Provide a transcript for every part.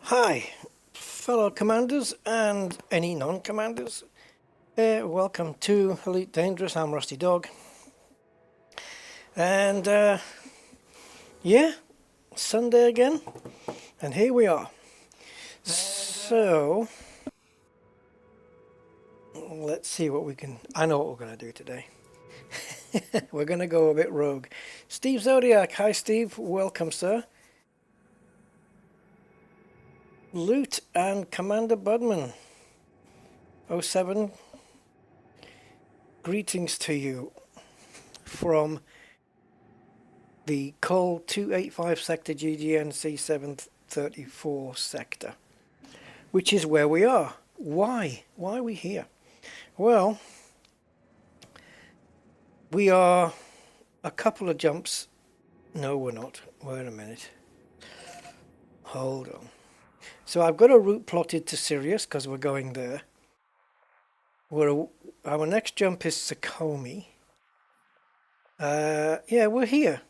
Hi, fellow commanders and any non-commanders. Welcome to Elite Dangerous. I'm Rusty Dog. And yeah, Sunday again. And here we are. So, let's see what we can... I know what we're going to do today. We're going to go a bit rogue. Steve Zodiac. Hi, Steve. Welcome, sir. Loot and Commander Budman 07, greetings to you from the Col 285 sector GGNC 734 sector, which is where we are. Why are we here? Well, we are a couple of jumps. No, we're not. Wait a minute. Hold on. So I've got a route plotted to Sirius because we're going there. Our next jump is Sukhumi. Yeah, we're here.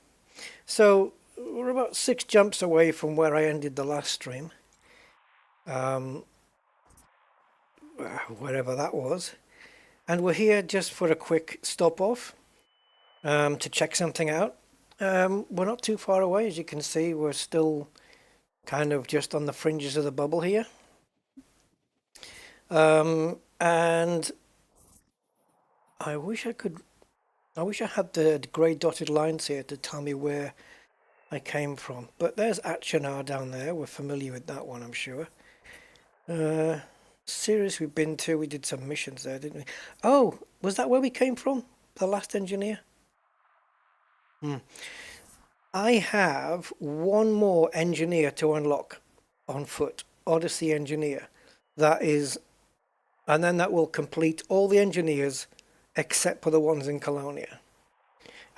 So we're about 6 jumps away from where I ended the last stream. Wherever that was. And we're here just for a quick stop off to check something out. We're not too far away, as you can see. We're still kind of just on the fringes of the bubble here. And I wish I had the grey dotted lines here to tell me where I came from. But there's Atchanar down there. We're familiar with that one, I'm sure. Sirius we've been to. We did some missions there, didn't we? Oh, was that where we came from? The last engineer? I have one more engineer to unlock on foot. Odyssey engineer. That is... And then that will complete all the engineers except for the ones in Colonia.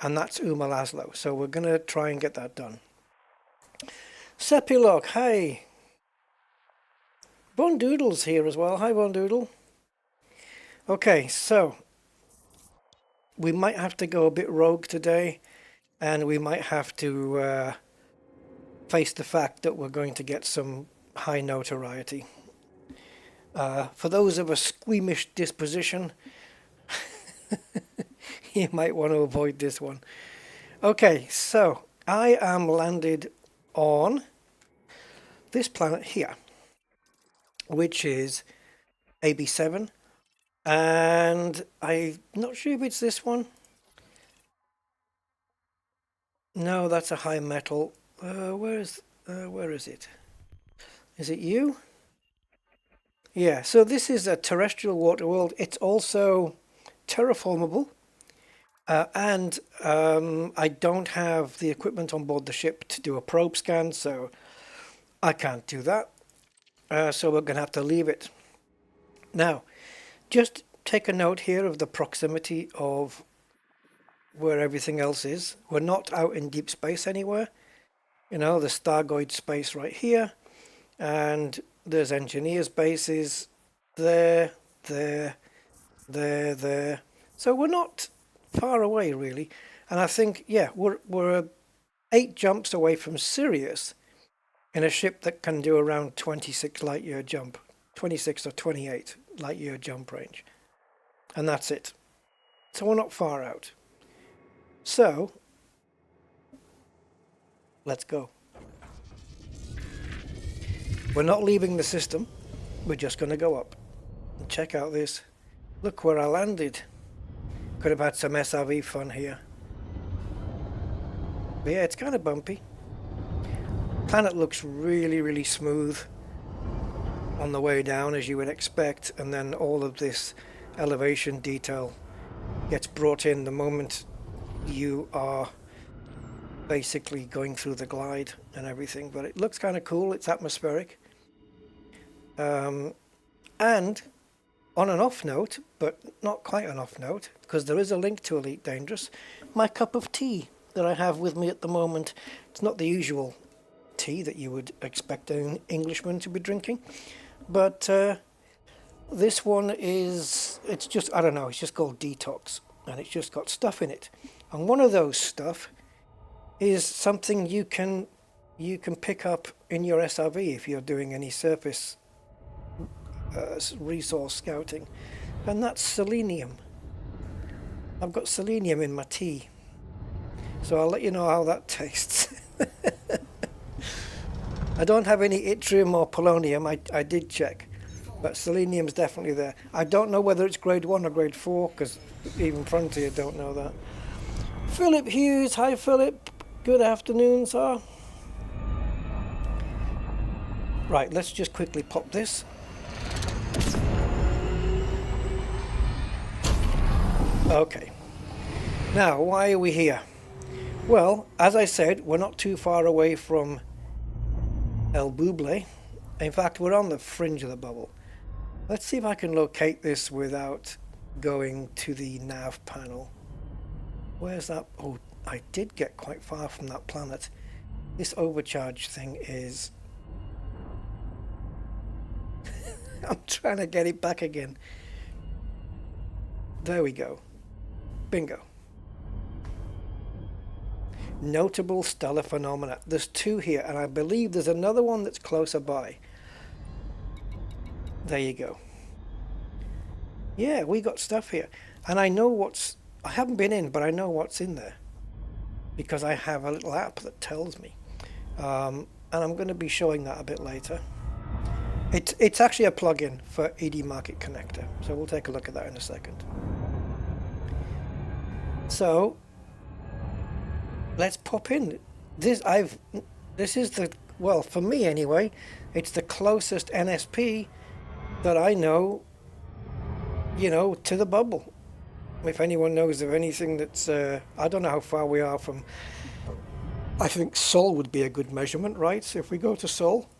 And that's Uma Lazlo. So we're going to try and get that done. Sepilog, hey. Bondoodle's here as well. Hi, Bondoodle. Okay, so we might have to go a bit rogue today. And we might have to face the fact that we're going to get some high notoriety. For those of a squeamish disposition, you might want to avoid this one. Okay, so I am landed on this planet here, which is AB7, and I'm not sure if it's this one. No, that's a high metal. Where is it? Is it you? Yeah, so this is a terrestrial water world. It's also terraformable. And I don't have the equipment on board the ship to do a probe scan, so I can't do that. So we're going to have to leave it. Now, just take a note here of the proximity of where everything else is. We're not out in deep space anywhere. You know, the Stargoid space right here. And there's engineers' bases there. So we're not far away, really. And I think, yeah, we're 8 jumps away from Sirius in a ship that can do around 26 light-year jump. 26 or 28 light-year jump range. And that's it. So we're not far out. So, let's go. We're not leaving the system. We're just going to go up. And check out this. Look where I landed. Could have had some SRV fun here. But yeah, it's kind of bumpy. Planet looks really, really smooth on the way down, as you would expect. And then all of this elevation detail gets brought in the moment you are basically going through the glide and everything, but it looks kind of cool. It's atmospheric. And on an off note, but not quite an off note, because there is a link to Elite Dangerous, my cup of tea that I have with me at the moment. It's not the usual tea that you would expect an Englishman to be drinking, but this one is, it's just, I don't know, it's just called Detox, and it's just got stuff in it. And one of those stuff is something you can you can pick up in your SRV if you're doing any surface resource scouting, and that's selenium. I've got selenium in my tea, so I'll let you know how that tastes. I don't have any yttrium or polonium, I did check, but selenium's definitely there. I don't know whether it's grade 1 or grade 4, because even Frontier don't know that. Philip Hughes, hi Philip, good afternoon sir. Right, let's just quickly pop this. Okay, now why are we here? Well, as I said, we're not too far away from El Buble. In fact, we're on the fringe of the bubble. Let's see if I can locate this without going to the nav panel. Where's that? Oh, I did get quite far from that planet. This overcharge thing is... I'm trying to get it back again. There we go. Bingo. Notable stellar phenomena. There's 2 here, and I believe there's another one that's closer by. There you go. Yeah, we got stuff here. And I know what's... I haven't been in, but I know what's in there. Because I have a little app that tells me. And I'm going to be showing that a bit later. It's actually a plugin for ED Market Connector. So we'll take a look at that in a second. So let's pop in. This is the, well, for me anyway, it's the closest NSP that I know, you know, to the bubble. If anyone knows of anything that's, I don't know how far we are from, I think Seoul would be a good measurement, right? So if we go to Seoul.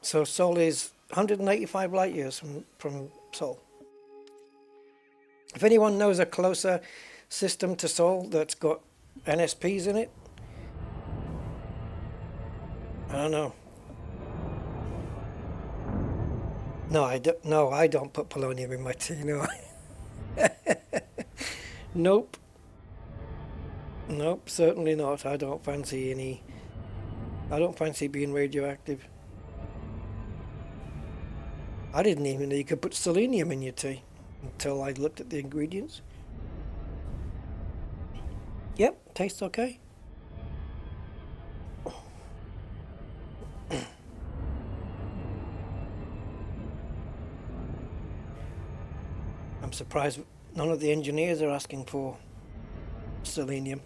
So Seoul is 185 light years from Seoul. If anyone knows a closer system to Seoul that's got NSPs in it, I don't know. No, I don't put polonium in my tea, no. Nope. Nope, certainly not. I don't fancy being radioactive. I didn't even know you could put selenium in your tea until I looked at the ingredients. Yep, tastes okay. I'm surprised none of the engineers are asking for selenium.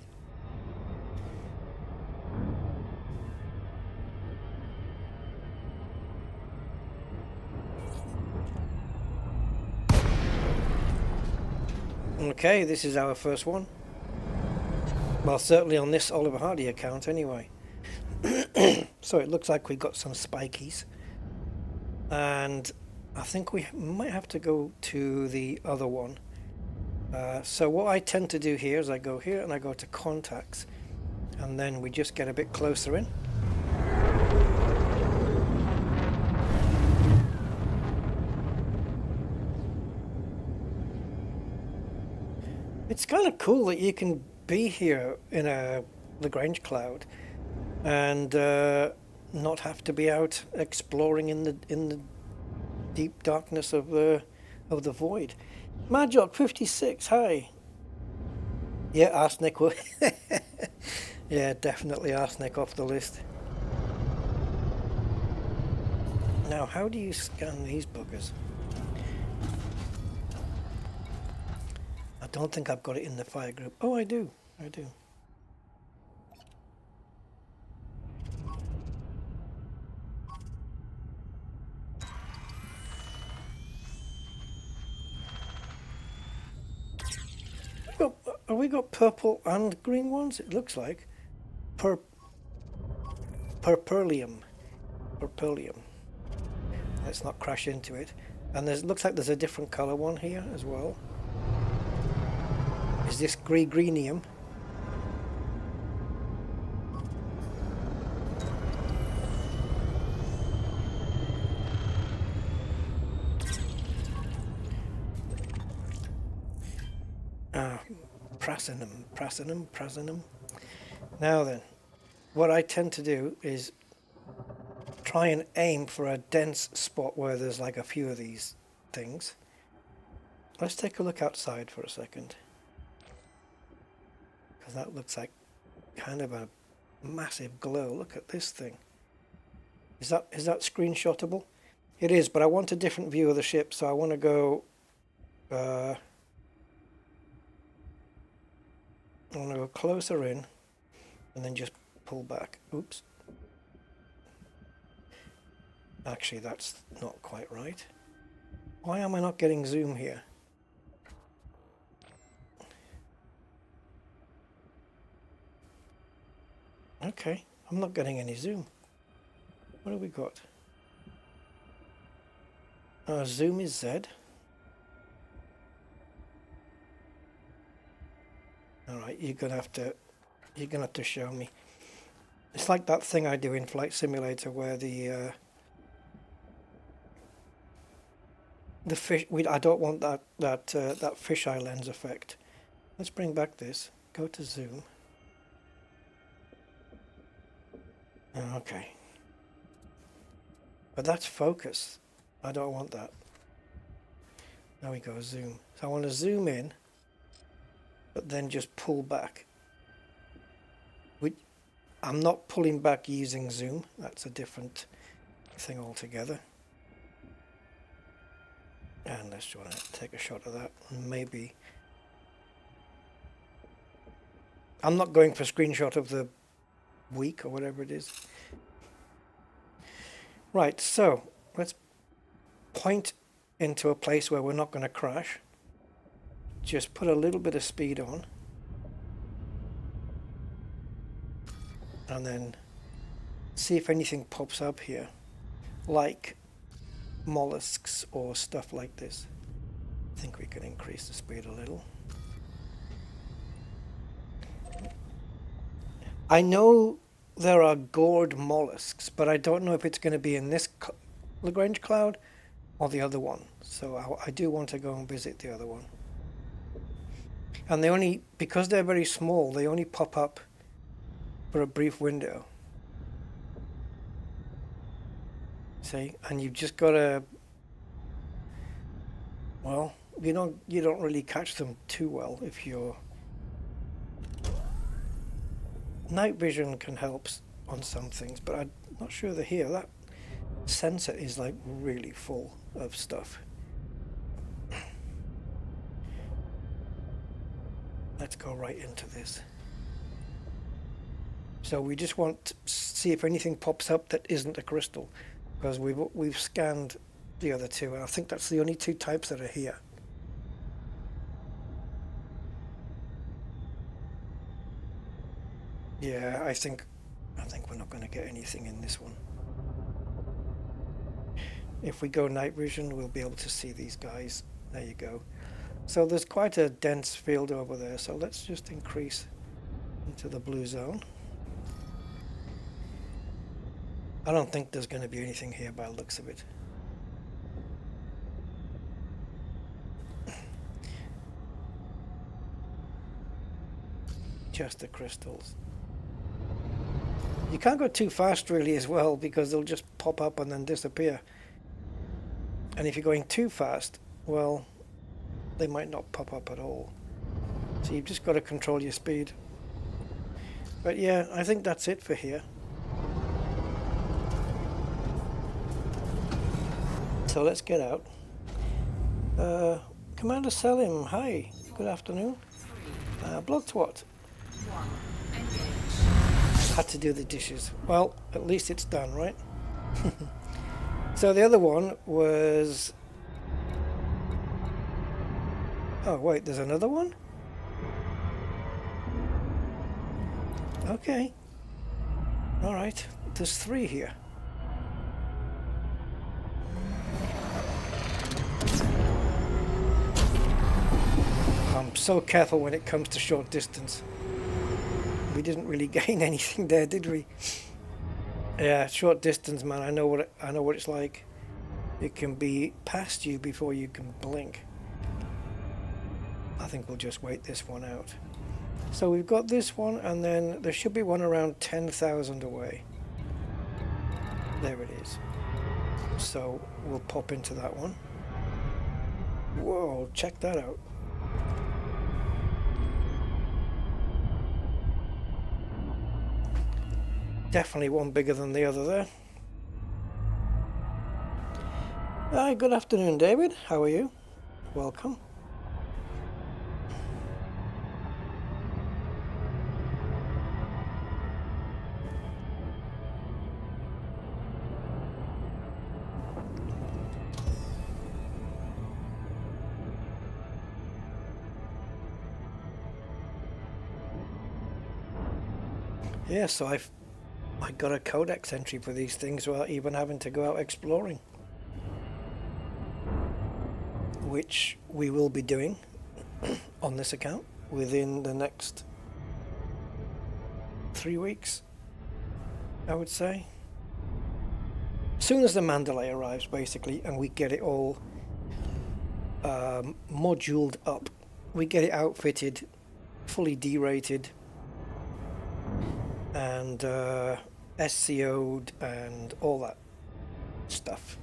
Okay, this is our first one. Well, certainly on this Oliver Hardy account anyway. So it looks like we got some spikies. And I think we might have to go to the other one. So what I tend to do here is I go here and I go to contacts. And then we just get a bit closer in. It's kind of cool that you can be here in a Lagrange cloud and not have to be out exploring in the deep darkness of the void. Majok 56, hi. Yeah, arsenic. Yeah, definitely arsenic off the list. Now, how do you scan these buggers? I don't think I've got it in the fire group. Oh, I do. I do. Have we got purple and green ones? It looks like. Purpurlium. Let's not crash into it. And looks like there's a different color one here as well. Is this greenium? Prasinum. Now then, what I tend to do is try and aim for a dense spot where there's like a few of these things. Let's take a look outside for a second, because that looks like kind of a massive glow. Look at this thing. Is that screenshotable? It is, but I want a different view of the ship, so I want to go closer in and then just pull back. Oops. Actually, that's not quite right. Why am I not getting zoom here? Okay, I'm not getting any zoom. What have we got? Zoom is Z. All right, you're gonna have to show me. It's like that thing I do in Flight Simulator where the fish. I don't want that fisheye lens effect. Let's bring back this. Go to zoom. Okay. But that's focus. I don't want that. There we go, zoom. So I want to zoom in, but then just pull back. I'm not pulling back using zoom. That's a different thing altogether. And let's try to take a shot of that. Maybe. I'm not going for screenshot of the week or whatever it is. Right, so let's point into a place where we're not going to crash. Just put a little bit of speed on. And then see if anything pops up here, like mollusks or stuff like this. I think we can increase the speed a little. I know there are gourd mollusks, but I don't know if it's going to be in this Lagrange cloud or the other one. So I do want to go and visit the other one. And because they're very small, they only pop up for a brief window. See, and you've just got to, well, you don't really catch them too well if you're. Night vision can help on some things, but I'm not sure they're here. That sensor is like really full of stuff. Let's go right into this. So we just want to see if anything pops up that isn't a crystal, because we've scanned the other two, and I think that's the only two types that are here. Yeah, I think we're not going to get anything in this one. If we go night vision, we'll be able to see these guys. There you go. So there's quite a dense field over there, so let's just increase into the blue zone. I don't think there's going to be anything here by the looks of it. Just the crystals. You can't go too fast really as well, because they'll just pop up and then disappear. And if you're going too fast, well, they might not pop up at all. So you've just got to control your speed. But yeah, I think that's it for here. So let's get out. Commander Selim, hi, good afternoon. Bloodthwart. Had to do the dishes. Well, at least it's done, right? So the other one was... Oh wait, there's another one? Okay. Alright, there's three here. I'm so careful when it comes to short distance. We didn't really gain anything there, did we? Yeah, short distance, man. I know what it's like. It can be past you before you can blink. I think we'll just wait this one out. So we've got this one, and then there should be one around 10,000 away. There it is. So we'll pop into that one. Whoa, check that out. Definitely one bigger than the other there. Hi, good afternoon, David. How are you? Welcome. Yeah, so I got a codex entry for these things without even having to go out exploring, which we will be doing on this account within the next 3 weeks, I would say. As soon as the Mandalay arrives, basically, and we get it all moduled up, we get it outfitted, fully derated, and SCO'd and all that stuff.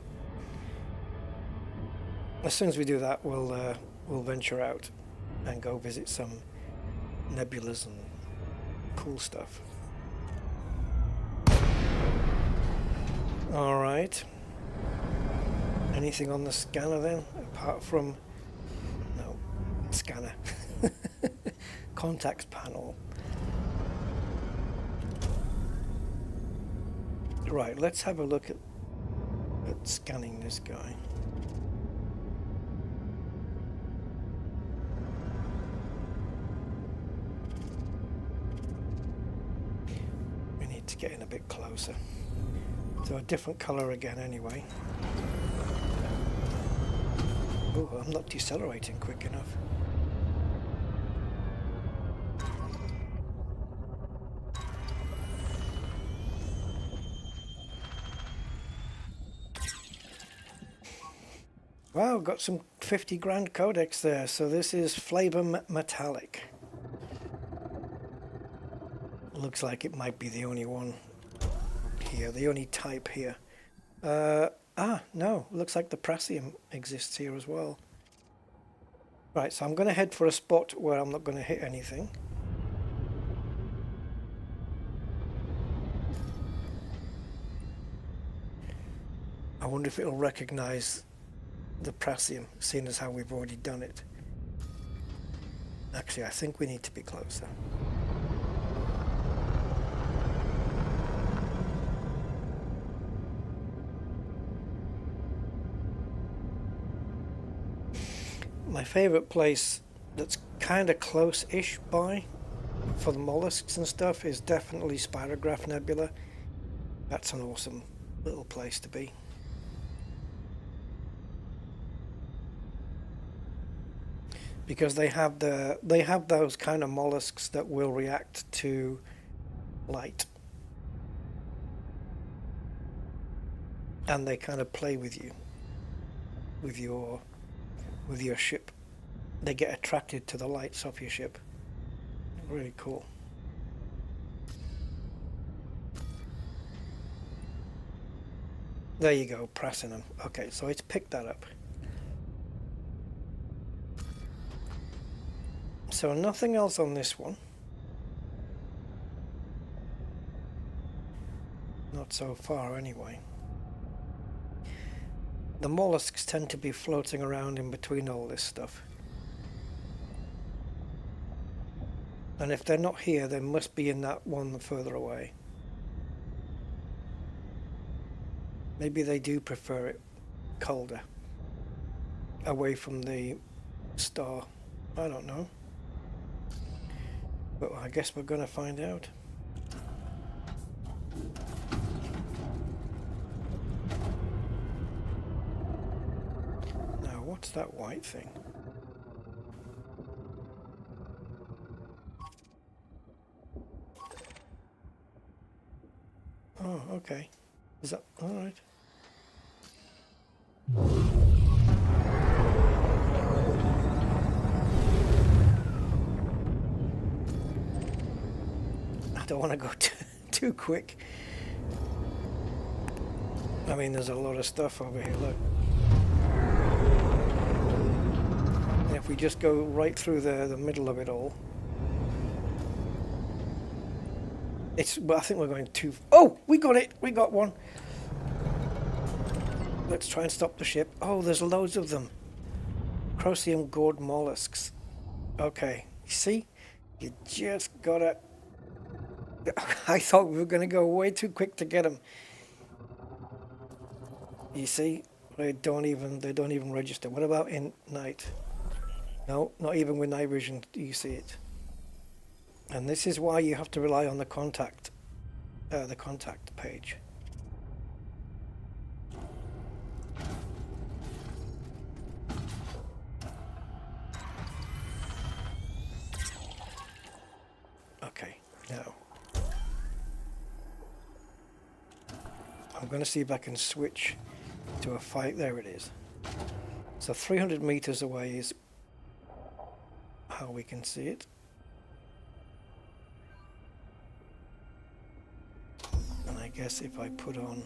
As soon as we do that, we'll venture out and go visit some nebulas and cool stuff. All right. Anything on the scanner then, apart from no scanner, contacts panel. Right, let's have a look at scanning this guy. We need to get in a bit closer. So a different color again anyway. Oh, I'm not decelerating quick enough. Wow, got some 50 grand codecs there. So this is Flavor Metallic. Looks like it might be the only one here, the only type here. No, looks like the Prasium exists here as well. Right, so I'm going to head for a spot where I'm not going to hit anything. I wonder if it'll recognize the Prasium, seeing as how we've already done it. Actually, I think we need to be closer. My favorite place that's kind of close-ish by for the mollusks and stuff is definitely Spirograph Nebula. That's an awesome little place to be. Because they have those kind of mollusks that will react to light, and they kind of play with you, with your ship. They get attracted to the lights of your ship. Really cool. There you go, Prasinum. Okay, so it's picked that up. So nothing else on this one. Not so far anyway. The mollusks tend to be floating around in between all this stuff. And if they're not here, they must be in that one further away. Maybe they do prefer it colder, away from the star. I don't know. But I guess we're going to find out. Now, what's that white thing? Oh, okay. Is that all right? I don't want to go too quick. I mean, there's a lot of stuff over here, look. And if we just go right through the middle of it all, well, I think we're going too... Oh, we got it! We got one! Let's try and stop the ship. Oh, there's loads of them. Crosium gourd mollusks. Okay, see? You just gotta... I thought we were going to go way too quick to get them. You see? They don't even register. What about in night? No, not even with night vision do you see it. And this is why you have to rely on the contact page. Okay, now I'm going to see if I can switch to a fight. There it is. So 300 meters away is how we can see it. And I guess if I put on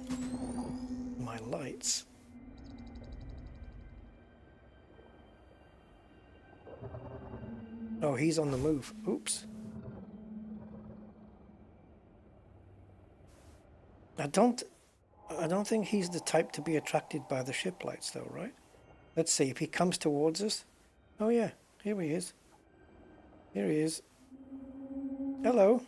my lights, oh, he's on the move. Oops. I don't think he's the type to be attracted by the ship lights though, right? Let's see if he comes towards us. Oh yeah, here he is. Here he is. Hello.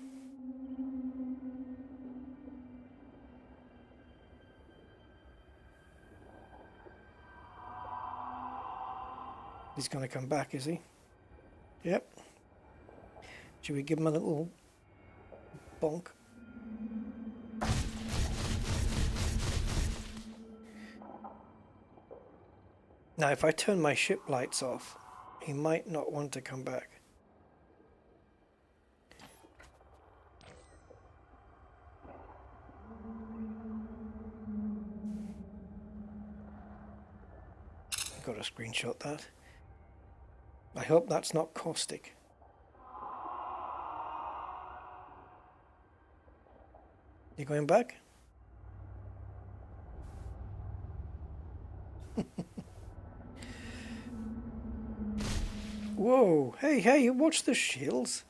He's going to come back, is he? Yep. Should we give him a little bonk? Now, if I turn my ship lights off, he might not want to come back. I've got to screenshot that. I hope that's not caustic. You going back? Whoa, hey, watch the shields.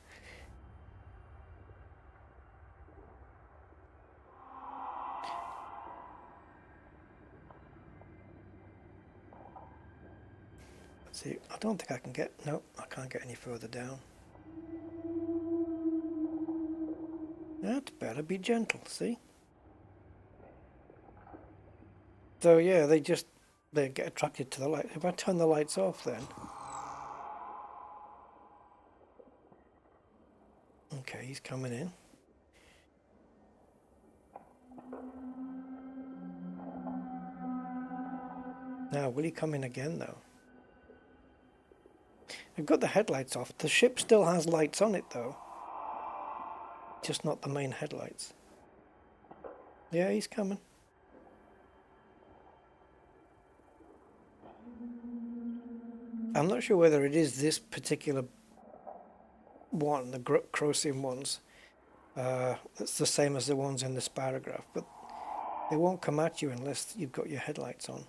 Let's see, I don't think I can get, no, I can't get any further down. That better be gentle, see? So yeah, they get attracted to the light. If I turn the lights off then. Okay, he's coming in. Now, will he come in again though? I've got the headlights off. The ship still has lights on it though. Just not the main headlights. Yeah, he's coming. I'm not sure whether it is this particular one, the Crosium ones. It's the same as the ones in this paragraph, but they won't come at you unless you've got your headlights on.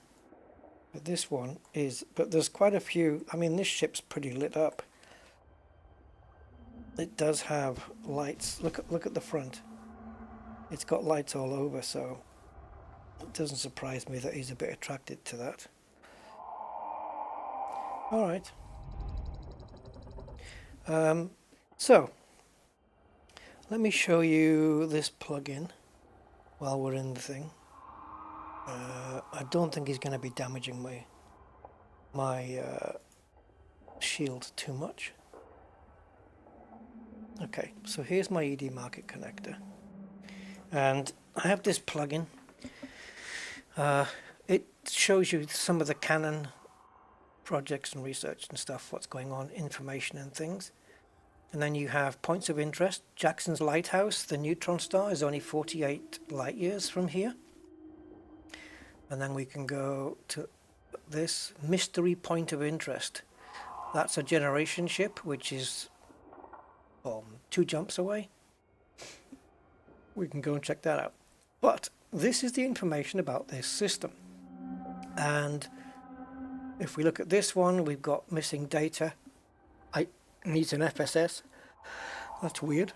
But this one is, but there's quite a few. I mean, this ship's pretty lit up. It does have lights. Look at the front. It's got lights all over, so it doesn't surprise me that he's a bit attracted to that. All right. So let me show you this plugin while we're in the thing. I don't think he's going to be damaging my shield too much. Okay, so here's my ED Market connector, and I have this plugin. It shows you some of the Canon projects and research and stuff, what's going on, information and things. And then you have points of interest. Jackson's Lighthouse, the neutron star, is only 48 light years from here. And then we can go to this mystery point of interest. That's a generation ship, which is 2 jumps away. we can go and check that out. But this is the information about this system. And if we look at this one, we've got missing data. It needs an FSS. That's weird.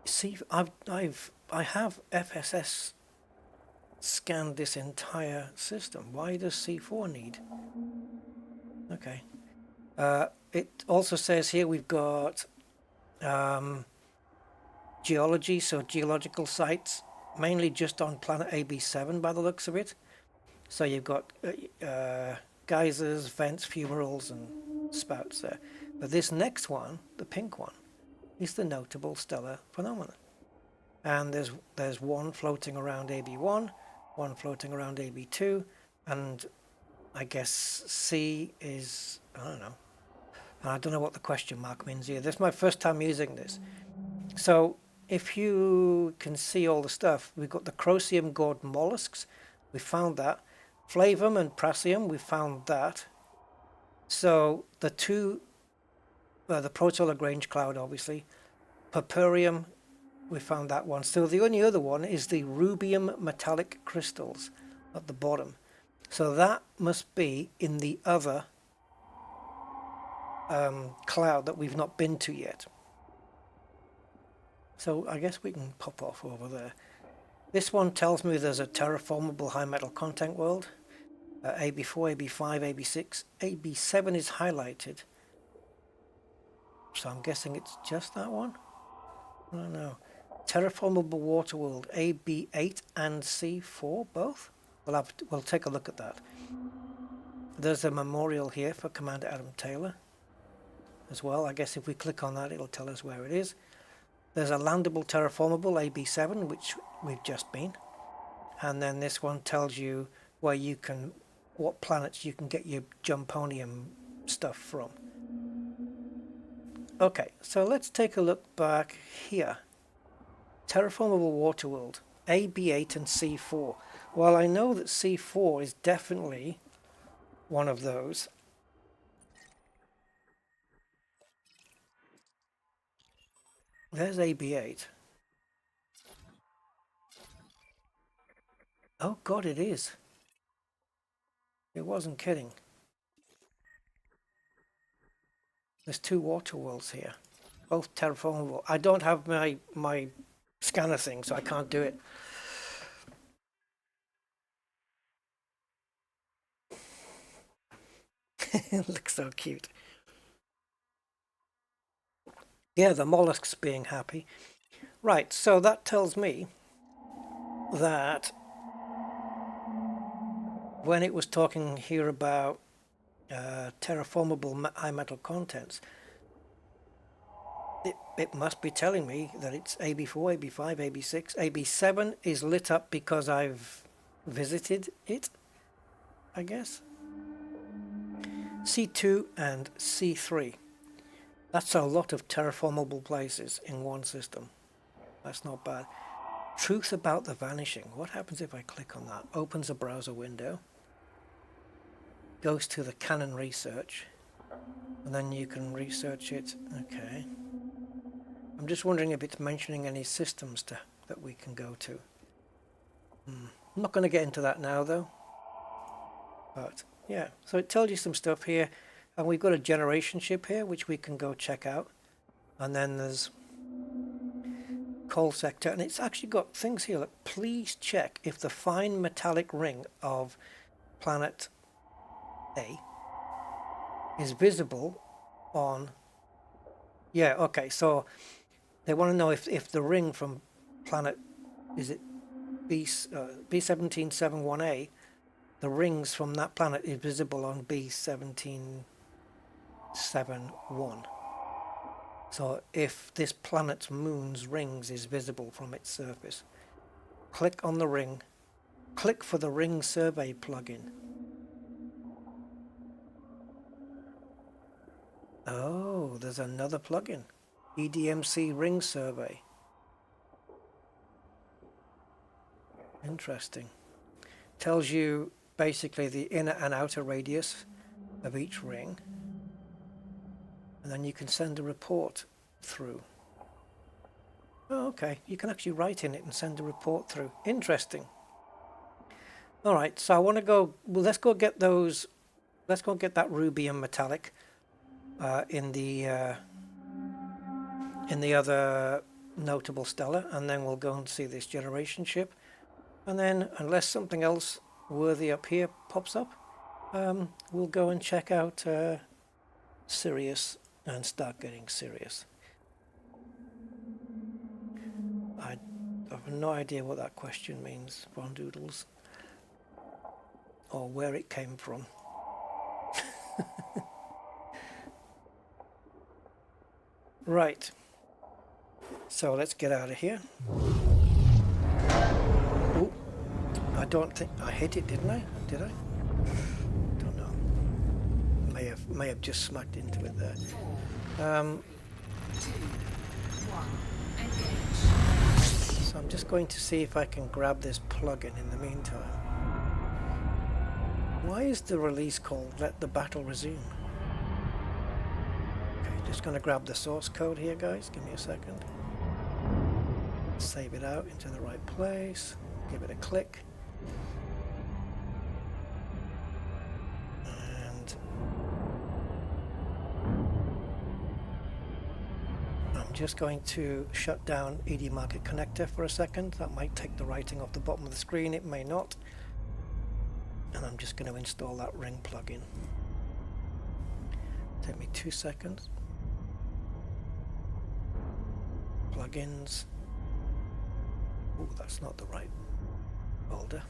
See, I have FSS scanned this entire system. Why does C4 need? Okay. It also says here we've got geology, so geological sites, mainly just on planet AB7 by the looks of it. So you've got geysers, vents, fumaroles, and spouts there. But this next one, the pink one, is the notable stellar phenomenon. And there's one floating around AB1, one floating around AB2, and I guess C is, I don't know. I don't know what the question mark means here. This is my first time using this. So if you can see all the stuff, we've got the Crocium gourd mollusks. We found that. Flavum and Prasium, we found that. So the two, the Proto-Lagrange cloud, obviously. Purpurium, we found that one. So the only other one is the rubium metallic crystals at the bottom. So that must be in the other cloud that we've not been to yet. So I guess we can pop off over there. This one tells me there's a terraformable high metal content world. AB4, AB5, AB6. AB7 is highlighted. So I'm guessing it's just that one? I don't know. Terraformable water world, AB8 and C4 both? We'll take a look at that. There's a memorial here for Commander Adam Taylor as well. I guess if we click on that, it'll tell us where it is. There's a landable terraformable AB7, which we've just been. And then this one tells you where you can, what planets you can get your Jumponium stuff from. Okay, so let's take a look back here. Terraformable water world, AB8 and C4. Well, I know that C4 is definitely one of those. There's AB8. Oh God, it is. It wasn't kidding. There's two water worlds here, both terraformable. I don't have my scanner thing, so I can't do it. It looks so cute. Yeah, the mollusks being happy. Right, so that tells me that when it was talking here about terraformable high metal contents, it must be telling me that it's AB4, AB5, AB6. AB7 is lit up because I've visited it, I guess. C2 and C3. That's a lot of terraformable places in one system. That's not bad. Truth about the vanishing. What happens if I click on that? Opens a browser window. Goes to the Canon research. And then you can research it. Okay. I'm just wondering if it's mentioning any systems that we can go to. I'm not going to get into that now though. But yeah, so it tells you some stuff here. And we've got a generation ship here, which we can go check out. And then there's coal sector. And it's actually got things here. Like, please check if the fine metallic ring of planet A is visible on... Yeah, okay, so they want to know if the ring from planet... Is it B1771A? The rings from that planet is visible on B1771. So if this planet's moon's rings is visible from its surface, click on the ring, click for the ring survey plugin. Oh, there's another plugin, EDMC ring survey. Interesting. Tells you basically the inner and outer radius of each ring. And then you can send a report through. Oh, okay. You can actually write in it and send a report through. Interesting. All right. So I want to go. Well, let's go get those. Let's go get that ruby and metallic in the other notable stellar, and then we'll go and see this generation ship. And then, unless something else worthy up here pops up, we'll go and check out Sirius and start getting serious. I have no idea what that question means, Bondoodles, or where it came from. Right, so let's get out of here. Ooh, I don't think I hit it, didn't I? Did I? Don't know. May have just smacked into it there. So I'm just going to see if I can grab this plugin in the meantime. Why is the release called Let the Battle Resume? Okay, just going to grab the source code here, guys. Give me a second. Save it out into the right place. Give it a click. And I'm just going to shut down ED Market Connector for a second. That might take the writing off the bottom of the screen. It may not. And I'm just going to install that ring plugin. Take me 2 seconds. Plugins. Oh, that's not the right folder.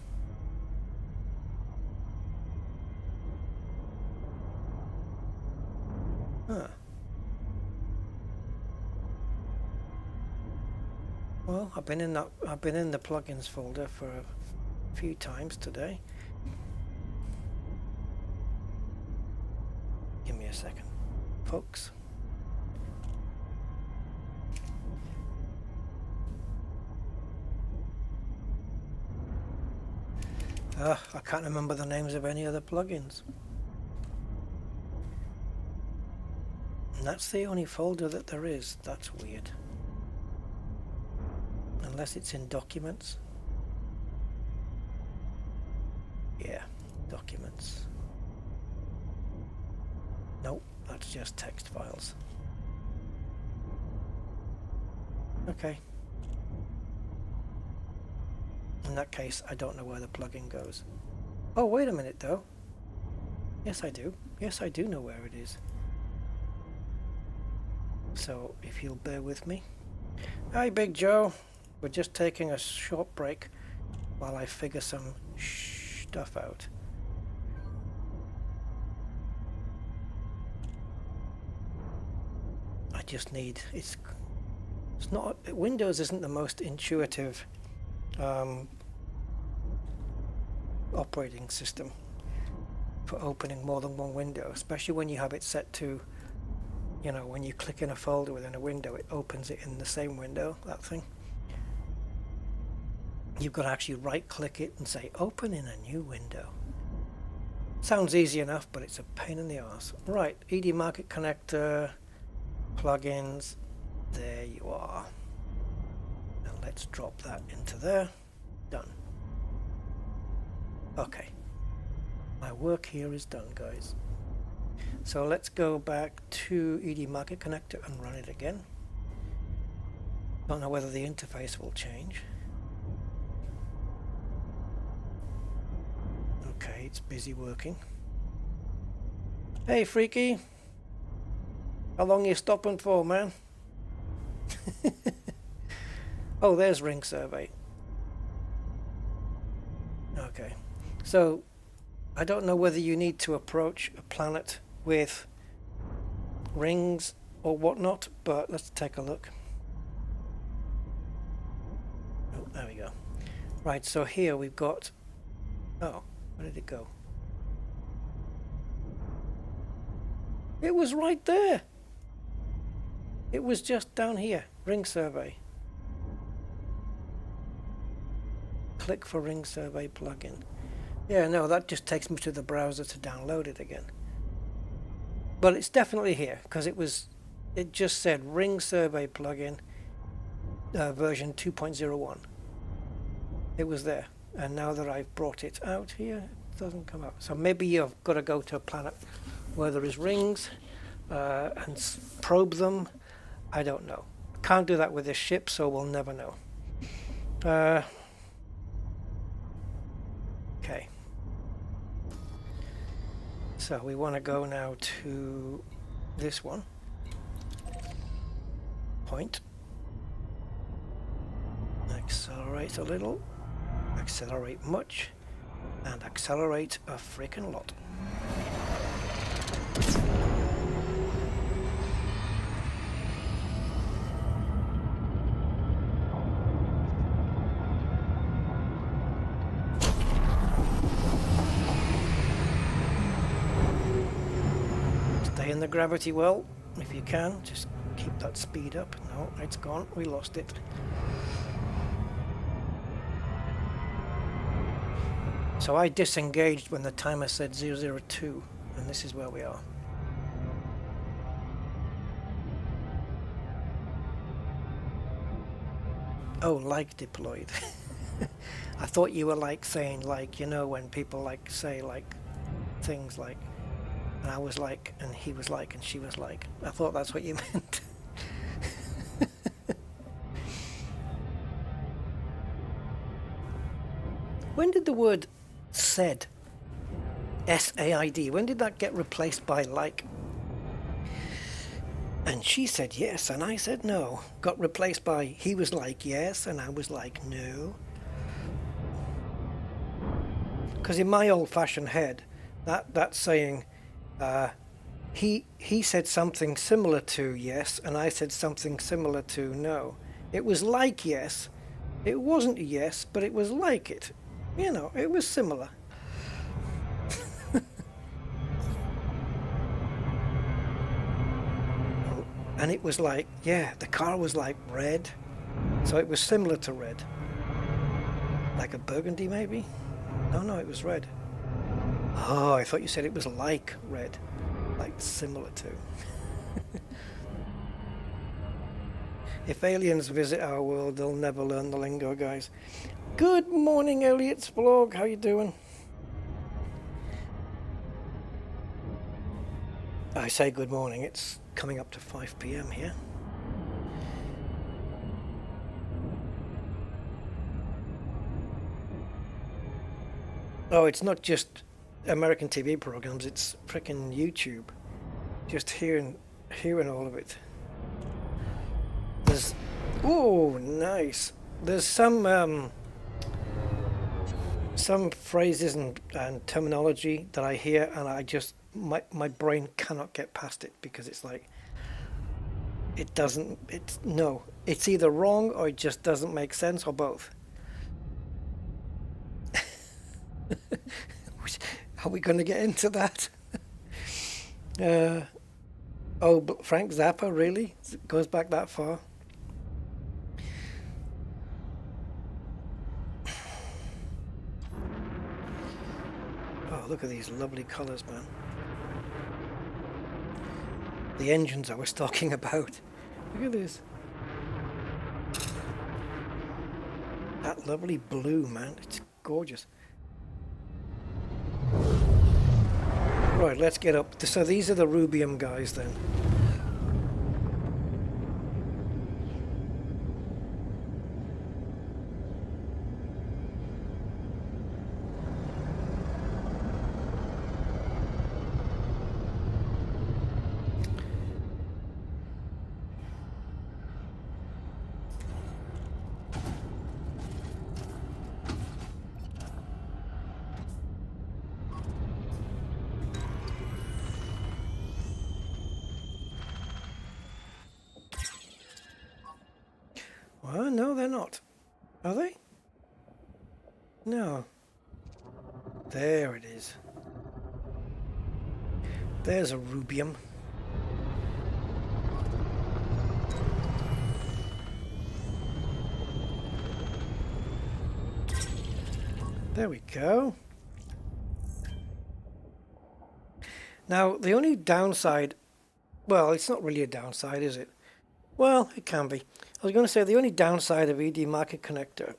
Huh. Well, I've been in the plugins folder for a few times today. Give me a second, folks. I can't remember the names of any other plugins. And that's the only folder that there is. That's weird. Unless it's in documents. Yeah, documents. Nope, that's just text files. Okay. In that case, I don't know where the plugin goes. Oh, wait a minute though. Yes, I do. Yes, I do know where it is. So, if you'll bear with me. Hi, Big Joe. We're just taking a short break while I figure some stuff out. I just need... It's not... Windows isn't the most intuitive operating system for opening more than one window, especially when you have it set to, you know, when you click in a folder within a window, it opens it in the same window, that thing. You've got to actually right click it and say open in a new window. Sounds easy enough, but it's a pain in the arse. Right, ED Market Connector, plugins, there you are. Now let's drop that into there. Done. Okay, my work here is done, guys. So let's go back to ED Market Connector and run it again. Don't know whether the interface will change. Okay, it's busy working. Hey, Freaky. How long you stopping for, man? Oh, there's Ring Survey. Okay. So, I don't know whether you need to approach a planet with rings or whatnot, but let's take a look. Oh, there we go. Right, so here we've got... Oh, where did it go? It was right there! It was just down here. Ring Survey. Click for Ring Survey plugin. Yeah, no, that just takes me to the browser to download it again. But it's definitely here, because it just said Ring Survey plugin, version 2.01. It was there, and now that I've brought it out here, it doesn't come out. So maybe you've got to go to a planet where there is rings and probe them. I don't know. Can't do that with this ship, so we'll never know. Okay. So we want to go now to this one. Point. Accelerate a little. Accelerate much. And accelerate a freaking lot. Stay in the gravity well, if you can. Just keep that speed up. No, it's gone. We lost it. So I disengaged when the timer said 002, and this is where we are. Oh, like deployed. I thought you were like saying like, you know, when people like say like things like, and I was like, and he was like, and she was like. I thought that's what you meant. When did the word said, S-A-I-D, when did that get replaced by like? And she said yes, and I said no. Got replaced by he was like yes, and I was like no. Because in my old-fashioned head, that saying, he said something similar to yes, and I said something similar to no. It was like yes. It wasn't yes, but it was like it. You know, it was similar. And it was like, yeah, the car was like red. So it was similar to red. Like a burgundy, maybe? No, it was red. Oh, I thought you said it was like red. Like similar to. If aliens visit our world, they'll never learn the lingo, guys. Good morning, Elliot's vlog. How you doing? I say good morning. It's coming up to 5 p.m. here. Oh, it's not just American TV programs, it's frickin' YouTube. Just hearing all of it. There's, oh, nice. There's some phrases and terminology that I hear, and I just, my brain cannot get past it, because it's like, it doesn't, it's either wrong or it just doesn't make sense, or both. Are we going to get into that? Oh, Frank Zappa, really? It goes back that far? Oh, look at these lovely colours, man. The engines I was talking about. Look at this. That lovely blue, man. It's gorgeous. Right, let's get up. So these are the rubium guys then. Well, no, they're not. Are they? No. There it is. There's a rubium. There we go. Now, the only downside, well, it's not really a downside, is it? Well, it can be. I was going to say the only downside of ED Market Connector,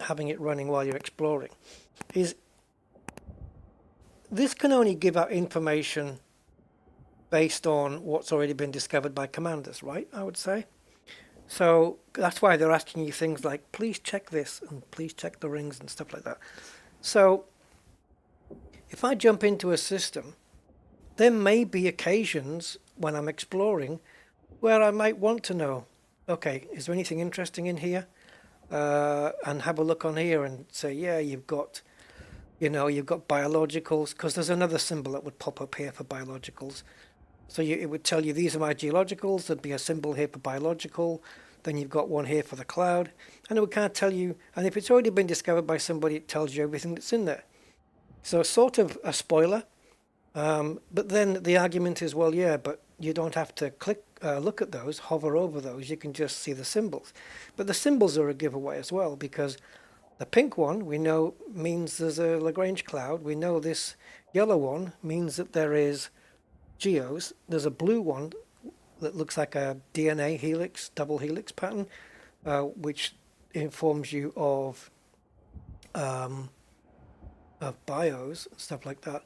having it running while you're exploring, is this can only give out information based on what's already been discovered by commanders, right? I would say. So that's why they're asking you things like, please check this and please check the rings and stuff like that. So if I jump into a system, there may be occasions when I'm exploring where I might want to know, okay, is there anything interesting in here? And have a look on here and say, yeah, you've got biologicals, because there's another symbol that would pop up here for biologicals. So it would tell you these are my geologicals, there'd be a symbol here for biological, then you've got one here for the cloud, and it would kind of tell you, and if it's already been discovered by somebody, it tells you everything that's in there. So sort of a spoiler, but then the argument is, well, yeah, but you don't have to look at those, hover over those, you can just see the symbols. But the symbols are a giveaway as well, because the pink one, we know, means there's a Lagrange cloud. We know this yellow one means that there is geos. There's a blue one that looks like a DNA helix, double helix pattern, which informs you of bios and stuff like that.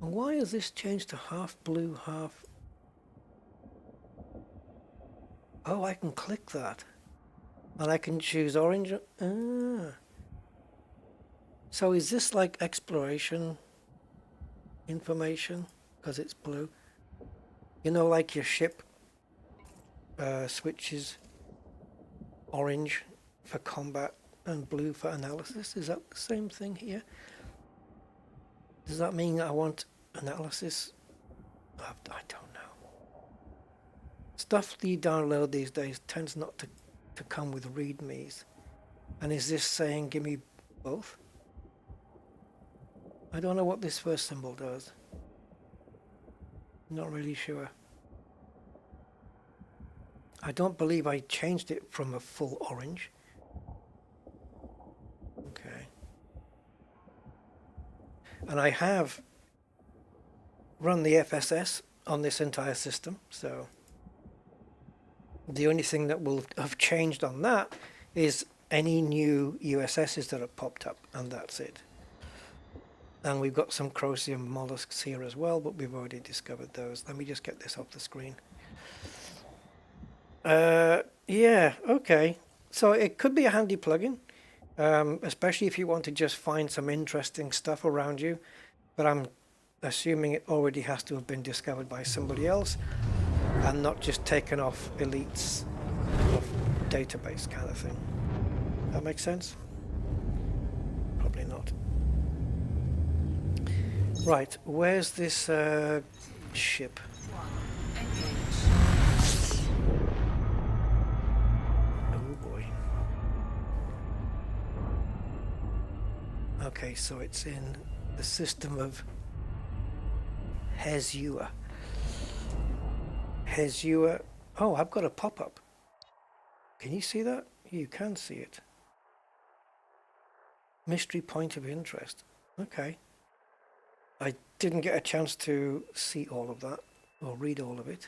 And why has this changed to half blue, half... Oh, I can click that. And I can choose orange. So is this like exploration information? Because it's blue. You know, like your ship switches orange for combat and blue for analysis. Is that the same thing here? Does that mean I want analysis? I don't know. Stuff that you download these days tends not to come with readmes. And is this saying give me both? I don't know what this first symbol does. Not really sure. I don't believe I changed it from a full orange. Okay. And I have run the FSS on this entire system, so the only thing that will have changed on that is any new USSs that have popped up, and that's it. And we've got some Crosium mollusks here as well, but we've already discovered those. Let me just get this off the screen. Yeah, okay. So it could be a handy plugin, especially if you want to just find some interesting stuff around you. But I'm assuming it already has to have been discovered by somebody else and not just taken off Elite's database kind of thing. That makes sense? Probably not. Right, where's this ship? Oh boy. Okay, so it's in the system of Hezua. Hezua. Oh, I've got a pop-up. Can you see that? You can see it. Mystery point of interest. Okay. I didn't get a chance to see all of that or read all of it.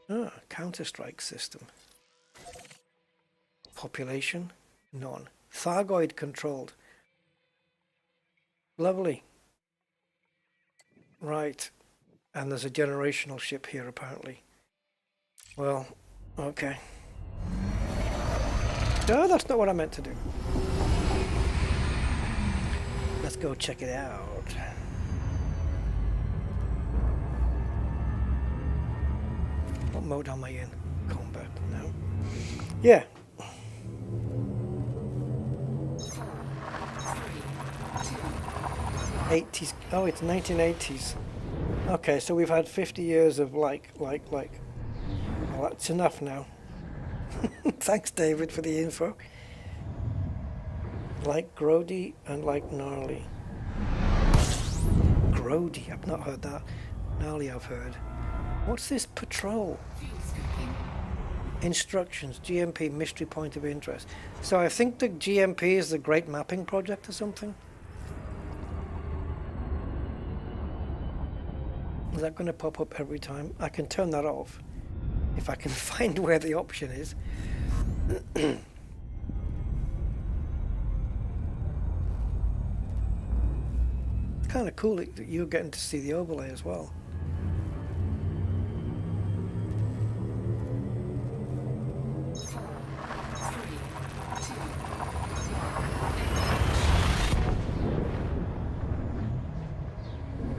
Ah, Counter-Strike system. Population? None. Thargoid controlled. Lovely. Right. And there's a generational ship here apparently. Well, okay. No, that's not what I meant to do. Let's go check it out. What mode am I in? Combat, no. Yeah. '80s. Oh, it's 1980s. Okay, so we've had 50 years of like. Well, that's enough now. Thanks, David, for the info. Like Grody and like Gnarly. Grody, I've not heard that. Gnarly, I've heard. What's this patrol? Instructions, GMP, mystery point of interest. So I think the GMP is the Great Mapping Project or something. Is that going to pop up every time? I can turn that off if I can find where the option is. Kind of cool that you're getting to see the overlay as well.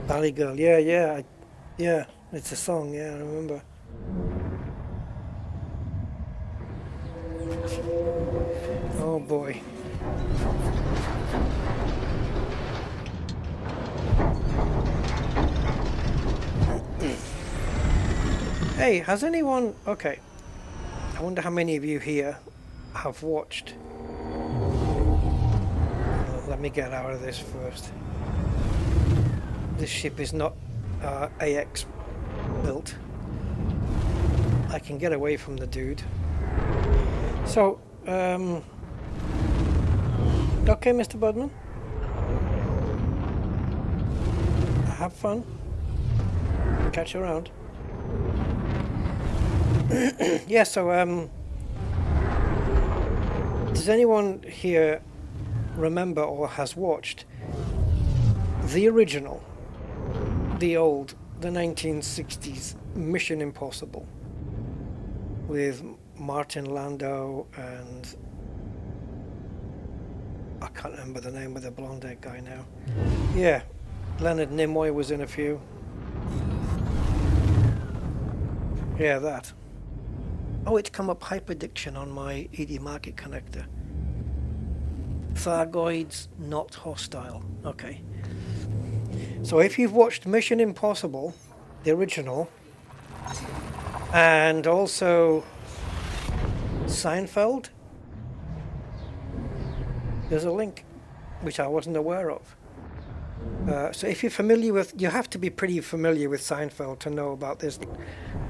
Valley Girl, yeah, it's a song, yeah, I remember. Oh boy. Hey, has anyone... Okay, I wonder how many of you here have watched... Let me get out of this first. This ship is not AX built. I can get away from the dude. So, okay, Mr. Budman? Have fun. Catch you around. Yeah, so, does anyone here remember or has watched the original, the 1960s Mission Impossible with Martin Landau and I can't remember the name of the blonde-haired guy now. Yeah, Leonard Nimoy was in a few. Yeah, that. Oh, it's come up hyperdiction on my ED Market connector. Thargoids not hostile. Okay. So if you've watched Mission Impossible, the original, and also Seinfeld, there's a link which I wasn't aware of. So if you're familiar with, you have to be pretty familiar with Seinfeld to know about this,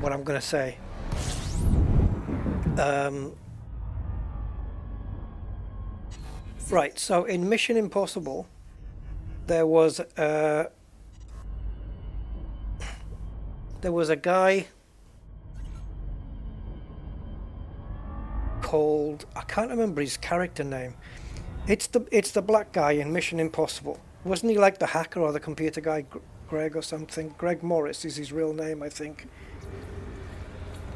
what I'm going to say. Right, so in Mission Impossible, there was a guy called, I can't remember his character name. It's the black guy in Mission Impossible. Wasn't he like the hacker or the computer guy, Greg or something? Greg Morris is his real name, I think.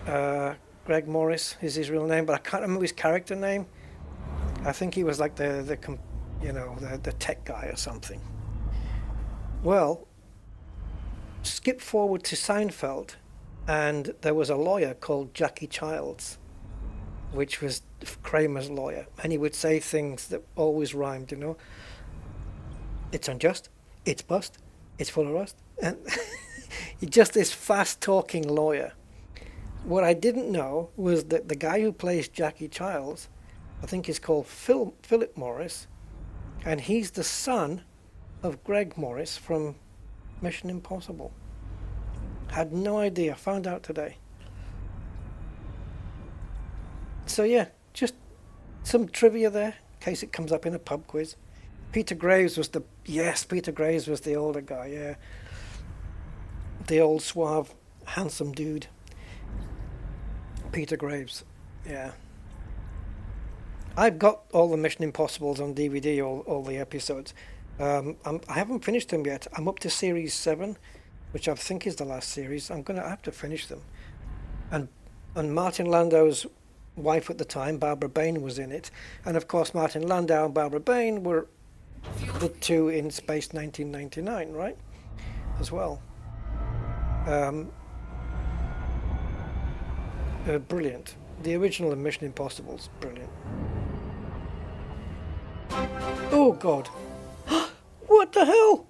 Greg Morris is his real name, but I can't remember his character name. I think he was like the tech guy or something. Well, skip forward to Seinfeld, and there was a lawyer called Jackie Childs, which was Kramer's lawyer, and he would say things that always rhymed, you know. It's unjust, it's bust, it's full of rust, and just this fast-talking lawyer. What I didn't know was that the guy who plays Jackie Childs, I think is called Philip Morris, and he's the son of Greg Morris from Mission Impossible. Had no idea, found out today. So yeah, just some trivia there, in case it comes up in a pub quiz. Peter Graves was the older guy, yeah. The old suave, handsome dude. Peter Graves, yeah. I've got all the Mission Impossibles on DVD, all the episodes. I haven't finished them yet. I'm up to Series 7, which I think is the last series. I'm going to have to finish them. And Martin Landau's wife at the time, Barbara Bain, was in it. And of course, Martin Landau and Barbara Bain were the two in Space 1999, right? As well. Brilliant. The original Mission Impossible's brilliant. Oh God. What the hell?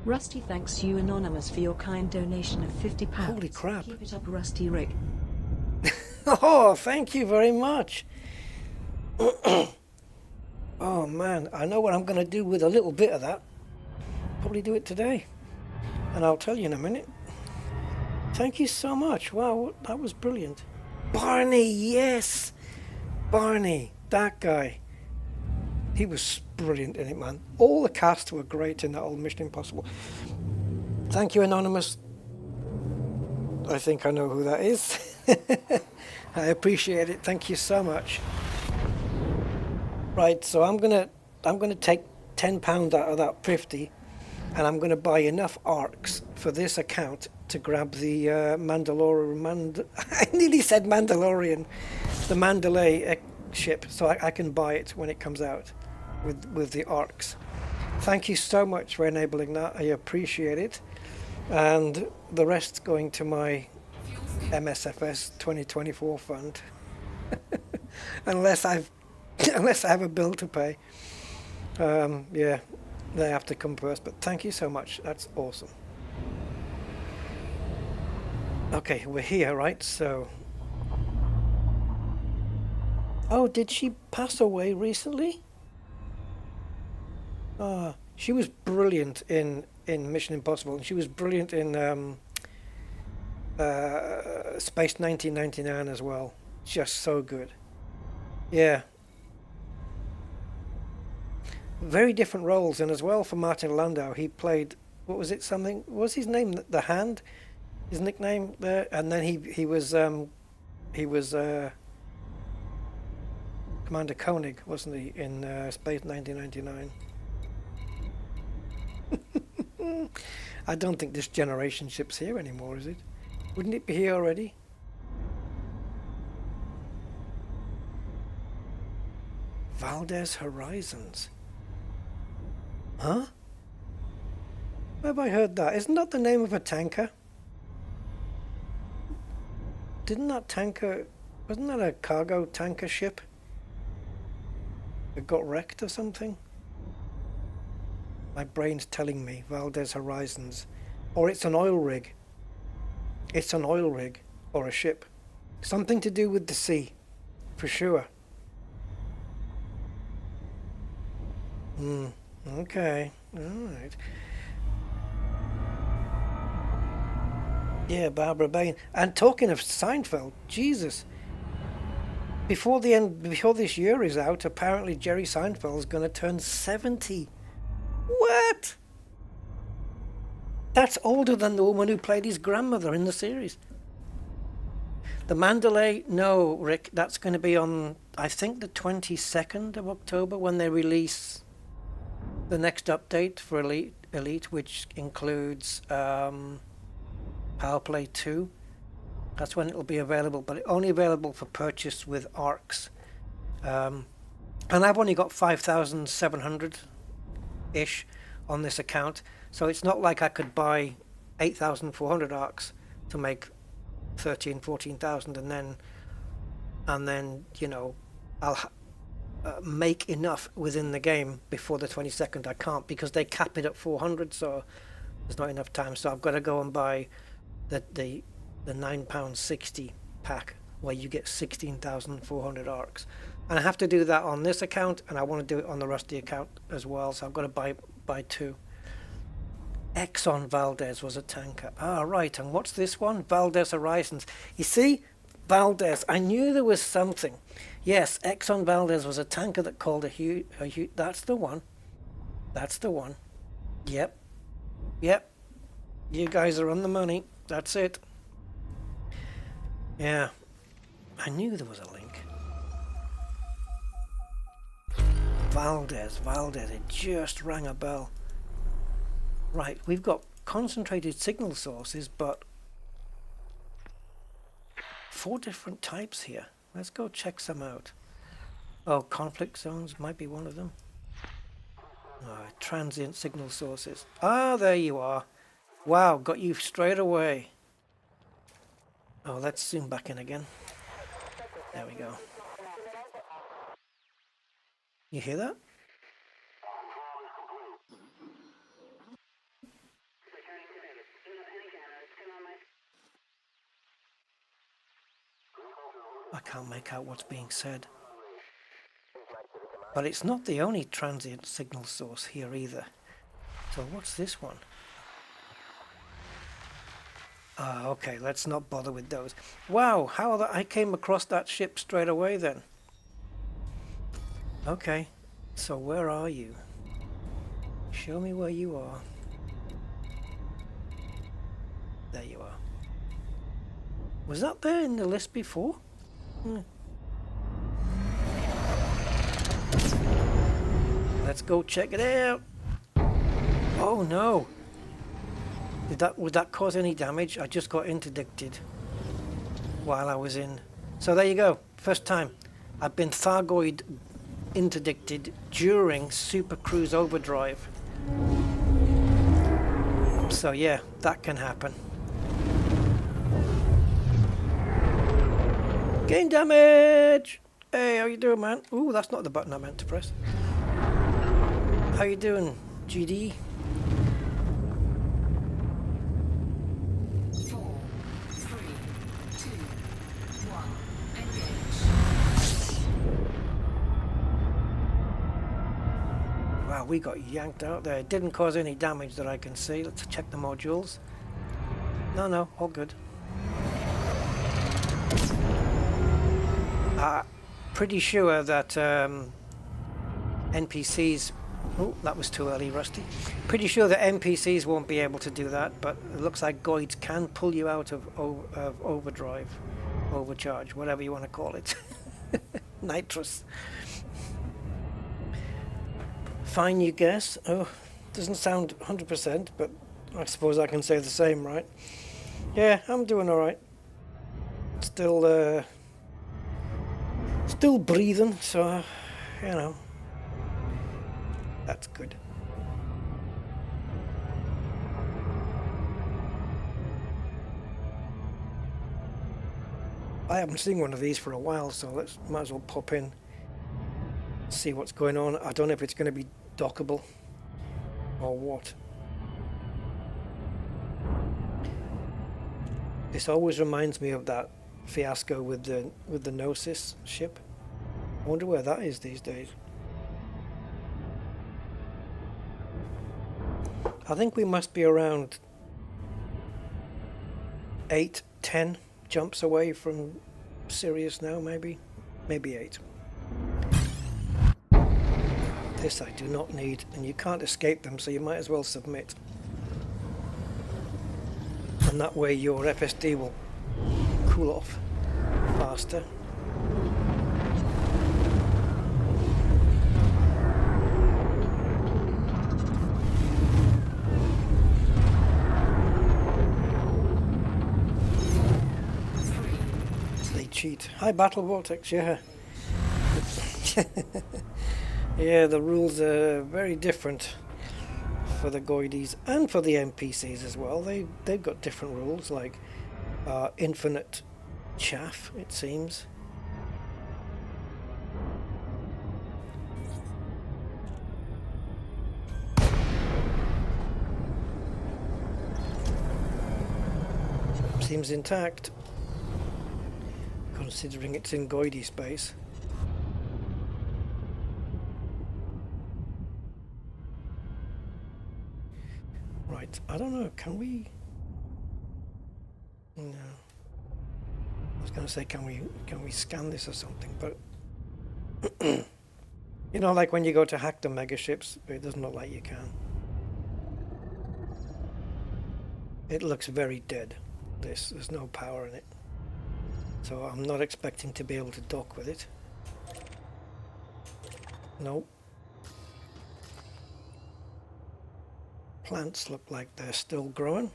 Rusty thanks you Anonymous for your kind donation of £50. Holy crap. Keep it up, Rusty Rick. Oh, thank you very much. Oh man, I know what I'm going to do with a little bit of that. Probably do it today. And I'll tell you in a minute. Thank you so much. Wow, that was brilliant. Barney, yes! Barney, that guy. He was brilliant in it, man. All the cast were great in that old Mission Impossible. Thank you, Anonymous. I think I know who that is. I appreciate it. Thank you so much. Right, so I'm gonna take £10 out of that 50, and I'm gonna buy enough arcs for this account to grab the Mandalorian. I nearly said Mandalorian, the Mandalay ship, so I can buy it when it comes out with the arcs. Thank you so much for enabling that. I appreciate it, and the rest's going to my MSFS 2024 fund, unless I have a bill to pay. Yeah, they have to come first. But thank you so much. That's awesome. Okay, we're here, right? So, oh, did she pass away recently? She was brilliant in Mission Impossible, and she was brilliant in Space 1999 as well. Just so good. Yeah. Very different roles, and as well for Martin Landau, he played, what was it, something, what was his name, the Hand, his nickname there, and then he was Commander Koenig, wasn't he, in Space 1999. I don't think this generation ship's here anymore, is it? Wouldn't it be here already? Valdez Horizons. Huh? Where have I heard that? Isn't that the name of a tanker? Didn't that tanker... Wasn't that a cargo tanker ship? It got wrecked or something? My brain's telling me Valdez Horizons. Or it's an oil rig. It's an oil rig. Or a ship. Something to do with the sea. For sure. Okay. Alright. Yeah, Barbara Bain. And talking of Seinfeld, Jesus. Before this year is out, apparently Jerry Seinfeld's going to turn 70. What? That's older than the woman who played his grandmother in the series. The Mandalay, no, Rick, that's going to be on, I think, the 22nd of October when they release the next update for Elite, which includes Power Play 2. That's when it'll be available, but only available for purchase with ARCs. And I've only got 5,700-ish on this account, so it's not like I could buy 8,400 ARCs to make 13, 14,000, and then you know, I'll make enough within the game before the 22nd. I can't, because they cap it at 400, so there's not enough time. So I've got to go and buy the £9.60 pack where you get 16,400 ARCs, and I have to do that on this account, and I want to do it on the Rusty account as well. So I've got to buy two. Exxon Valdez was a tanker. Ah, right. And what's this one? Valdez Horizons. You see, Valdez. I knew there was something. Yes, Exxon Valdez was a tanker that called a huge. That's the one. That's the one. Yep. Yep. You guys are on the money. That's it. Yeah. I knew there was a link. Valdez. It just rang a bell. Right, we've got concentrated signal sources, but 4 different types here. Let's go check some out. Oh, conflict zones might be one of them. Transient signal sources. Ah, there you are. Wow, got you straight away. Oh, let's zoom back in again. There we go. You hear that? I can't make out what's being said. But it's not the only transient signal source here either. So what's this one? Okay, let's not bother with those. Wow, I came across that ship straight away then. Okay, so where are you? Show me where you are. There you are. Was that there in the list before? Let's go check it out. Oh no! Would that cause any damage? I just got interdicted while I was in. So there you go. First time I've been Thargoid interdicted during Super Cruise Overdrive. So yeah, that can happen. Gain damage! Hey, how you doing, man? Ooh, that's not the button I meant to press. How you doing, GD? 4, 3, 2, 1, engage. Wow, we got yanked out there. It didn't cause any damage that I can see. Let's check the modules. No, all good. Pretty sure that NPCs... Oh, that was too early, Rusty. Pretty sure that NPCs won't be able to do that, but it looks like Goids can pull you out of overdrive, overcharge, whatever you want to call it. Nitrous. Fine, you guess. Oh, doesn't sound 100%, but I suppose I can say the same, right? Yeah, I'm doing all right. Still breathing, so, you know, that's good. I haven't seen one of these for a while, so might as well pop in, see what's going on. I don't know if it's going to be dockable or what. This always reminds me of that fiasco with the Gnosis ship. I wonder where that is these days. I think we must be around 8, 10 jumps away from Sirius now, maybe 8. This I do not need, and you can't escape them, so you might as well submit. And that way your FSD will cool off faster. They cheat. Hi, Battle Vortex, yeah. Yeah, the rules are very different for the Goidies and for the NPCs as well. They've got different rules, like infinite chaff, it seems. Seems intact, considering it's in Goidie space. Right, I don't know, can we... No. I was going to say, can we scan this or something, but... You know, like when you go to hack the megaships, it doesn't look like you can. It looks very dead, there's no power in it. So I'm not expecting to be able to dock with it. Nope. Plants look like they're still growing.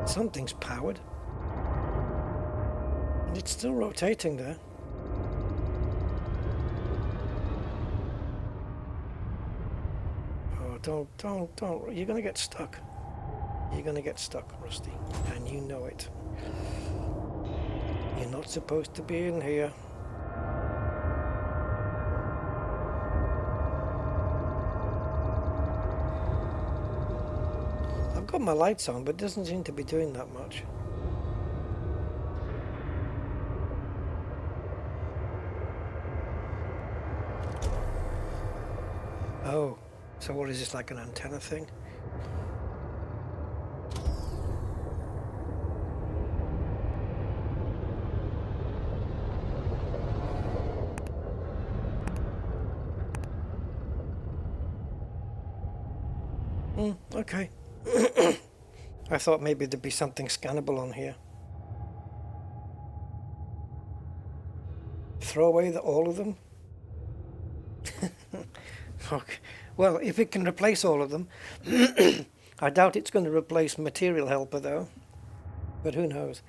Something's powered. And it's still rotating there. Oh, don't. You're gonna get stuck. You're gonna get stuck, Rusty. And you know it. You're not supposed to be in here. I've got my lights on, but it doesn't seem to be doing that much. Oh, so what is this, like an antenna thing? Okay. I thought maybe there'd be something scannable on here. Throw away all of them? Okay. Well, if it can replace all of them, I doubt it's going to replace Material Helper though. But who knows?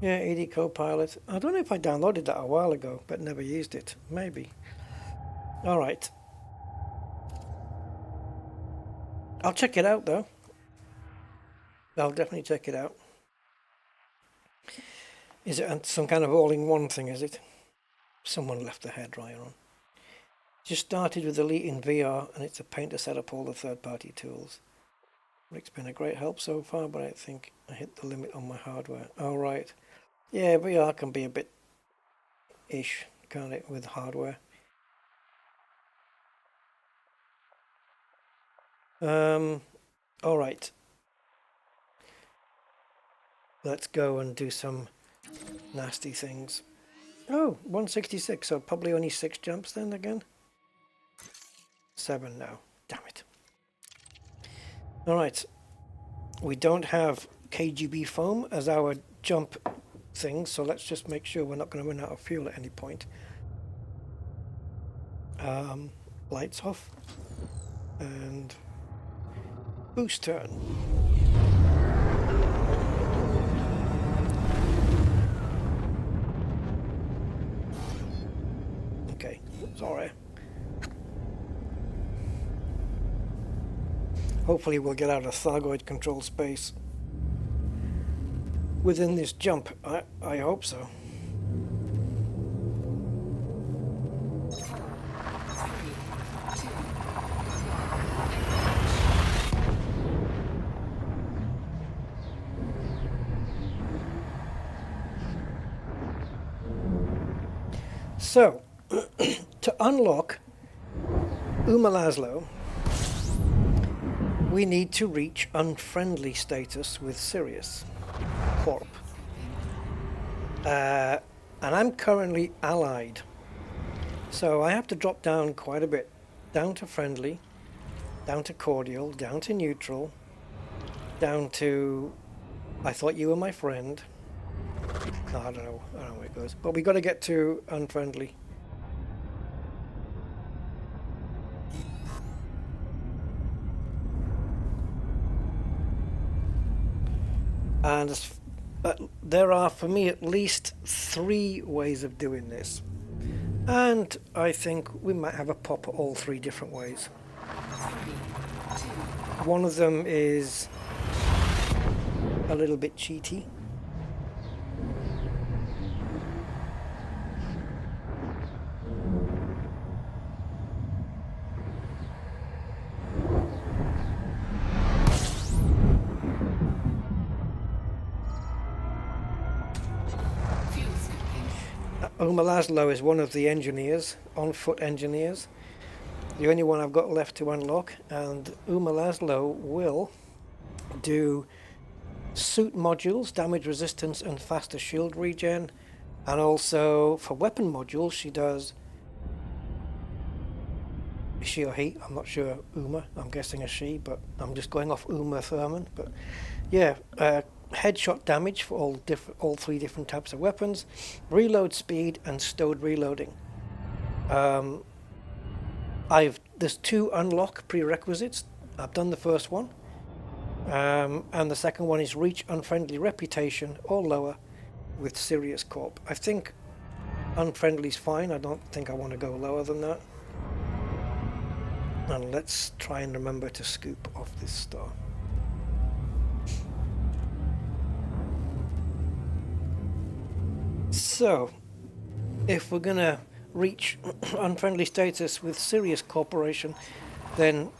Yeah, AD Copilot. I don't know if I downloaded that a while ago, but never used it. Maybe. All right. I'll check it out though. I'll definitely check it out. Is it some kind of all-in-one thing, is it? Someone left the hairdryer on. Just started with Elite in VR, and it's a pain to set up all the third-party tools. Rick's been a great help so far, but I think I hit the limit on my hardware. Oh, right. Yeah, VR can be a bit ish, can't it, with hardware? All right. Let's go and do some nasty things. Oh, 166, so probably only 6 jumps then again? 7 now. Damn it. Alright. We don't have KGB foam as our jump thing, so let's just make sure we're not going to run out of fuel at any point. Lights off. And boost turn. Okay, sorry. Hopefully we'll get out of Thargoid control space within this jump. I hope so. So, to unlock Uma Lazlo, we need to reach unfriendly status with Sirius Corp. And I'm currently allied. So I have to drop down quite a bit. Down to friendly, down to cordial, down to neutral, down to I thought you were my friend. No, I don't know where it goes. But we got to get to unfriendly. And there are, for me, at least 3 ways of doing this. And I think we might have a pop at all 3 different ways. One of them is a little bit cheaty. Uma Lazlo is one of the engineers, on-foot engineers, the only one I've got left to unlock, and Uma Lazlo will do suit modules, damage resistance and faster shield regen, and also for weapon modules she does, is she or he? I'm not sure. Uma, I'm guessing a she, but I'm just going off Uma Thurman, but yeah, headshot damage for all 3 different types of weapons, reload speed and stowed reloading. There's 2 unlock prerequisites. I've done the first one, and the second one is reach unfriendly reputation or lower with Sirius Corp. I think unfriendly's fine. I don't think I want to go lower than that. And let's try and remember to scoop off this star. So, if we're gonna reach unfriendly status with Sirius Corporation, then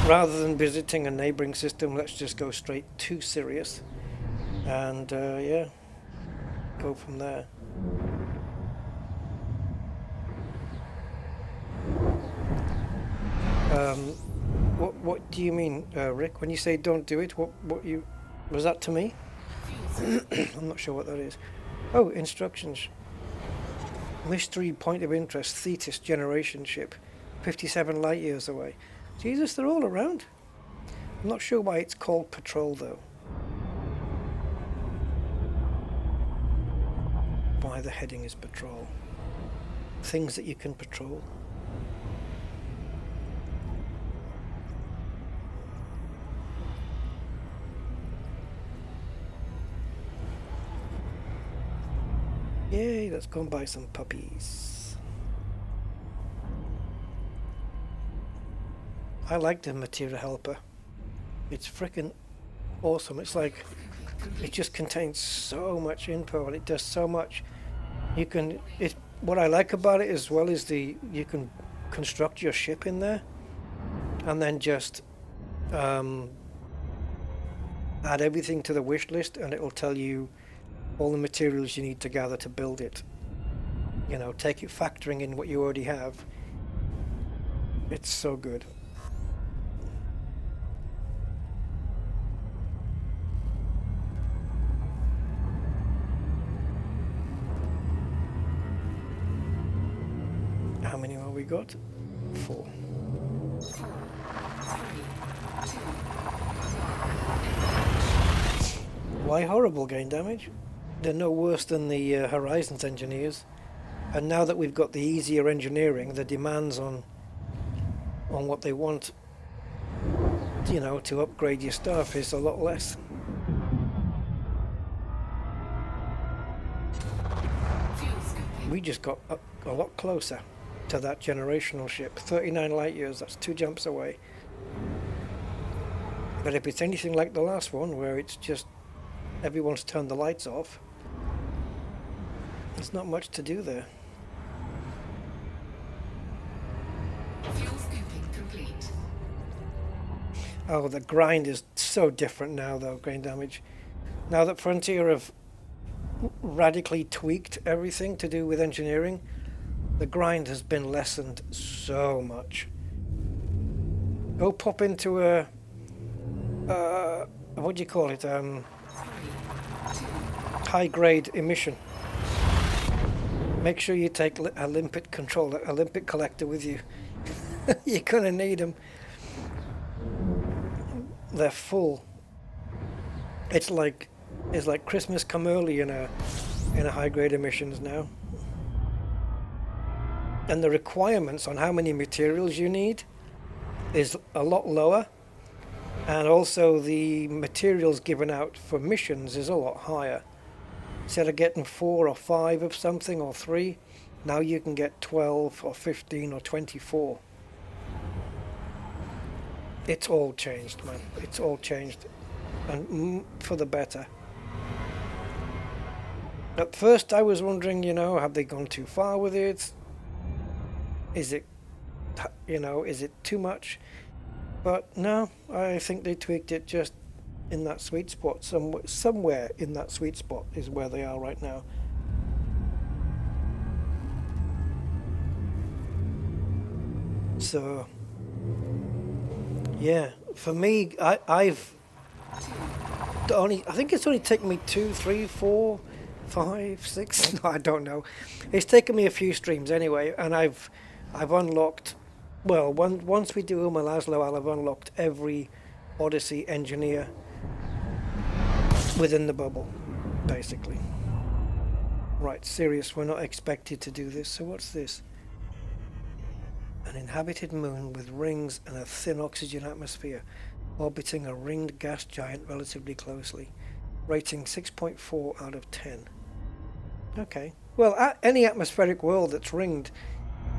rather than visiting a neighboring system, let's just go straight to Sirius and yeah, go from there. What do you mean, Rick? When you say don't do it, what was that to me? I'm not sure what that is. Oh, instructions. Mystery point of interest, Thetis generation ship. 57 light years away. Jesus, they're all around. I'm not sure why it's called patrol though. Why the heading is patrol. Things that you can patrol. Yay, let's go and buy some puppies. I like the material helper. It's freaking awesome. It's like it just contains so much info and it does so much. You can what I like about it as well is you can construct your ship in there and then just add everything to the wish list and it'll tell you all the materials you need to gather to build it. You know, take it factoring in what you already have. It's so good. How many have we got? 4. 4, 3, 2, Why horrible gain damage? They're no worse than the Horizons engineers. And now that we've got the easier engineering, the demands on what they want, you know, to upgrade your stuff is a lot less. We just got a lot closer to that generational ship. 39 light years, that's 2 jumps away. But if it's anything like the last one, where it's just everyone's turned the lights off, there's not much to do there. fuel scooping complete. Oh, the grind is so different now, though, grain damage. Now that Frontier have radically tweaked everything to do with engineering, the grind has been lessened so much. Go pop into a what do you call it? 3, 2, High grade emission. Make sure you take a limpet controller, a limpet collector with you. You're gonna need them. They're full. It's like Christmas come early in a high grade emissions now. And the requirements on how many materials you need is a lot lower, and also the materials given out for missions is a lot higher. Instead of getting 4 or 5 of something or 3, now you can get 12 or 15 or 24. It's all changed, man. It's all changed, and for the better. At first I was wondering, you know, have they gone too far with it? Is it, you know, is it too much? But no, I think they tweaked it just in that sweet spot. Somewhere in that sweet spot is where they are right now. So, yeah, for me, I think it's only taken me 2, 3, 4, 5, 6. No, I don't know. It's taken me a few streams anyway, and I've unlocked. Well, once we do Uma Lazlo, I'll have unlocked every Odyssey engineer within the bubble, basically. Right, Sirius, we're not expected to do this, so what's this? An inhabited moon with rings and a thin oxygen atmosphere, orbiting a ringed gas giant relatively closely. Rating 6.4 out of 10. Okay. Well, any atmospheric world that's ringed,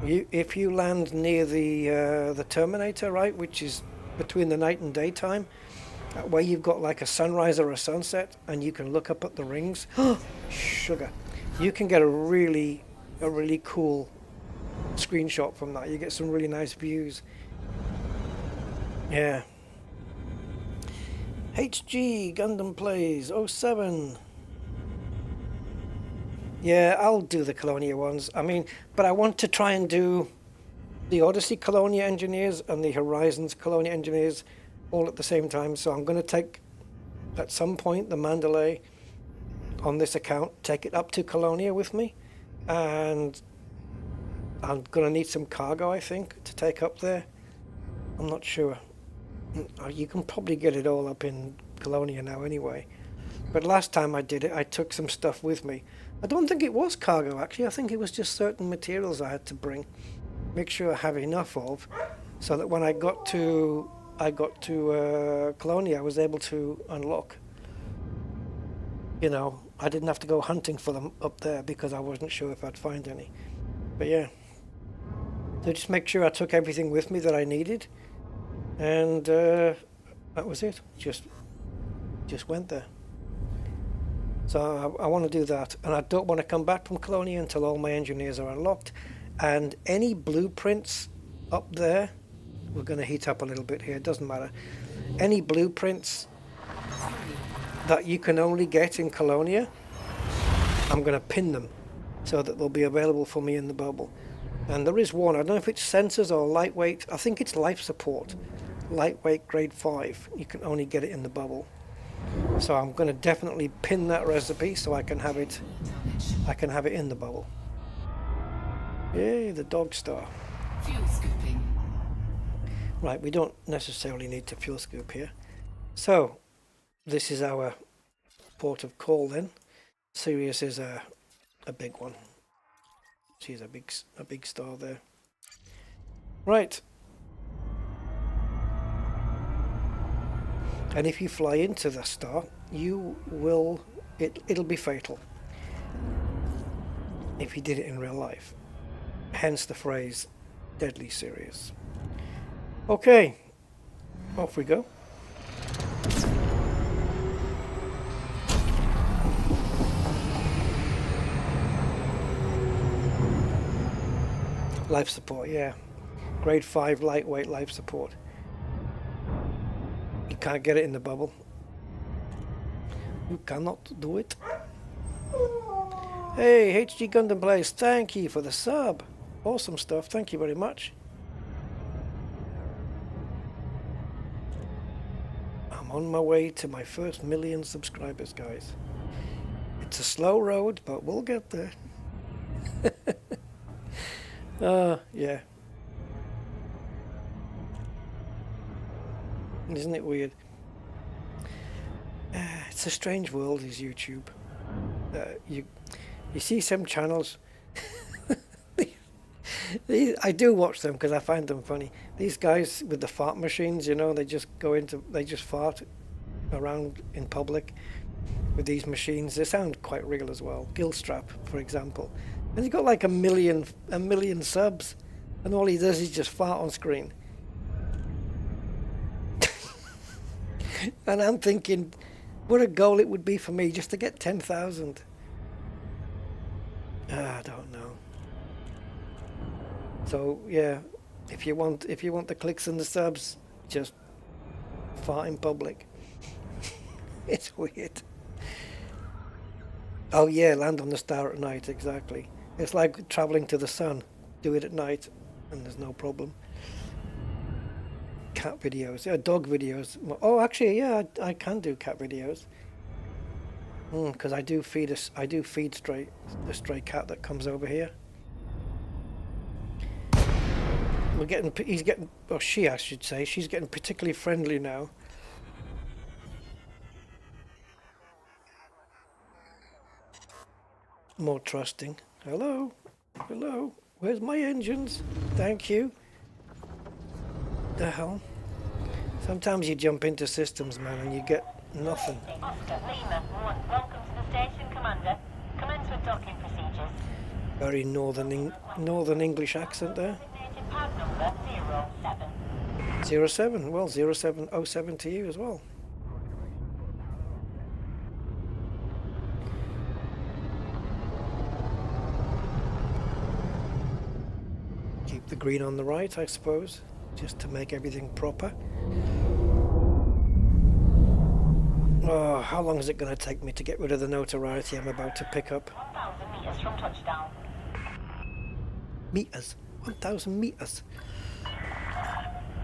if you land near the Terminator, right, which is between the night and daytime, where you've got like a sunrise or a sunset, and you can look up at the rings, sugar, you can get a really cool screenshot from that. You get some really nice views. Yeah. HG Gundam Plays 07. Yeah, I'll do the Colonia ones. I mean, but I want to try and do the Odyssey Colonia engineers and the Horizons Colonia engineers all at the same time. So I'm going to take, at some point, the Mandalay on this account, take it up to Colonia with me, and I'm going to need some cargo, I think, to take up there. I'm not sure. You can probably get it all up in Colonia now anyway. But last time I did it, I took some stuff with me. I don't think it was cargo, actually. I think it was just certain materials I had to bring. Make sure I have enough of, so that when I got to Colonia, I was able to unlock. You know, I didn't have to go hunting for them up there because I wasn't sure if I'd find any. But yeah. So just make sure I took everything with me that I needed. And that was it. Just went there. So I want to do that, and I don't want to come back from Colonia until all my engineers are unlocked. And any blueprints up there, we're going to heat up a little bit here, it doesn't matter. Any blueprints that you can only get in Colonia, I'm going to pin them so that they'll be available for me in the bubble. And there is one, I don't know if it's sensors or lightweight, I think it's life support. Lightweight grade 5, you can only get it in the bubble. So I'm going to definitely pin that recipe so I can have it in the bubble. Yay, the dog star. Fuel scooping. Right, we don't necessarily need to fuel scoop here. So this is our port of call then. Sirius is a big one. She's a big star there. Right. And if you fly into the star, it'll be fatal. If you did it in real life. Hence the phrase, deadly serious. Okay, off we go. Life support, yeah. Grade 5 lightweight life support. You can't get it in the bubble. You cannot do it. Hey, HG Gundam Blaze, thank you for the sub. Awesome stuff, thank you very much. I'm on my way to my first 1,000,000 subscribers, guys. It's a slow road, but we'll get there. Yeah. Isn't it weird? It's a strange world, is YouTube. You see some channels. I do watch them because I find them funny. These guys with the fart machines, you know, they just fart around in public with these machines. They sound quite real as well. Gilstrap, for example, and he's got like a million subs, and all he does is just fart on screen. And I'm thinking, what a goal it would be for me just to get 10,000. I don't know. So yeah, if you want the clicks and the subs, just fart in public. It's weird. Oh yeah, land on the star at night, exactly. It's like traveling to the sun. Do it at night, and there's no problem. Cat videos, dog videos. Oh, actually, yeah, I can do cat videos. Because I do feed the stray cat that comes over here. She, I should say, she's getting particularly friendly now. More trusting. Hello, where's my engines? Thank you. The hell? Sometimes you jump into systems, man, and you get nothing. Oscar Lima 1, welcome to the station, Commander. Commence with docking procedures. Very northern English accent there. Designated pad number 07. 07, well, 0707 to you as well. Keep the green on the right, I suppose, just to make everything proper. Oh, how long is it going to take me to get rid of the notoriety I'm about to pick up? 1,000 meters from touchdown. Meters? 1,000 meters?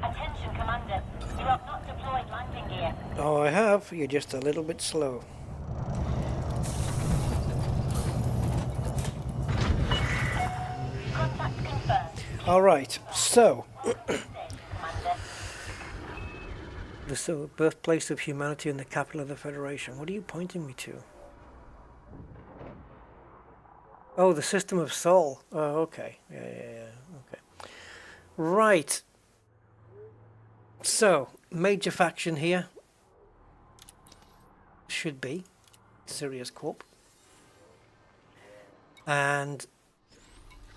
Attention, Commander. You have not deployed landing gear. Oh, I have. You're just a little bit slow. Contact confirmed. All right, so the birthplace of humanity and the capital of the Federation. What are you pointing me to? Oh, the system of Sol. Oh, okay. Yeah. Okay. Right. So, major faction here should be Sirius Corp. And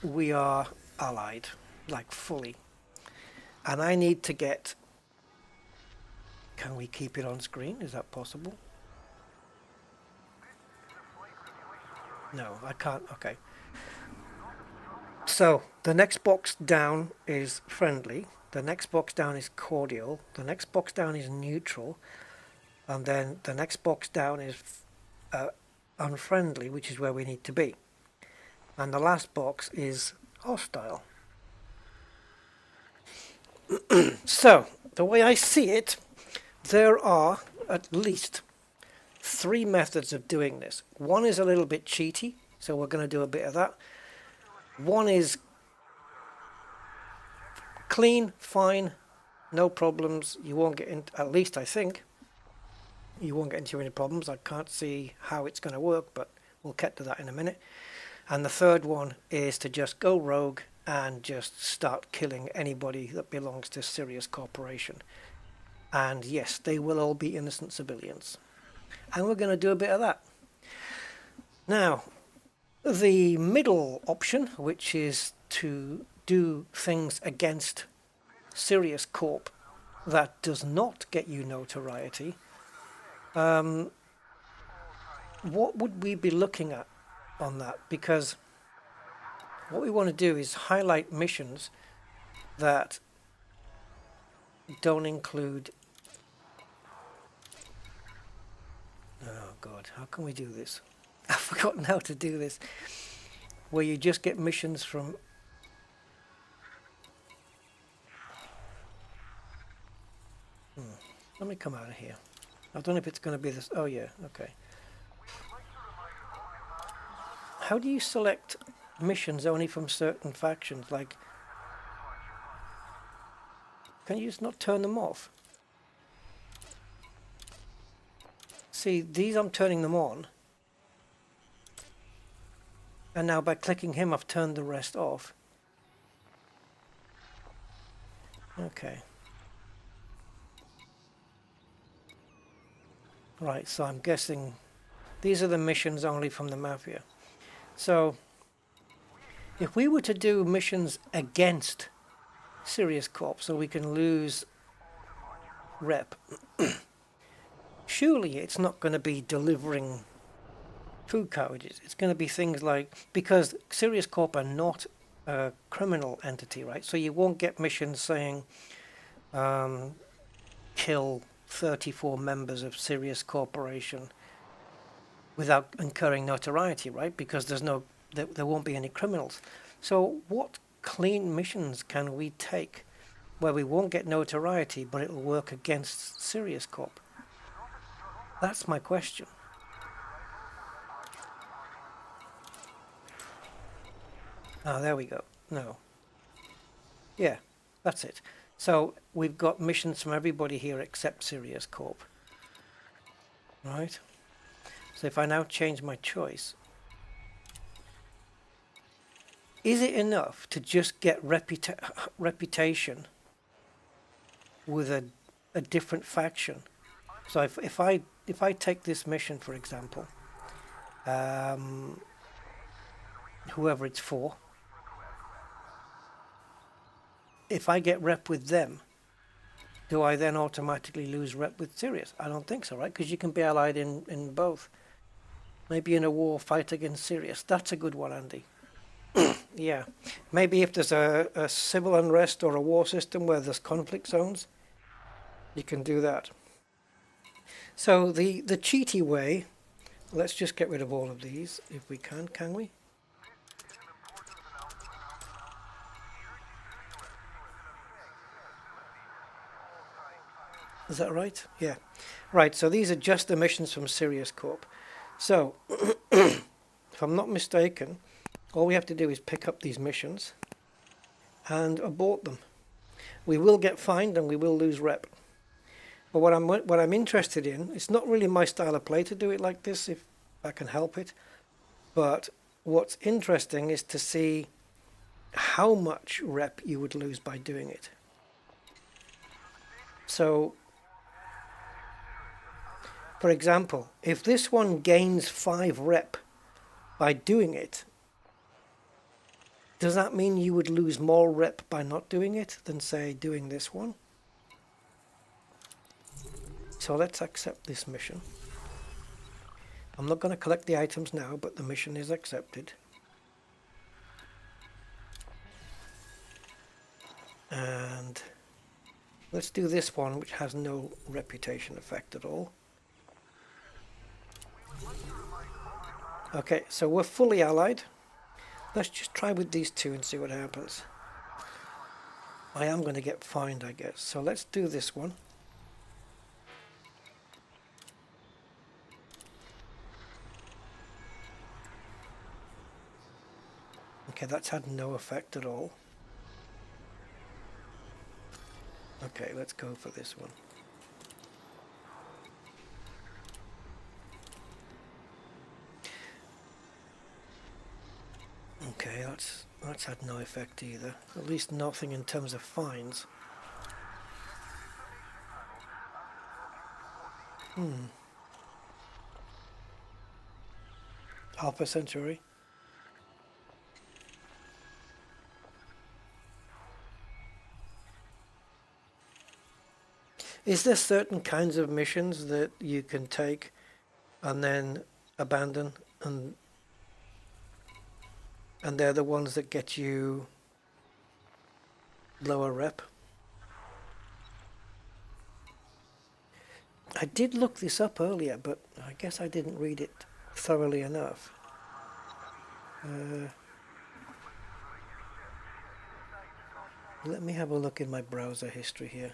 we are allied, like fully. And I need to get... Can we keep it on screen? Is that possible? No, I can't. Okay. So, the next box down is friendly. The next box down is cordial. The next box down is neutral. And then the next box down is unfriendly, which is where we need to be. And the last box is hostile. So, the way I see it, there are at least 3 methods of doing this. One is a little bit cheaty, so we're going to do a bit of that. One is clean, fine, no problems. You won't get into, at least I think, you won't get into any problems. I can't see how it's going to work, but we'll get to that in a minute. And the third one is to just go rogue and just start killing anybody that belongs to Sirius Corporation. And yes, they will all be innocent civilians. And we're going to do a bit of that. Now, the middle option, which is to do things against Sirius Corp that does not get you notoriety, what would we be looking at on that? Because what we want to do is highlight missions that don't include... Oh God, how can we do this? I've forgotten how to do this. Where you just get missions from... Let me come out of here. I don't know if it's going to be this... Oh yeah, okay. How do you select missions only from certain factions? Like, can you just not turn them off? See, these I'm turning them on. And now by clicking him, I've turned the rest off. Okay. Right, so I'm guessing these are the missions only from the Mafia. So, if we were to do missions against Sirius Corp so we can lose rep, surely it's not going to be delivering food cartridges. It's going to be things like, because Sirius Corp are not a criminal entity, right? So you won't get missions saying kill 34 members of Sirius Corporation without incurring notoriety, right? Because there won't be any criminals. So what clean missions can we take where we won't get notoriety but it'll work against Sirius Corp? That's my question. Ah, there we go. No. Yeah, that's it. So we've got missions from everybody here except Sirius Corp. Right? So if I now change my choice, is it enough to just get reputation with a different faction? So if I take this mission, for example, whoever it's for, if I get rep with them, do I then automatically lose rep with Sirius? I don't think so, right? Because you can be allied in both. Maybe in a war, fight against Sirius. That's a good one, Andy. Yeah. Maybe if there's a civil unrest or a war system where there's conflict zones, you can do that. So the cheaty way, let's just get rid of all of these if we can we? Is that right? Yeah. Right, so these are just the missions from Sirius Corp. So, if I'm not mistaken, all we have to do is pick up these missions and abort them. We will get fined and we will lose rep. But what I'm interested in, it's not really my style of play to do it like this if I can help it. But what's interesting is to see how much rep you would lose by doing it. So, for example, if this one gains 5 rep by doing it, does that mean you would lose more rep by not doing it than, say, doing this one? So let's accept this mission. I'm not going to collect the items now, but the mission is accepted. And let's do this one, which has no reputation effect at all. Okay, so we're fully allied. Let's just try with these two and see what happens. I am going to get fined, I guess. So let's do this one. Okay, that's had no effect at all. Okay, let's go for this one. Okay, that's had no effect either. At least nothing in terms of fines. Alpha Centauri. Is there certain kinds of missions that you can take and then abandon, and they're the ones that get you lower rep? I did look this up earlier, but I guess I didn't read it thoroughly enough. Let me have a look in my browser history here.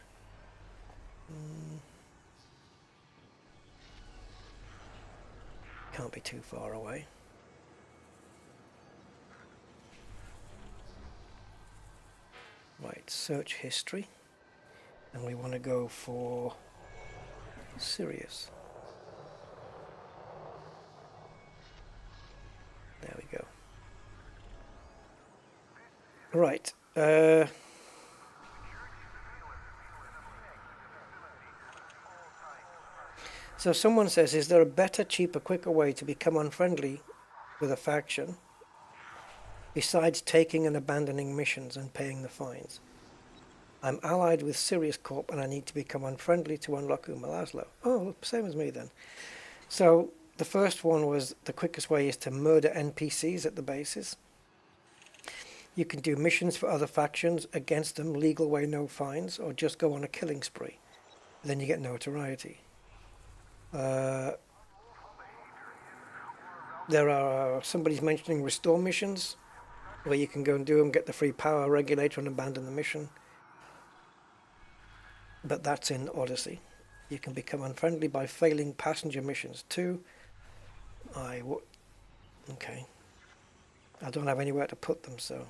Can't be too far away. Right, search history, and we want to go for Sirius. There we go. Right. So someone says, is there a better, cheaper, quicker way to become unfriendly with a faction besides taking and abandoning missions and paying the fines? I'm allied with Sirius Corp and I need to become unfriendly to unlock Uma Lazlo. Oh, same as me then. So the first one was the quickest way is to murder NPCs at the bases. You can do missions for other factions against them, legal way, no fines, or just go on a killing spree. Then you get notoriety. There are, somebody's mentioning restore missions, where you can go and do them, get the free power regulator and abandon the mission. But that's in Odyssey. You can become unfriendly by failing passenger missions too. Okay. I don't have anywhere to put them, so.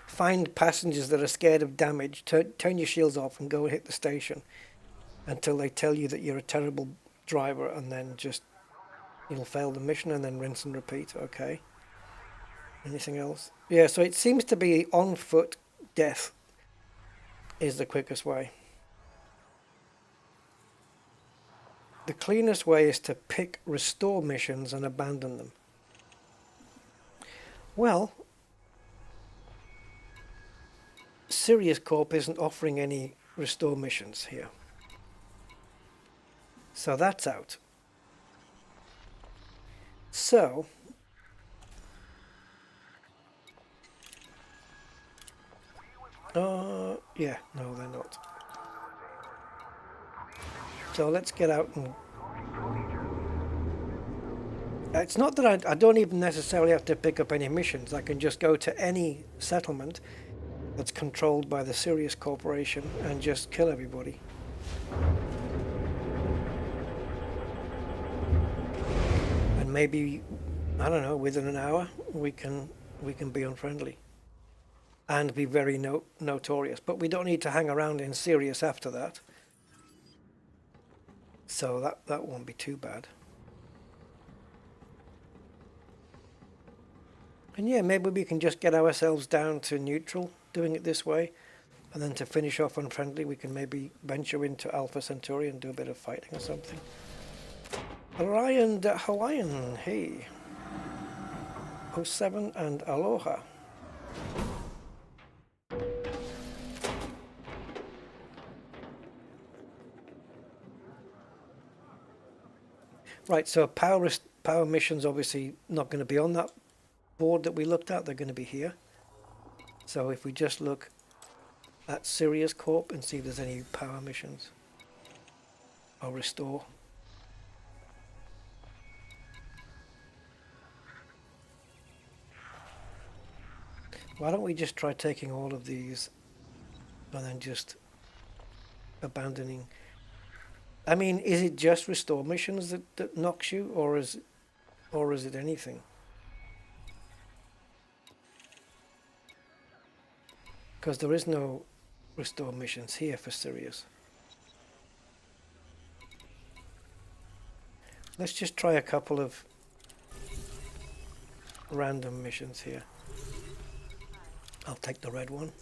Find passengers that are scared of damage, turn your shields off and go hit the station until they tell you that you're a terrible driver, and then just you'll fail the mission and then rinse and repeat. Okay. Anything else? Yeah, so it seems to be on foot death is the quickest way. The cleanest way is to pick restore missions and abandon them. Well, Sirius Corp isn't offering any restore missions here. So that's out. So, yeah, no, they're not. So let's get out and... It's not that I don't even necessarily have to pick up any missions. I can just go to any settlement that's controlled by the Sirius Corporation and just kill everybody. And maybe I don't know, within an hour we can be unfriendly and be very notorious, but we don't need to hang around in Sirius after that, so that won't be too bad. And yeah, maybe we can just get ourselves down to neutral doing it this way, and then to finish off unfriendly we can maybe venture into Alpha Centauri and do a bit of fighting or something. Ryan the Hawaiian, hey. 07 and Aloha. Right, so power missions obviously not going to be on that board that we looked at, they're going to be here. So if we just look at Sirius Corp and see if there's any power missions or restore. Why don't we just try taking all of these and then just abandoning? I mean, is it just restore missions that knocks you, or is it anything? Because there is no restore missions here for Sirius. Let's just try a couple of random missions here. I'll take the red one.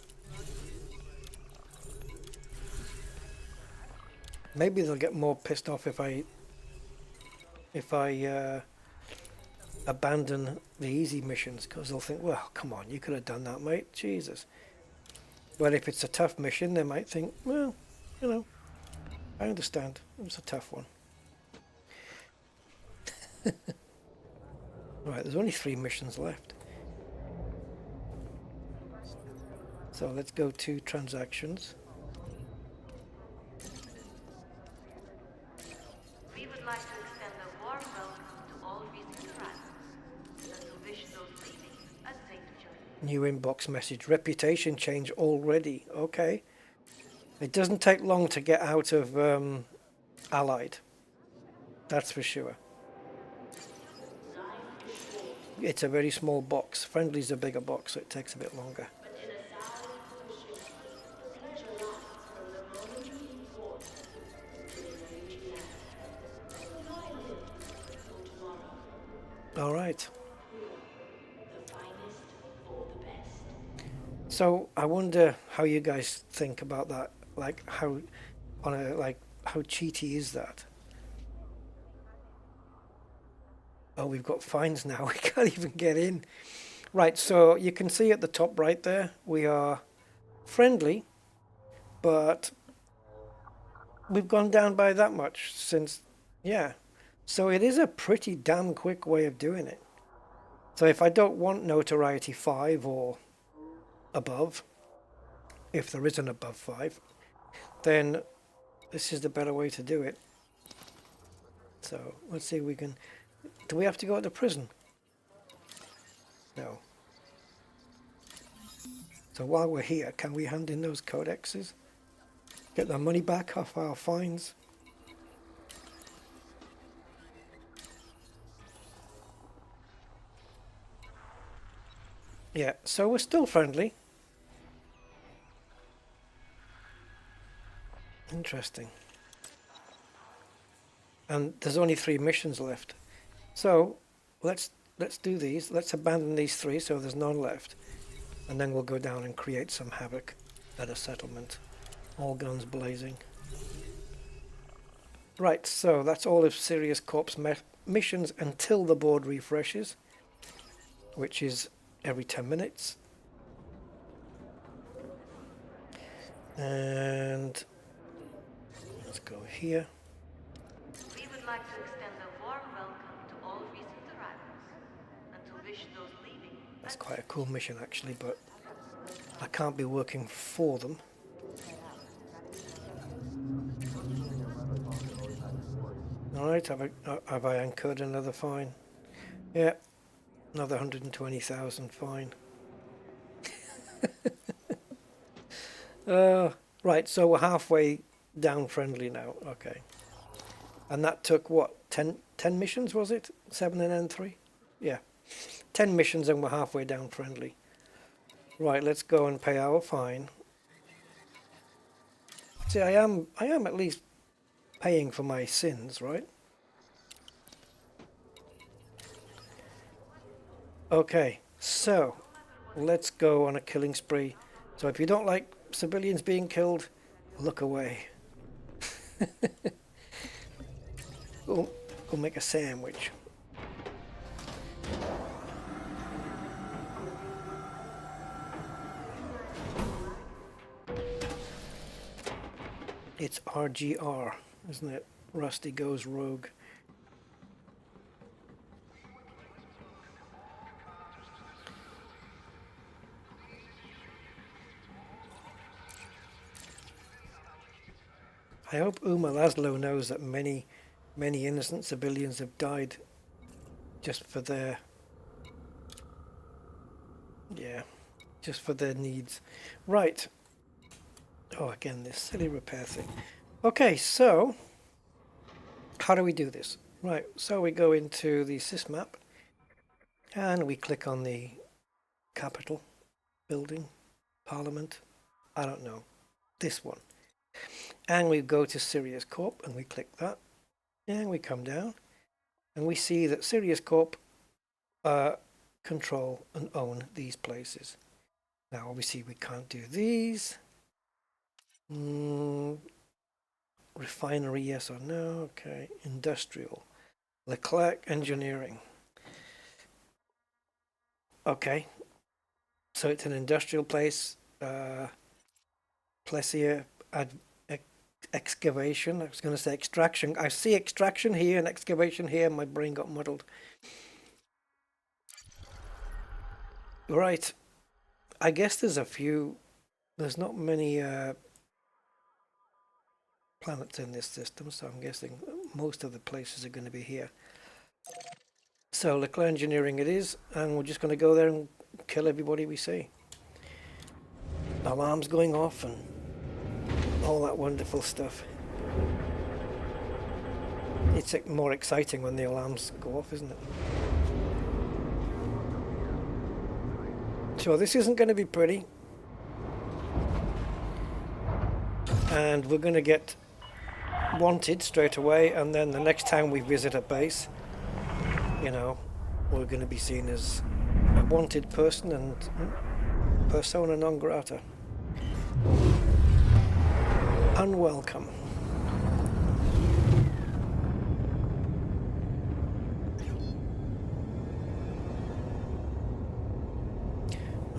Maybe they'll get more pissed off if I abandon the easy missions, because they'll think, well, come on, you could have done that, mate. Jesus. But if it's a tough mission, they might think, well, you know, I understand. It was a tough one. Right, there's only 3 missions left. So let's go to transactions. We would like to extend a warm welcome to all recent arrivals and to wish those leaving a safe journey. New inbox message. Reputation change already. Okay. It doesn't take long to get out of Allied. That's for sure. It's a very small box. Friendly's a bigger box, so it takes a bit longer. All right. So I wonder how you guys think about that. Like how cheaty is that? Oh, we've got fines now. We can't even get in. Right, so you can see at the top right there, we are friendly, but we've gone down by that much since, yeah. So it is a pretty damn quick way of doing it. So if I don't want notoriety 5 or above, if there is an above 5, then this is the better way to do it. So let's see if we can... Do we have to go to prison? No. So while we're here, can we hand in those codexes? Get the money back off our fines? Yeah, so we're still friendly. Interesting. And there's only 3 missions left. So let's do these. Let's abandon these 3 so there's none left. And then we'll go down and create some havoc at a settlement. All guns blazing. Right, so that's all of Sirius Corp's missions until the board refreshes, which is every 10 minutes. And let's go here. We would like to extend a warm welcome to all recent arrivals and to wish those leaving. That's quite a cool mission actually, but I can't be working for them. Alright, have I incurred another fine? Yeah, another 120,000 fine. Right, so we're halfway down friendly now, okay. And that took what, 10 missions was it? 7 and N3? Yeah, 10 missions and we're halfway down friendly. Right, let's go and pay our fine. See, I am at least paying for my sins, right? Okay, so let's go on a killing spree. So if you don't like civilians being killed, look away. Go make a sandwich. It's RGR, isn't it? Rusty goes rogue. I hope Uma Lazlo knows that many innocent civilians have died just for their, yeah, just for their needs. Right. Oh, again, this silly repair thing. Okay, so how do we do this? Right, so we go into the sysmap and we click on the Capitol building, Parliament, I don't know, this one. And we go to Sirius Corp and we click that. And we come down and we see that Sirius Corp control and own these places. Now obviously we can't do these. Refinery, yes or no? Okay. Industrial. Leclerc Engineering. Okay. So it's an industrial place. Plessier excavation. I was going to say extraction. I see extraction here and excavation here. My brain got muddled. Right. I guess there's a few. There's not many planets in this system, so I'm guessing most of the places are going to be here. So Leclerc Engineering it is, and we're just going to go there and kill everybody we see. Alarms going off and all that wonderful stuff. It's more exciting when the alarms go off, isn't it? So this isn't going to be pretty. And we're going to get wanted straight away, and then the next time we visit a base, you know, we're going to be seen as a wanted person and persona non grata. Unwelcome.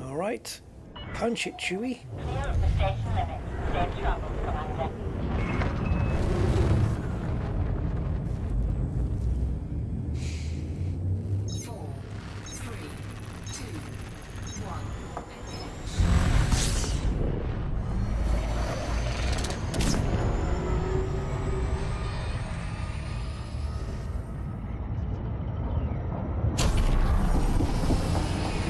All right, punch it, Chewie. Clear of the station limits. Safe travels, Commander. 4, 3, 2, 1.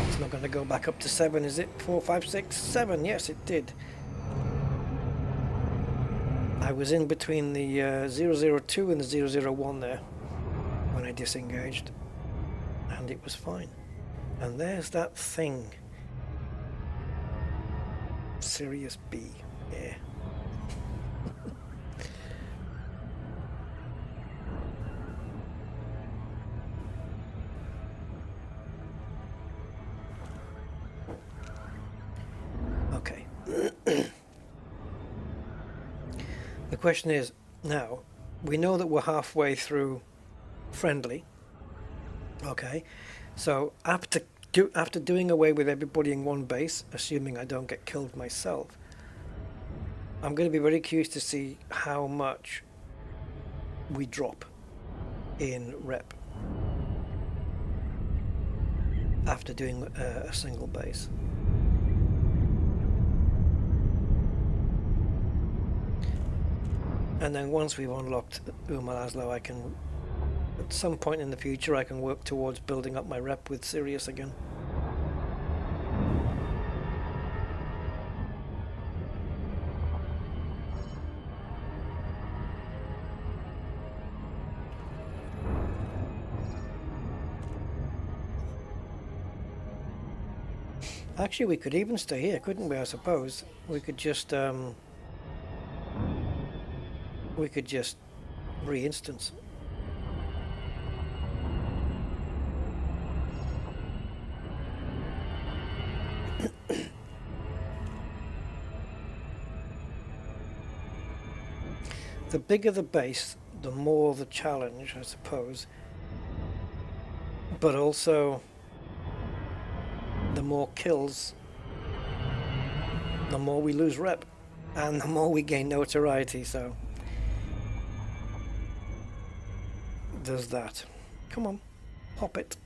It's not going to go back up to 7, is it? 4, 5, 6, 7. Yes, it did. I was in between the 002 and the 001 there when I disengaged, and it was fine. And there's that thing. Sirius B. Yeah. Okay. The question is, now, we know that we're halfway through friendly. Okay. So after doing away with everybody in one base, assuming I don't get killed myself, I'm going to be very curious to see how much we drop in rep after doing a single base. And then once we've unlocked Uma Lazlo, I can, at some point in the future, I can work towards building up my rep with Sirius again. Actually, we could even stay here, couldn't we? I suppose we could just re-instance. The bigger the base, the more the challenge, I suppose. But also, the more kills, the more we lose rep, and the more we gain notoriety, so there's that. Come on, pop it.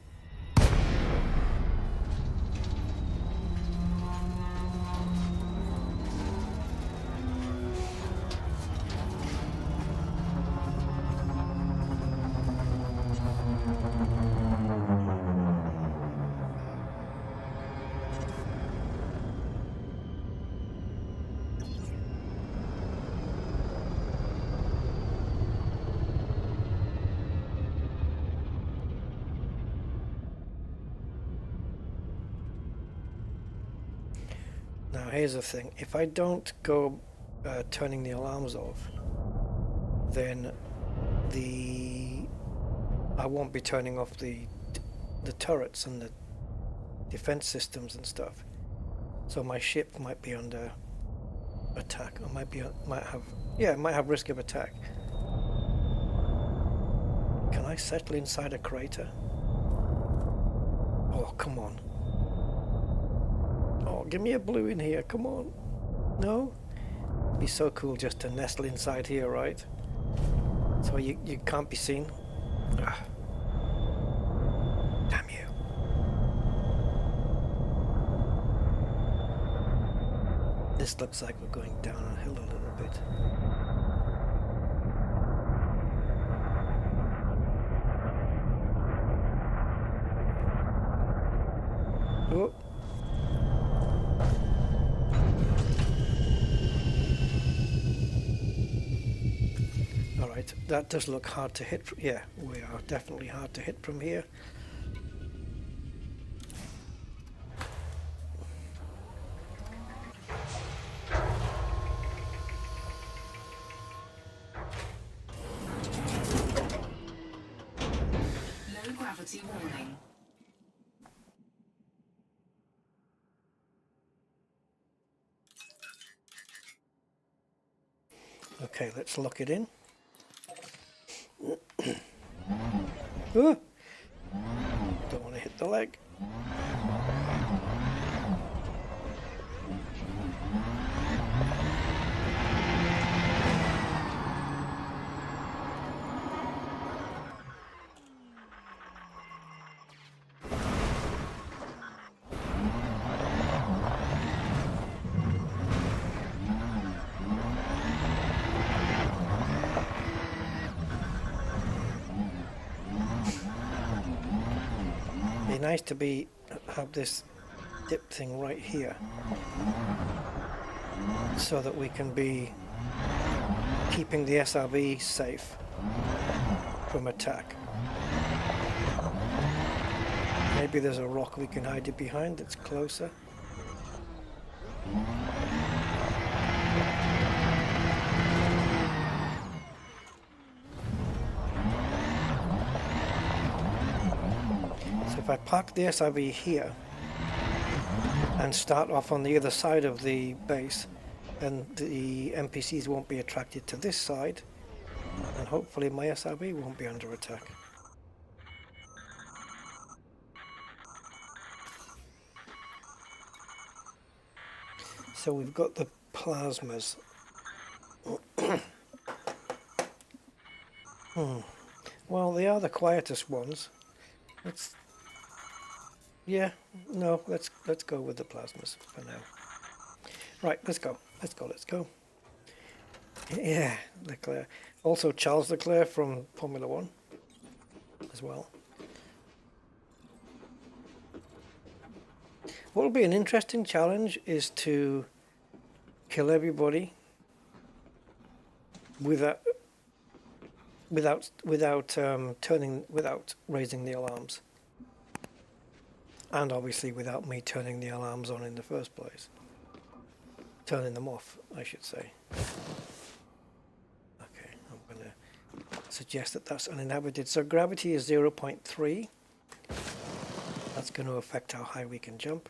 Now here's the thing, if I don't go turning the alarms off, then I won't be turning off the turrets and the defense systems and stuff. So my ship might be under attack, or might have risk of attack. Can I settle inside a crater? Oh, come on. Oh, give me a blue in here, come on. No? It'd be so cool just to nestle inside here, right? So you can't be seen. Ugh. Damn you. This looks like we're going down a hill a little bit. Oh. Alright, that does look hard to hit. Yeah, we are definitely hard to hit from here. Low gravity warning. Okay, let's lock it in. Oh, don't want to hit the leg. Nice to have this dip thing right here so that we can be keeping the SRB safe from attack. Maybe there's a rock we can hide it behind that's closer. If I park the SRV here and start off on the other side of the base, then the NPCs won't be attracted to this side, and hopefully my SRV won't be under attack. So we've got the plasmas. Well, they are the quietest ones. Let's go with the plasmas for now. Right, let's go. Yeah, Leclerc. Also Charles Leclerc from Formula One as well. What will be an interesting challenge is to kill everybody without raising the alarms. And obviously without me turning the alarms on in the first place. Turning them off, I should say. Okay, I'm going to suggest that that's uninhabited. So gravity is 0.3. That's going to affect how high we can jump.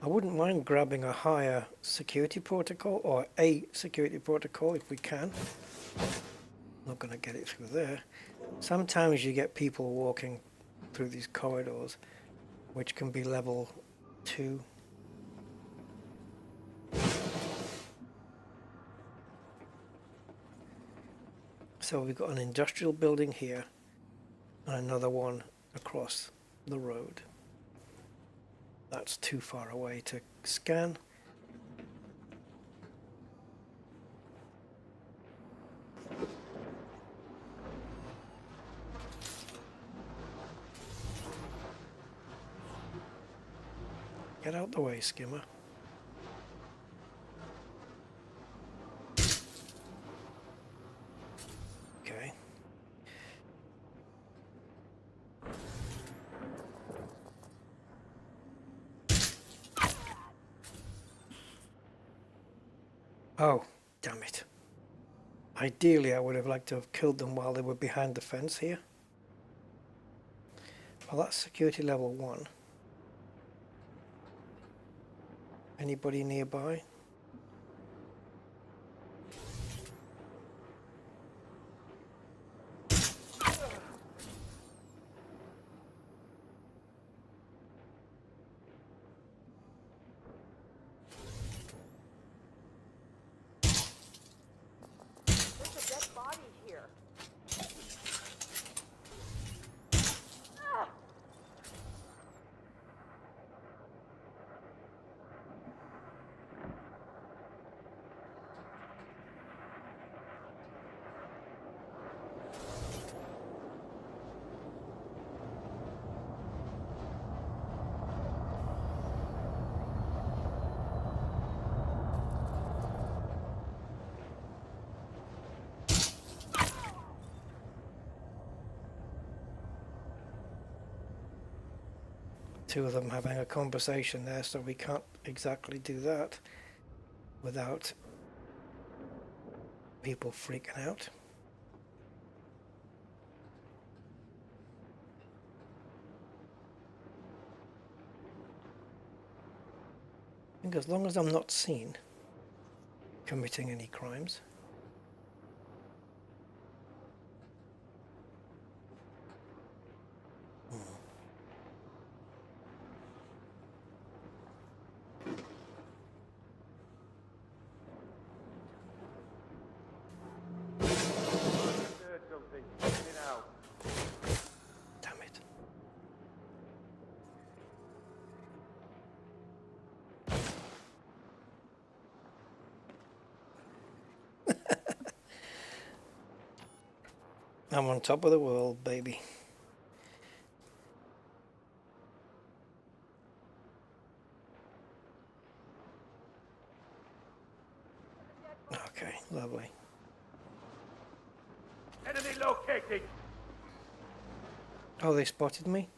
I wouldn't mind grabbing a higher security protocol, or a security protocol if we can. Not going to get it through there. Sometimes you get people walking through these corridors, which can be level 2. So we've got an industrial building here and another one across the road. That's too far away to scan. Get out the way, skimmer. Okay. Oh, damn it. Ideally, I would have liked to have killed them while they were behind the fence here. Well, that's security level 1. Anybody nearby? Two of them having a conversation there, so we can't exactly do that without people freaking out. I think as long as I'm not seen committing any crimes. Damn it. I'm on top of the world, baby. Okay, lovely. Enemy located! Oh, they spotted me?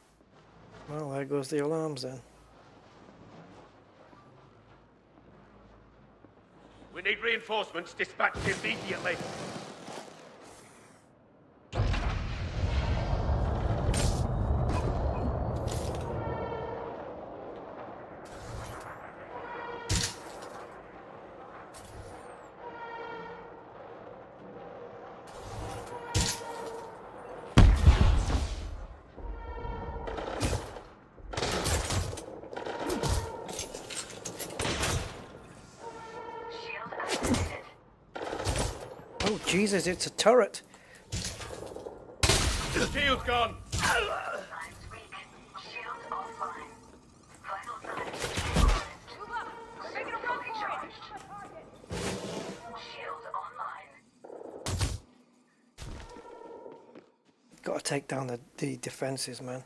Well, there goes the alarms then. We need reinforcements dispatched immediately. Oh, Jesus, it's a turret. Shield's gone! Signs weak. Shield offline. Vital signs. Move up! We're making a run for it! Shield online. Got to take down the defenses, man.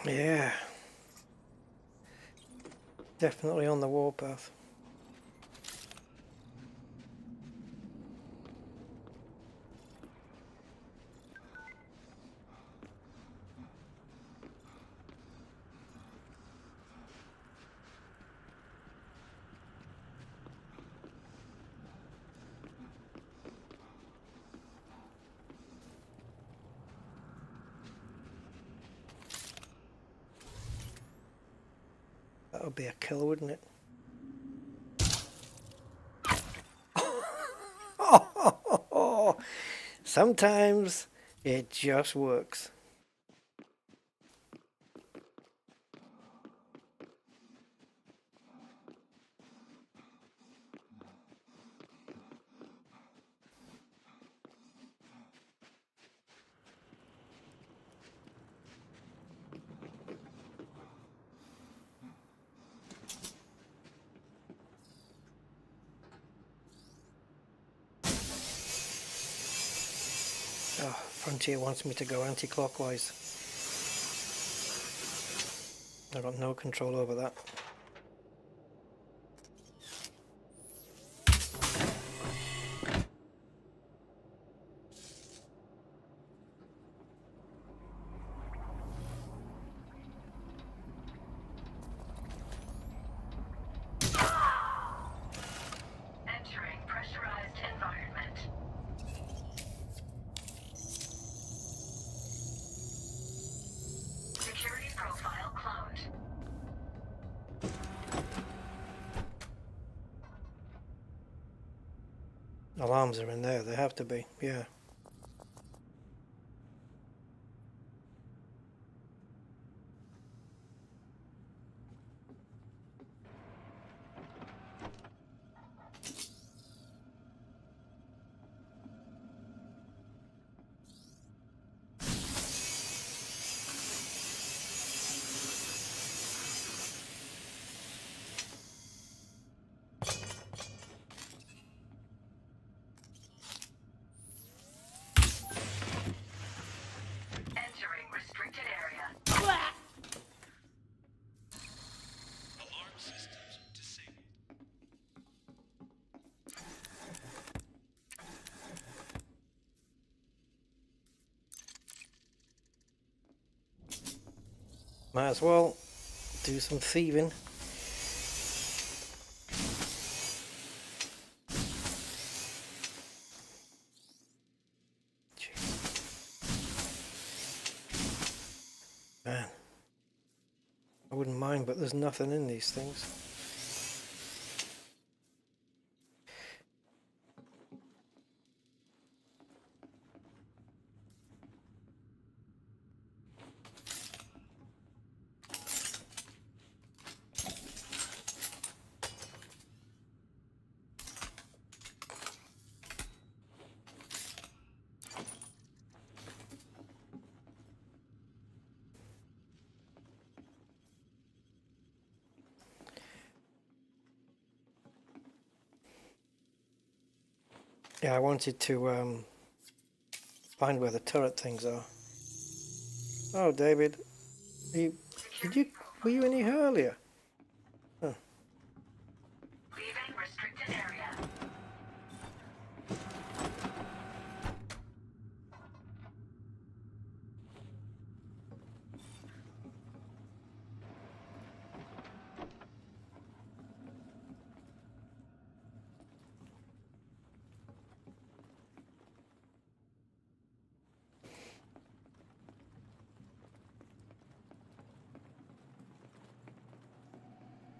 Yeah. Definitely on the warpath. That would be a kill, wouldn't it? Sometimes it just works. Oh, Frontier wants me to go anti-clockwise. I've got no control over that. Entering pressurized environment. Security profile cloned. Alarms are in there, they have to be, yeah. Entering restricted area. Alarm systems disabled. Might as well do some thieving. Man, I wouldn't mind, but there's nothing in these things. Yeah, I wanted to find where the turret things are. Oh, David, were you in here earlier? Huh. Leaving restricted area.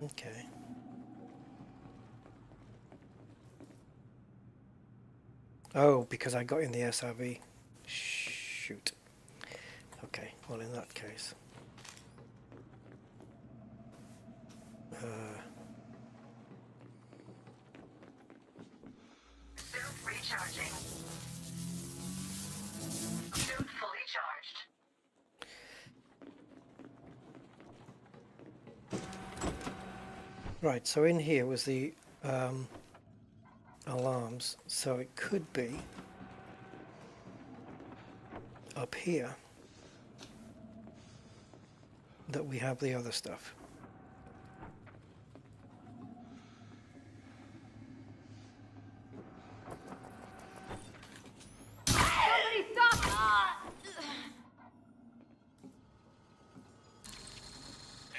Okay. Oh, because I got in the SRV. Shoot. Okay, well in that case. Suit recharging. Suit fully charged. Right, so in here was the alarms, so it could be up here. that we have the other stuff.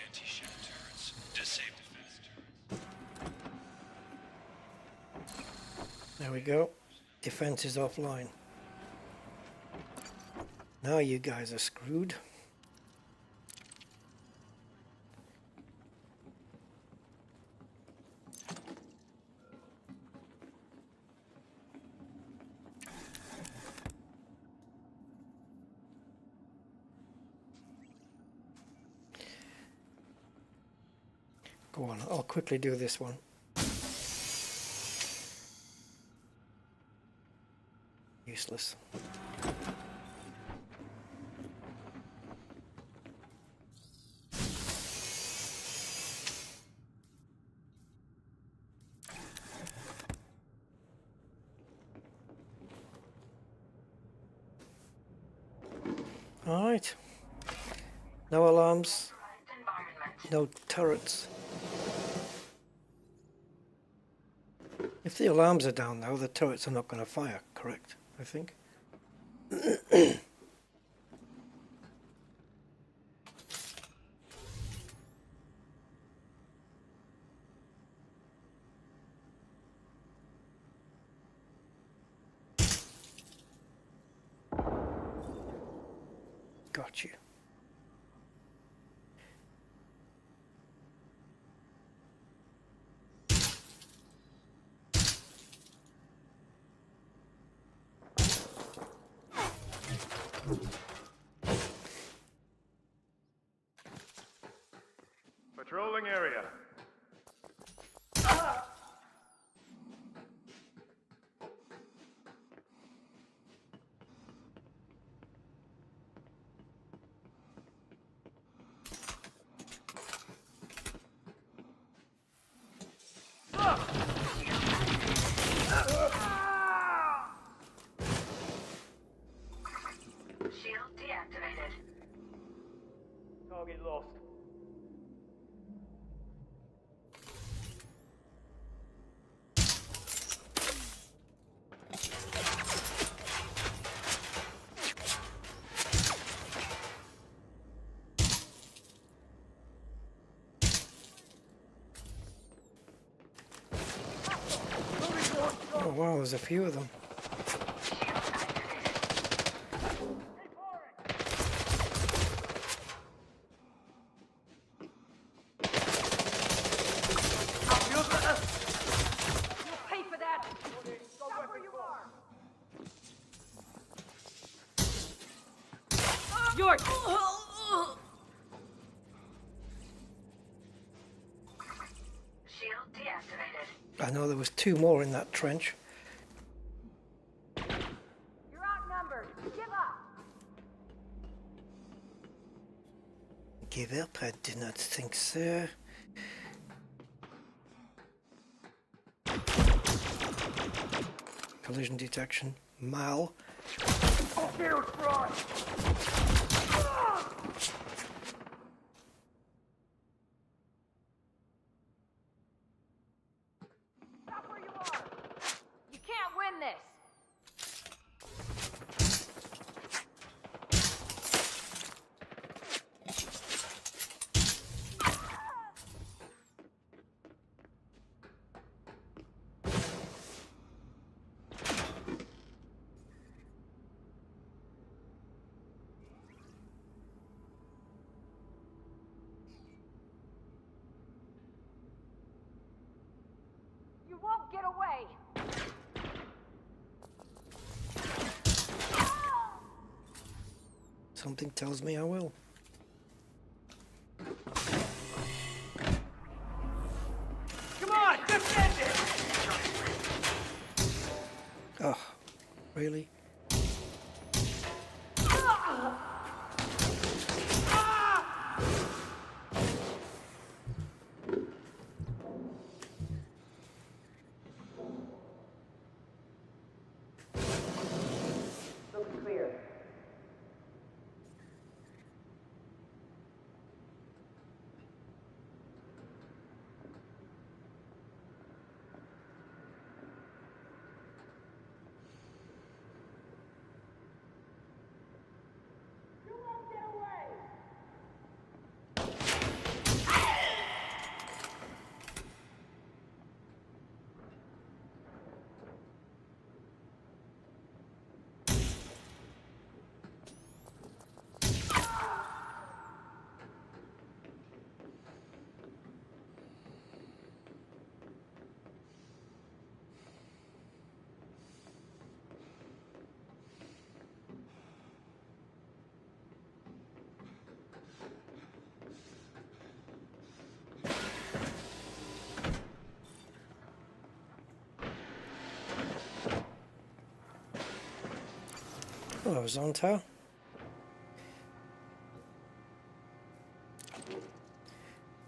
Anti-ship turrets. Disable defense turrets. There we go. Defense is offline. Now you guys are screwed. Go on, I'll quickly do this one. Useless. All right. No alarms. No turrets. If the alarms are down though, the turrets are not going to fire, correct? I think. Got you. Patrolling area. Shield deactivated. Target lost. Oh wow, there's a few of them. Pay for that! Stop where you are! York! Shield deactivated. I know there was two more in that trench. You're outnumbered. Give up! Give up? I do not think so. Collision detection. Mal. Field front! Stop where you are! You can't win this! You won't get away! Something tells me I will. Come on, defend it! Oh, really? Hello, Zonta.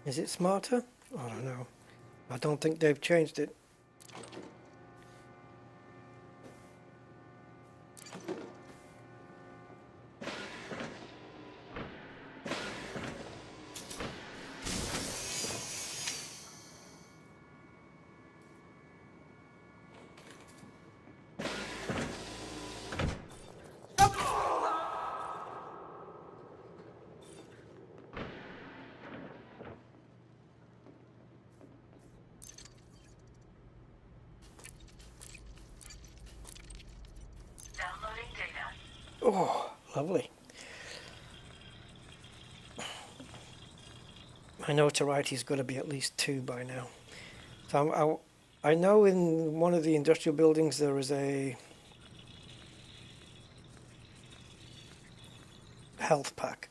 Is it smarter? I don't know. I don't think they've changed it. Downloading data. Oh, lovely. My notoriety's got to be at least 2 by now. So I know in one of the industrial buildings there is a health pack,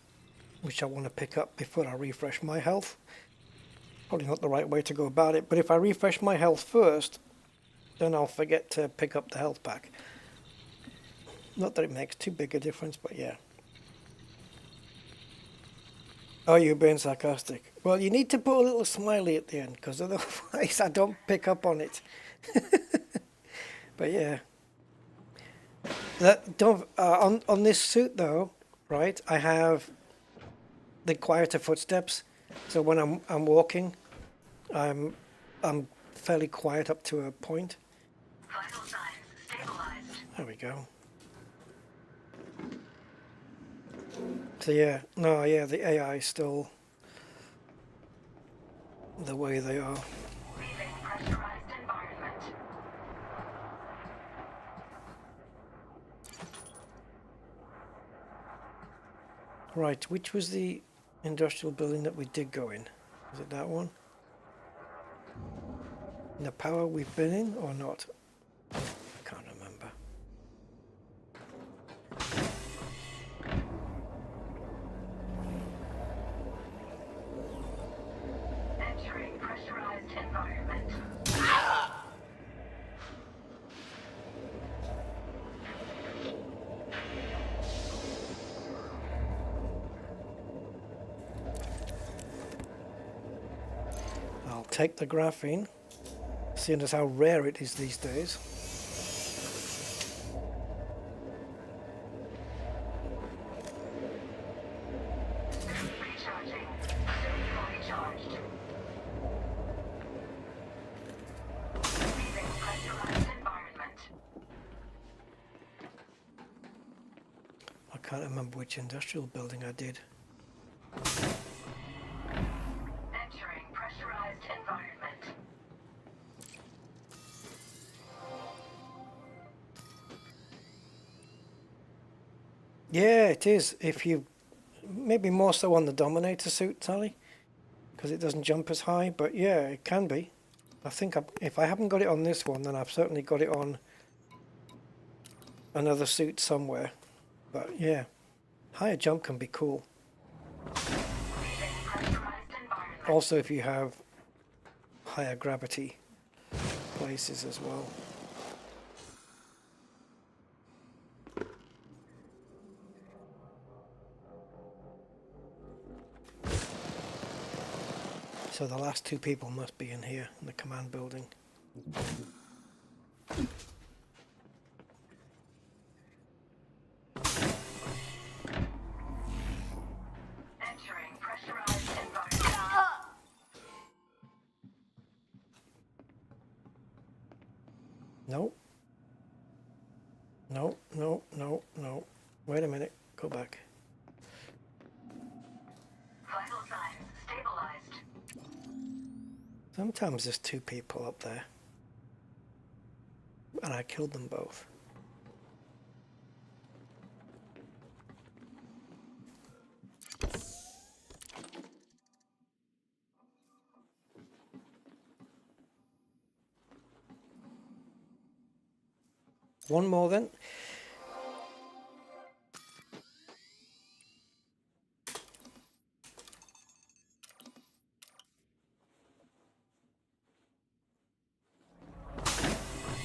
which I want to pick up before I refresh my health. Probably not the right way to go about it, but if I refresh my health first, then I'll forget to pick up the health pack. Not that it makes too big a difference, but yeah. Oh, you're being sarcastic. Well, you need to put a little smiley at the end, because otherwise I don't pick up on it. But yeah. On this suit though, right, I have the quieter footsteps. So when I'm walking, I'm fairly quiet up to a point. Vital signs stabilized. There we go. So yeah, no, yeah, the AI is still the way they are. Leaving pressurized environment. Right, which was the industrial building that we did go in? Was it that one? The power we've been in or not? I can't remember. Entering pressurized environment. I'll take the graphene, seeing as how rare it is these days. Recharging. Soon fully charged. Leaving pressurized environment. I can't remember which industrial building I did. Entering pressurized environment. Yeah, it is. If you, maybe more so on the Dominator suit, Sally, because it doesn't jump as high. But yeah, it can be. I think if I haven't got it on this one, then I've certainly got it on another suit somewhere. But yeah, higher jump can be cool. Leaving pressurized environment. Also, if you have higher gravity places as well. So the last 2 people must be in here in the command building. Entering pressurized environment. No. No, no, no, no. Wait a minute. Go back. Vital signs stabilized. Sometimes there's 2 people up there. And I killed them both. One more then.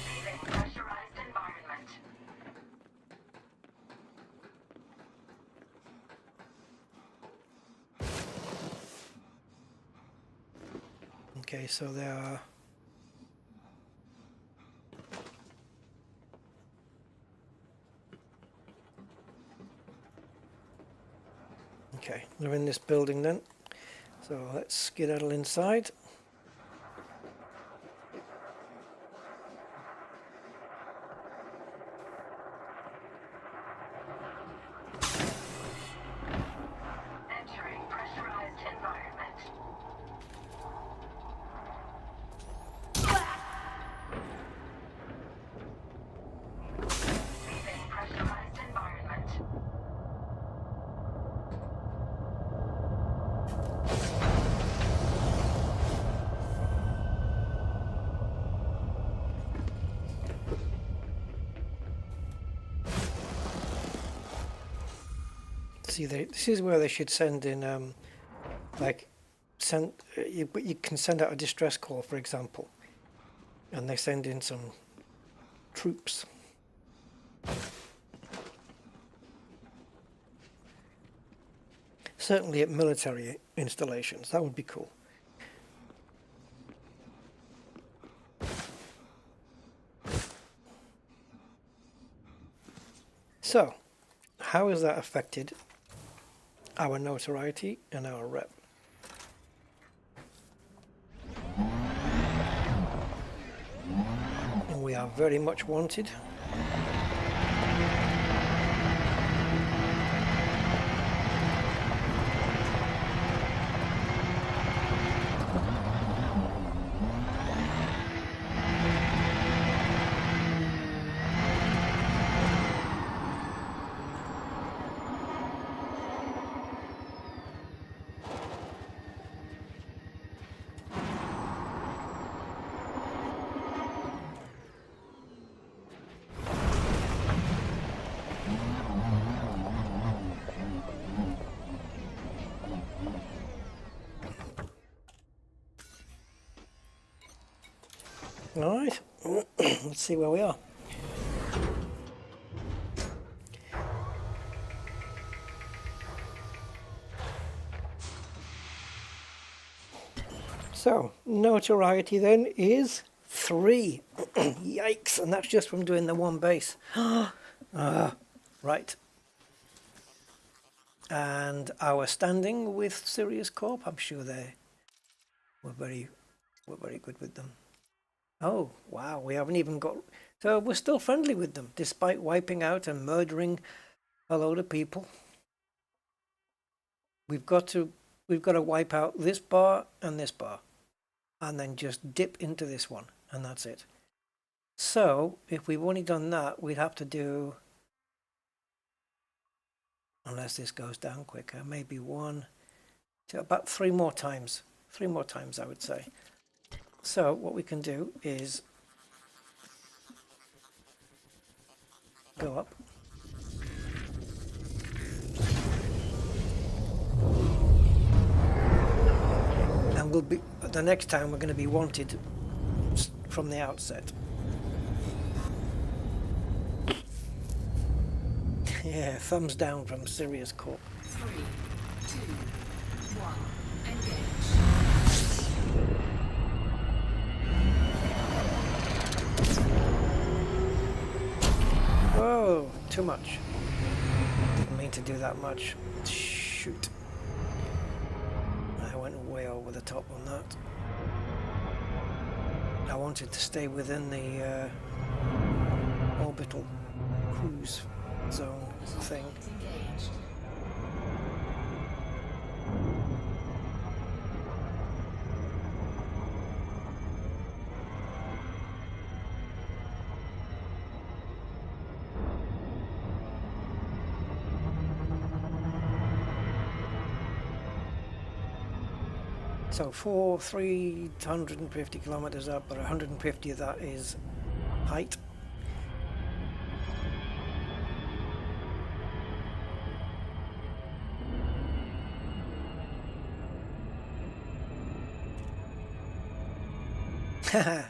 Leaving pressurized environment. Okay, so there are... Okay, they're in this building then. So let's skedaddle inside. Entering pressurized environment. Leaving pressurized environment. See, this is where they should send in, like, you can send out a distress call, for example, and they send in some troops. Certainly at military installations, that would be cool. So, how has that affected our notoriety and our rep? And we are very much wanted. All right, let's see where we are. So, notoriety then is 3. Yikes, and that's just from doing the one base. Right. And our standing with Sirius Corp, I'm sure we're very good with them. Oh, wow, we haven't even got... So we're still friendly with them, despite wiping out and murdering a load of people. We've got to wipe out this bar and this bar, and then just dip into this one, and that's it. So, if we've only done that, we'd have to do... Unless this goes down quicker, maybe 1, 2, about 3 more times. 3 more times, I would say. So what we can do is go up. And we'll be, the next time we're going to be wanted from the outset. Yeah, thumbs down from Sirius Corp. 3, 2, 1, engage. Whoa, too much. Didn't mean to do that much. Shoot. I went way over the top on that. I wanted to stay within the orbital cruise zone thing. Engaged. So 350 kilometers up, but 150 of that is height.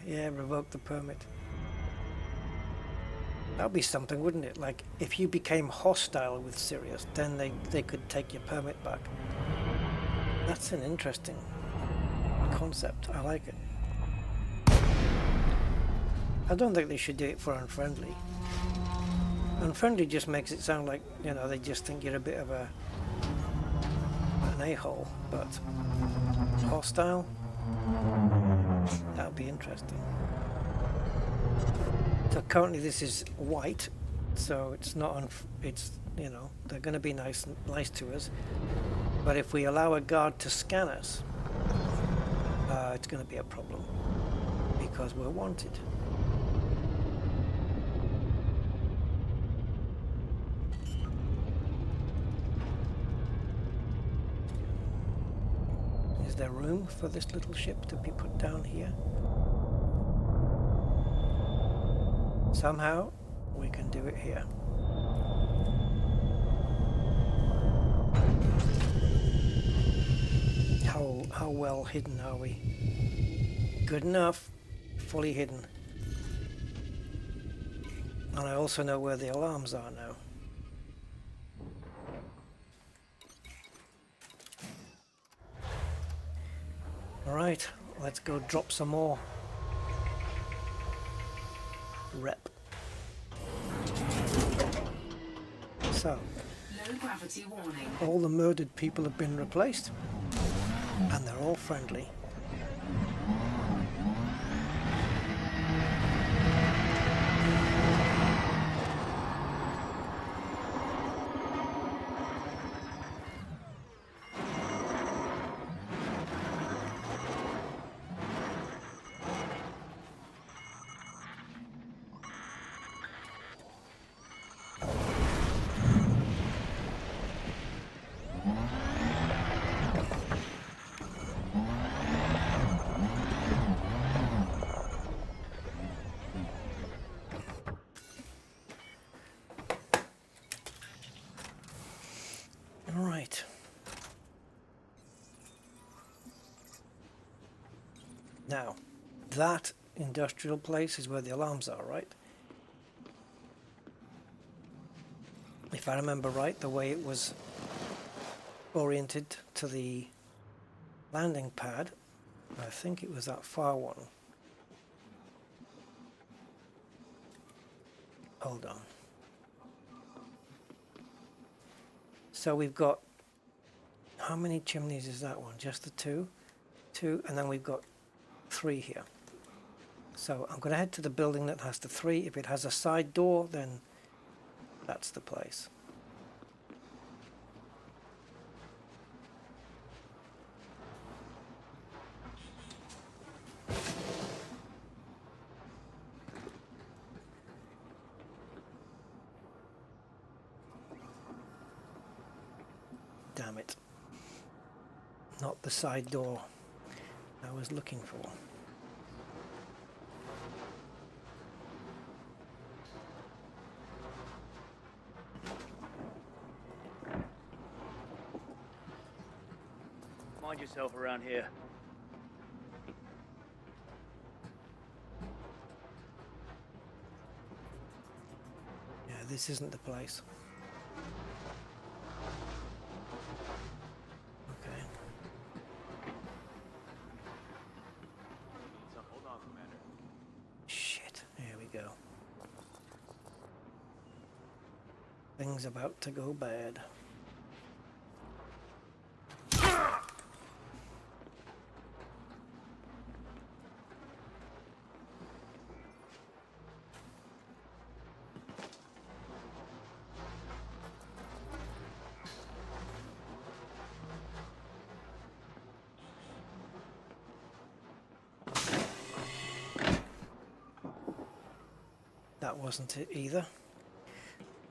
Yeah, revoke the permit. That'd be something, wouldn't it? Like, if you became hostile with Sirius, then they could take your permit back. That's an interesting concept. I like it. I don't think they should do it for unfriendly. Unfriendly just makes it sound like, you know, they just think you're a bit of an a-hole, but hostile? That would be interesting. So currently this is white, so it's not, it's, you know, they're going to be nice to us. But if we allow a guard to scan us, it's going to be a problem because we're wanted. Is there room for this little ship to be put down here? Somehow we can do it here. How well hidden are we? Good enough. Fully hidden. And I also know where the alarms are now. Alright, let's go drop some more rep. So, Low gravity warning. all the murdered people have been replaced, and they're all friendly. Right. Now, that industrial place is where the alarms are, right? If I remember right, the way it was oriented to the landing pad, I think it was that far one. Hold on. So we've got, how many chimneys is that one? Just the two? Two, and then we've got 3 here. So I'm going to head to the building that has the 3. If it has a side door, then that's the place. Damn it. Not the side door I was looking for. Mind yourself around here. Yeah, this isn't the place. Okay. So hold on, Commander. Shit, here we go. Things about to go bad. That wasn't it either.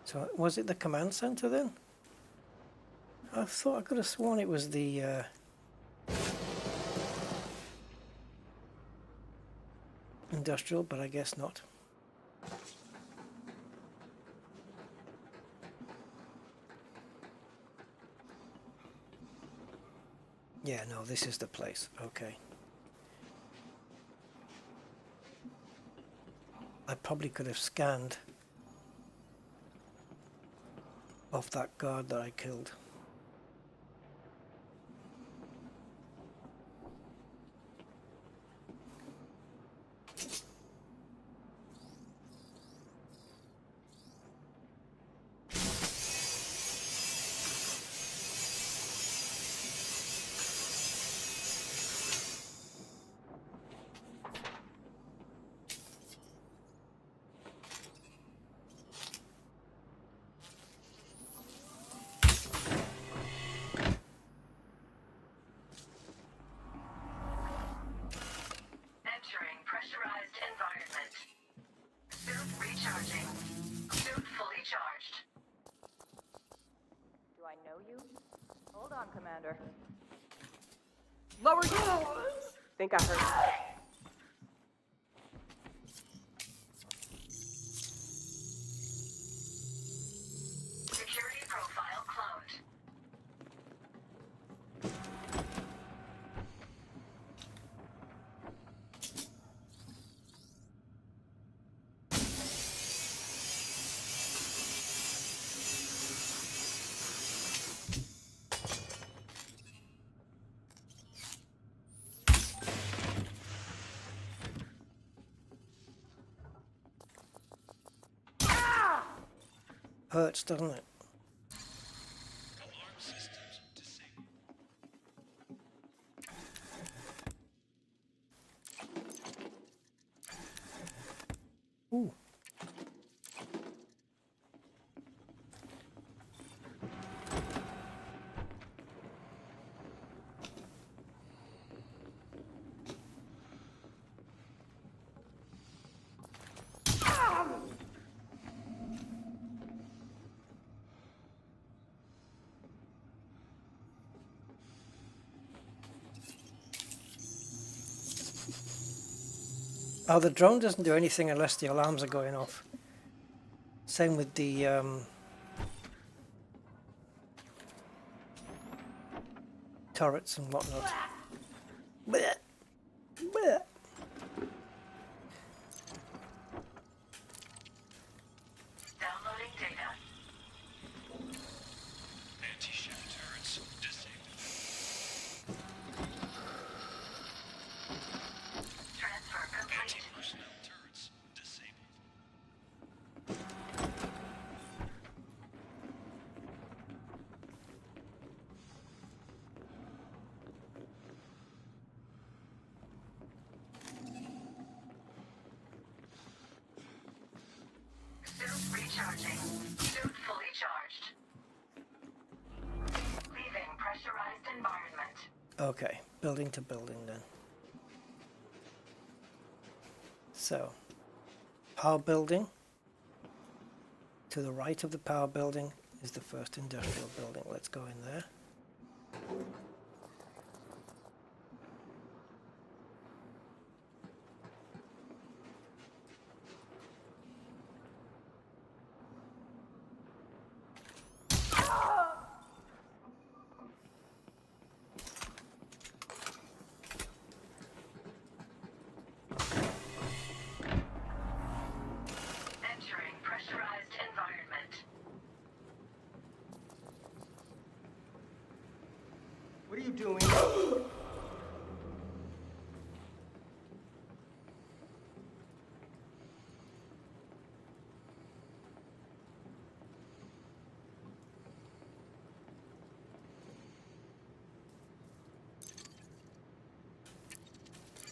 So was it the command center then? I thought I could have sworn it was the industrial, but I guess not. Yeah, no, this is the place. Okay. I probably could have scanned off that guard that I killed. Commander. Lower doors! Think I heard. Security profile cloned. Hurts, doesn't it? Alarm systems disabled. Ooh. Oh, the drone doesn't do anything unless the alarms are going off. Same with the turrets and whatnot. Blech. Blech. Downloading data. Anti-ship turrets disabled. Transfer complete. Anti-personnel turrets disabled. Suit recharging. Suit fully charged. Leaving pressurized environment. Okay, building to building then. So, power building. To the right of the power building is the first industrial building. Let's go in there. Entering pressurized environment. What are you doing?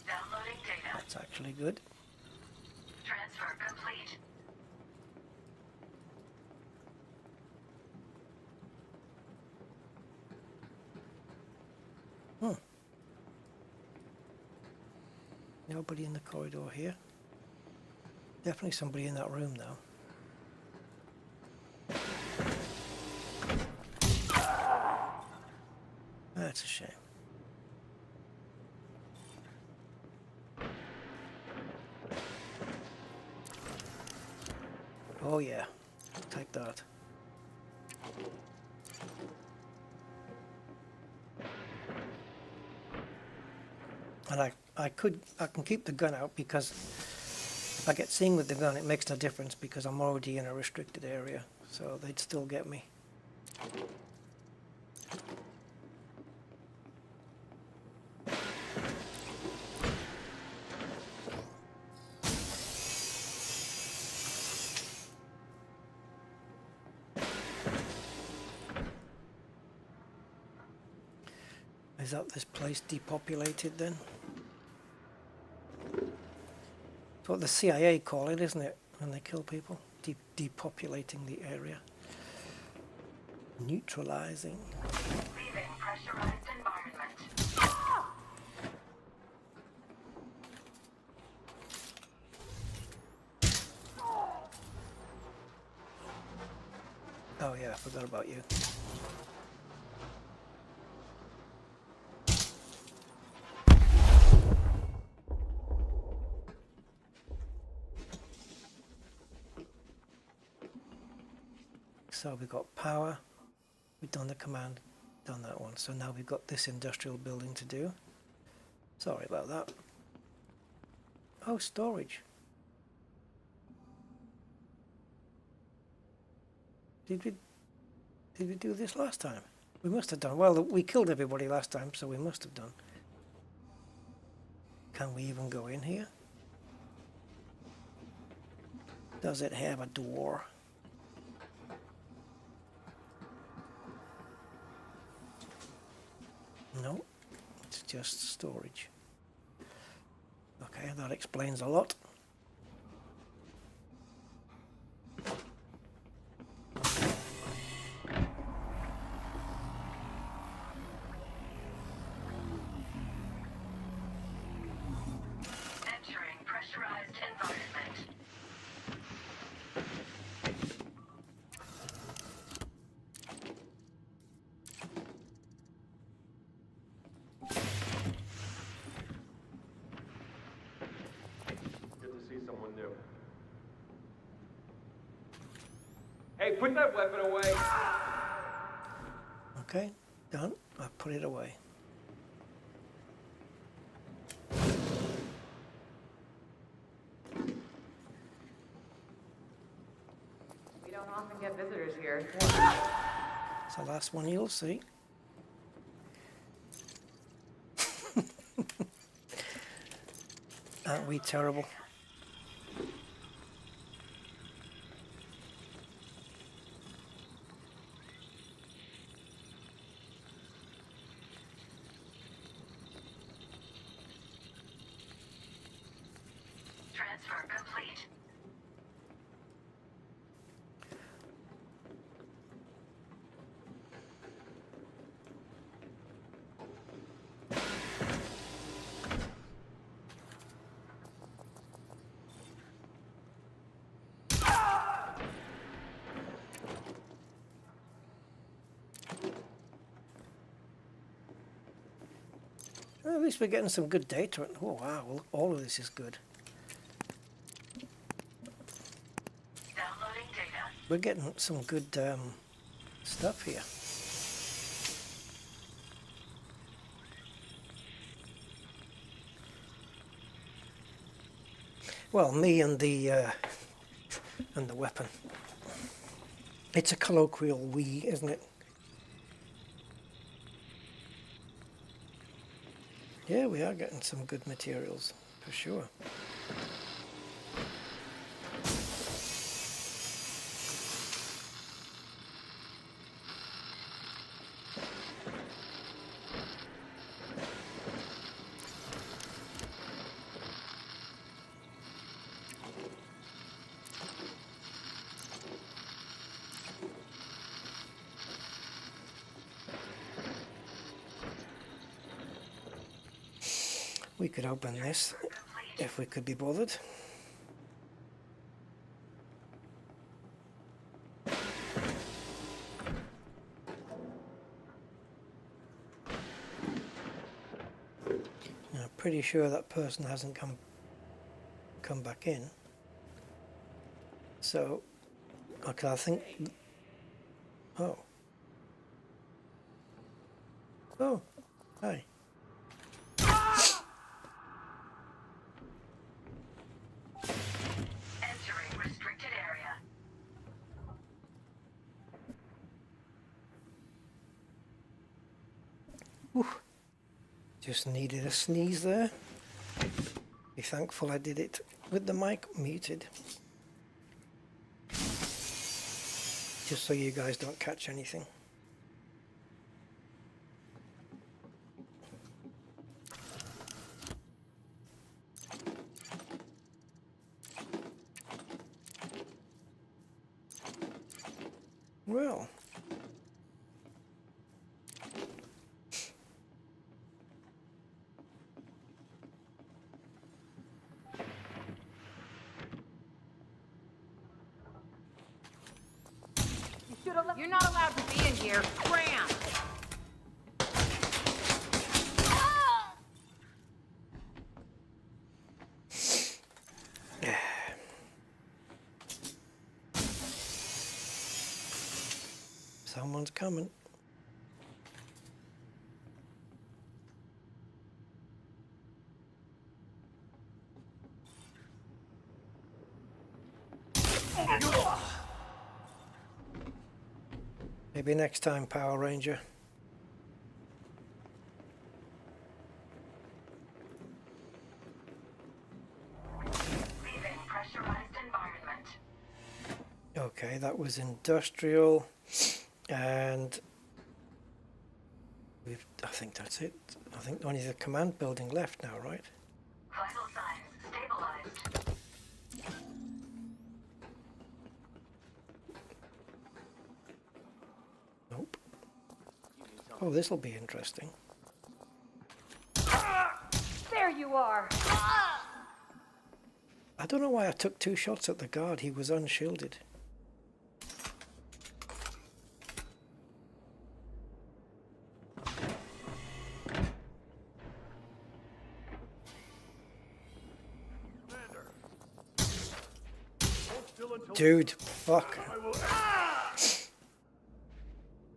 Downloading data. That's actually good. Transfer complete. Nobody in the corridor here. Definitely somebody in that room though. That's a shame. Oh yeah, take that. And I can keep the gun out because if I get seen with the gun it makes no difference because I'm already in a restricted area, so they'd still get me. Is that this place depopulated then? It's what the CIA call it, isn't it? When they kill people? Depopulating the area. Neutralizing. Leaving pressurized environment. Oh yeah, I forgot about you. So we've got power, we've done the command, done that one. So now we've got this industrial building to do. Sorry about that. Oh, storage. Did we do this last time? We must have done. Well, we killed everybody last time, so we must have done. Can we even go in here? Does it have a door? No, it's just storage. Okay, that explains a lot. Entering pressurized environment. Good to see someone new. Hey, put that weapon away! Okay, done. I've put it away. We don't often get visitors here. It's the last one you'll see. Aren't we terrible? Transfer complete. Well, at least we're getting some good data. Oh wow, well, all of this is good. Downloading data. We're getting some good stuff here. Well, me and the weapon. It's a colloquial we, isn't it? Yeah, we are getting some good materials, for sure. We could open this if we could be bothered. I'm pretty sure that person hasn't come back in. So, okay, I think. Oh. Oh, hi. Entering restricted area. Whew. Just needed a sneeze there. Be thankful I did it with the mic muted. Just so you guys don't catch anything. Well. You're not allowed to be in here. Cram! Someone's coming. Maybe next time, Power Ranger. Leaving pressurized environment. Okay, that was industrial, and I think that's it. I think only the command building left now, right? Vital signs stabilized. Nope. Oh, this'll be interesting. There you are! I don't know why I took 2 shots at the guard. He was unshielded. Dude, fuck.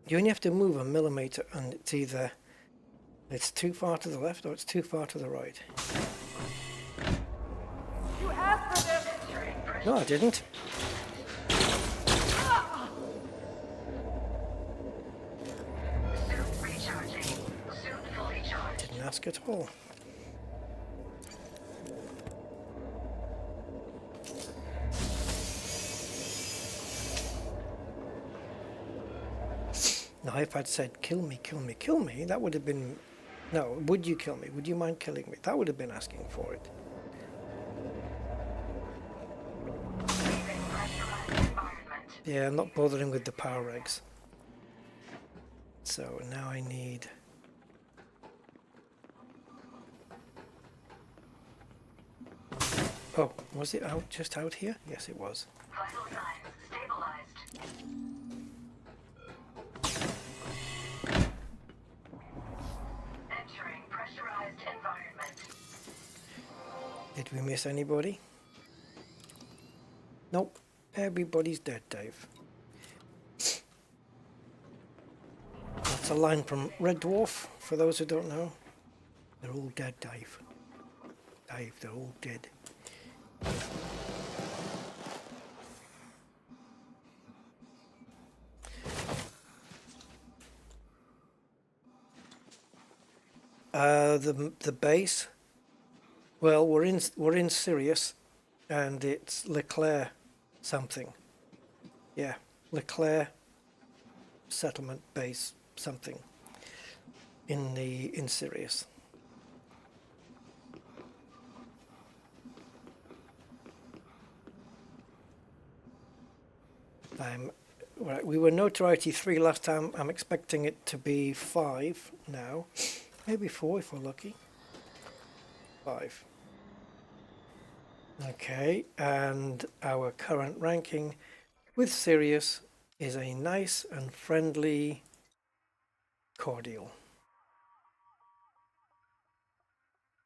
You only have to move a millimeter and it's either it's too far to the left or it's too far to the right. You asked for this! No, I didn't. Soon recharging. Soon fully charged. Didn't ask at all. Now, if I'd said, kill me, kill me, kill me, that would have been... No, would you kill me? Would you mind killing me? That would have been asking for it. Leaving pressurized environment. Yeah, I'm not bothering with the power eggs. So now I need... Oh, was it out just out here? Yes, it was. Vital signs stabilized. Entering pressurized environment. Did we miss anybody? Nope. Everybody's dead, Dave. That's a line from Red Dwarf, for those who don't know. They're all dead, Dave. Dave, they're all dead. The base. Well, we're in Sirius, and it's Leclerc something. Yeah, Leclerc settlement base something in Sirius. Right, we were notoriety 3 last time. I'm expecting it to be 5 now. Maybe 4 if we're lucky. 5. Okay, and our current ranking with Sirius is a nice and friendly cordial.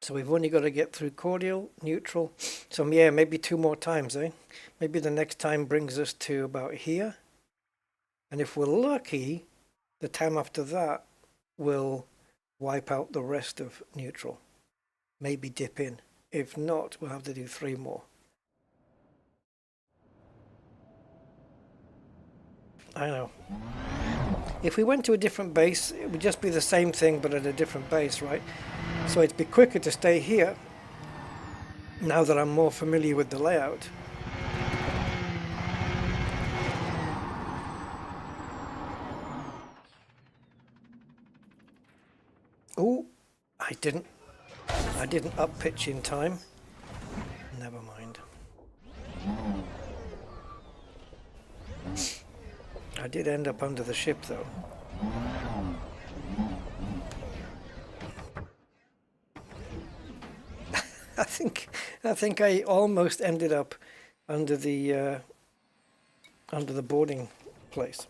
So we've only got to get through cordial, neutral. So yeah, maybe 2 more times, eh? Maybe the next time brings us to about here. And if we're lucky, the time after that will wipe out the rest of neutral. Maybe dip in. If not, we'll have to do 3 more. I know. If we went to a different base, it would just be the same thing but at a different base, right? So it'd be quicker to stay here now that I'm more familiar with the layout. Oh, I didn't up pitch in time. Never mind. I did end up under the ship though. I think I almost ended up under the boarding place.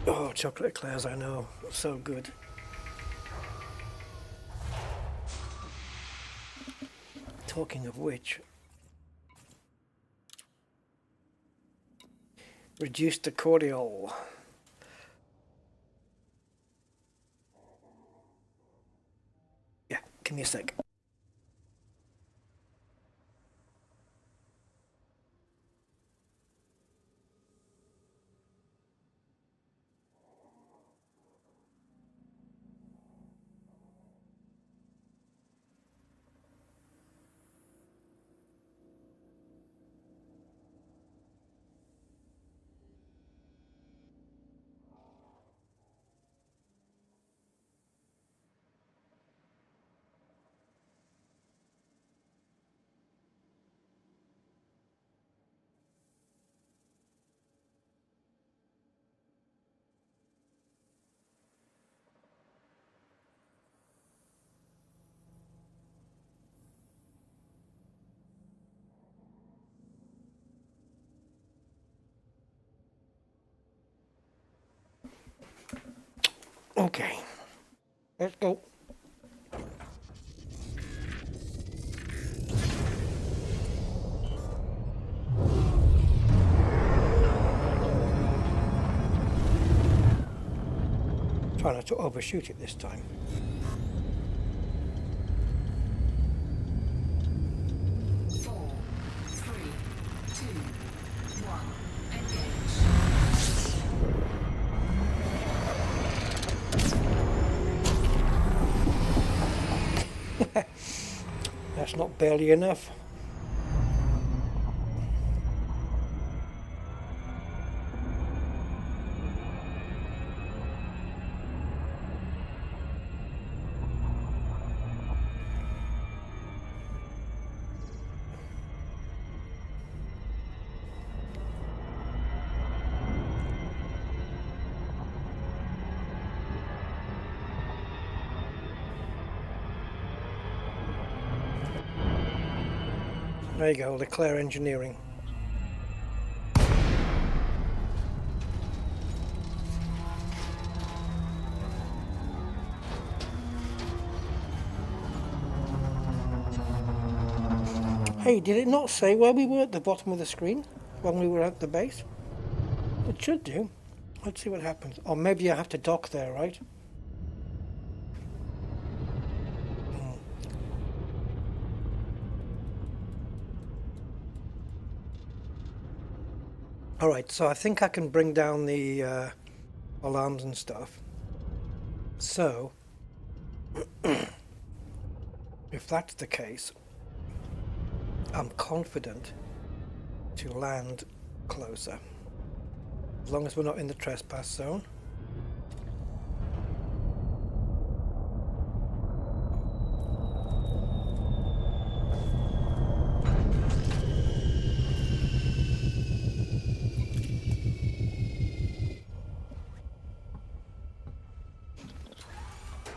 Oh, chocolate eclairs, I know, so good. Talking of which, Reduce the cordial. Yeah, give me a sec. Okay, let's go. Try not to overshoot it this time. Four, three, two, one. Engage. That's not barely enough. There you go, declare engineering. Hey, did it not say where we were at the bottom of the screen when we were at the base? It should do. Let's see what happens. Or maybe I have to dock there, right? Alright, so I think I can bring down the alarms and stuff. So, if that's the case, I'm confident to land closer. As long as we're not in the trespass zone.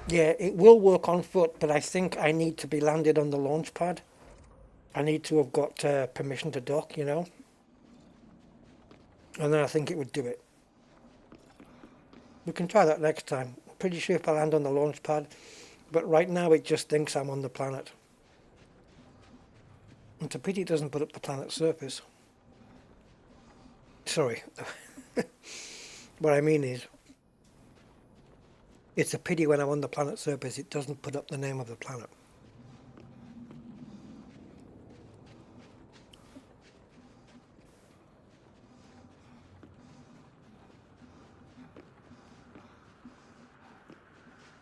Yeah, it will work on foot, but I think I need to be landed on the launch pad. I need to have got permission to dock, you know. And then I think it would do it. We can try that next time. I'm pretty sure if I land on the launch pad, but right now it just thinks I'm on the planet. It's a pity it doesn't put up the planet's surface. Sorry. What I mean is, it's a pity when I'm on the planet's surface it doesn't put up the name of the planet.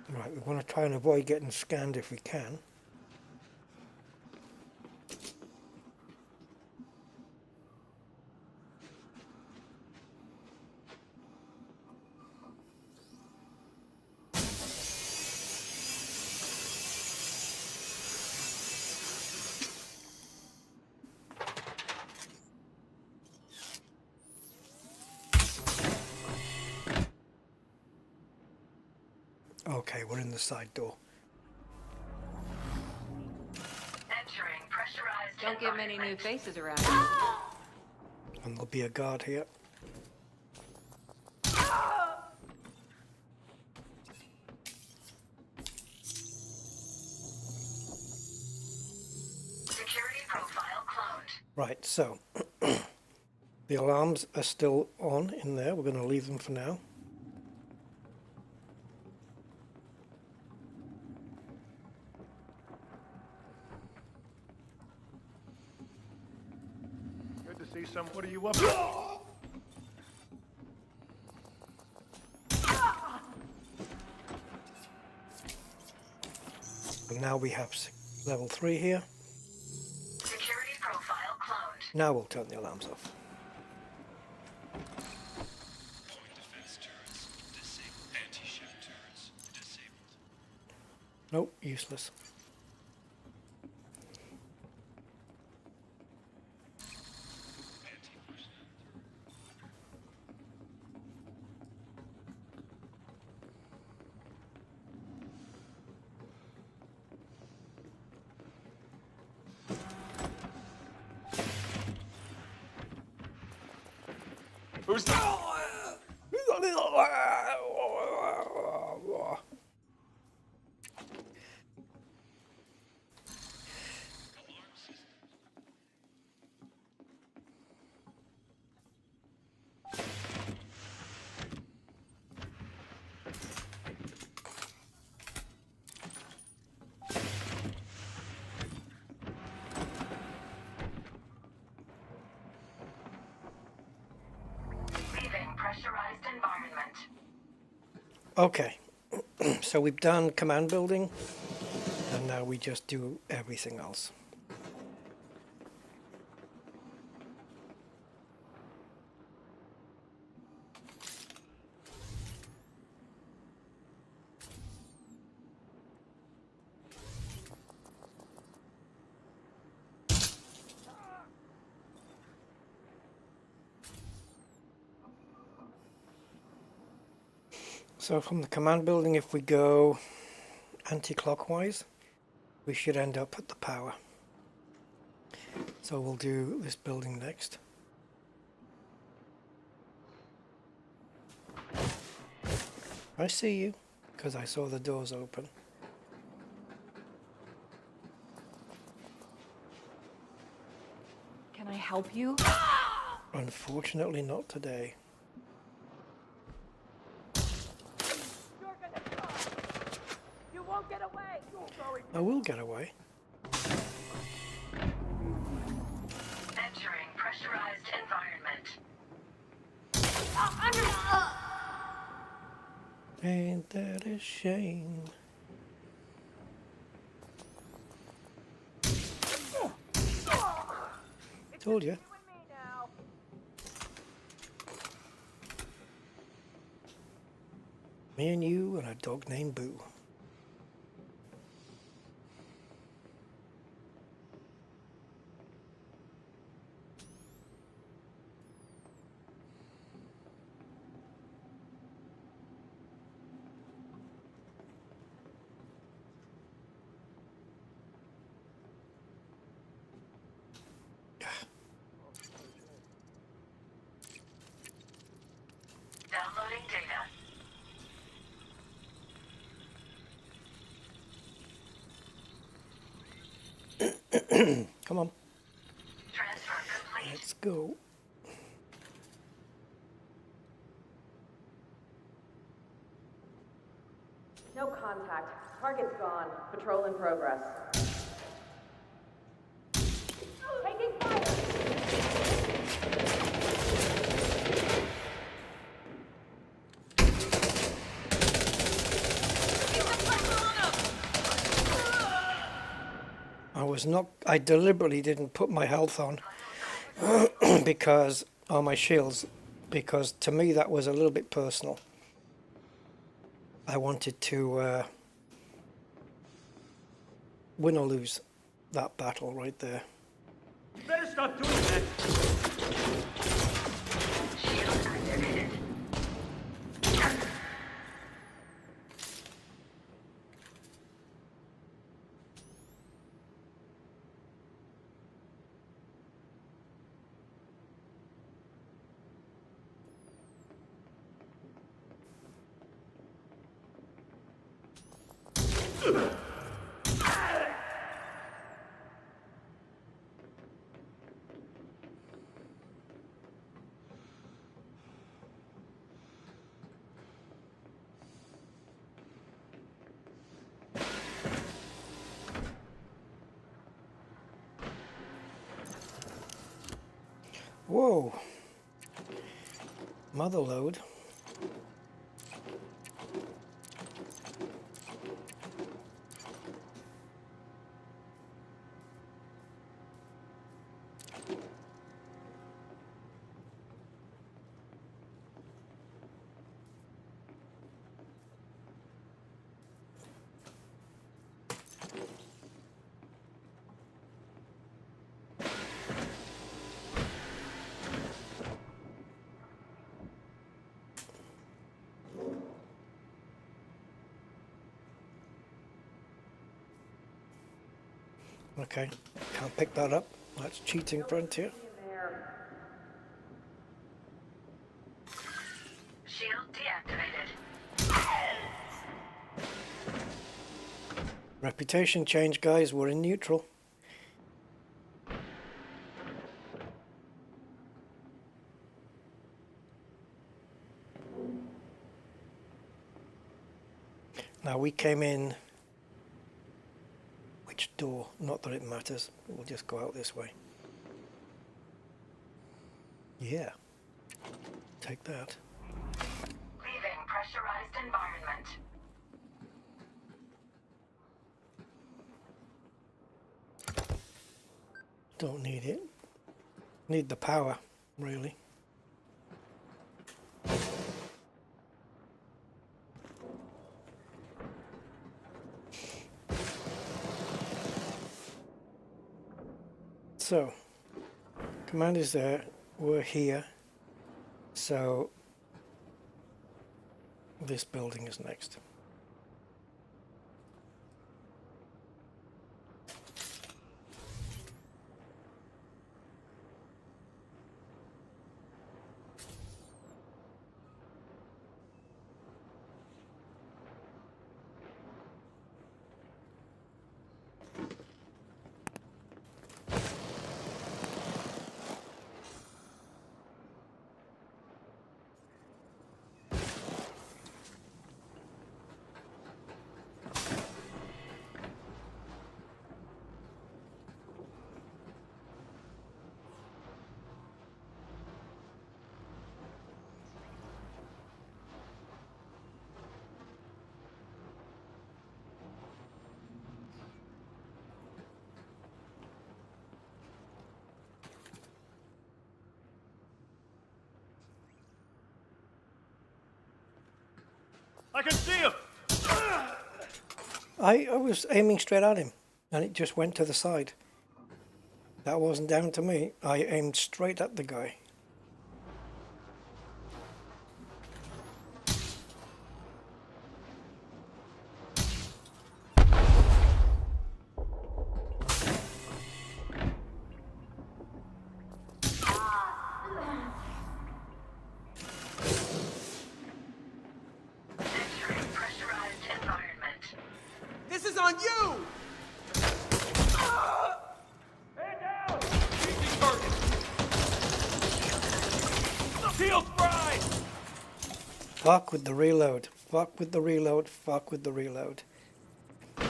Right, we want to try and avoid getting scanned if we can. Okay, we're in the side door. Entering pressurized. Don't get many new faces around. And there'll be a guard here. Security profile cloned. Right, so The alarms are still on in there. We're going to leave them for now. Good to see some. What are you up to? And now we have level 3 here. Security profile cloned. Now we'll turn the alarms off. Point defense turrets disabled. Anti-ship turrets disabled. Nope, useless. Anti-personnel Who's that? Leaving pressurized environment. Okay, so we've done command building, and now we just do everything else. So from the command building, if we go anti-clockwise, we should end up at the power. So we'll do this building next. I see you, because I saw the doors open. Can I help you? Unfortunately not today. You're gonna die. You won't get away. I will get away. Entering pressurized environment. Ain't that a shame? Told you. You and me now. Me and you and a dog named Boo. Downloading data. Come on, Transfer complete. let's go. No contact. Target's gone. Patrol in progress. Taking fire! I deliberately didn't put my health on because, on my shields, because to me that was a little bit personal. I wanted to win or lose that battle right there. You better stop doing that. Shield activated. Whoa. Mother load. Okay, can't pick that up. That's cheating Frontier. Shield deactivated. Reputation change, guys. We're in neutral. Now we came in. Which door? Not that it matters. We'll just go out this way. Yeah. Take that. Leaving pressurized environment. Don't need it. Need the power, really. So, command is there, we're here, so this building is next. I can see him! I was aiming straight at him, and it just went to the side. That wasn't down to me. I aimed straight at the guy. Entering pressurized environment. This is on you! Hand down! Easy target! Shield fried! Fuck with the reload. Fuck with the reload. Fuck with the reload. They're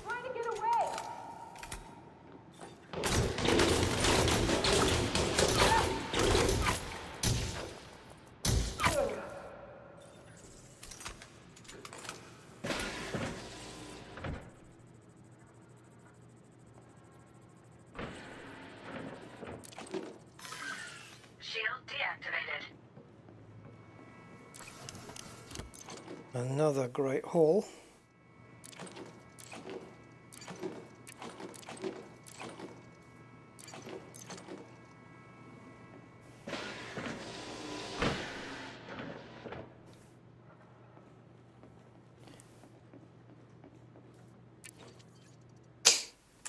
trying to get away! Shield deactivated. Another great haul.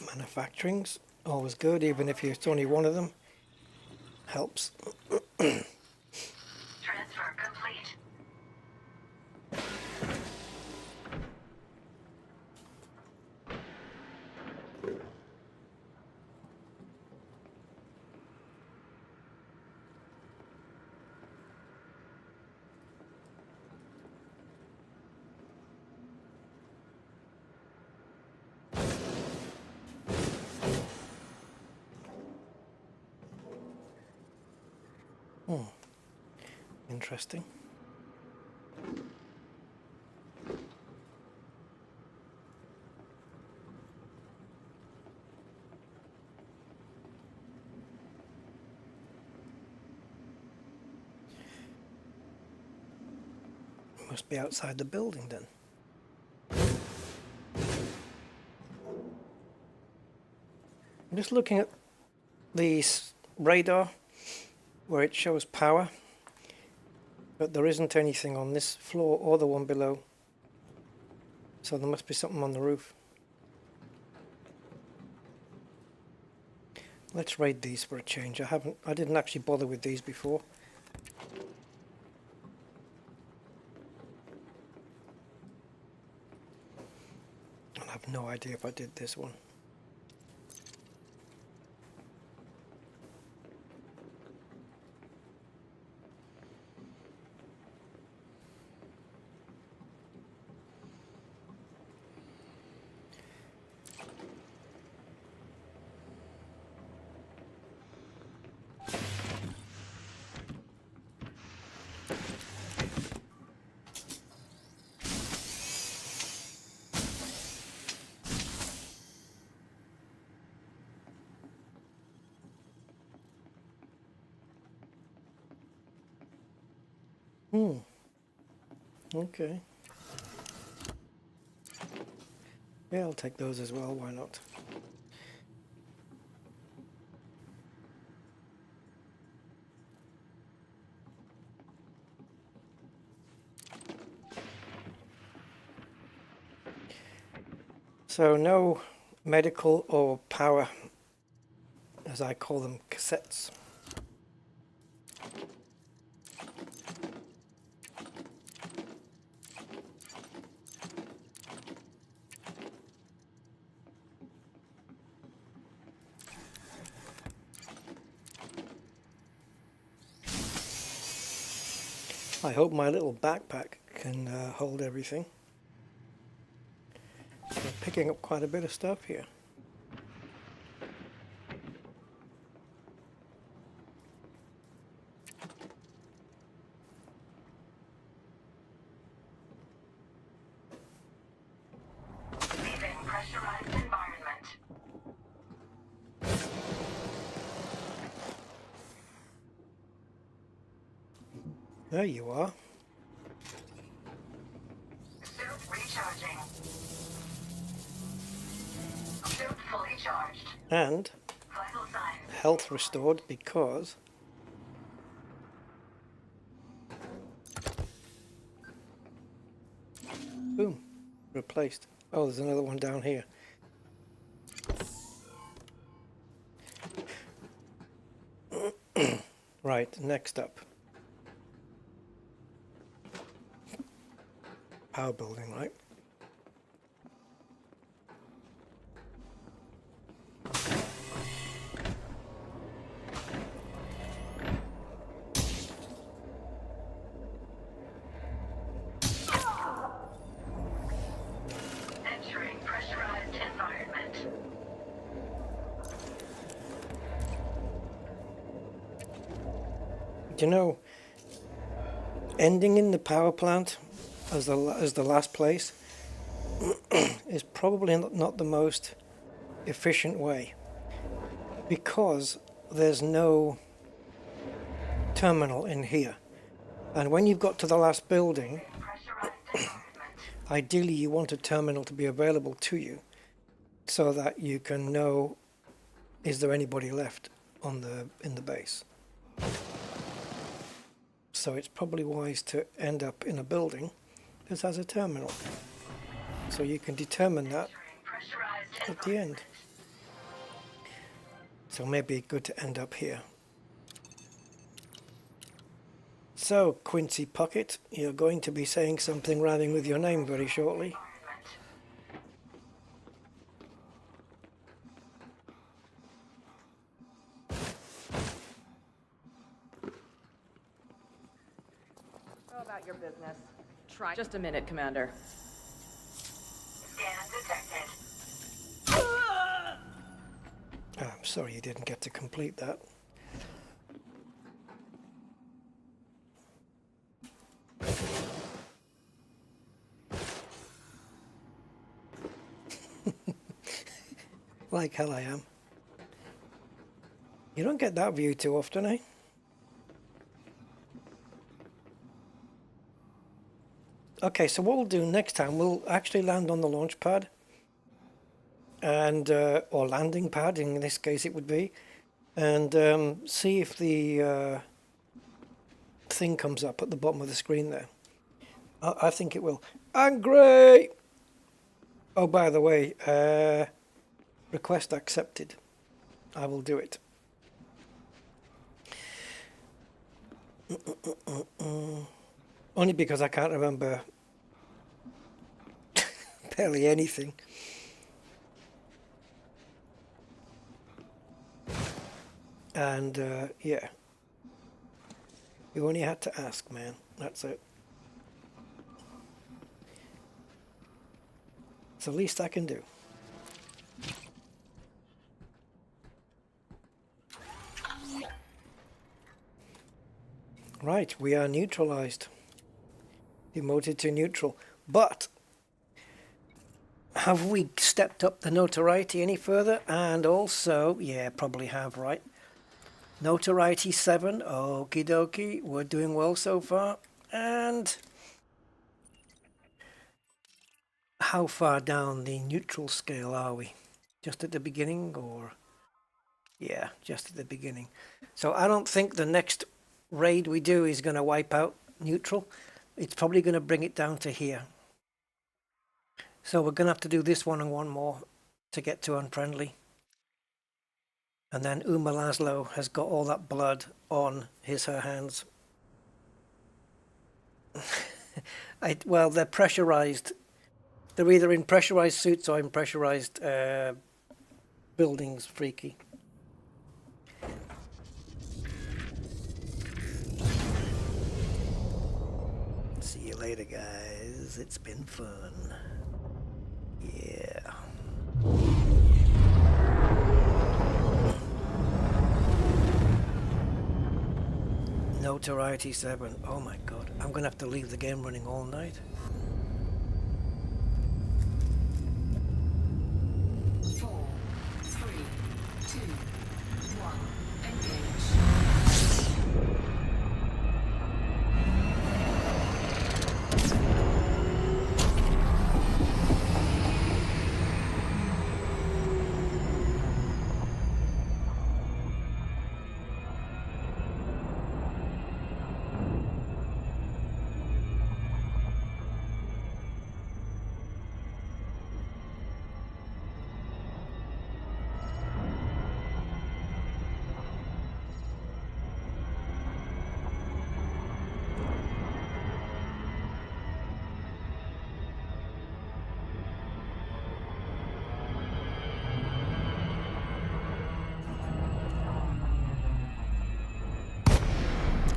Manufacturing's always good, even if it's only one of them. Helps. Transfer complete. interesting. Must be outside the building then. I'm just looking at the radar where it shows power, but there isn't anything on this floor or the one below, so there must be something on the roof. Let's raid these for a change. I didn't actually bother with these before. I have no idea if I did this one. Okay. Yeah, I'll take those as well, why not? So no medical or power, as I call them, cassettes. I hope my little backpack can hold everything. I'm picking up quite a bit of stuff here. Leaving pressurized environment. There you are. Suit recharging. Suit fully charged. And Vital signs. health restored because boom, replaced. Oh, there's another one down here. Right, next up. Power building, right? Entering pressurized environment. Do you know, ending in the power plant as the last place is probably not the most efficient way, because there's no terminal in here, and when you've got to the last building, Pressurized environment. ideally you want a terminal to be available to you so that you can know, is there anybody left on in the base. So it's probably wise to end up in a building that has a terminal, so you can determine that Entering pressurized at the end. So maybe good to end up here. So Quincy Puckett, you're going to be saying something rhyming with your name very shortly. How about your business? Try. Just a minute, Commander. Scan detected. I'm sorry you didn't get to complete that. Like hell I am. You don't get that view too often, eh? Okay, so what we'll do next time, we'll actually land on the launch pad. And, or landing pad, in this case it would be. And see if the thing comes up at the bottom of the screen there. I think it will. Angry! Oh, by the way, request accepted. I will do it. Only because I can't remember barely anything. And yeah, you only had to ask, man. That's it. It's the least I can do. Right, we are neutralized. Demoted to neutral. But have we stepped up the notoriety any further? And also, yeah, probably have, right? Notoriety 7, okie dokie, we're doing well so far. And how far down the neutral scale are we? Just at the beginning, or? Yeah, just at the beginning. So I don't think the next raid we do is going to wipe out neutral. It's probably going to bring it down to here. So we're going to have to do this one and one more to get to unfriendly. And then Uma Lazlo has got all that blood on her hands. Well, they're pressurized. They're either in pressurized suits or in pressurized buildings, freaky. See you later, guys. It's been fun. Yeah. Notoriety 7. Oh my god. I'm gonna have to leave the game running all night. Four, three, two, one. Engage.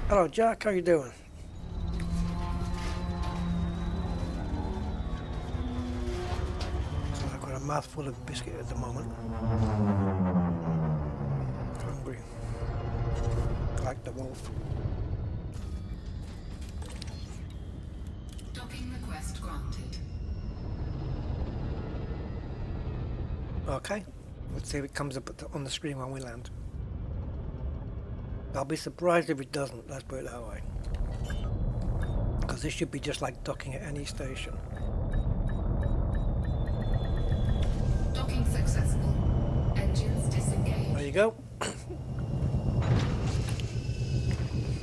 Hello, Jack. How you doing? So I've got a mouthful of biscuit at the moment. Hungry. Like the wolf. Docking request granted. Okay. Let's see if it comes up on the screen when we land. I'll be surprised if it doesn't, let's put it that way. Because this should be just like docking at any station. Docking successful. Engines disengaged. There you go.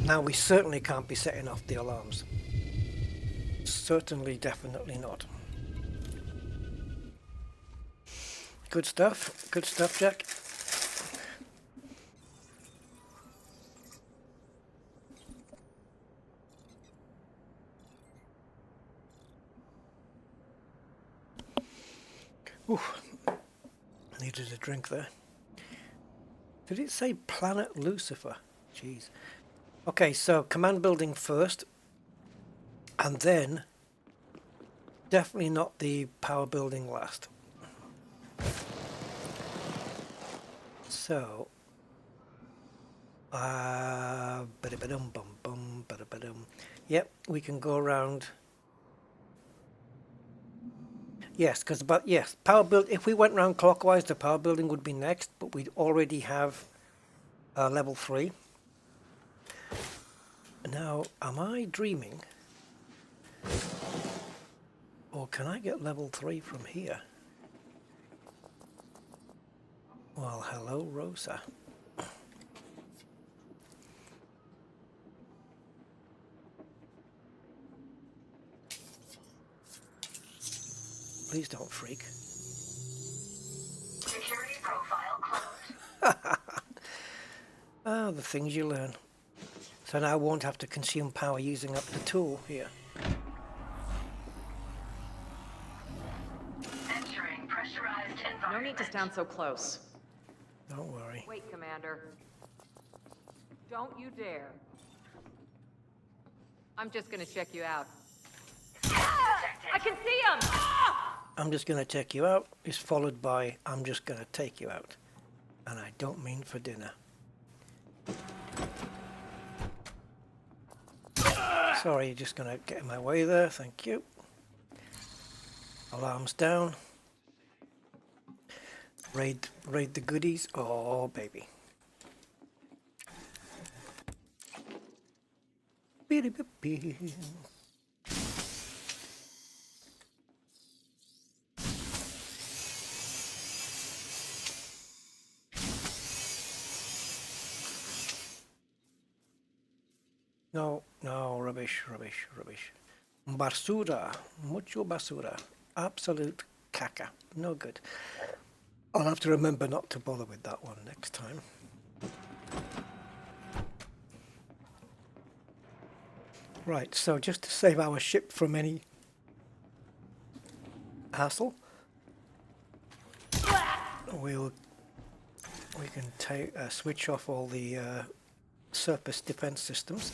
Now we certainly can't be setting off the alarms. Certainly, definitely not. Good stuff, Jack. Ooh, needed a drink there. Did it say Planet Lucifer? Jeez. Okay, so command building first, and then definitely not the power building last. So, ba-da-ba-dum, bum, bum, ba-da-ba-dum. Yep, we can go around. Yes, because yes, power build. If we went round clockwise, the power building would be next, but we'd already have level 3. Now, am I dreaming? Or can I get level 3 from here? Well, hello, Rosa. Please don't freak. Security profile closed. Ah, the things you learn. So now I won't have to consume power using up the tool here. Entering pressurized environment. No need to stand so close. Don't worry. Wait, Commander. Don't you dare. I'm just gonna check you out. I can see him! I'm just going to check you out is followed by I'm just going to take you out. And I don't mean for dinner. Sorry, you're just going to get in my way there. Thank you. Alarms down. Raid the goodies. Oh, baby. Beep-beep-beep. No, rubbish. Basura, mucho basura. Absolute caca. No good. I'll have to remember not to bother with that one next time. Right, so just to save our ship from any hassle, we can switch off all the surface defense systems.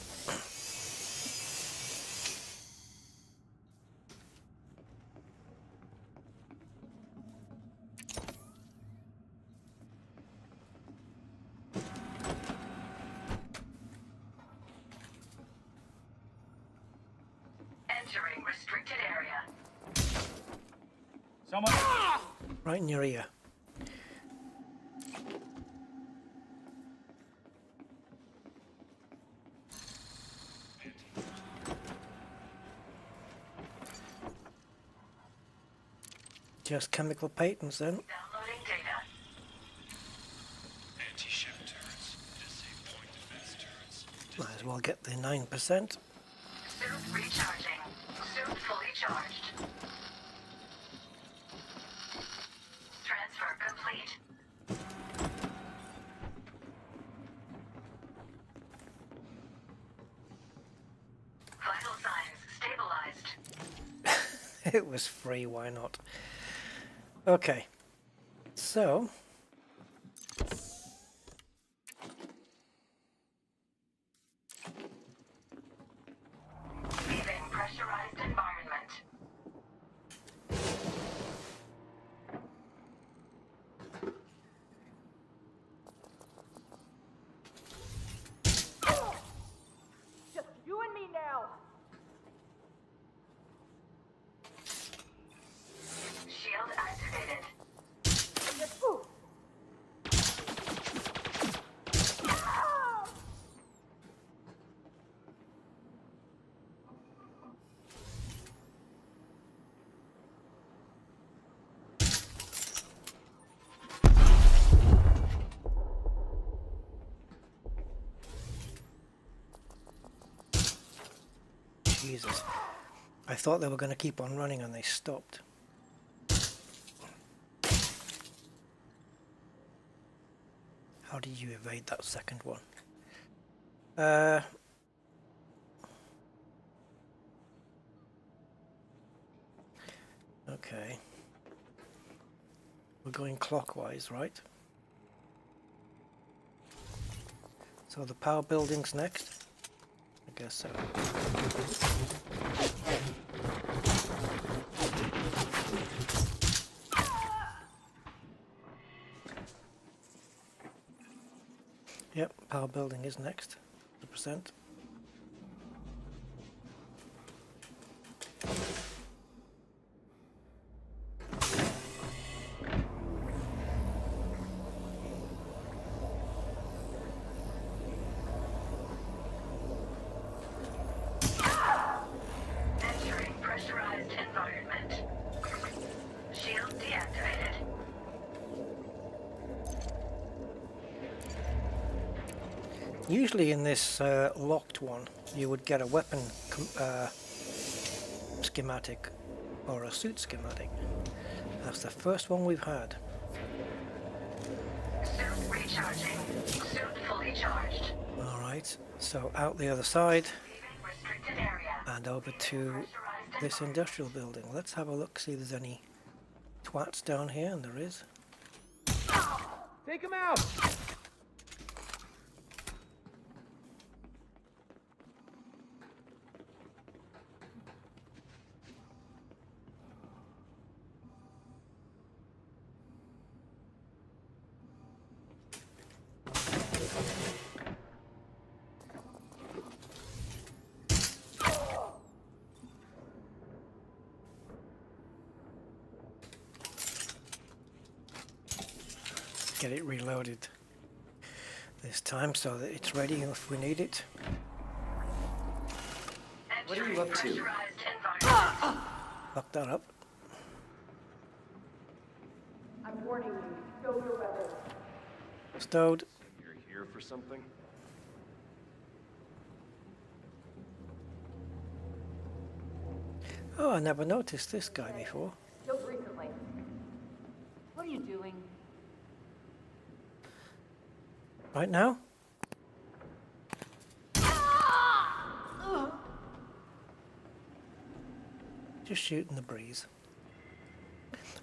Entering restricted area. Someone. Right in your ear. Just chemical patents then. Downloading data. Anti-ship turrets. Disable point defense turrets. Might as well get the 9%. Suit recharging. Suit fully charged. Transfer complete. Vital signs stabilized. It was free, why not? Okay, so Leaving pressurized environment. Just you and me now. Shield activated. Ooh. Ah! Jesus, I thought they were going to keep on running and they stopped. How did you evade that second one? Okay. We're going clockwise, right? So the power building's next? I guess so. Yep, power building is next. 100%. Usually in this locked one, you would get a weapon schematic or a suit schematic. That's the first one we've had. Suit recharging. Suit fully charged. Alright, so out the other side Leaving restricted area. and over to this industrial building. Let's have a look, see if there's any twats down here, and there is. Take him out! Get it reloaded this time so that it's ready if we need it. What are you up to? Fuck that up. I'm warning you. Stow your weapons. Stowed. You're here for something? Oh, I never noticed this guy before. Killed recently. What are you doing? Right now? Just shooting the breeze.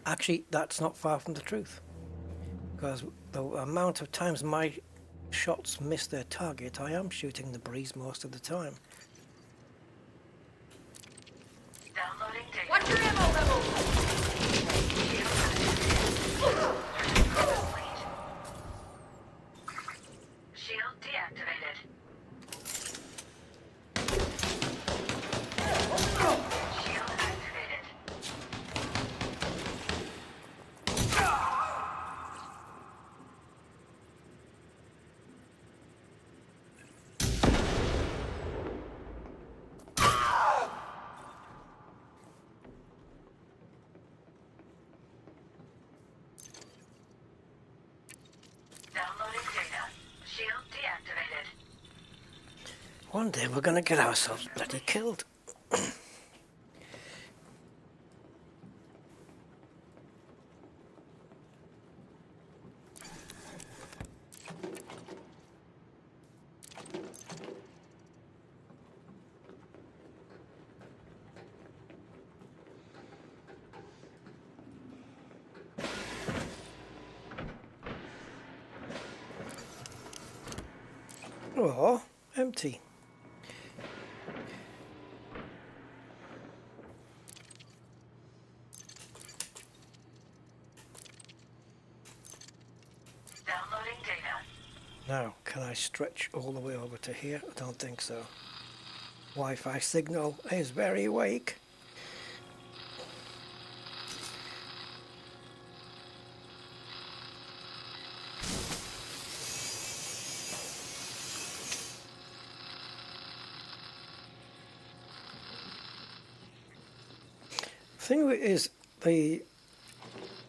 Actually, that's not far from the truth. Because the amount of times my shots miss their target, I am shooting the breeze most of the time. Downloading data. Watch your ammo level! Shield deactivated. Shield activated. Downloading data. Shield deactivated. One day we're gonna get ourselves bloody killed. Oh, empty. Downloading data. Now, can I stretch all the way over to here? I don't think so. Wi-Fi signal is very weak. Thing is, the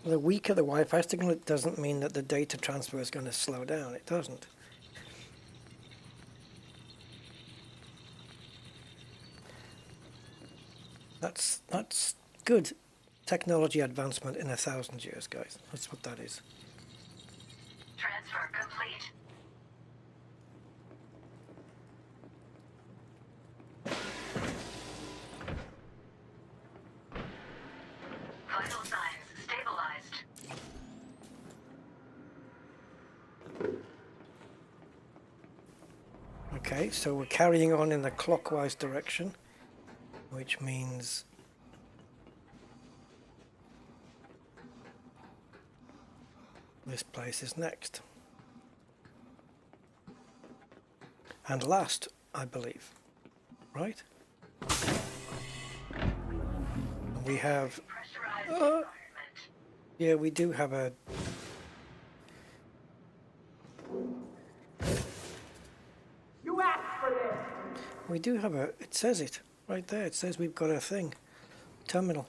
weaker the Wi-Fi signal, it doesn't mean that the data transfer is going to slow down. It doesn't. That's good technology advancement in 1,000 years, guys. That's what that is. Transfer complete. Vital signs stabilized. Okay, so we're carrying on in the clockwise direction, which means this place is next. And last, I believe. Right? We have... Pressurized environment. yeah, we do have a... You asked for this. We do have a... It says it right there. It says we've got a thing. Terminal.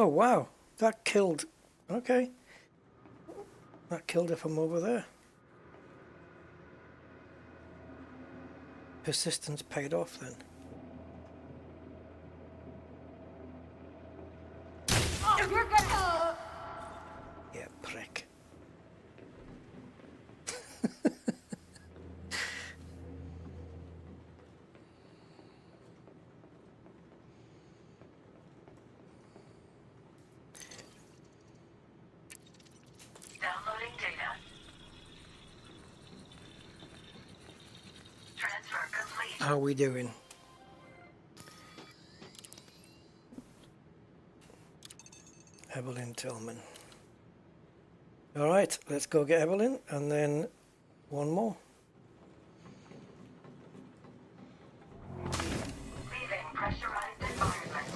Oh wow, that killed. Okay, that killed it from over there. Persistence paid off then. Oh, you're gonna... Yeah, prick. Downloading data. Transfer complete. How are we doing? Evelyn Tillman. All right, let's go get Evelyn, and then one more. Leaving pressurized environment.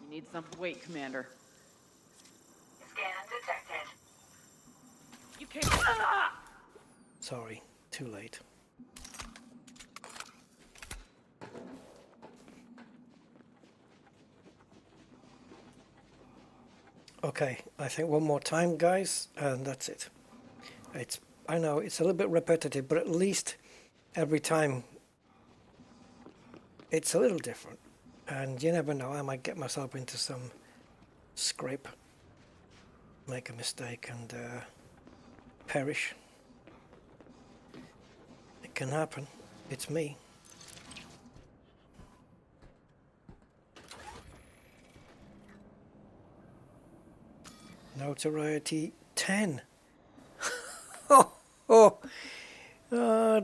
You need some weight, Commander. Scan detected. You can't... Sorry, too late. Okay, I think one more time, guys, and that's it. I know it's a little bit repetitive, but at least every time it's a little different. And you never know, I might get myself into some scrape, make a mistake, and perish. It can happen. It's me. Notoriety 10. Oh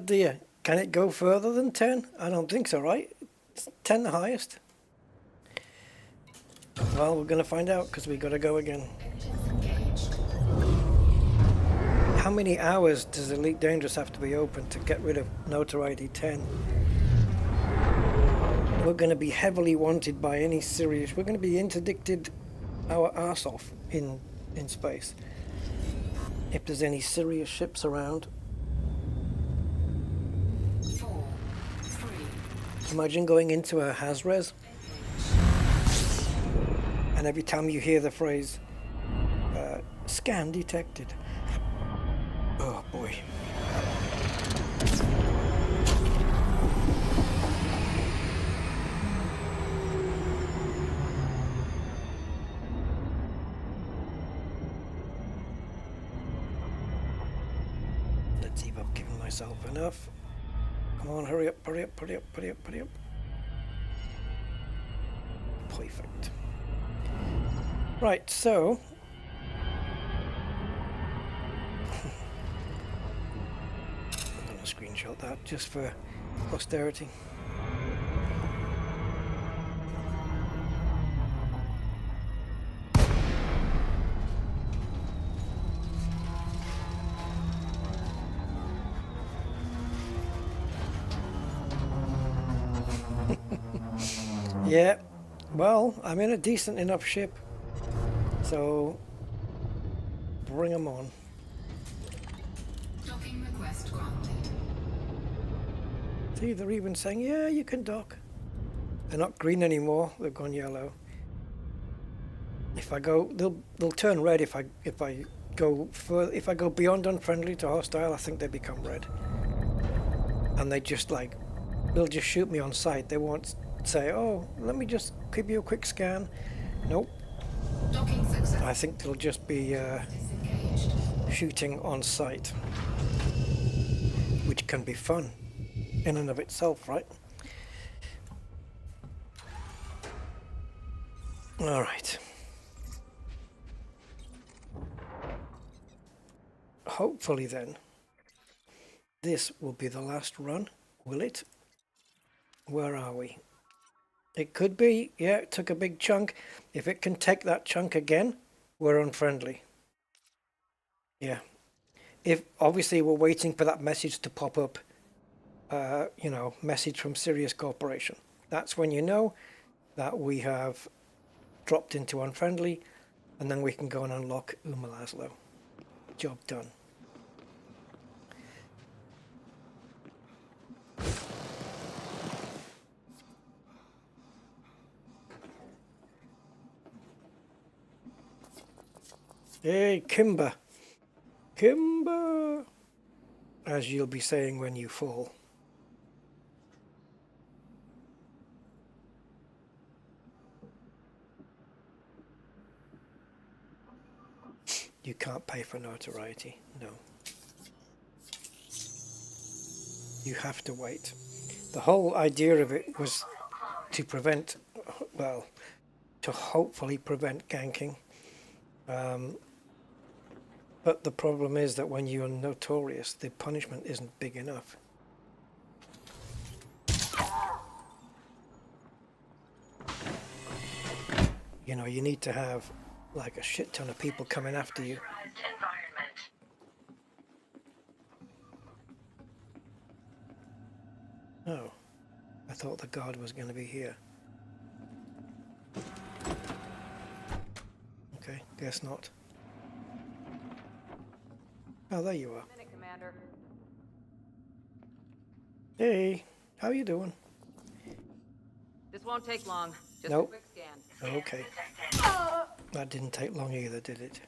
dear. Can it go further than 10? I don't think so, right? Is 10 the highest? Well, we're going to find out because we got to go again. How many hours does Elite Dangerous have to be open to get rid of Notoriety 10? We're going to be heavily wanted by any Sirius. We're going to be interdicted our arse off in space. If there's any Sirius ships around. 4, 3, Imagine going into a Hazres, and every time you hear the phrase, scan detected. Oh boy. Let's see if I've given myself enough. Come on, hurry up, hurry up, hurry up, hurry up, hurry up. Perfect. Right, so I'm going to screenshot that just for posterity. Yeah, well, I'm in a decent enough ship, so bring them on. docking request granted. See, they're even saying, yeah, you can dock. They're not green anymore, they've gone yellow. If I go, they'll turn red if I go further, if I go beyond unfriendly to hostile, I think they become red. And they just like, they'll just shoot me on sight. They won't say, oh, let me just give you a quick scan. Nope. Docking success. I think they'll just be Disengaged. shooting on sight, which can be fun in and of itself, right? All right. Hopefully then, this will be the last run, will it? Where are we? It could be, yeah, it took a big chunk. If it can take that chunk again, we're unfriendly. Yeah. If obviously we're waiting for that message to pop up, you know, message from Sirius Corporation. That's when you know that we have dropped into unfriendly, and then we can go and unlock Uma Lazlo. Job done. Hey, Kimber. Kimber! As you'll be saying when you fall. You can't pay for notoriety, no. You have to wait. The whole idea of it was to prevent, well, to hopefully prevent ganking. But the problem is that when you're notorious, the punishment isn't big enough. You know, you need to have like a shit ton of people coming after you. Environment. Oh, I thought the guard was going to be here. Okay, guess not. Oh, there you are. Minute, Commander. Hey, how you doing? This won't take long. Just Nope. a quick scan. Okay. That didn't take long either, did it?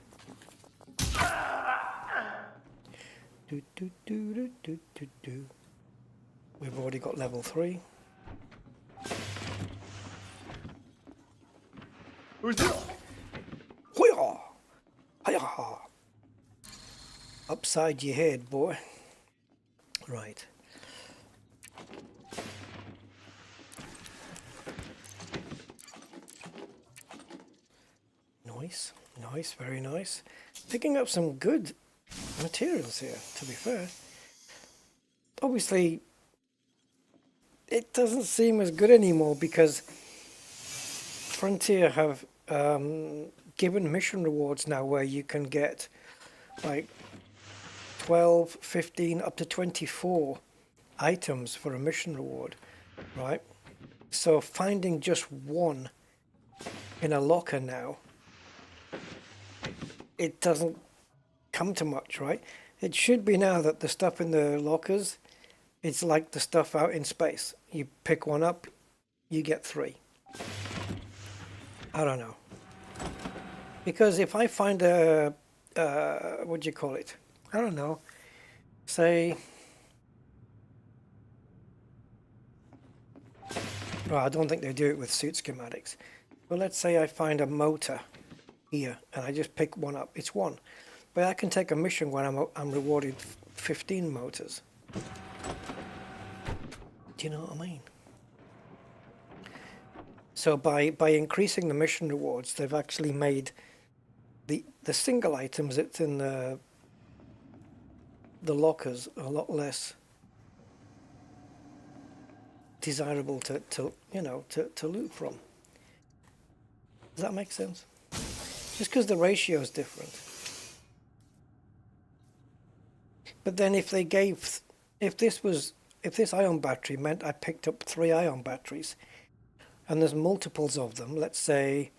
Do, do, do, do, do, do, do. We've already got level 3. Who's this? Hoo-yah! Hi-yah! Upside your head, boy. Right. Nice, nice, very nice. Picking up some good materials here, to be fair. Obviously, it doesn't seem as good anymore because Frontier have given mission rewards now where you can get like 12, 15, up to 24 items for a mission reward, right? So finding just one in a locker now, it doesn't come to much, right? It should be now that the stuff in the lockers, it's like the stuff out in space. You pick one up, you get 3. I don't know. Because if I find a, what do you call it? I don't know. Say, well, I don't think they do it with suit schematics. But let's say I find a motor here and I just pick one up. It's 1. But I can take a mission when I'm rewarded 15 motors. Do you know what I mean? So by increasing the mission rewards, they've actually made the single items that's in the lockers a lot less desirable to loot from. Does that make sense? Just because the ratio is different. But then if they gave, if this ion battery meant I picked up 3 ion batteries, and there's multiples of them, let's say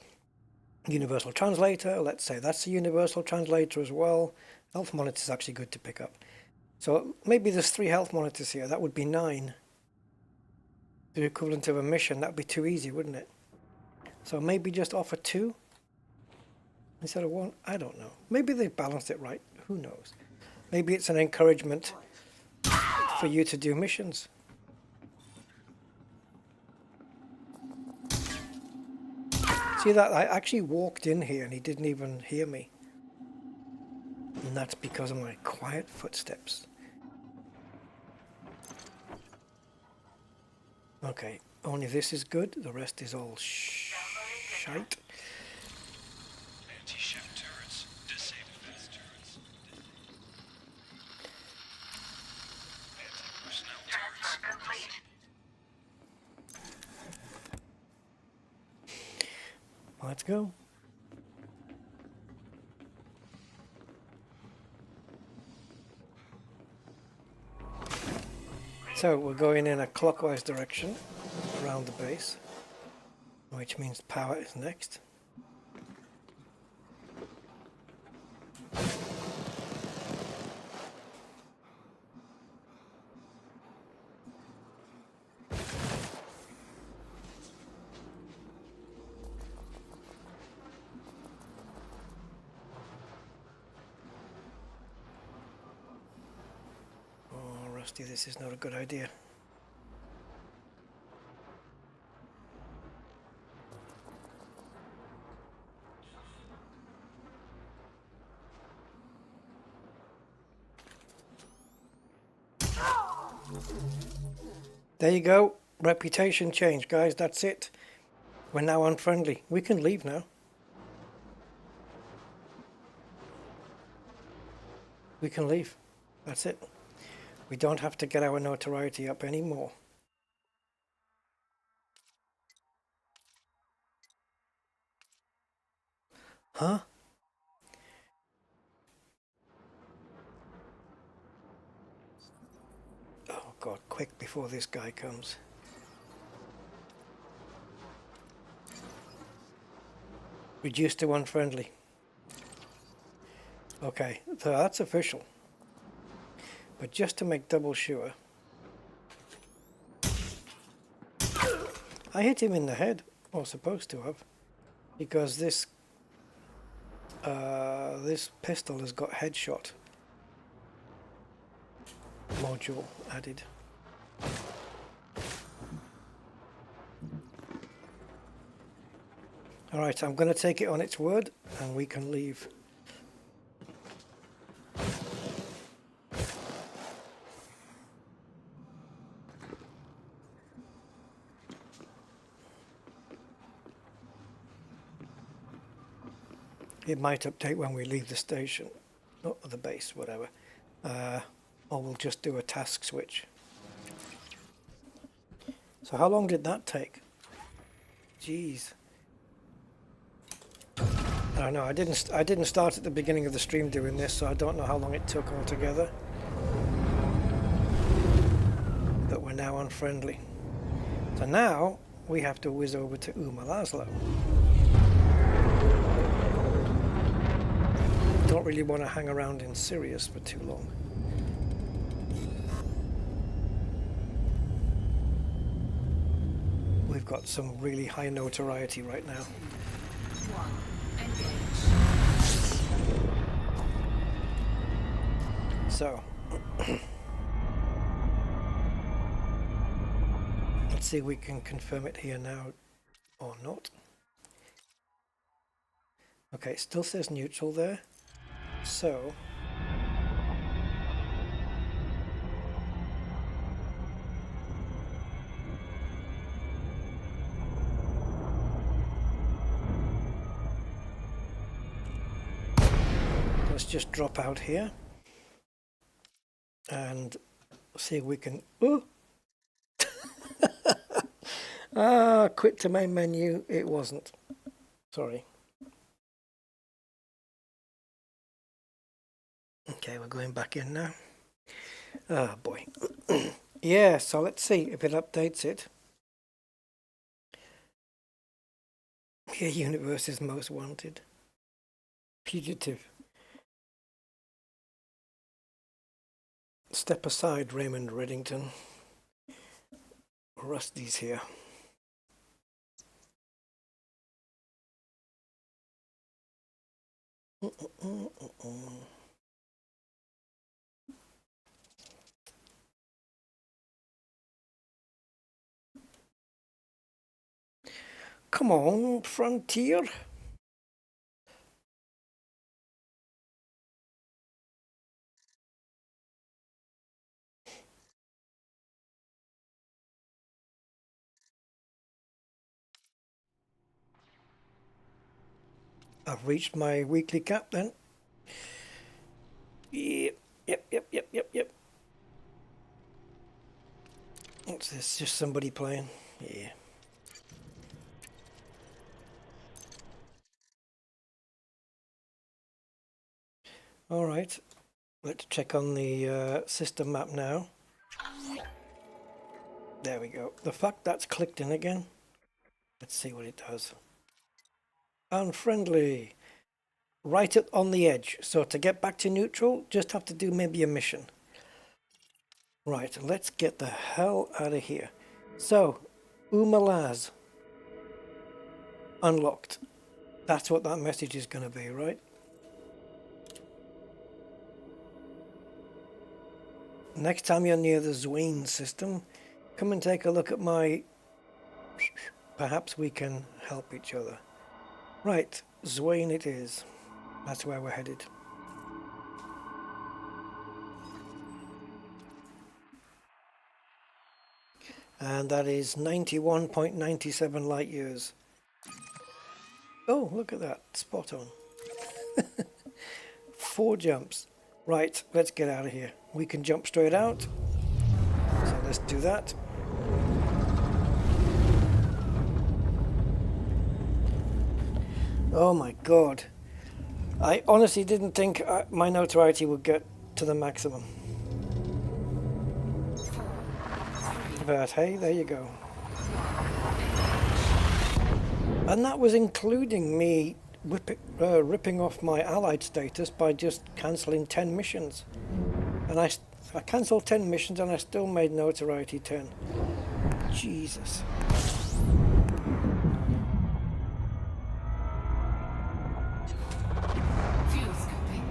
universal translator, let's say that's a universal translator as well. Health monitor is actually good to pick up. So maybe there's 3 health monitors here, that would be 9. The equivalent of a mission, that'd be too easy, wouldn't it? So maybe just offer 2 instead of 1, I don't know. Maybe they've balanced it right, who knows? Maybe it's an encouragement for you to do missions. See that? I actually walked in here and he didn't even hear me. And that's because of my quiet footsteps. Okay, only this is good, the rest is all shite. Anti-ship turrets. Disable fast turrets. Anti-personnel turrets. Transfer complete. Let's go. So we're going in a clockwise direction around the base, which means power is next. Rusty, this is not a good idea. There you go. Reputation change, guys. That's it. We're now unfriendly. We can leave now. We can leave. That's it. We don't have to get our notoriety up anymore. Huh? Oh God, quick before this guy comes. Reduced to unfriendly. Okay, so that's official. But just to make double sure, I hit him in the head, or supposed to have, because this pistol has got headshot module added. Alright, I'm going to take it on its word and we can leave. It might update when we leave the station, not the base, whatever. Or we'll just do a task switch. So how long did that take? Jeez. I don't know. I didn't start at the beginning of the stream doing this, so I don't know how long it took altogether. But we're now unfriendly. So now we have to whiz over to Uma Lazlo. Don't really want to hang around in Sirius for too long. We've got some really high notoriety right now. So, let's see if we can confirm it here now or not. Okay, it still says neutral there. So, let's just drop out here and see if we can. Oh! Quit to main menu. It wasn't. Sorry. Okay, we're going back in now. Oh boy. Yeah, so let's see if it updates it. Here, universe is most wanted. Fugitive. Step aside, Raymond Reddington. Rusty's here. Come on, Frontier. I've reached my weekly cap then. Yep. What's this? Just somebody playing? Yeah. Alright, let's check on the system map now. There we go. The fact that's clicked in again. Let's see what it does. Unfriendly. Right on the edge. So to get back to neutral, just have to do maybe a mission. Right, let's get the hell out of here. So, Uma Laz. Unlocked. That's what that message is going to be, right? next time you're near the Zween system, come and take a look at my... Perhaps we can help each other. Right, Zween it is. That's where we're headed. And that is 91.97 light years. Oh, look at that. Spot on. 4 jumps. Right, let's get out of here. We can jump straight out. So let's do that. Oh my god. I honestly didn't think my notoriety would get to the maximum. But hey, there you go. And that was including me ripping off my allied status by just cancelling 10 missions. And I cancelled 10 missions and I still made notoriety 10. Jesus. Fuel scooping.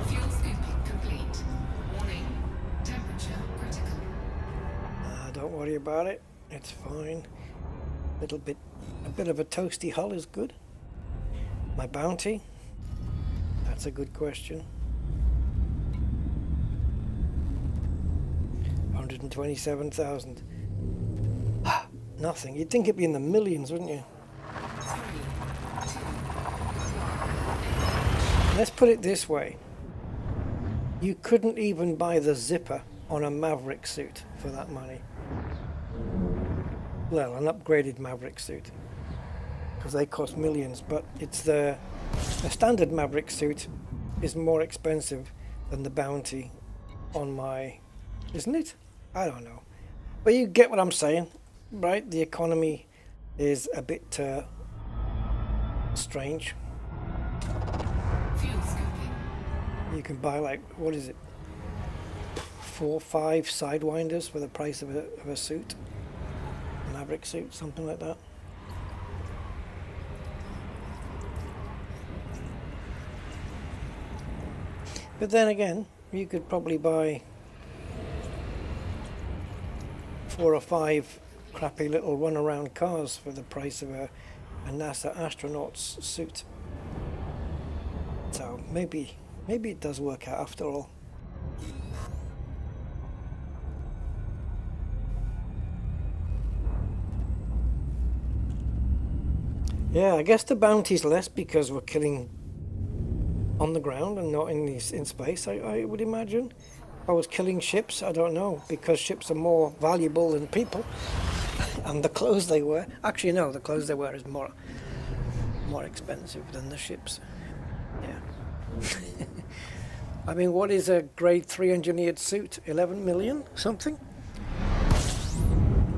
Fuel scooping complete. Warning. Temperature critical. Don't worry about it. It's fine. A bit of a toasty hull is good. My bounty? That's a good question. 127,000. Nothing. You'd think it'd be in the millions, wouldn't you? Let's put it this way. You couldn't even buy the zipper on a Maverick suit for that money. Well, an upgraded Maverick suit. Because they cost millions, but it's a standard Maverick suit is more expensive than the bounty on my... Isn't it? I don't know. But you get what I'm saying, right? The economy is a bit strange. Fuel scooping. You can buy like, what is it? 4 or 5 sidewinders for the price of a suit. A Maverick suit, something like that. But then again, you could probably buy 4 or 5 crappy little run-around cars for the price of a NASA astronaut's suit. So maybe it does work out after all. Yeah, I guess the bounty's less because we're killing on the ground and not in space, I would imagine. If I was killing ships, I don't know, because ships are more valuable than people. And the clothes they wear, actually no, the clothes they wear is more expensive than the ships. Yeah. I mean, what is a grade 3 engineered suit? 11 million something?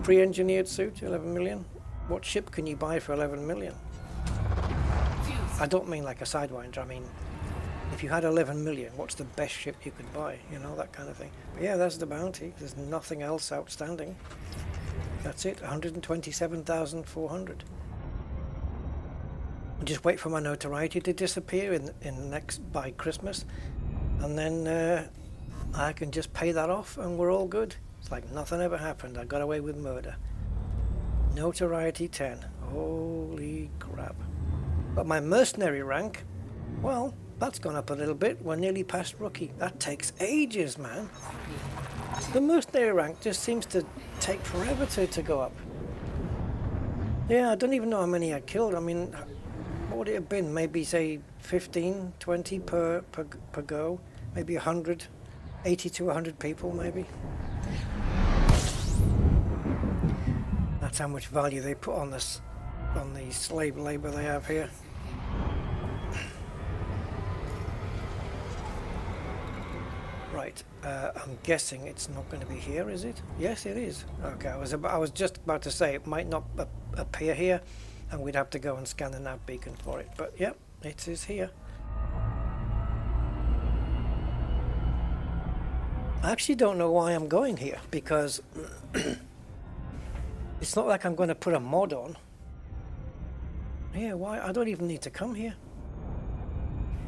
Pre-engineered suit, 11 million? What ship can you buy for 11 million? I don't mean like a Sidewinder, I mean, if you had 11 million, what's the best ship you could buy? You know, that kind of thing. But yeah, that's the bounty. There's nothing else outstanding. That's it, 127,400. Just wait for my notoriety to disappear in the next, by Christmas, and then I can just pay that off and we're all good. It's like nothing ever happened. I got away with murder. Notoriety 10. Holy crap. But my mercenary rank, well, that's gone up a little bit. We're nearly past rookie. That takes ages, man. The mercenary rank just seems to take forever to go up. Yeah, I don't even know how many I killed. I mean, what would it have been? Maybe, say, 15, 20 per go? Maybe 100, 80 to 100 people, maybe. That's how much value they put on this, on the slave labor they have here. Right, I'm guessing it's not going to be here, is it? Yes, it is. Okay, I was just about to say it might not appear here and we'd have to go and scan the nav beacon for it. But yep, it is here. I actually don't know why I'm going here, because it's not like I'm going to put a mod on. Yeah, why? I don't even need to come here.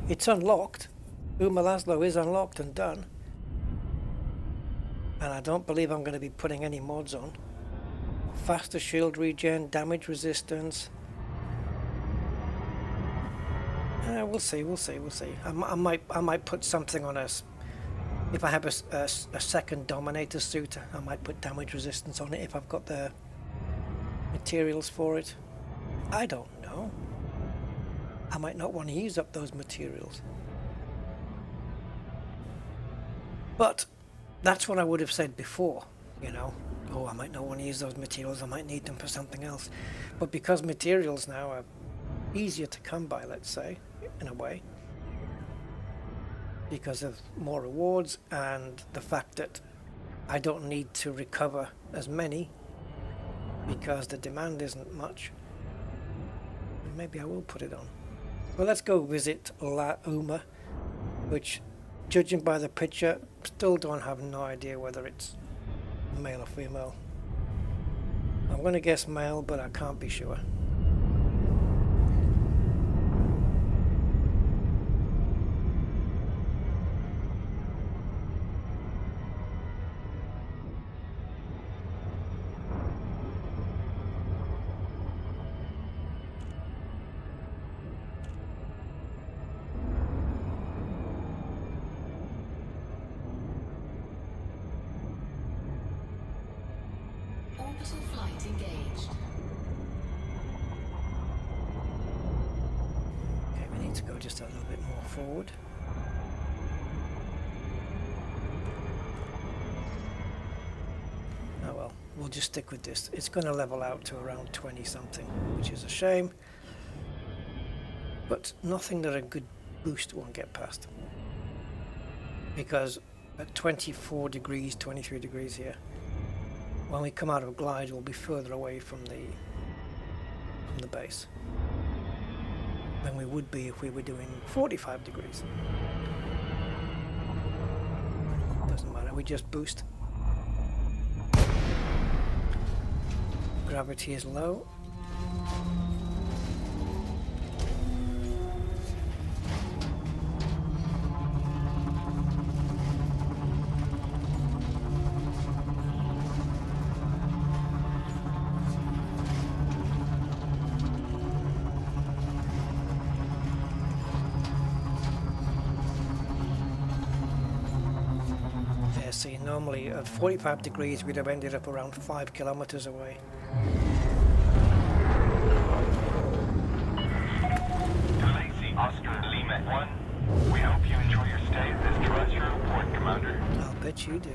It's unlocked. Uma Lazlo is unlocked and done. And I don't believe I'm going to be putting any mods on. Faster shield regen, damage resistance. We'll see. I might put something on us. If I have a second Dominator suit, I might put damage resistance on it if I've got the materials for it. I don't know. I might not want to use up those materials. But that's what I would have said before, you know. Oh, I might not want to use those materials, I might need them for something else. But because materials now are easier to come by, let's say, in a way, because of more rewards and the fact that I don't need to recover as many because the demand isn't much, maybe I will put it on. Well, let's go visit Uma, which, judging by the picture, still don't have no idea whether it's male or female. I'm going to guess male, but I can't be sure. Orbital flight engaged. Okay, we need to go just a little bit more forward. Oh well, we'll just stick with this. It's going to level out to around 20 something, which is a shame. But nothing that a good boost won't get past. Because at 24 degrees, 23 degrees here, when we come out of glide, we'll be further away from the base than we would be if we were doing 45 degrees. Doesn't matter, we just boost. Gravity is low. See, normally at 45 degrees we'd have ended up around 5 kilometers away. Lacey, Oscar, Lima 1. We hope you enjoy your stay at this terrestrial port, Commander. I'll bet you do.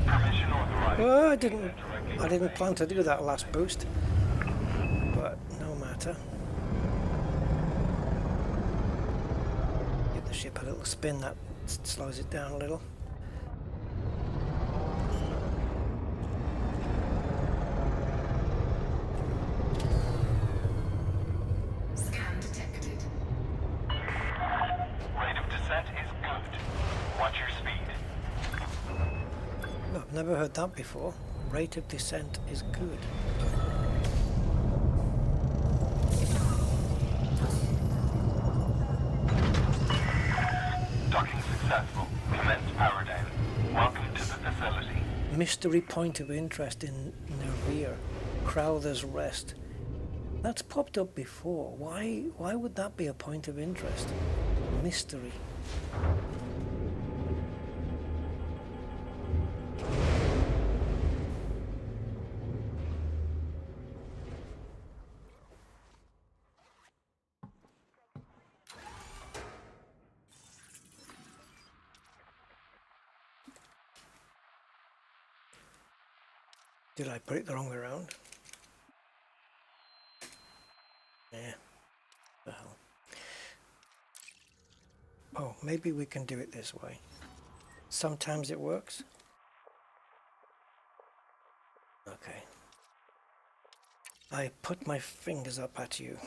Permission authorized. Oh, I didn't plan to do that last boost, but no matter. Give the ship a little spin, that slows it down a little. Scan detected. Rate of descent is good. Watch your speed. No, I've never heard that before. Rate of descent is good. Docking successful. Commence power down. Welcome to the facility. Mystery point of interest in Nvidia. Crowther's Rest. That's popped up before. Why would that be a point of interest? Mystery. Did I put it the wrong way around? Yeah. The hell. Oh, maybe we can do it this way. Sometimes it works. Okay. I put my fingers up at you.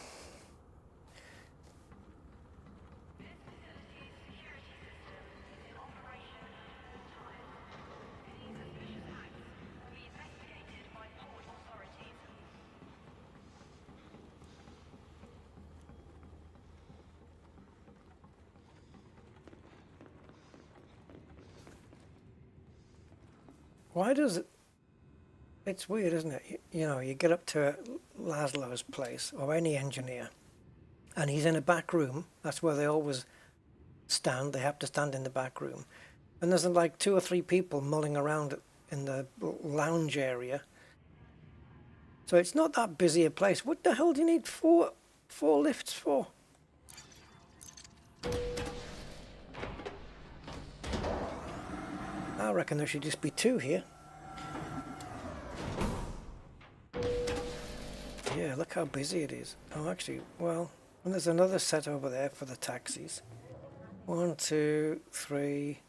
Why does it... It's weird, isn't it? You know, you get up to Lazlo's place, or any engineer, and he's in a back room. That's where they always stand. They have to stand in the back room. And there's like 2 or 3 people mulling around in the lounge area. So it's not that busy a place. What the hell do you need four lifts for? I reckon there should just be 2 here. Yeah, look how busy it is. Oh, actually, well, and there's another set over there for the taxis. 1, 2, 3.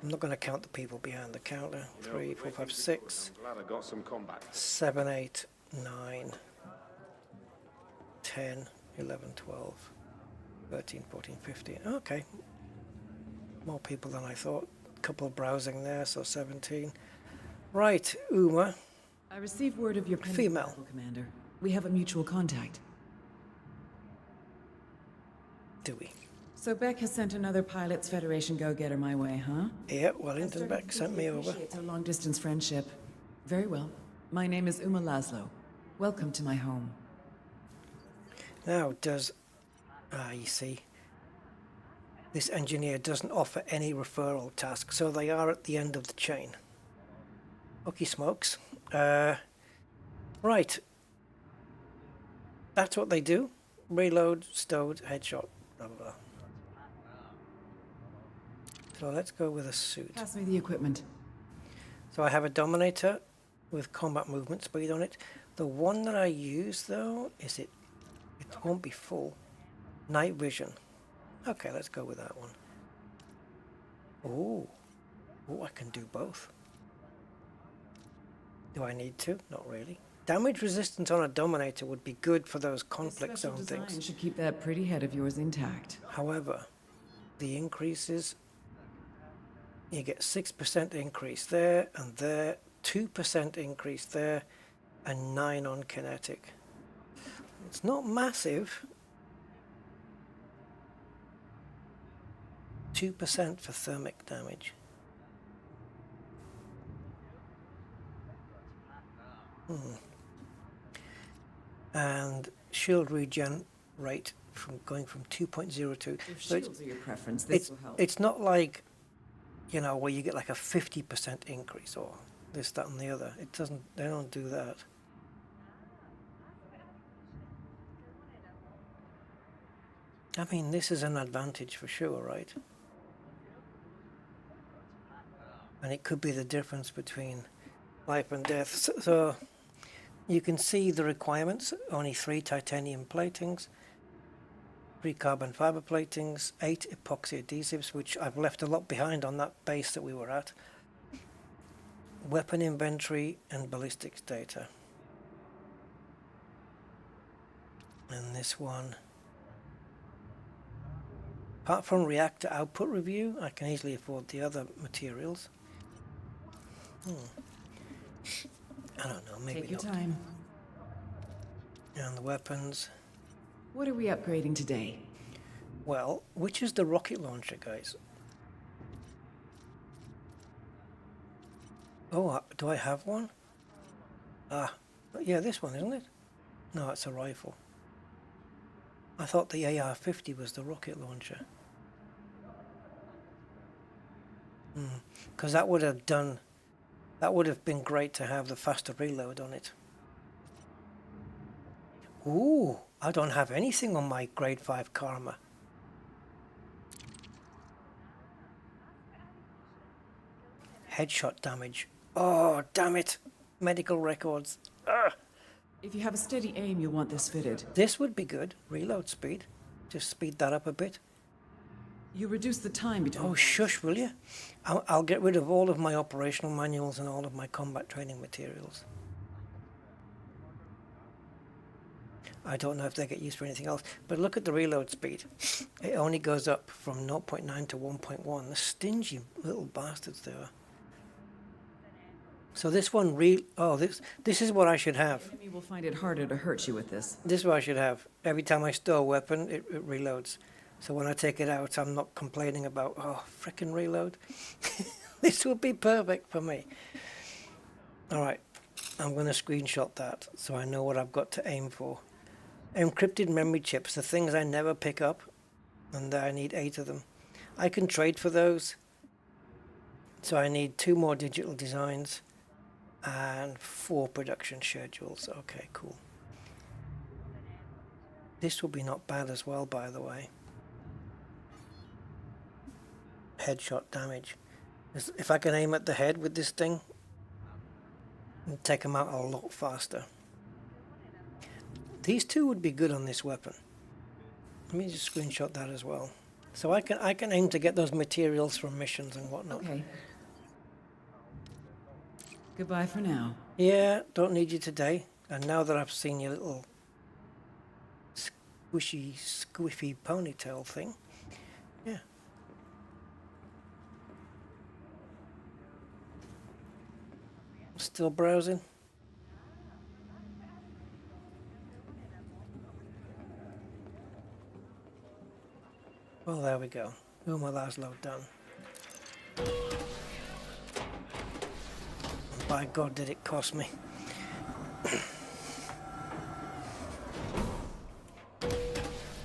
I'm not going to count the people behind the counter. 3, 4, 5, 6. I'm glad I got some combat. 7, 8, 9, 10, 11, 12, 13, 14, 15. Okay. More people than I thought. Couple browsing there, so 17. Right, Uma. I received word of your pending Female. arrival, Commander. We have a mutual contact. Do we? So Beck has sent another Pilots Federation go-getter my way, huh? Yeah, Wellington Beck sent me over. It's a long-distance friendship. Very well. My name is Uma Lazlo. Welcome to my home. Now, does... you see... This engineer doesn't offer any referral tasks, so they are at the end of the chain. Okay, smokes. Right. That's what they do. Reload, stowed, headshot, blah, blah, blah. So let's go with a suit. Pass me the equipment. So I have a Dominator with combat movement speed on it. The one that I use, though, it won't be full. Night vision. Okay, let's go with that one. Oh, I can do both. Do I need to? Not really. Damage resistance on a Dominator would be good for those conflict zone things. Should keep that pretty head of yours intact. However, the increases, you get 6% increase there and there, 2% increase there, and 9 on kinetic. It's not massive. 2% for thermic damage. And shield regen rate going from 2.02. If shields are your preference, this will help. It's not like, you know, where you get like a 50% increase or this, that, and the other. It doesn't. They don't do that. I mean, this is an advantage for sure, right? And it could be the difference between life and death. So you can see the requirements. Only 3 titanium platings, 3 carbon fiber platings, 8 epoxy adhesives, which I've left a lot behind on that base that we were at. Weapon inventory and ballistics data. And this one, apart from reactor output review, I can easily afford the other materials. I don't know, maybe Take your not. time. And the weapons. What are we upgrading today? Well, which is the rocket launcher, guys? Oh, do I have one? Ah, yeah, this one, isn't it? No, it's a rifle. I thought the AR-50 was the rocket launcher. Because that would have been great to have the faster reload on it. Ooh, I don't have anything on my grade 5 Karma. Headshot damage. Oh, damn it. Medical records. Ugh. If you have a steady aim, you'll want this fitted. This would be good. Reload speed. Just speed that up a bit. You reduce the time between... Oh, shush, will you? I'll get rid of all of my operational manuals and all of my combat training materials. I don't know if they get used for anything else, but look at the reload speed. It only goes up from 0.9 to 1.1. The stingy little bastards they are. So this one this is what I should have. The enemy will find it harder to hurt you with this. This is what I should have. Every time I store a weapon, it reloads. So when I take it out, I'm not complaining about, oh, frickin' reload. This would be perfect for me. All right, I'm going to screenshot that so I know what I've got to aim for. Encrypted memory chips, the things I never pick up, and I need 8 of them. I can trade for those. So I need 2 more digital designs and 4 production schedules. Okay, cool. This will be not bad as well, by the way. Headshot damage. If I can aim at the head with this thing, and take them out a lot faster. These 2 would be good on this weapon. Let me just screenshot that as well. So I can aim to get those materials from missions and whatnot. Okay. Goodbye for now. Yeah, don't need you today. And now that I've seen your little squiffy ponytail thing, yeah. Still browsing? Well, there we go. Uma Lazlo done. And by God, did it cost me.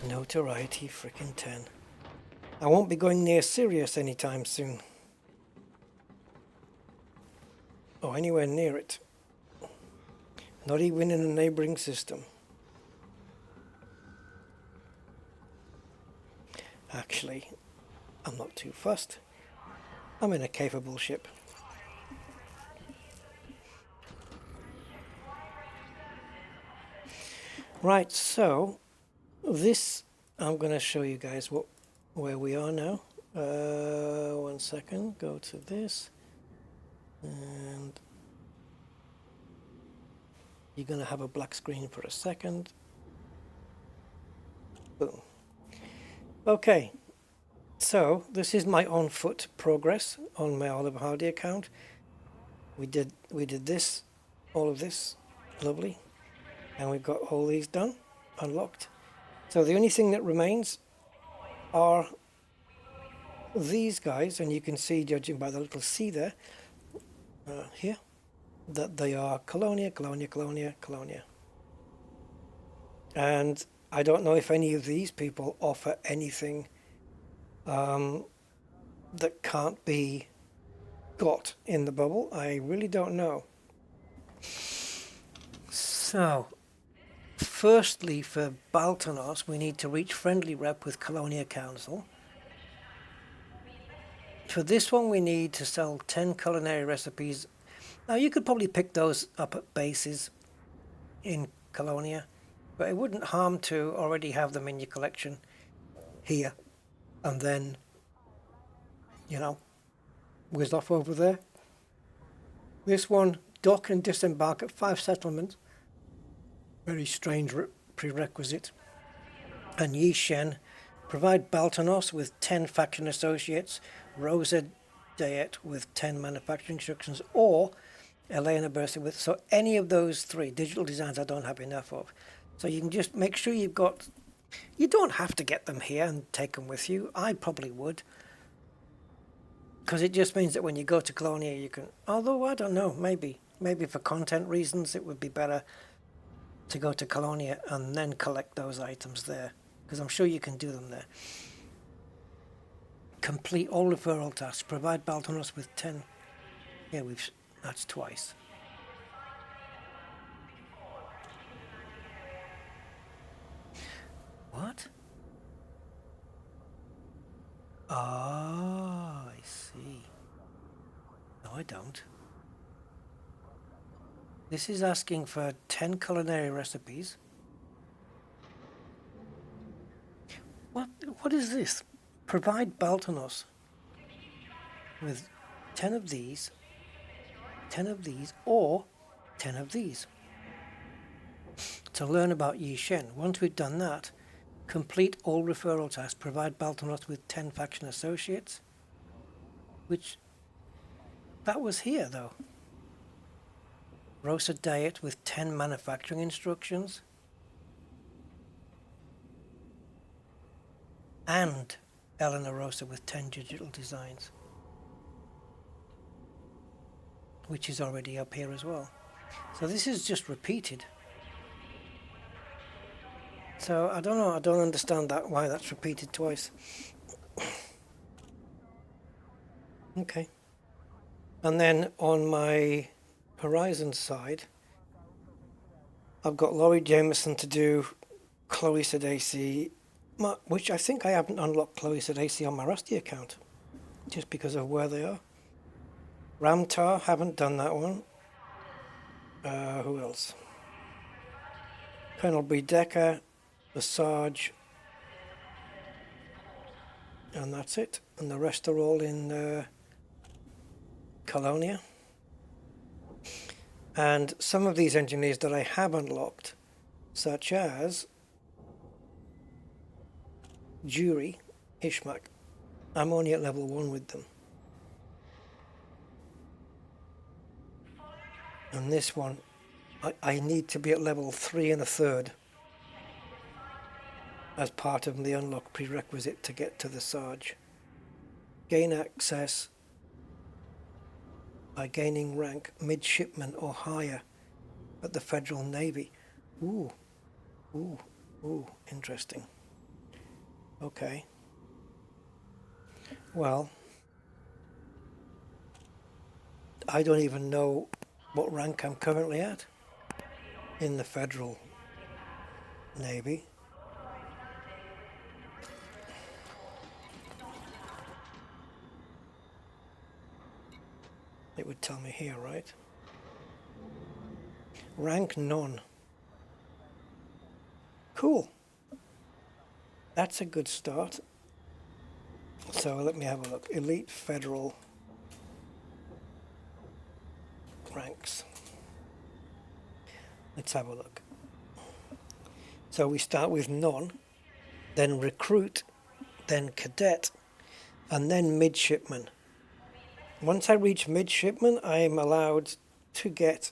Notoriety frickin' 10. I won't be going near Sirius anytime soon. Or anywhere near it. Not even in a neighboring system. Actually, I'm not too fussed. I'm in a capable ship. Right, so this, I'm going to show you guys where we are now. 1 second, go to this. And you're going to have a black screen for a second. Boom. Okay, so this is my on foot progress on my WarBRD account. We did this, all of this, lovely, and we've got all these done, unlocked. So the only thing that remains are these guys, and you can see, judging by the little C there, here, that they are Colonia. And I don't know if any of these people offer anything that can't be got in the bubble. I really don't know. So, firstly, for Baltanos, we need to reach friendly rep with Colonia Council. For this one, we need to sell 10 culinary recipes. Now, you could probably pick those up at bases in Colonia, but it wouldn't harm to already have them in your collection here, and then, you know, whiz off over there. This one, dock and disembark at 5 settlements. Very strange prerequisite. And Yishen, provide Baltanos with 10 faction associates, Rosa Diet with 10 manufacturing instructions, or Elena Bursi with, so any of those 3 digital designs I don't have enough of. So you can just make sure you've got, you don't have to get them here and take them with you. I probably would. Because it just means that when you go to Colonia you can, although I don't know, maybe for content reasons it would be better to go to Colonia and then collect those items there. Because I'm sure you can do them there. Complete all referral tasks. Provide Baltanos with 10. Yeah, that's twice. What? Ah, I see. No, I don't. This is asking for 10 culinary recipes. What is this? Provide Baltanos with 10 of these, 10 of these, or 10 of these. To learn about Yi Shen. Once we've done that, complete all referral tasks. Provide Baltanos with 10 faction associates. Which, that was here though. Rosa Diet with 10 manufacturing instructions. And Eleanor Rosa with 10 digital designs. Which is already up here as well. So this is just repeated. So I don't know, I don't understand that, why that's repeated twice. Okay. And then on my Horizon side, I've got Laurie Jameson to do, Chloe Sedaci, which I think I haven't unlocked Chloe Sedaci on my Rusty account, just because of where they are. Ramtar, haven't done that one. Who else? Colonel B. Decker, the Sarge, and that's it. And the rest are all in Colonia. And some of these engineers that I have unlocked, such as Jury, Ishmak, I'm only at level 1 with them. And this one, I need to be at level 3 1/3 as part of the unlock prerequisite to get to the Sarge. Gain access by gaining rank midshipman or higher at the Federal Navy. Ooh, interesting. Okay. Well, I don't even know what rank I'm currently at in the Federal Navy. It would tell me here, right? Rank none. Cool. That's a good start. So let me have a look. Elite Federal ranks. Let's have a look. So we start with none, then recruit, then cadet, and then midshipman. Once I reach midshipman, I am allowed to get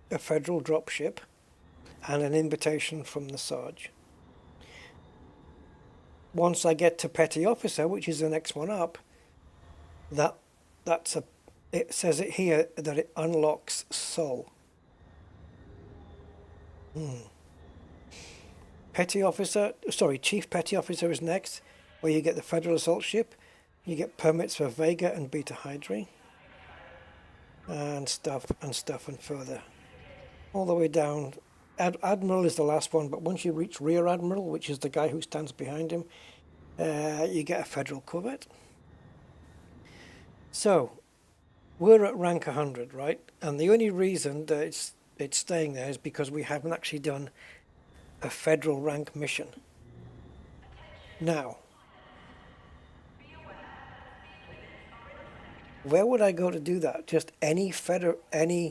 a Federal dropship and an invitation from the Sarge. Once I get to petty officer, which is the next one up, it says it here that it unlocks Sol. Petty officer, sorry, chief petty officer is next, where you get the Federal assault ship. You get permits for Vega and Beta Hydri, and stuff and further, all the way down. Admiral is the last one, but once you reach Rear Admiral, which is the guy who stands behind him, you get a Federal Corvette. So we're at rank 100, right? And the only reason that it's staying there is because we haven't actually done a Federal rank mission. Now, where would I go to do that? Just any Federation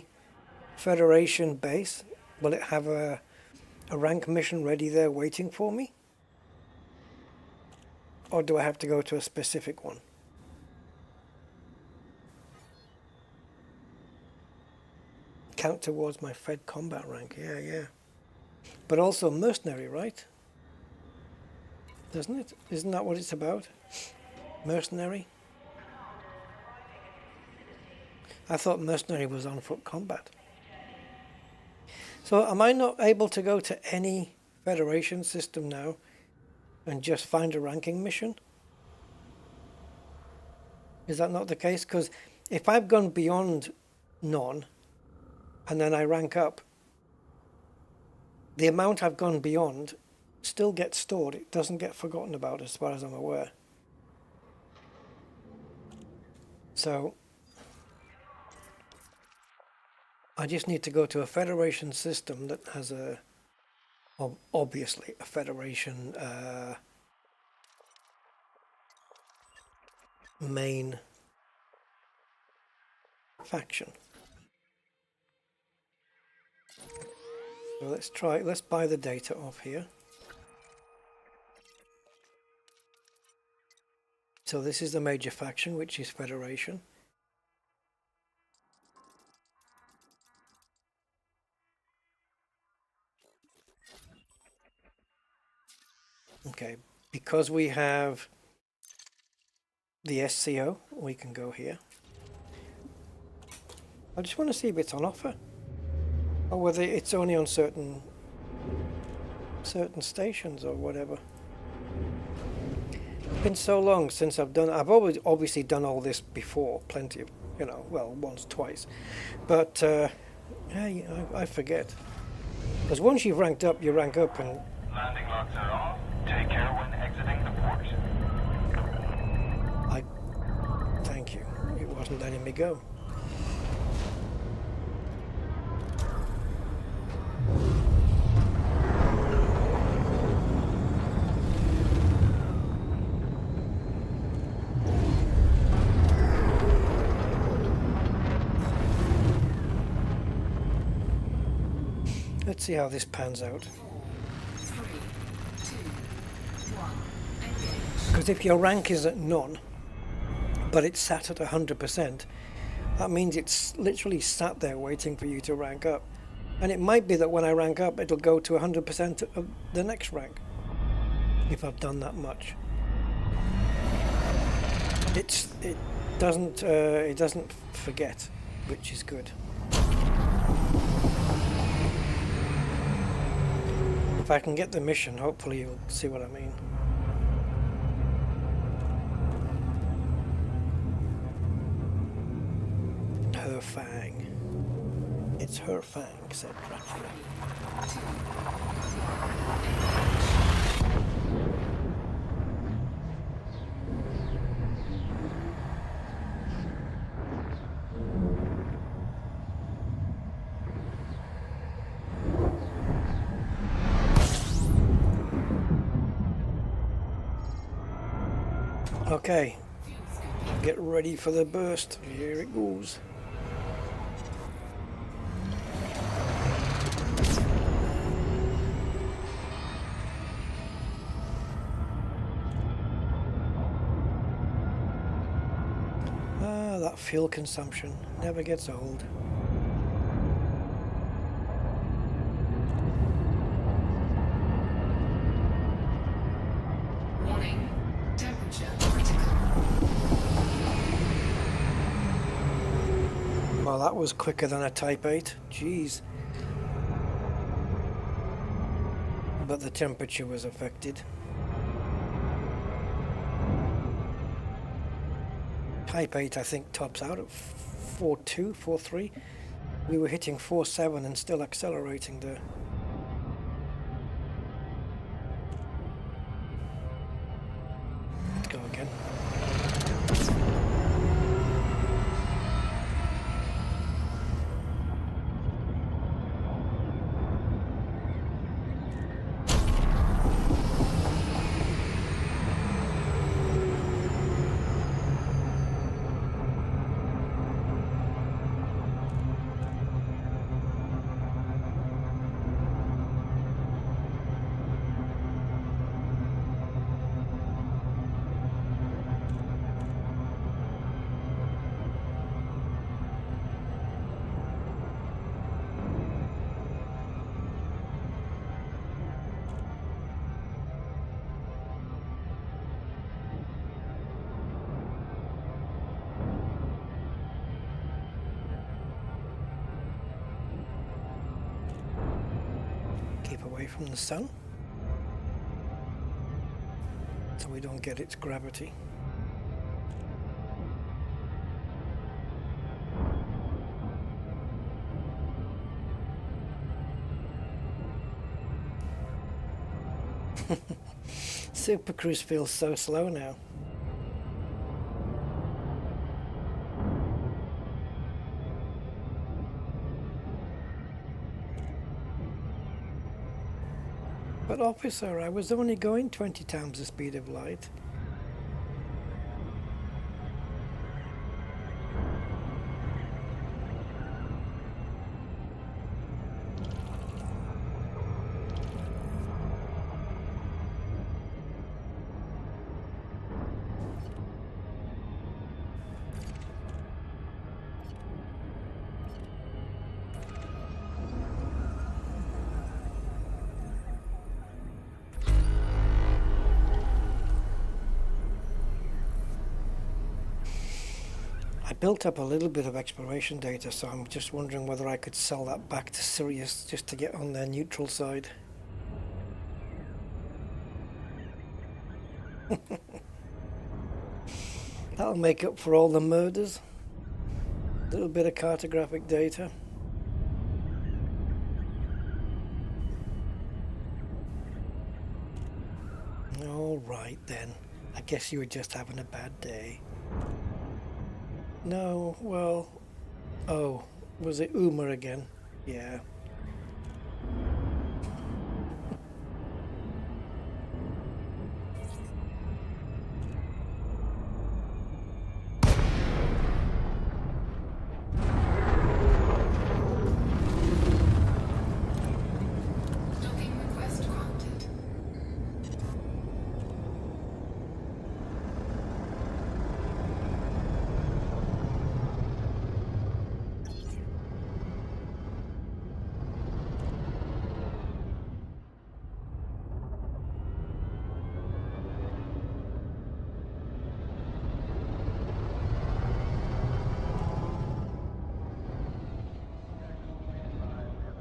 base? Will it have a rank mission ready there waiting for me? Or do I have to go to a specific one? Count towards my Fed combat rank, yeah. But also mercenary, right? Doesn't it? Isn't that what it's about? Mercenary? I thought mercenary was on foot combat. So am I not able to go to any Federation system now and just find a ranking mission? Is that not the case? Because if I've gone beyond none and then I rank up, the amount I've gone beyond still gets stored. It doesn't get forgotten about as far as I'm aware. So I just need to go to a Federation system that has obviously a Federation main faction. So let's buy the data off here. So this is the major faction, which is Federation. Okay, because we have the SCO, we can go here. I just want to see if it's on offer, or whether it's only on certain stations or whatever. It's been so long since I've always obviously done all this before, plenty of, you know, well, once, twice, but yeah, I forget. Because once you've ranked up, you rank up, and Landing locks are off. Take care when exiting the port. thank you. It wasn't letting me go. Let's see how this pans out. 3, 2, 1, engage. Because if your rank is at none, but it's sat at 100%, that means it's literally sat there waiting for you to rank up. And it might be that when I rank up, it'll go to 100% of the next rank, if I've done that much. It doesn't forget, which is good. If I can get the mission, hopefully you'll see what I mean. Her fang. It's her fang, said Dracula. Okay, get ready for the burst. Here it goes. Ah, that fuel consumption never gets old. Warning. Temperature critical. Well, that was quicker than a Type 8. Jeez. But the temperature was affected. Type 8, I think, tops out at 4.2, 4.3. We were hitting 4.7 and still accelerating there. Let's go again. Keep away from the sun so we don't get its gravity. Super Cruise feels so slow now. But officer, I was only going 20 times the speed of light. built up a little bit of exploration data, so I'm just wondering whether I could sell that back to Sirius just to get on their neutral side. That'll make up for all the murders. A little bit of cartographic data. All right then. I guess you were just having a bad day. No, well... Oh, was it Uma again? Yeah. Docking request granted.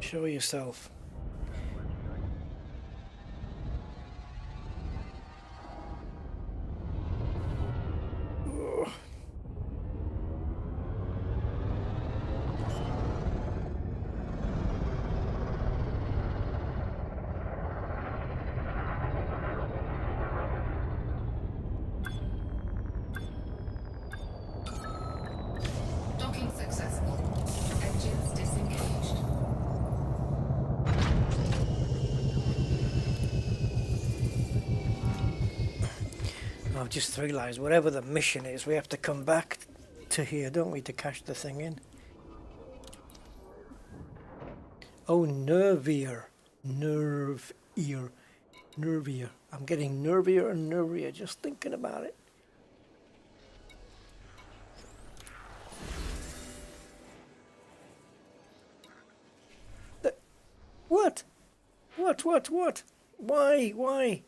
Show yourself. Ugh. Docking successful. Engines disengaged. I've just realised whatever the mission is, we have to come back to here, don't we, to cash the thing in? Oh, nervier. Nervier. Nervier. I'm getting nervier and nervier just thinking about it. What? What? Why?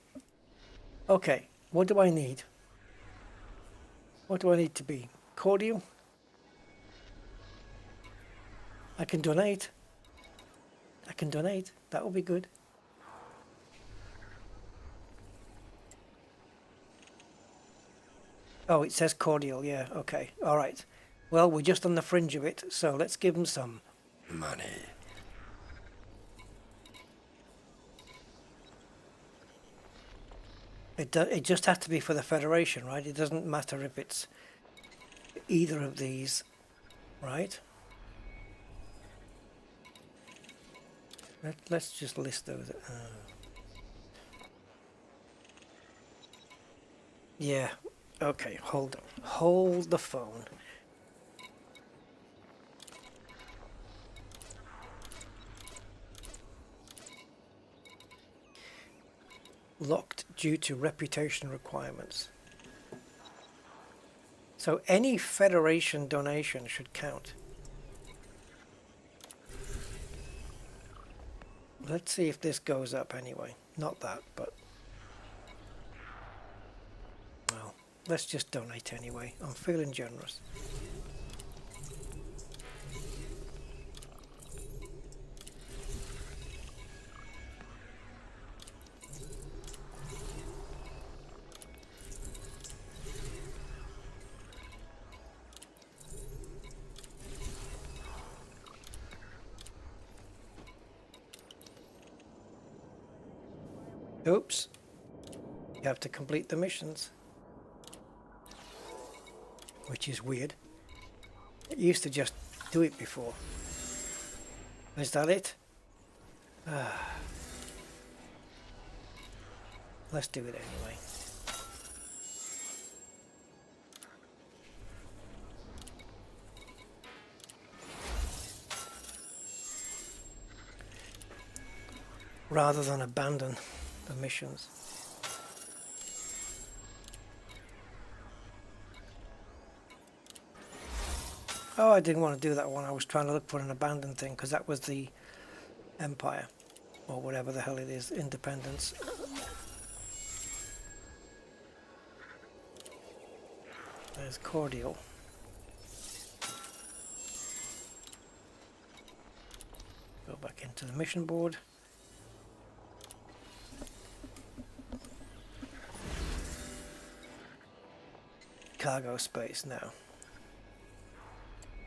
Okay, what do I need? What do I need to be? Cordial? I can donate. That will be good. Oh, it says cordial, yeah, okay, alright. Well, we're just on the fringe of it, so let's give them some money. It just has to be for the Federation, right? It doesn't matter if it's either of these, right? Let's just list those. Yeah, okay, hold the phone. Locked due to reputation requirements. So any Federation donation should count. Let's see if this goes up anyway. Not that, but... Well, let's just donate anyway. I'm feeling generous. Oops. You have to complete the missions. Which is weird. It used to just do it before. Is that it? Let's do it anyway. Rather than abandon the missions. Oh, I didn't want to do that one. I was trying to look for an abandoned thing because that was the Empire or whatever the hell it is, Independence. There's cordial. into the mission board. Cargo space now.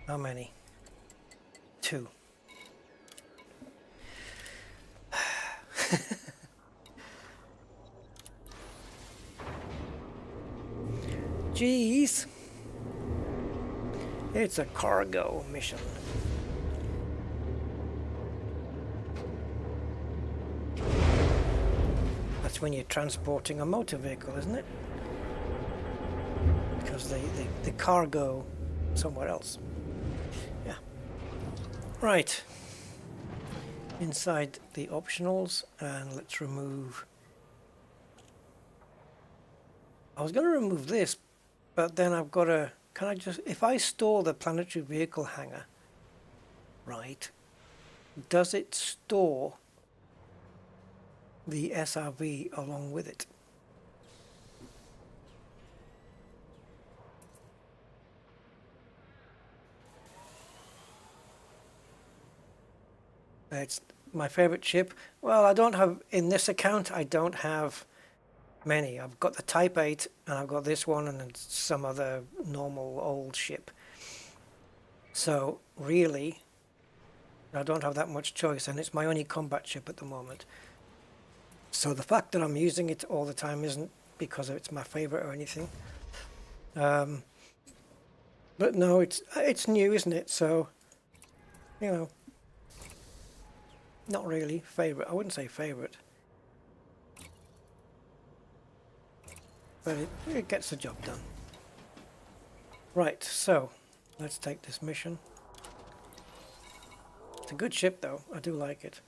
How many? 2. Jeez. It's a cargo mission. That's when you're transporting a motor vehicle, isn't it? Because the cargo somewhere else. Yeah. Right. Inside the optionals, and let's remove... I was going to remove this, but then I've got to... Can I just... If I store the planetary vehicle hangar, right, does it store the SRV along with it? It's my favorite ship. Well, I don't have... In this account, I don't have many. I've got the Type 8 and I've got this one and then some other normal old ship. So really I don't have that much choice, and it's my only combat ship at the moment. So the fact that I'm using it all the time isn't because it's my favorite or anything. But no, it's new, isn't it? So, you know, not really favorite. I wouldn't say favorite. But it gets the job done. Right, so let's take this mission. It's a good ship though, I do like it.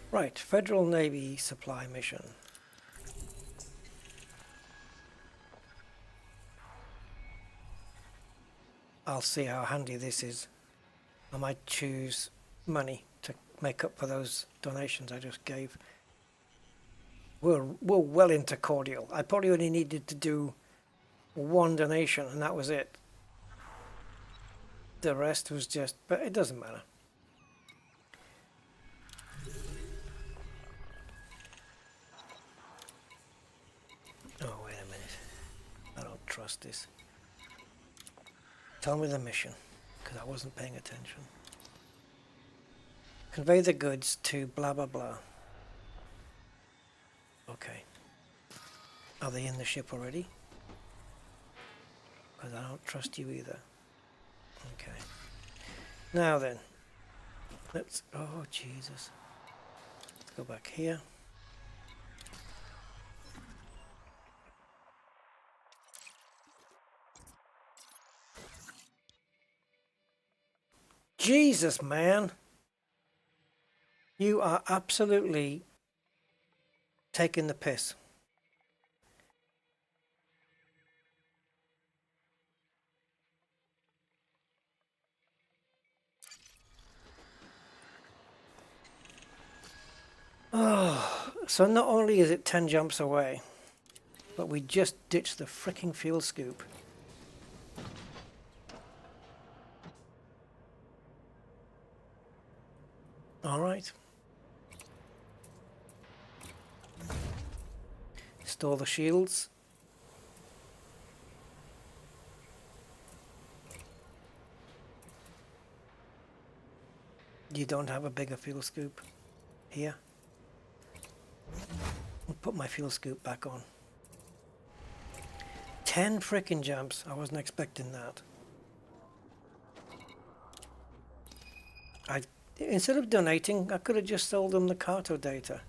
Right, Federal Navy supply mission. I'll see how handy this is. I might choose money to make up for those donations I just gave. We're well into cordial. I probably only needed to do one donation and that was it. The rest was just, but it doesn't matter. Oh, wait a minute. I don't trust this. Tell me the mission, because I wasn't paying attention. Convey the goods to blah blah blah. Okay. Are they in the ship already? Because I don't trust you either. Okay. Now then. Let's... Oh, Jesus. Let's go back here. Jesus, man. You are absolutely taking the piss. Oh, so not only is it 10 jumps away, but we just ditched the frickin' fuel scoop. All right. Store the shields. You don't have a bigger fuel scoop here. I'll put my fuel scoop back on. 10 frickin' jumps. I wasn't expecting that. Instead of donating, I could have just sold them the Carto data.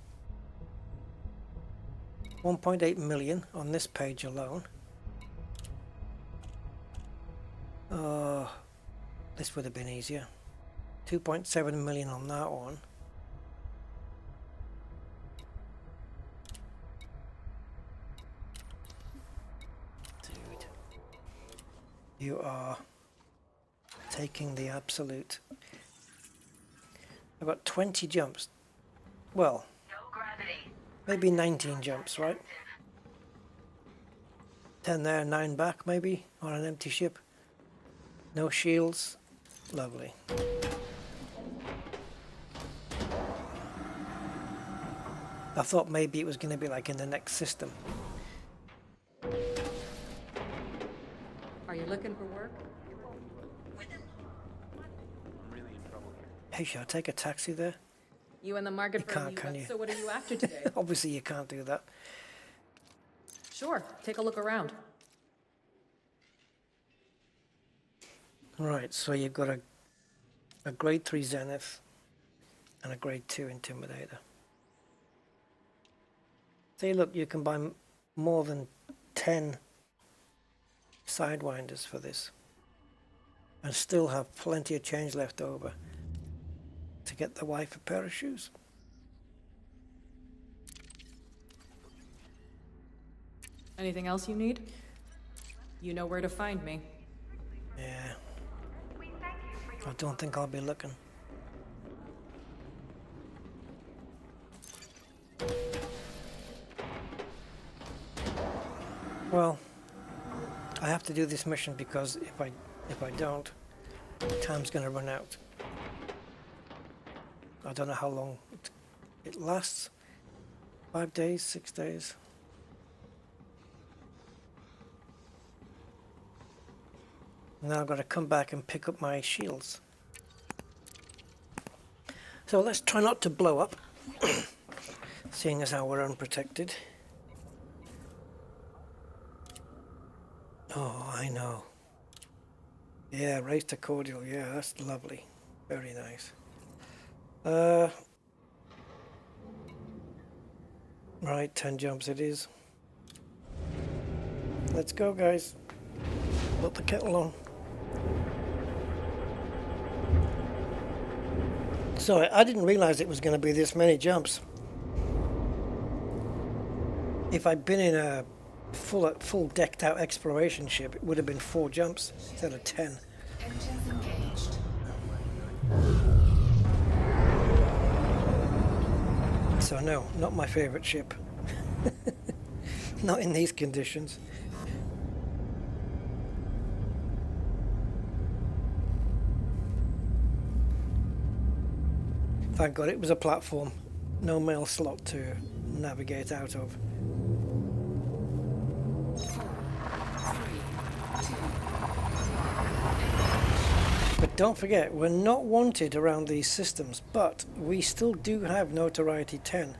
1.8 million on this page alone. This would have been easier. 2.7 million on that one. Dude, you are taking the absolute... I've got 20 jumps. Well, maybe 19 jumps, right? 10 there, 9 back, maybe, on an empty ship. No shields. Lovely. I thought maybe it was going to be like in the next system. Are you looking for work? Hey, should I take a taxi there? You in the market You for can't, a new can you? So what are you after today? Obviously you can't do that. Sure, take a look around. Right, so you've got a grade 3 Zenith and a grade 2 Intimidator. See, look, you can buy more than 10 Sidewinders for this and still have plenty of change left over to get the wife a pair of shoes. Anything else you need? You know where to find me. Yeah. I don't think I'll be looking. Well, I have to do this mission because if I don't, time's going to run out. I don't know how long it lasts. 5 days, 6 days. Now I've got to come back and pick up my shields. So let's try not to blow up, seeing as how we're unprotected. Oh, I know. Yeah, race to cordial. Yeah, that's lovely. Very nice. Right, 10 jumps it is. Let's go, guys. Put the kettle on. So I didn't realize it was going to be this many jumps. If I'd been in a full decked out exploration ship, it would have been 4 jumps instead of 10. Engines engaged. So no, not my favorite ship. Not in these conditions. Thank God it was a platform, no mail slot to navigate out of. 4, 3, 2. But don't forget, we're not wanted around these systems, but we still do have notoriety 10.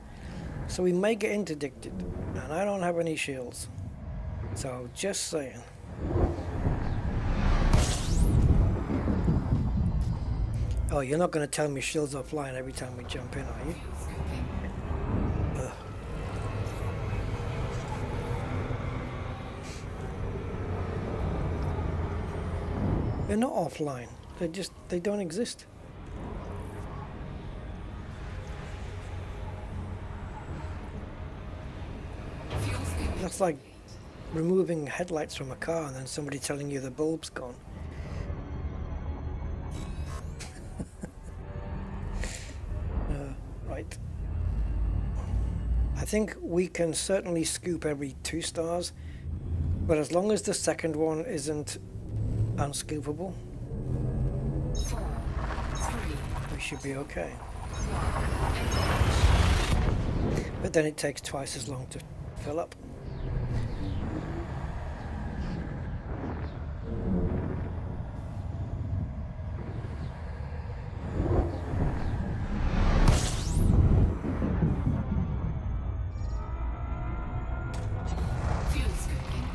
So we may get interdicted, and I don't have any shields. So just saying. Oh, you're not going to tell me shields are flying every time we jump in, are you? Ugh. They're not offline. They don't exist. That's like removing headlights from a car and then somebody telling you the bulb's gone. Right. I think we can certainly scoop every 2 stars, but as long as the second one isn't unscoopable, 4, 3. we should be okay. But then it takes twice as long to fill up. Fuel scooping.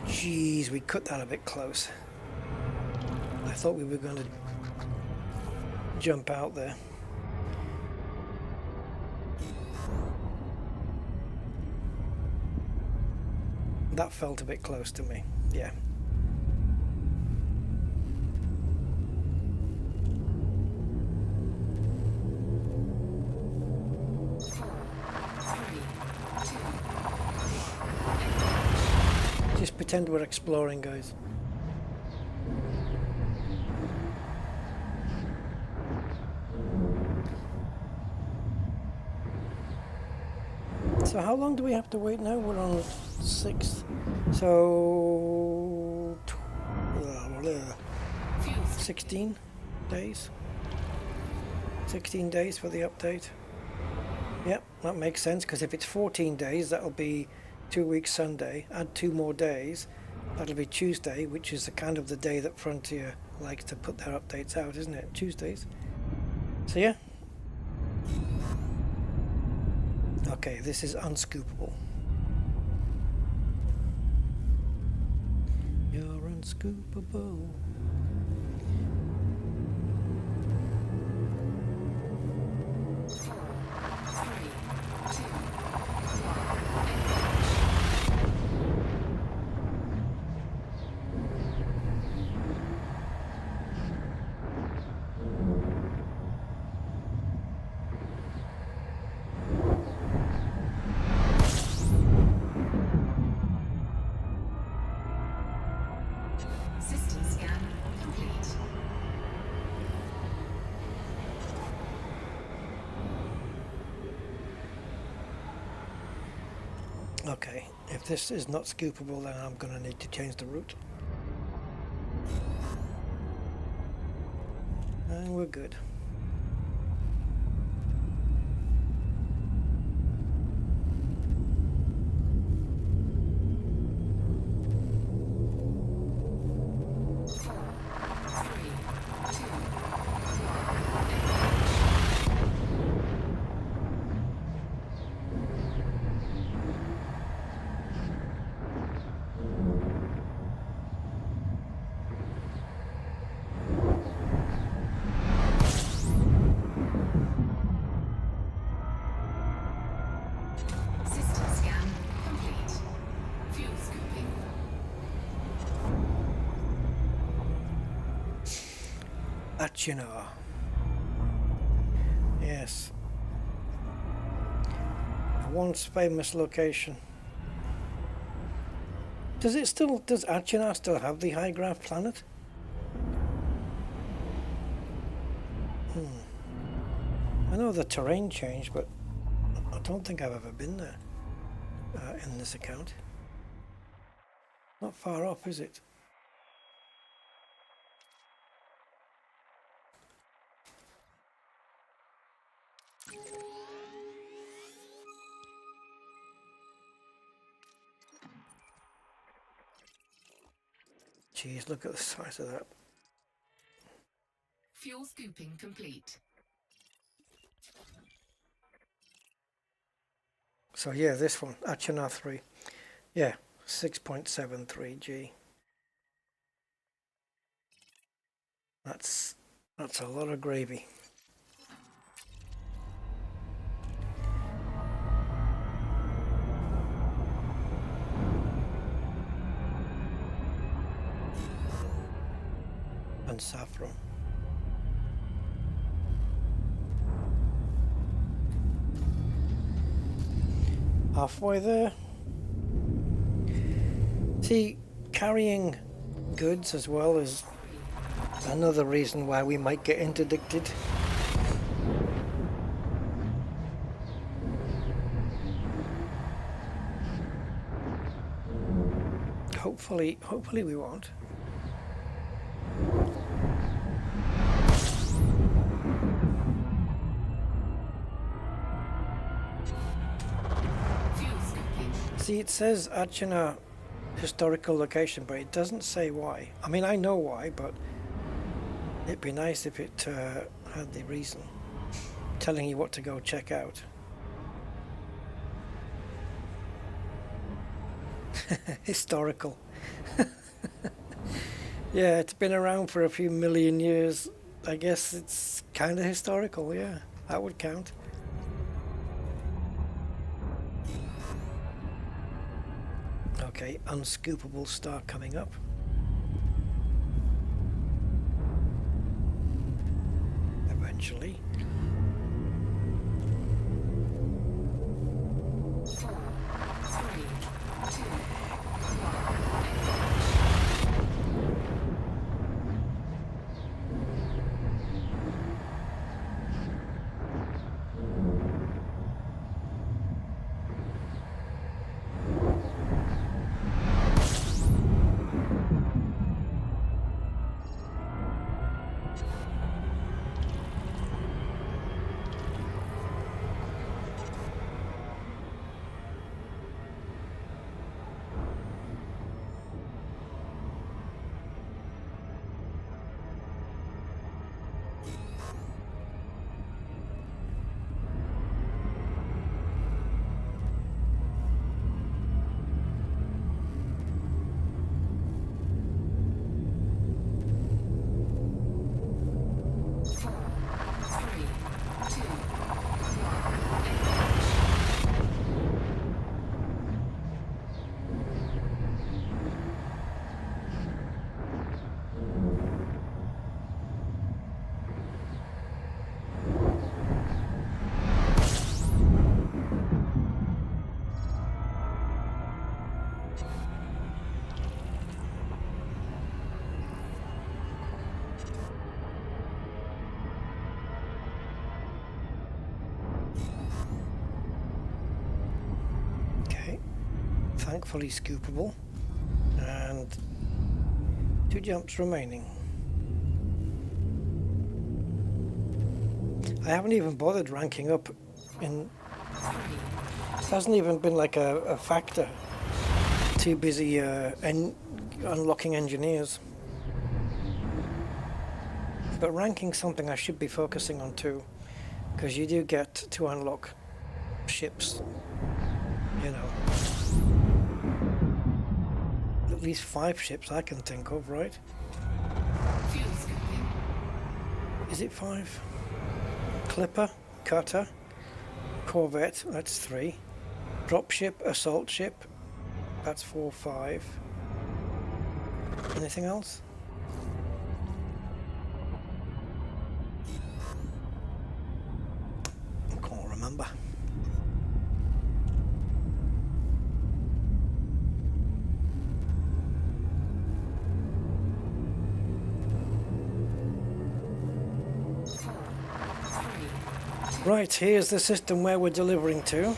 Jeez, we cut that a bit close. I thought we were going to jump out there. That felt a bit close to me, yeah. Just pretend we're exploring, guys. So how long do we have to wait now? We're on 6th. So 16 days. 16 days for the update. Yep, that makes sense, because if it's 14 days, that'll be 2 weeks Sunday. Add 2 more days, that'll be Tuesday, which is the kind of the day that Frontier likes to put their updates out, isn't it? Tuesdays. So yeah. Okay, this is unscoopable. You're unscoopable. System scan complete. Okay, if this is not scoopable, then I'm going to need to change the route. And we're good. System scan complete. Fuel scooping. Achinar. Yes. A once famous location. Does Achinar still have the high graph planet? I know the terrain changed, but I don't think I've ever been there in this account. Not far off, is it? Jeez, look at the size of that. Fuel scooping complete. So yeah, this one, Achinar 3. Yeah, 6.73 G. That's a lot of gravy. And saffron. Halfway there. See, carrying goods as well is another reason why we might get interdicted. Hopefully we won't. See, it says Achinar historical location, but it doesn't say why. I mean, I know why, but it'd be nice if it had the reason telling you what to go check out. Historical. Yeah, it's been around for a few million years. I guess it's kind of historical, yeah. That would count. Okay, unscoopable star coming up. Eventually. thankfully scoopable, and 2 jumps remaining. I haven't even bothered ranking up in... It hasn't even been like a factor. Too busy unlocking engineers. But ranking's something I should be focusing on too, because you do get to unlock ships, you know. At least 5 ships I can think of, right? Is it 5? Clipper, cutter, corvette, that's 3. Dropship, assault ship, that's 4, 5. Anything else? I can't remember. Right, here's the system where we're delivering to.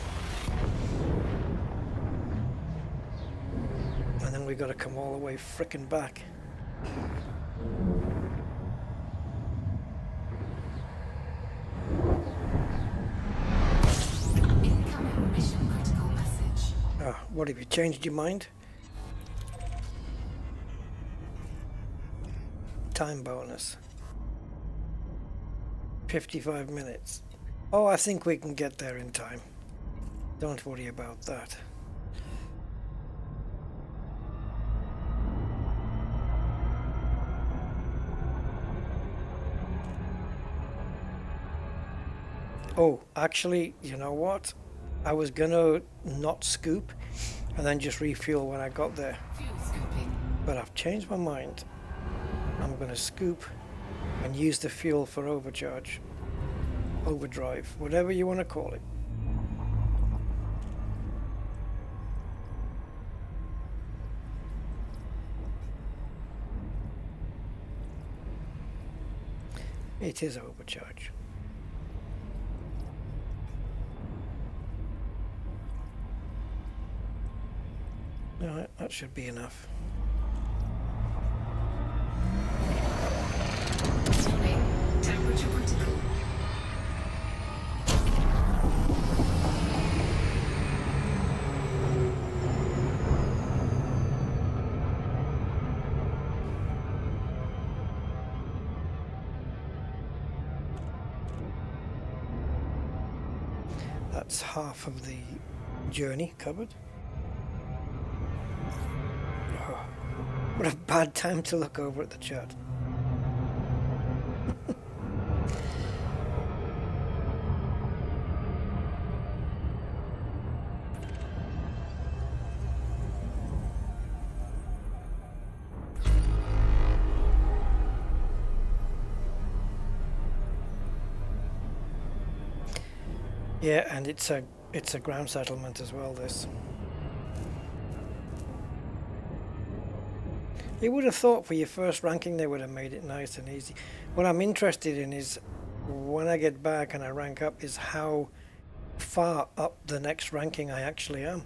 And then we've got to come all the way frickin' back. Incoming mission critical message. Ah, what have you changed your mind? Time bonus. 55 minutes. Oh, I think we can get there in time. Don't worry about that. Oh, actually, you know what? I was gonna not scoop and then just refuel when I got there. Fuel scooping. But I've changed my mind. I'm gonna scoop and use the fuel for overcharge. Overdrive, whatever you want to call it. It is overcharge. Alright, that should be enough. Temperature critical. That's half of the journey covered. Oh, what a bad time to look over at the chat. Yeah, and it's a ground settlement as well, this. You would have thought for your first ranking they would have made it nice and easy. What I'm interested in is when I get back and I rank up is how far up the next ranking I actually am.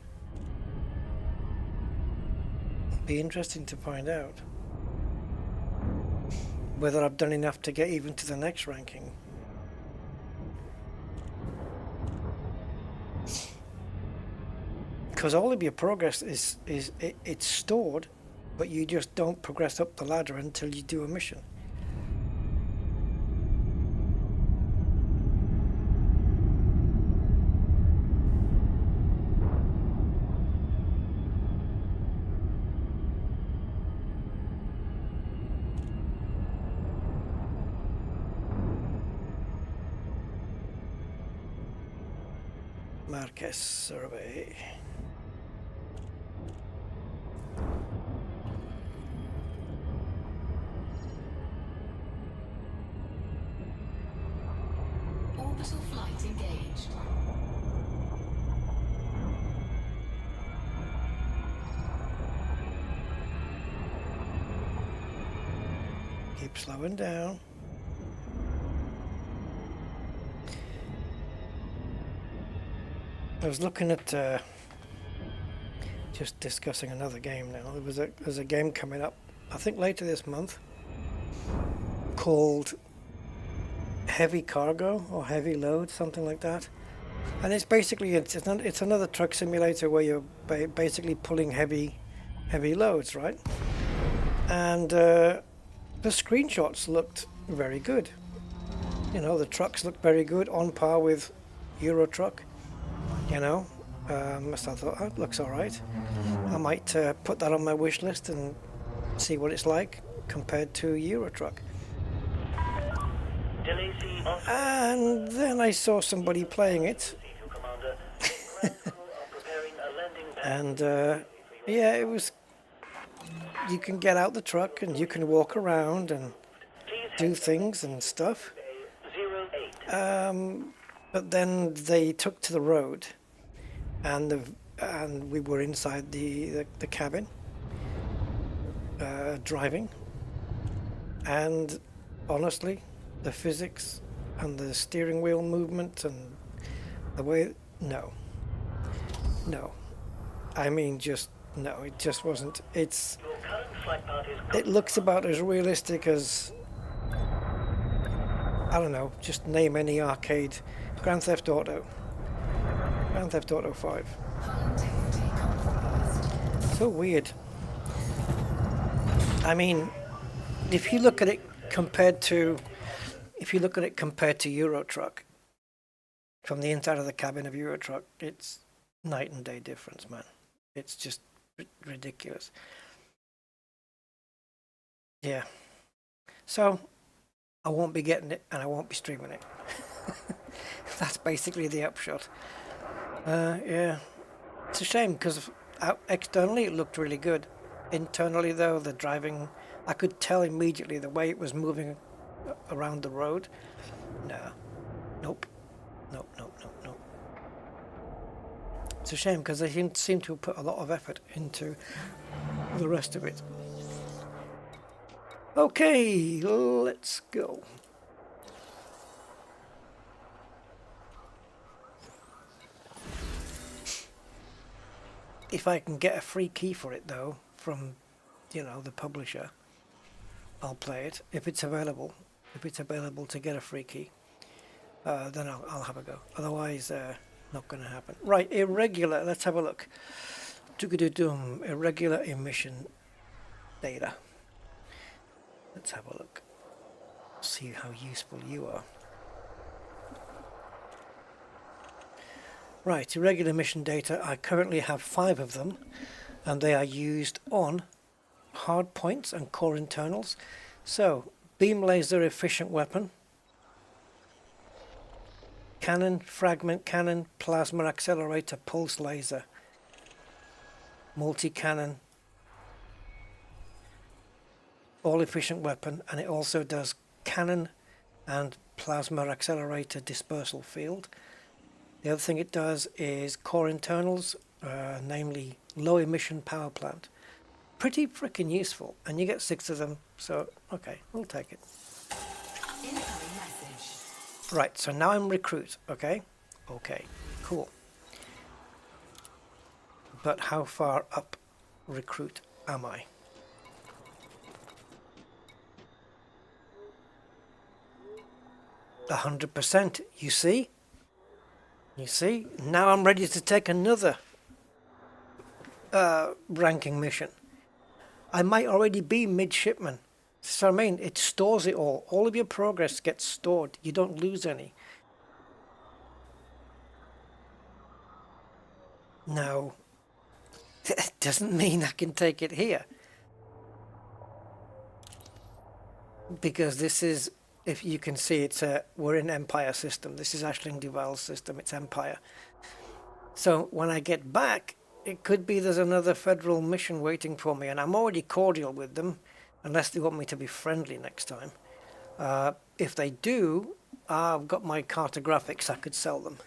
Be interesting to find out whether I've done enough to get even to the next ranking. Because all of your progress it's stored, but you just don't progress up the ladder until you do a mission. Marquez survey. Orbital flight engaged. Keep slowing down. I was looking at just discussing another game now. There's a game coming up, I think later this month, called Heavy Cargo or Heavy Load, something like that. And it's basically it's another truck simulator where you're basically pulling heavy loads, right? And the screenshots looked very good. You know, the trucks looked very good, on par with Euro Truck. You know, so I thought, oh, it looks all right. I might put that on my wish list and see what it's like compared to Euro Truck. And then I saw somebody playing it. And yeah, it was, you can get out the truck and you can walk around and do things and stuff. But then they took to the road, and we were inside the cabin driving, and honestly, the physics and the steering wheel movement and the way, no, I mean, just no, it just wasn't. It looks about as realistic as, I don't know, just name any arcade. Grand Theft Auto 5. So weird. I mean, if you look at it compared to Euro Truck, from the inside of the cabin of Euro Truck, it's night and day difference, man. It's just ridiculous. Yeah. So I won't be getting it, and I won't be streaming it. That's basically the upshot. Yeah. It's a shame, because externally it looked really good. Internally, though, the driving, I could tell immediately the way it was moving around the road. No. Nope. Nope. It's a shame, because they seem to have put a lot of effort into the rest of it. Okay, let's go. If I can get a free key for it, though, from, you know, the publisher, I'll play it. If it's available to get a free key, then I'll have a go. Otherwise, not going to happen. Right, irregular. Let's have a look. Irregular emission data. Let's have a look. See how useful you are. Right, irregular emission data. I currently have 5 of them, and they are used on hard points and core internals. So, beam laser efficient weapon, cannon, fragment cannon, plasma accelerator, pulse laser, multi-cannon, all efficient weapon, and it also does cannon and plasma accelerator dispersal field. The other thing it does is core internals, namely low emission power plant. Pretty freaking useful, and you get 6 of them, so okay, we'll take it. Right, so now I'm recruit, okay? Okay, cool. But how far up recruit am I? %, you see? You see? Now I'm ready to take another ranking mission. I might already be midshipman. So I mean, it stores it all. All of your progress gets stored. You don't lose any. Now, that doesn't mean I can take it here. Because this is, if you can see, we're in Empire system. This is Aisling Duval's system. It's Empire. So when I get back, it could be there's another federal mission waiting for me, and I'm already cordial with them, unless they want me to be friendly next time. If they do, I've got my cartographics, I could sell them.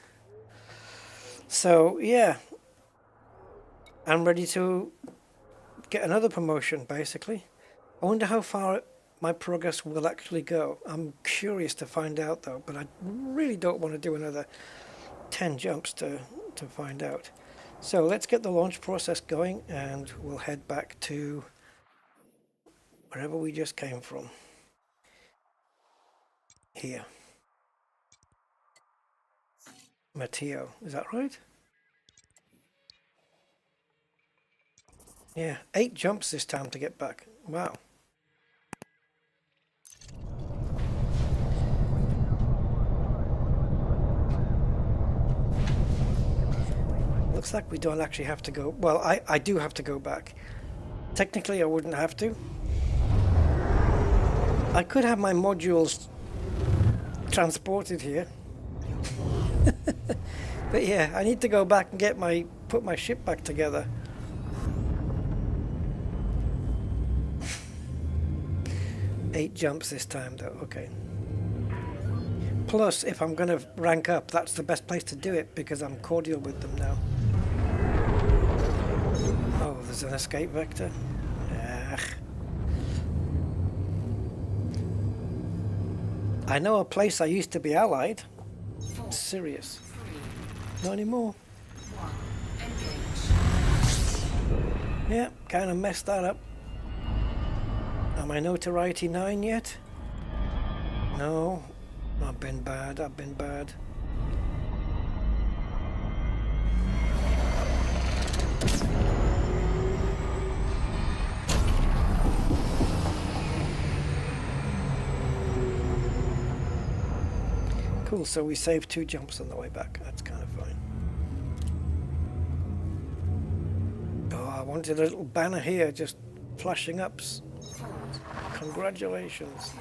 So yeah, I'm ready to get another promotion, basically. I wonder how far my progress will actually go. I'm curious to find out, though, but I really don't want to do another 10 jumps to find out. So let's get the launch process going and we'll head back to wherever we just came from. Here. Mateo, is that right? Yeah, 8 jumps this time to get back. Wow. Looks like we don't actually have to go. Well, I do have to go back. Technically, I wouldn't have to. I could have my modules transported here. But yeah, I need to go back and get put my ship back together. Eight jumps this time though, okay. Plus, if I'm going to rank up, that's the best place to do it because I'm cordial with them now. Oh, there's an escape vector. Ugh. I know a place I used to be allied. Sirius. Not anymore. Yeah, kind of messed that up. Am I notoriety 9 yet? No. I've been bad, I've been bad. Cool, so we saved 2 jumps on the way back. That's kind of fine. Oh, I wanted a little banner here just flashing up. Congratulations.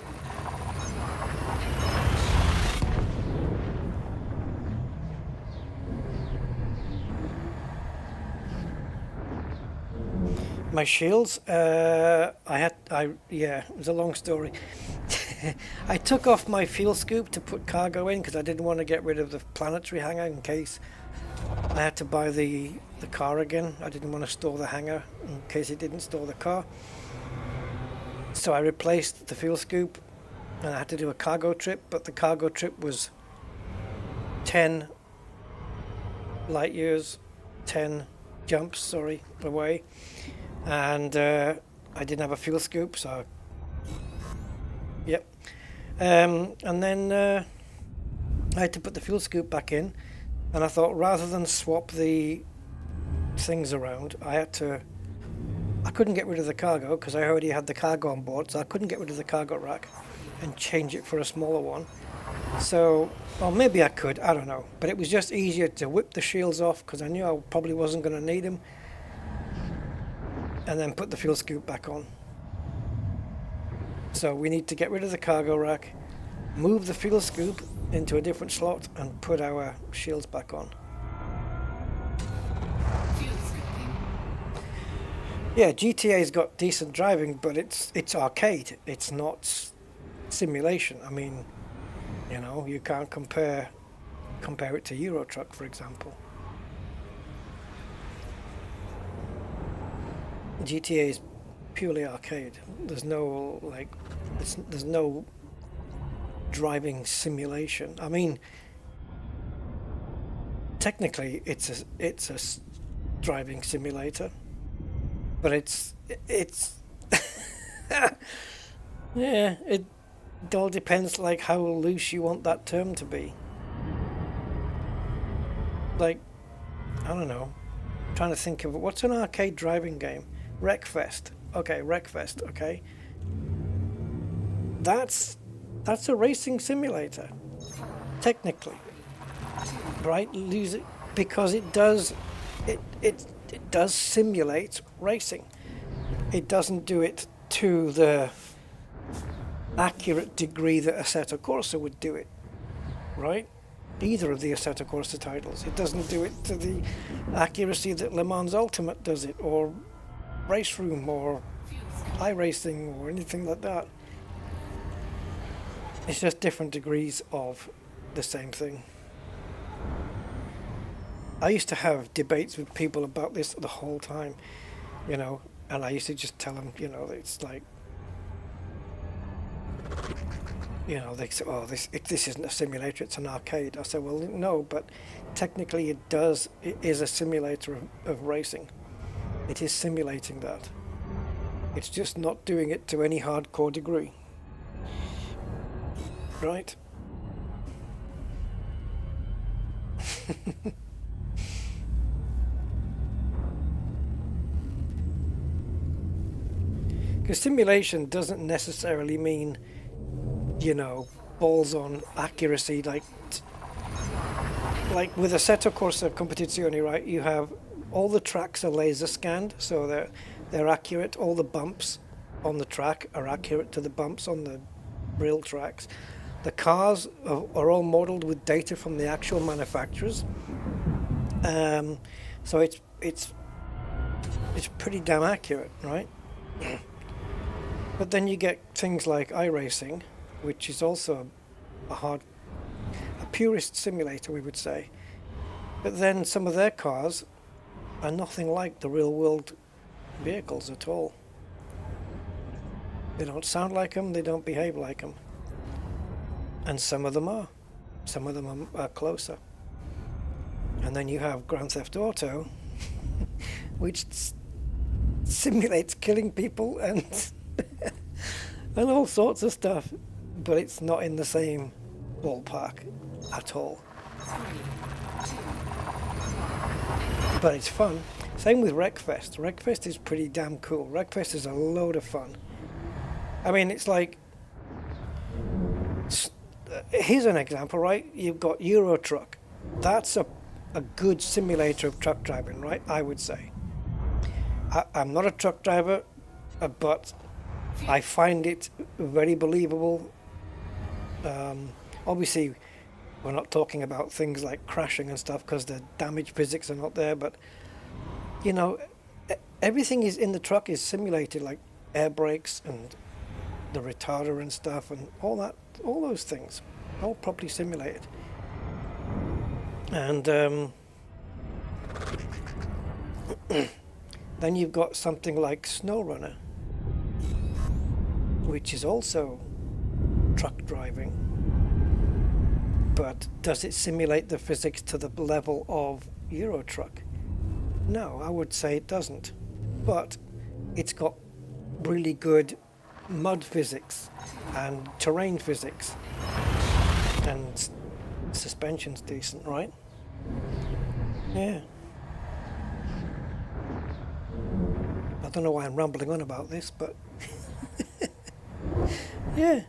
My shields, yeah, it was a long story. I took off my fuel scoop to put cargo in because I didn't want to get rid of the planetary hangar in case I had to buy the car again. I didn't want to store the hangar in case it didn't store the car. So I replaced the fuel scoop and I had to do a cargo trip, but the cargo trip was 10 light years, 10 jumps, sorry, away. And I didn't have a fuel scoop, so yep. And then I had to put the fuel scoop back in, and I thought rather than swap the things around, I couldn't get rid of the cargo because I already had the cargo on board, so I couldn't get rid of the cargo rack and change it for a smaller one. So, or maybe I could, I don't know. But it was just easier to whip the shields off because I knew I probably wasn't going to need them, and then put the fuel scoop back on. So we need to get rid of the cargo rack, move the fuel scoop into a different slot, and put our shields back on. Yeah, GTA's got decent driving, but it's arcade. It's not simulation. I mean, you know, you can't compare it to Euro Truck, for example. GTA is purely arcade. There's no there's no driving simulation. I mean, technically it's a driving simulator, but it's yeah, it all depends like how loose you want that term to be. Like, I don't know, I'm trying to think of what's an arcade driving game. Wreckfest. Okay, Wreckfest, okay. That's a racing simulator, technically. Right? Because it does simulate racing. It doesn't do it to the accurate degree that Assetto Corsa would do it. Right? Either of the Assetto Corsa titles. It doesn't do it to the accuracy that Le Mans Ultimate does it, or Race Room, or iRacing, or anything like that. It's just different degrees of the same thing. I used to have debates with people about this the whole time, you know, and I used to just tell them, you know, it's like you know, they say, oh, this isn't a simulator, it's an arcade. I said, well, no, but technically it is a simulator of racing. It is simulating that. It's just not doing it to any hardcore degree. Right? Because simulation doesn't necessarily mean, you know, balls on accuracy. Like with Assetto Corsa Competizione, right? You have all the tracks are laser scanned, so they're accurate. All the bumps on the track are accurate to the bumps on the real tracks. The cars are all modeled with data from the actual manufacturers. So it's pretty damn accurate, right? But then you get things like iRacing, which is also a purist simulator, we would say. But then some of their cars are nothing like the real world vehicles at all. They don't sound like them, they don't behave like them. And some of them are. Some of them are closer. And then you have Grand Theft Auto, which simulates killing people and and all sorts of stuff, but it's not in the same ballpark at all. But it's fun. Same with Wreckfest. Wreckfest is pretty damn cool. Wreckfest is a load of fun. I mean, it's like, here's an example, right? You've got Euro Truck. That's a good simulator of truck driving, right? I would say. I'm not a truck driver, but I find it very believable. Obviously, we're not talking about things like crashing and stuff because the damage physics are not there, but you know, everything is in the truck is simulated, like air brakes and the retarder and stuff and all that, all those things, all properly simulated. And then you've got something like SnowRunner, which is also truck driving, but does it simulate the physics to the level of Euro Truck? No, I would say it doesn't, but it's got really good mud physics and terrain physics, and suspension's decent, right? Yeah. I don't know why I'm rambling on about this, but yeah.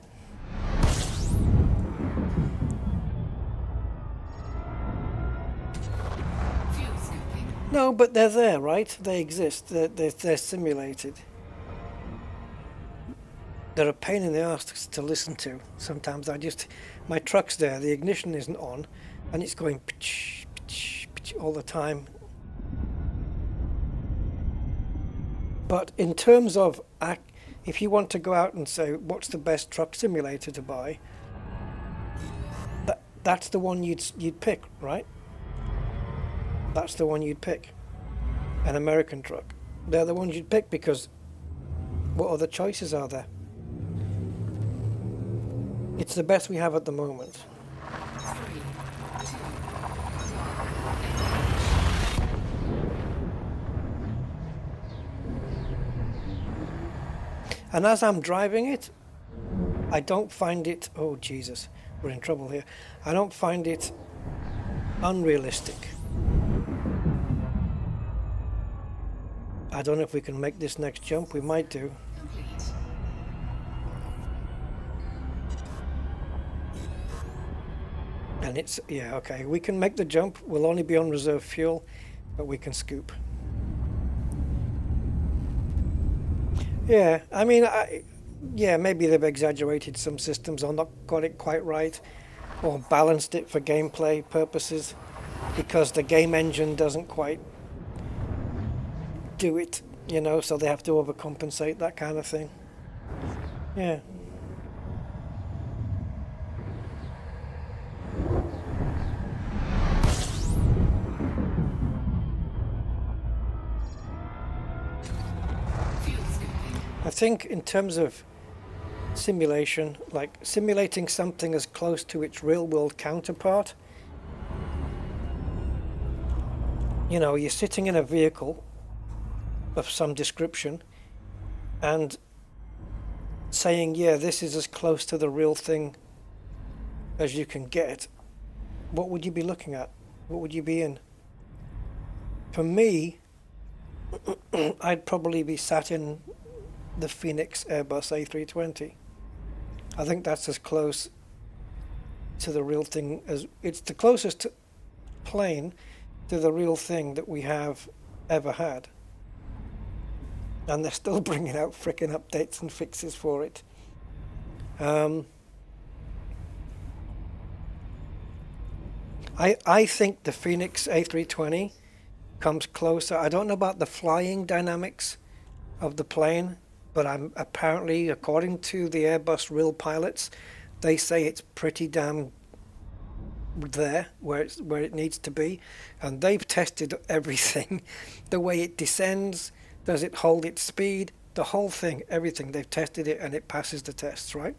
No, but they're there, right? They exist. They're simulated. They're a pain in the arse to listen to. Sometimes my truck's there, the ignition isn't on, and it's going pitch, pitch, pitch all the time. But in terms of, if you want to go out and say, what's the best truck simulator to buy, that's the one you'd pick, right? That's the one you'd pick. An American truck. They're the ones you'd pick because what other choices are there? It's the best we have at the moment. And as I'm driving it, I don't find it, oh Jesus, we're in trouble here. I don't find it unrealistic. I don't know if we can make this next jump, we might do. And it's, yeah, okay, we can make the jump, we'll only be on reserve fuel, but we can scoop. Yeah, I mean, yeah, maybe they've exaggerated some systems or not got it quite right, or balanced it for gameplay purposes, because the game engine doesn't quite do it, you know, so they have to overcompensate, that kind of thing. Yeah. I think in terms of simulation, like simulating something as close to its real-world counterpart. You know, you're sitting in a vehicle of some description and saying, yeah, this is as close to the real thing as you can get. What would you be looking at? What would you be in? For me, I'd probably be sat in the Phoenix Airbus A320. I think that's as close to the real thing as it's the closest plane to the real thing that we have ever had. And they're still bringing out frickin' updates and fixes for it. I think the Phoenix A320 comes closer. I don't know about the flying dynamics of the plane, but I'm apparently, according to the Airbus real pilots, they say it's pretty damn there where it needs to be, and they've tested everything. The way it descends, does it hold its speed, the whole thing, everything. They've tested it and it passes the tests, right?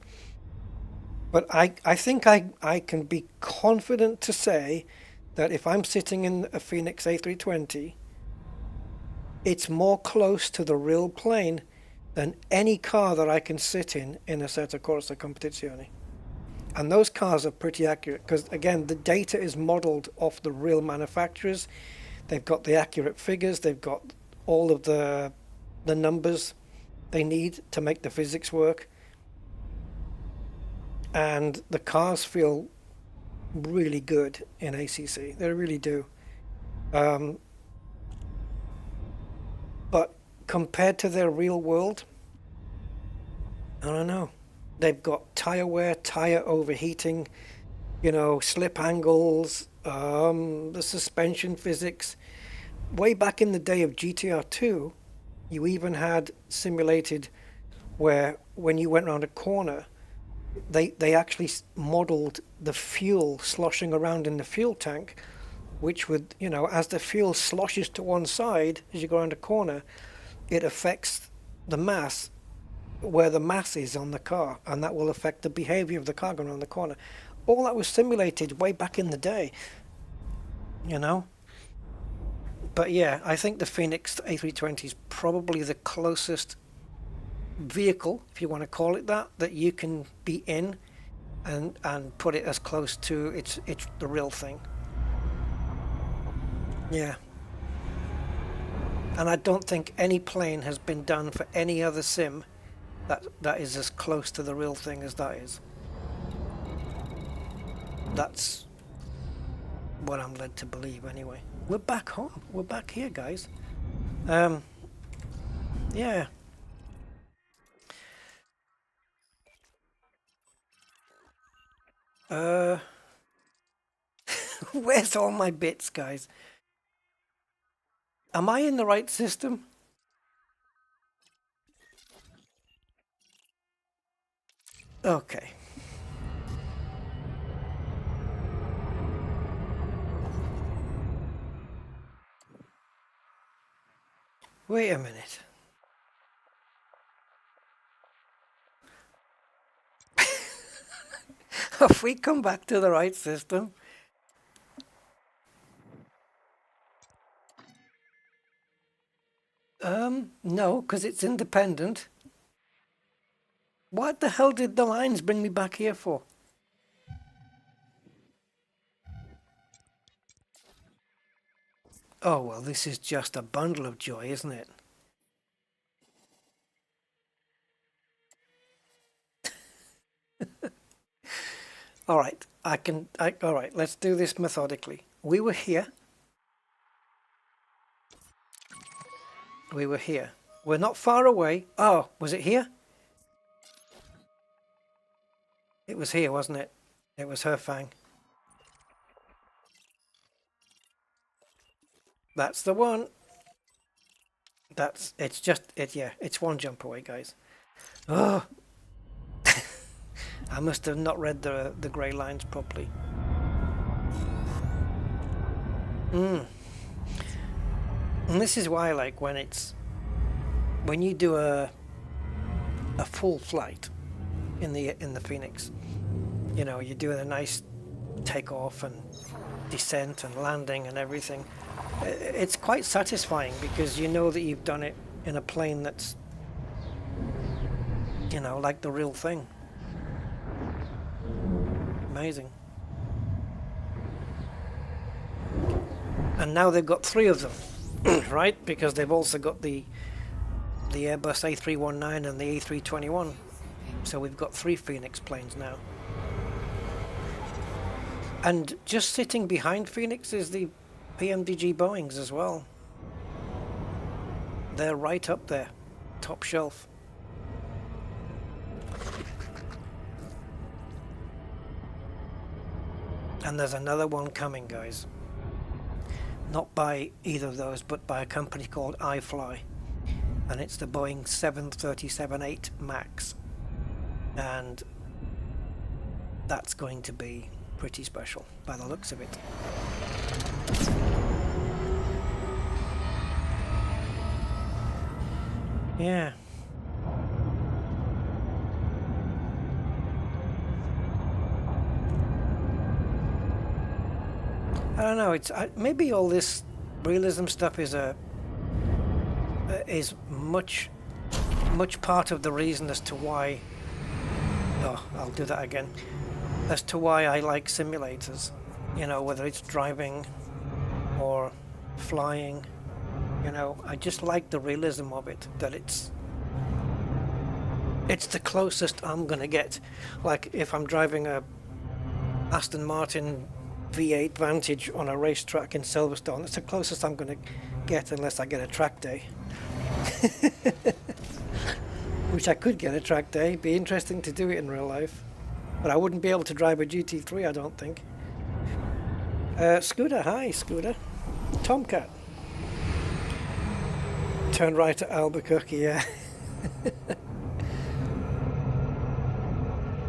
But I think I can be confident to say that if I'm sitting in a Phoenix A320, it's more close to the real plane than any car that I can sit in Assetto Corsa Competizione. And those cars are pretty accurate because, again, the data is modeled off the real manufacturers. They've got the accurate figures. They've got all of the numbers they need to make the physics work. And the cars feel really good in ACC. They really do. But compared to their real world, I don't know. They've got tire wear, tire overheating, you know, slip angles, the suspension physics. Way back in the day of GTR2, you even had simulated where when you went around a corner, they actually modeled the fuel sloshing around in the fuel tank, which would, you know, as the fuel sloshes to one side as you go around a corner, it affects the mass where the mass is on the car, and that will affect the behavior of the car going around the corner. All that was simulated way back in the day, you know. But yeah, I think the Phoenix A320 is probably the closest vehicle, if you want to call it that you can be in and put it as close to it's the real thing. Yeah. And I don't think any plane has been done for any other sim that is as close to the real thing as that is. That's what I'm led to believe anyway. We're back home. We're back here, guys. Yeah. Where's all my bits, guys? Am I in the right system? Okay. Wait a minute. Have we come back to the right system? No, because it's independent. What the hell did the lines bring me back here for? Oh, well, this is just a bundle of joy, isn't it? All right, all right, let's do this methodically. We were here. We were here. We're not far away. Oh, was it here? It was here, wasn't it? It was her fang. That's the one. Yeah, it's one jump away, guys. Oh. I must have not read the grey lines properly. And this is why, like, when you do a full flight, in the Phoenix. You know, you're doing a nice takeoff and descent and landing and everything. It's quite satisfying because you know that you've done it in a plane that's, you know, like the real thing. Amazing. And now they've got 3 of them, right? Because they've also got the Airbus A319 and the A321. So we've got 3 Phoenix planes now. And just sitting behind Phoenix is the PMDG Boeings as well. They're right up there, top shelf. And there's another one coming, guys. Not by either of those, but by a company called iFly. And it's the Boeing 737-8 MAX. And that's going to be pretty special by the looks of it. Yeah. I don't know. It's maybe all this realism stuff is much part of the reason as to why. Oh, I'll do that again. As to why I like simulators. You know, whether it's driving or flying. You know, I just like the realism of it. That it's the closest I'm gonna get. Like if I'm driving a Aston Martin V8 Vantage on a racetrack in Silverstone, that's the closest I'm going to get unless I get a track day. Which I could get a track day. Be interesting to do it in real life. But I wouldn't be able to drive a GT3, I don't think. Scooter, hi Scooter. Tomcat. Turn right at Albuquerque, yeah.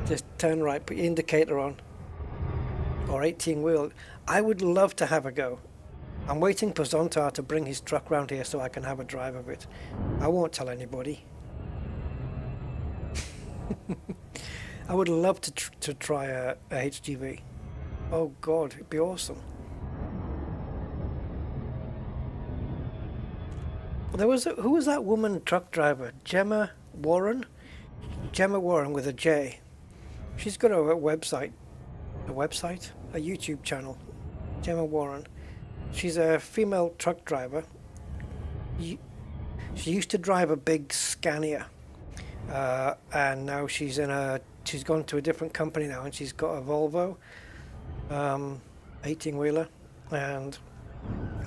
Just turn right, put your indicator on. Or 18 wheel. I would love to have a go. I'm waiting for Zontar to bring his truck round here so I can have a drive of it. I won't tell anybody. I would love to try a HGV. Oh god, it'd be awesome. There was who was that woman truck driver? Gemma Warren? Gemma Warren with a J. She's got a website. A YouTube channel. Gemma Warren. She's a female truck driver. She used to drive a big Scania, and now she's gone to a different company now, and she's got a Volvo 18-wheeler. And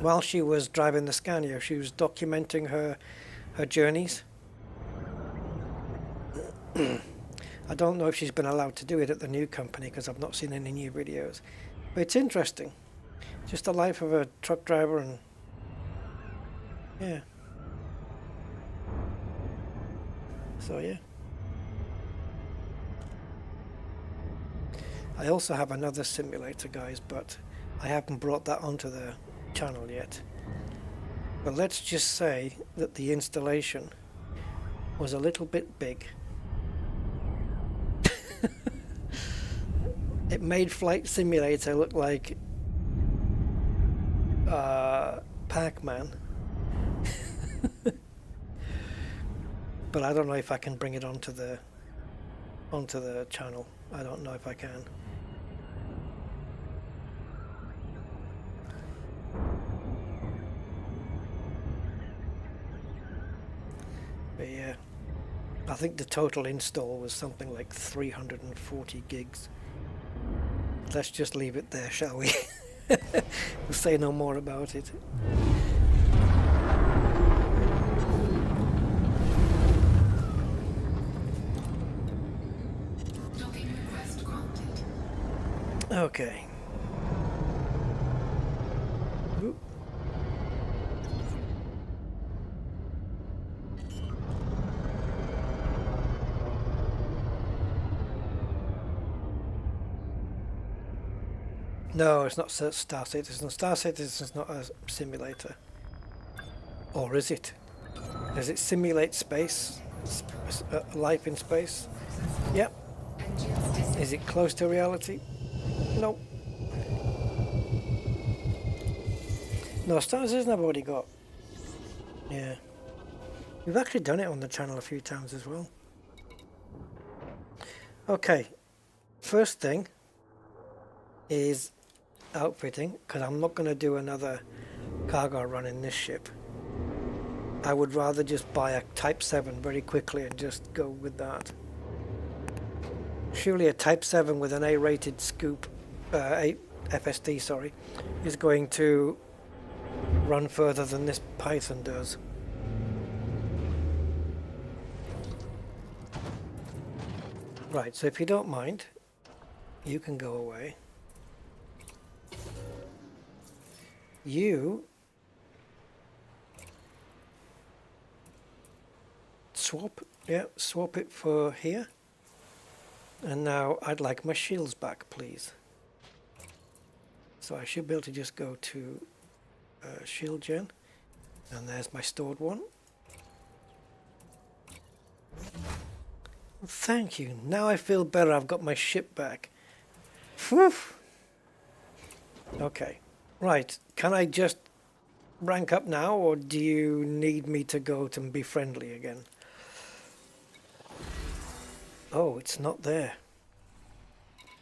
while she was driving the Scania, she was documenting her journeys. I don't know if she's been allowed to do it at the new company because I've not seen any new videos. But it's interesting. Just the life of a truck driver and... yeah. So yeah. I also have another simulator, guys, but I haven't brought that onto the channel yet. But let's just say that the installation was a little bit big. It made Flight Simulator look like Pac-Man. But I don't know if I can bring it onto the channel. I don't know if I can. But yeah, I think the total install was something like 340 gigs. Let's just leave it there, shall we? We'll say no more about it. Okay. Oop. No, it's not Star Citizen. Star Citizen is not a simulator. Or is it? Does it simulate space? Life in space? Yep, Is it close to reality? Nope. No, Star Citizen I've already got. Yeah. We've actually done it on the channel a few times as well. Okay. First thing is outfitting, because I'm not going to do another cargo run in this ship. I would rather just buy a Type 7 very quickly and just go with that. Surely a Type 7 with an A-rated scoop, FSD, sorry, is going to run further than this Python does. Right, so if you don't mind, you can go away. You swap, yeah, swap it for here. And now I'd like my shields back, please. So I should be able to just go to shield gen, and there's my stored one. Thank you. Now I feel better. I've got my ship back. Whew. Okay. Right. Can I just rank up now, or do you need me to go to be friendly again? Oh, it's not there.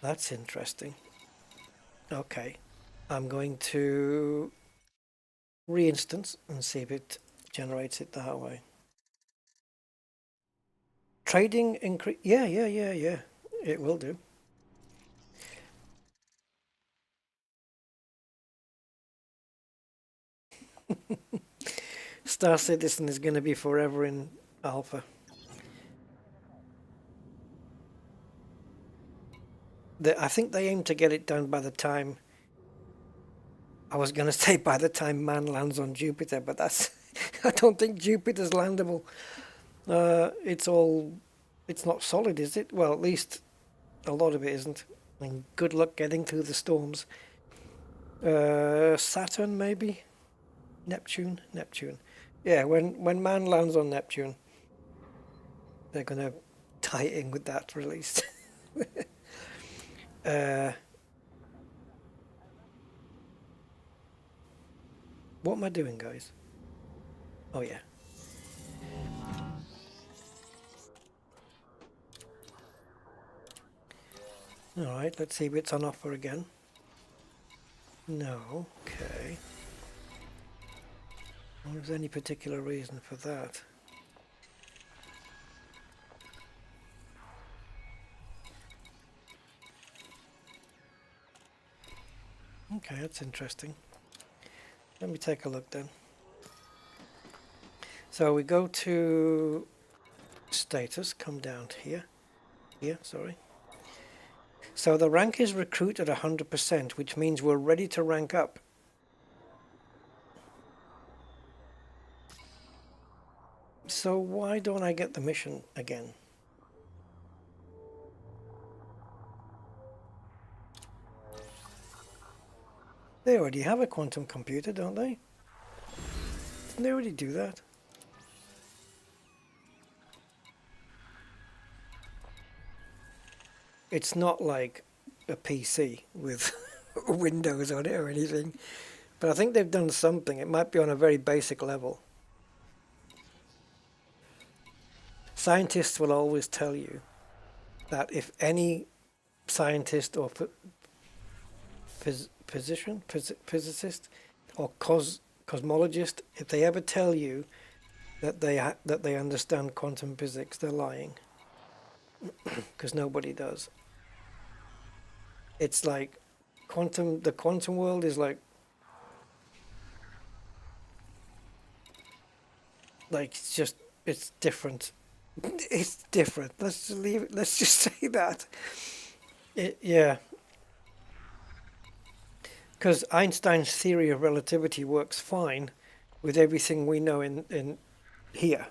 That's interesting. Okay. I'm going to re-instance and see if it generates it that way. Trading increase. Yeah. It will do. Star Citizen is going to be forever in alpha. I think they aim to get it done by the time, I was going to say by the time man lands on Jupiter, but that's, I don't think Jupiter's landable. It's not solid, is it? Well, at least a lot of it isn't. I mean, good luck getting through the storms. Saturn, maybe? Neptune? Yeah, when man lands on Neptune, they're going to tie it in with that release. What am I doing, guys? Oh, yeah. Alright, let's see if it's on offer again. No, okay. I wonder if there's any particular reason for that. Okay, that's interesting. Let me take a look then. So we go to status, come down to here. Sorry. So the rank is recruit at 100%, which means we're ready to rank up. So why don't I get the mission again? They already have a quantum computer, don't they? Didn't they already do that? It's not like a PC with Windows on it or anything, but I think they've done something. It might be on a very basic level. Scientists will always tell you that if any scientist or physicist or cosmologist, if they ever tell you that they understand quantum physics, they're lying, because nobody does. It's like the quantum world is like it's different. It's different. Let's just leave it. Let's just say that. Yeah. Because Einstein's theory of relativity works fine with everything we know in here,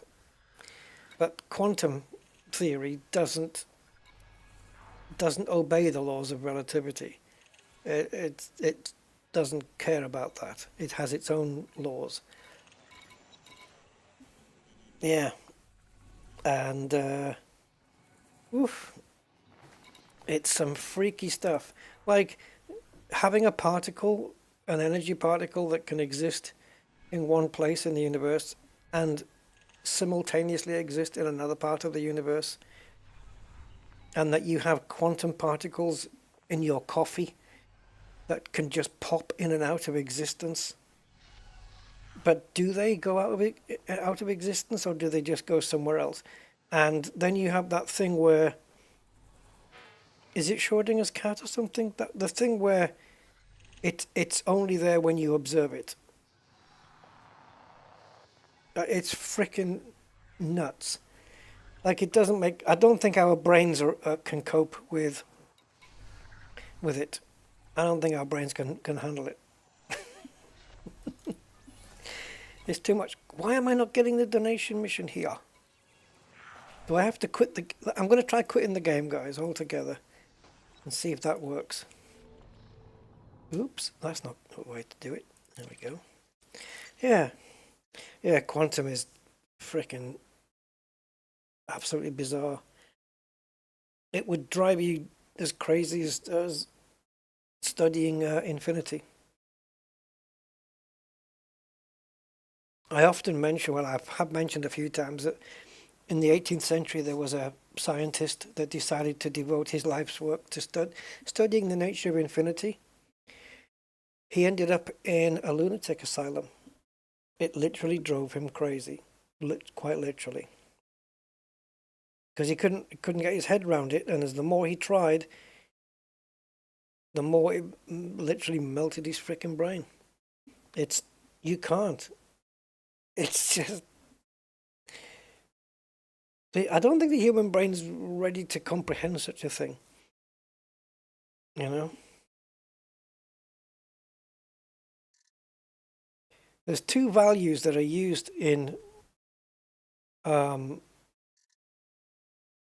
but quantum theory doesn't obey the laws of relativity. It doesn't care about that. It has its own laws. Yeah, and It's some freaky stuff. Like having a particle, an energy particle that can exist in one place in the universe and simultaneously exist in another part of the universe, and that you have quantum particles in your coffee that can just pop in and out of existence. But do they go out of existence, or do they just go somewhere else? And then you have that thing where, is it Schrodinger's cat or something? That the thing where it's only there when you observe it. It's freaking nuts. Like, it doesn't make. I don't think our brains can cope with it. I don't think our brains can handle it. It's too much. Why am I not getting the donation mission here? Do I have to quit the... I'm going to try quitting the game, guys, altogether. And see if that works. Oops, that's not the way to do it. There we go. Yeah. Yeah, quantum is freaking absolutely bizarre. It would drive you as crazy as studying infinity. I often mention, well, I have mentioned a few times, that in the 18th century there was a scientist that decided to devote his life's work to studying the nature of infinity. He ended up in a lunatic asylum. It literally drove him crazy, quite literally, because he couldn't get his head around it, and as the more he tried, the more it literally melted his freaking brain. You can't. It's just... I don't think the human brain's ready to comprehend such a thing. You know? There's two values that are used in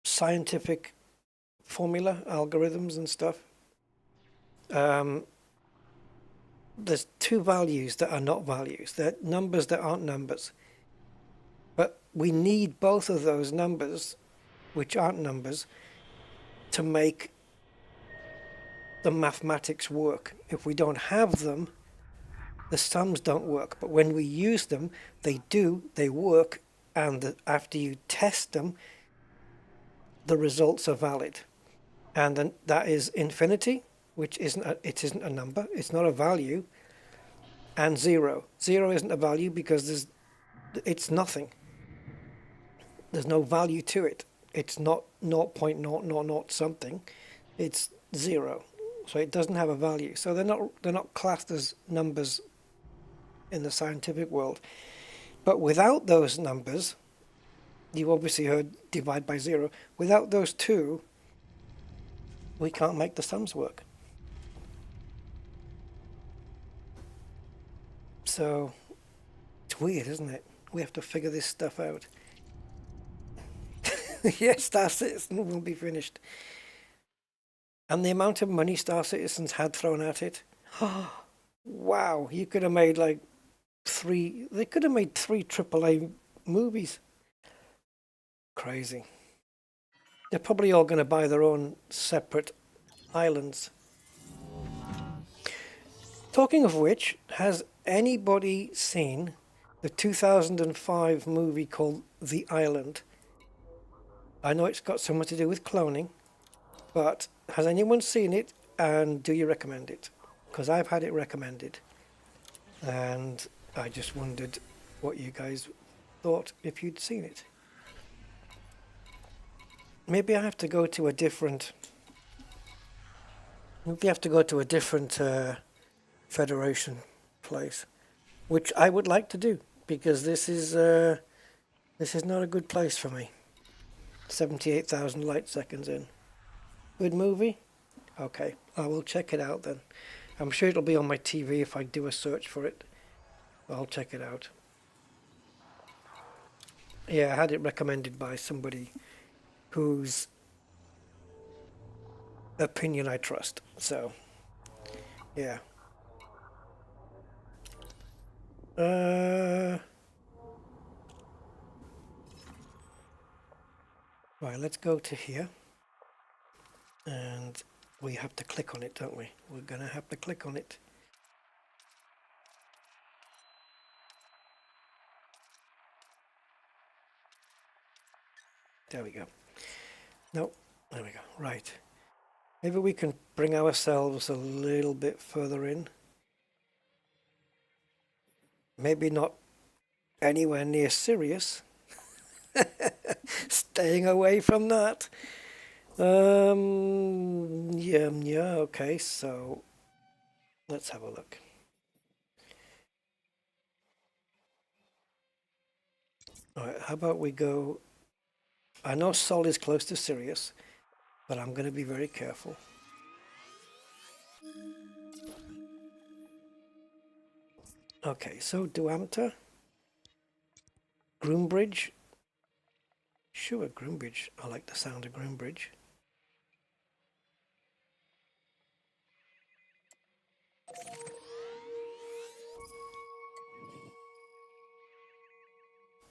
scientific formula, algorithms and stuff. There's two values that are not values. They're numbers that aren't numbers. But we need both of those numbers, which aren't numbers, to make the mathematics work. If we don't have them, the sums don't work. But when we use them, they do, they work, and after you test them, the results are valid. And then that is infinity, which isn't a number, it's not a value, and zero. Zero isn't a value because it's nothing. There's no value to it. It's not 0.000 something. It's zero. So it doesn't have a value. So they're not classed as numbers in the scientific world. But without those numbers, you've obviously heard divide by zero. Without those two, we can't make the sums work. So it's weird, isn't it? We have to figure this stuff out. Yes, Star Citizen will be finished. And the amount of money Star Citizens had thrown at it. Wow, you could have made like they could have made 3 AAA movies. Crazy. They're probably all going to buy their own separate islands. Talking of which, has anybody seen the 2005 movie called The Island? I know it's got something to do with cloning, but has anyone seen it, and do you recommend it? Because I've had it recommended, and I just wondered what you guys thought if you'd seen it. Maybe I have to go to a different... Maybe I have to go to a different Federation place, which I would like to do, because this is not a good place for me. 78,000 light seconds in. Good movie? Okay, I will check it out then. I'm sure it'll be on my TV if I do a search for it. I'll check it out. Yeah, I had it recommended by somebody whose opinion I trust. So, yeah. Right, let's go to here. And we have to click on it, don't we? We're gonna have to click on it. There we go. Nope, there we go. Right. Maybe we can bring ourselves a little bit further in. Maybe not anywhere near Sirius. Staying away from that. Yeah, okay, so let's have a look. Alright, how about we go... I know Sol is close to Sirius, but I'm going to be very careful. Okay, so Duamta, Groombridge. Sure, Groombridge. I like the sound of Groombridge.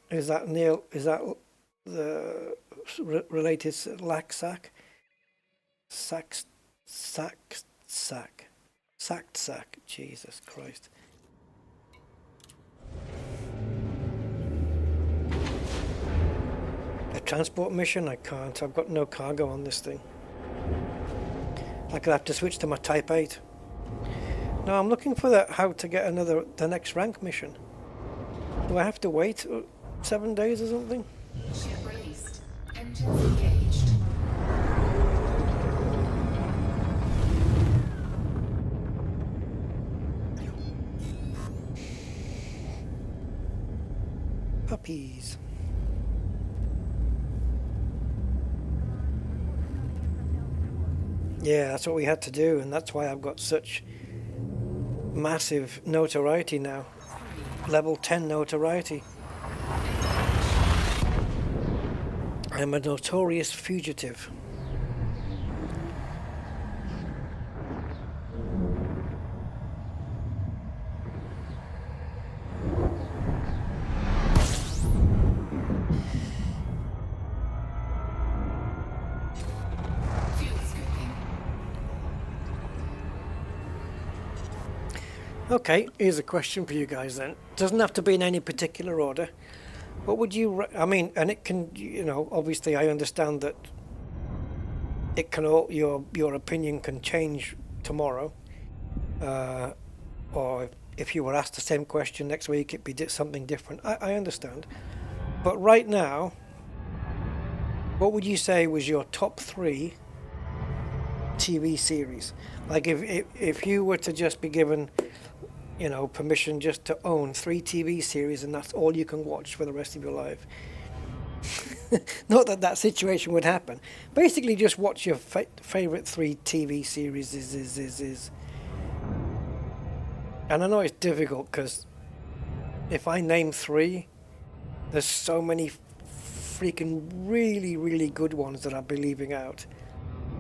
Is that Neil? Is that the related Laxac? Sack. Jesus Christ. A transport mission? I can't. I've got no cargo on this thing. I could have to switch to my Type 8. No, I'm looking for how to get the next rank mission. Do I have to wait 7 days or something? Ship released. Engines engaged. Puppies. Yeah, that's what we had to do, and that's why I've got such massive notoriety now. Level 10 notoriety. I'm a notorious fugitive. Okay, here's a question for you guys then. Doesn't have to be in any particular order. What would you, I mean, and it can, you know, obviously I understand that it can all, your opinion can change tomorrow. Or if you were asked the same question next week, it'd be something different. I understand. But right now, what would you say was your top 3 TV series? Like if you were to just be given, you know, permission just to own 3 TV series and that's all you can watch for the rest of your life. Not that that situation would happen. Basically just watch your favorite 3 TV series is. And I know it's difficult because if I name 3, there's so many freaking really, really good ones that I'd be leaving out.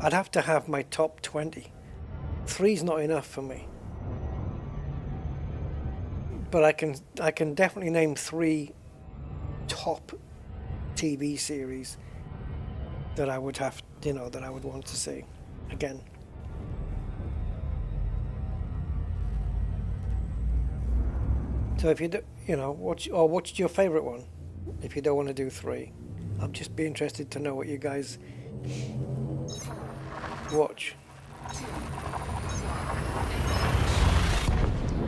I'd have to have my top 20. 3's not enough for me. But I can definitely name 3 top TV series that I would have, you know, that I would want to see again. So if you do, you know, what's your favorite one? If you don't want to do 3, I'll just be interested to know what you guys watch.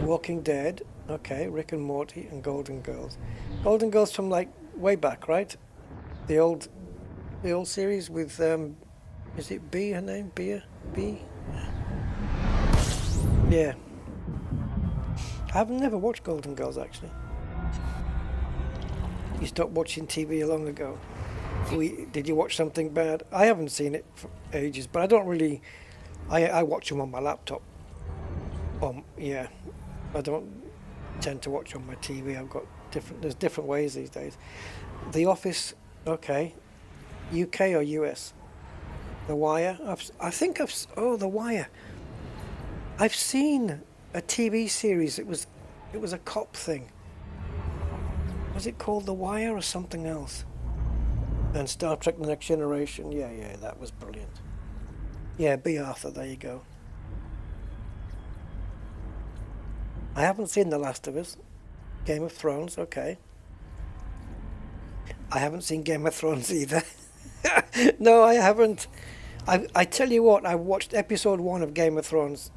Walking Dead, okay, Rick and Morty, and Golden Girls. Golden Girls from like way back, right? The old series with is it B? Her name? B? Yeah. I've never watched Golden Girls actually. You stopped watching TV long ago. Did you watch something bad? I haven't seen it for ages, but I don't really. I watch them on my laptop. Yeah. I don't tend to watch on my TV. I've got there's different ways these days. The Office, okay. UK or US? The Wire? The Wire. I've seen a TV series. It was a cop thing. Was it called The Wire or something else? And Star Trek: The Next Generation. Yeah, that was brilliant. Yeah, B. Arthur, there you go. I haven't seen The Last of Us. Game of Thrones, okay. I haven't seen Game of Thrones either. No, I haven't. I tell you what, I watched episode 1 of Game of Thrones.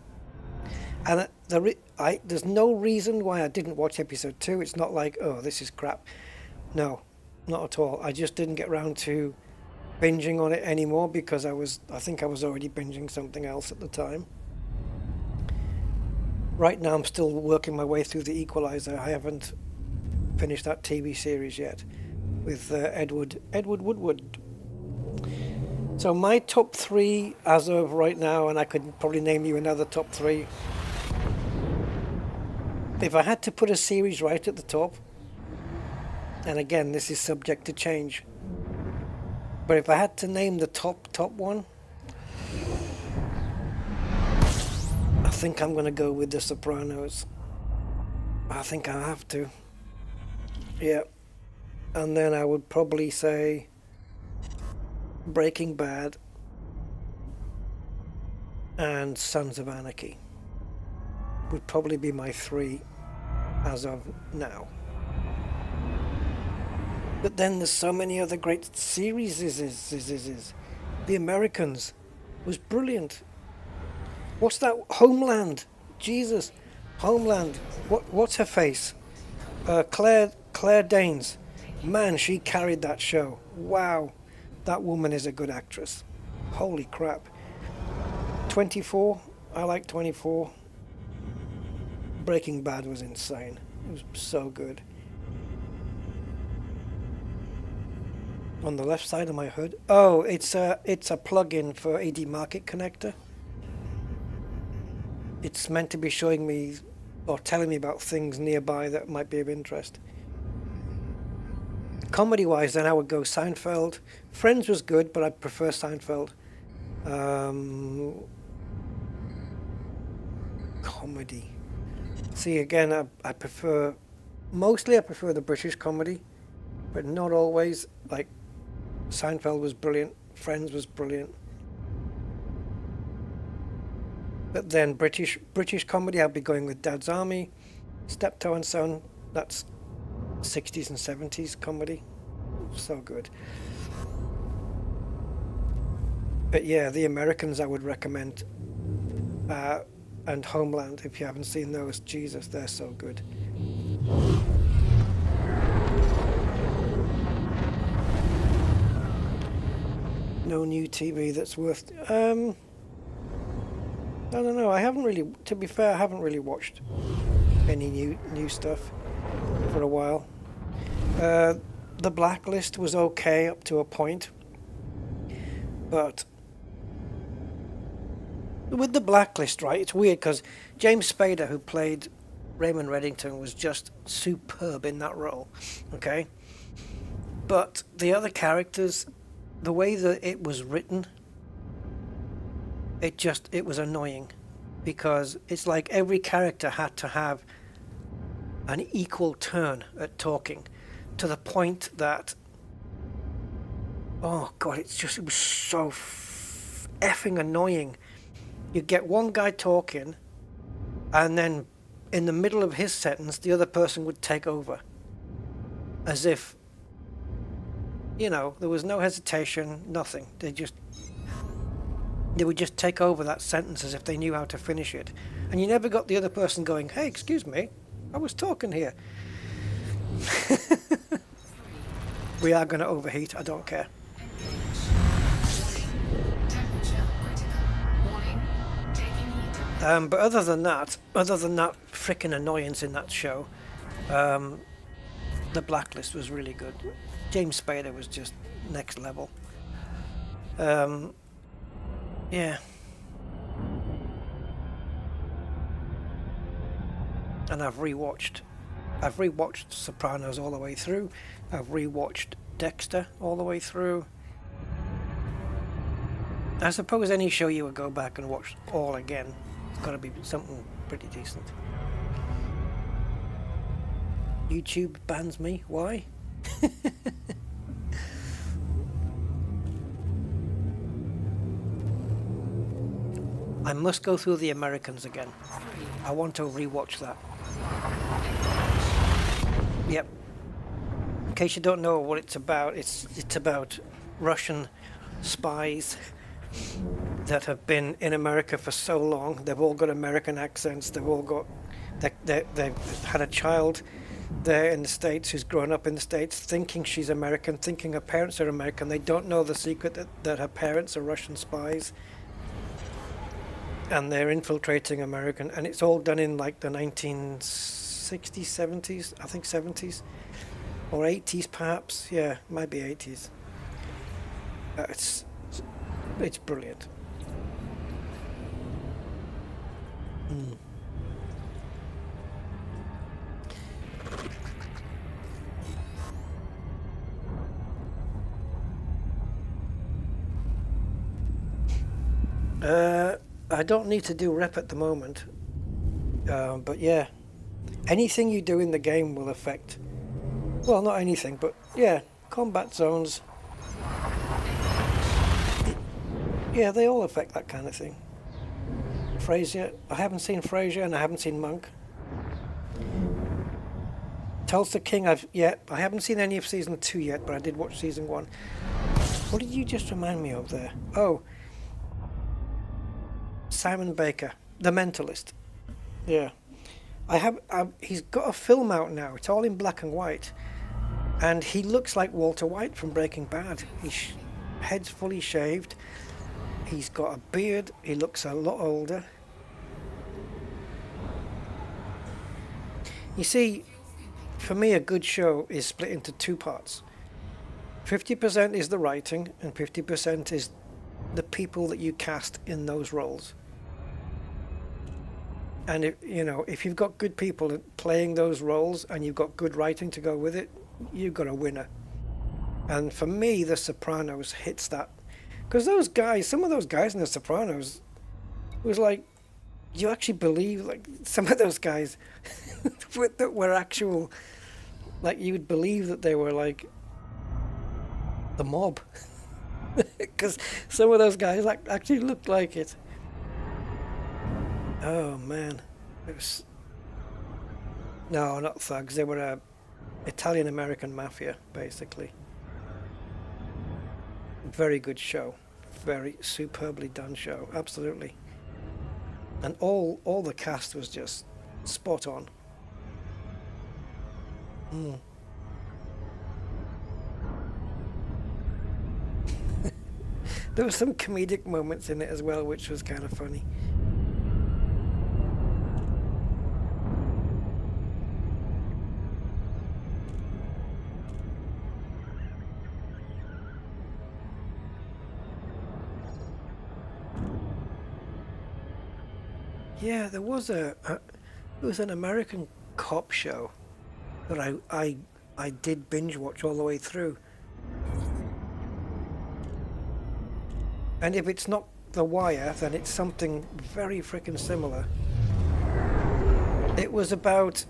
And there's no reason why I didn't watch episode 2. It's not like, oh, this is crap. No, not at all. I just didn't get round to binging on it anymore because I think I was already binging something else at the time. Right now I'm still working my way through The Equalizer. I haven't finished that TV series yet with Edward Woodward. So my top 3 as of right now, and I could probably name you another top 3. If I had to put a series right at the top, and again this is subject to change, but if I had to name the top one, I think I'm going to go with The Sopranos. I think I have to. Yeah. And then I would probably say Breaking Bad and Sons of Anarchy would probably be my 3 as of now. But then there's so many other great series. The Americans was brilliant. What's that? Homeland. Jesus. Homeland. What's her face? Claire Danes. Man, she carried that show. Wow. That woman is a good actress. Holy crap. 24. I like 24. Breaking Bad was insane. It was so good. On the left side of my hood. Oh, it's a plug-in for AD Market Connector. It's meant to be showing me or telling me about things nearby that might be of interest. Comedy-wise, then I would go Seinfeld. Friends was good, but I prefer Seinfeld. Comedy. See, again, I prefer the British comedy, but not always. Like, Seinfeld was brilliant. Friends was brilliant. But then British comedy, I'll be going with Dad's Army, Steptoe and Son. That's 60s and 70s comedy. So good. But yeah, The Americans I would recommend. And Homeland, if you haven't seen those. Jesus, they're so good. No new TV that's worth... I don't know. I haven't really, to be fair, I haven't really watched any new stuff for a while. The Blacklist was okay up to a point, but with The Blacklist, right, it's weird because James Spader, who played Raymond Reddington, was just superb in that role, okay? But the other characters, the way that it was written, it was annoying, because it's like every character had to have an equal turn at talking, to the point that, oh god, it was so effing annoying. You get one guy talking, and then in the middle of his sentence the other person would take over, as if, you know, there was no hesitation, nothing. They would just take over that sentence as if they knew how to finish it. And you never got the other person going, hey, excuse me, I was talking here. We are going to overheat, I don't care. But other than that frickin' annoyance in that show, The Blacklist was really good. James Spader was just next level. Yeah. And I've rewatched Sopranos all the way through. I've rewatched Dexter all the way through. I suppose any show you would go back and watch all again, it's got to be something pretty decent. YouTube bans me. Why? I must go through the Americans again. I want to rewatch that. Yep. In case you don't know what it's about, it's about Russian spies that have been in America for so long. They've all got American accents. They've all got they've had a child there in the States who's grown up in the States thinking she's American, thinking her parents are American. They don't know the secret that her parents are Russian spies. And they're infiltrating American, and it's all done in like the 1960s, 70s, I think 70s, or 80s perhaps. Yeah, might be 80s. It's brilliant. I don't need to do rep at the moment, but yeah, anything you do in the game will affect, well, not anything, but yeah, combat zones, yeah, they all affect that kind of thing. Frasier, I haven't seen Frasier and I haven't seen Monk. Tulsa King, I haven't seen any of season 2 yet, but I did watch season 1. What did you just remind me of there? Oh, Simon Baker, The Mentalist. Yeah, he's got a film out now. It's all in black and white, and he looks like Walter White from Breaking Bad. His head's fully shaved. He's got a beard. He looks a lot older. You see, for me, a good show is split into 2 parts. 50% is the writing, and 50% is the people that you cast in those roles. And if you've got good people playing those roles and you've got good writing to go with it, you've got a winner. And for me, The Sopranos hits that, because those guys, some of those guys in The Sopranos, was like, you actually believe, like, some of those guys that were actual, like, you would believe that they were like the mob. Because some of those guys actually looked like it. Oh man, it was, no, not thugs. They were a Italian-American mafia, basically. Very good show, very superbly done show, absolutely. And all the cast was just spot on. There were some comedic moments in it as well, which was kind of funny. Yeah, there was it was an American cop show that I did binge watch all the way through. And if it's not The Wire, then it's something very freaking similar. It was about,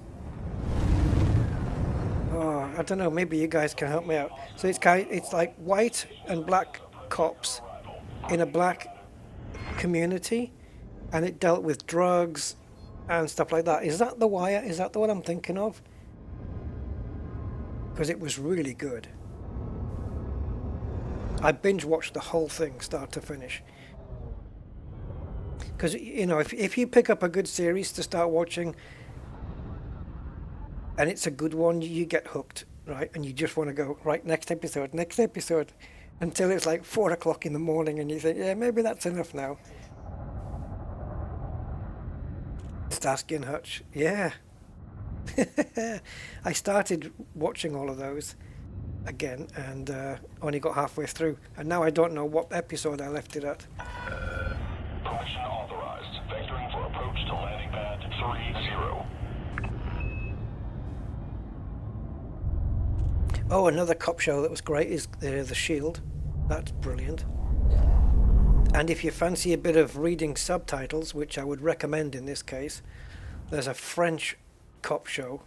oh, I don't know, maybe you guys can help me out. So it's like white and black cops in a black community, and it dealt with drugs and stuff like that. Is that The Wire? Is that the one I'm thinking of? Because it was really good. I binge watched the whole thing, start to finish. Because, if you pick up a good series to start watching, and it's a good one, you get hooked, right? And you just want to go, right, next episode, until it's like 4 o'clock in the morning, and you think, yeah, maybe that's enough now. Starsky and Hutch, yeah. I started watching all of those again, and only got halfway through, and now I don't know what episode I left it at. Permission authorized. Vectoring for approach to landing pad 30. Oh, another cop show that was great is The Shield. That's brilliant. And if you fancy a bit of reading subtitles, which I would recommend in this case, there's a French cop show.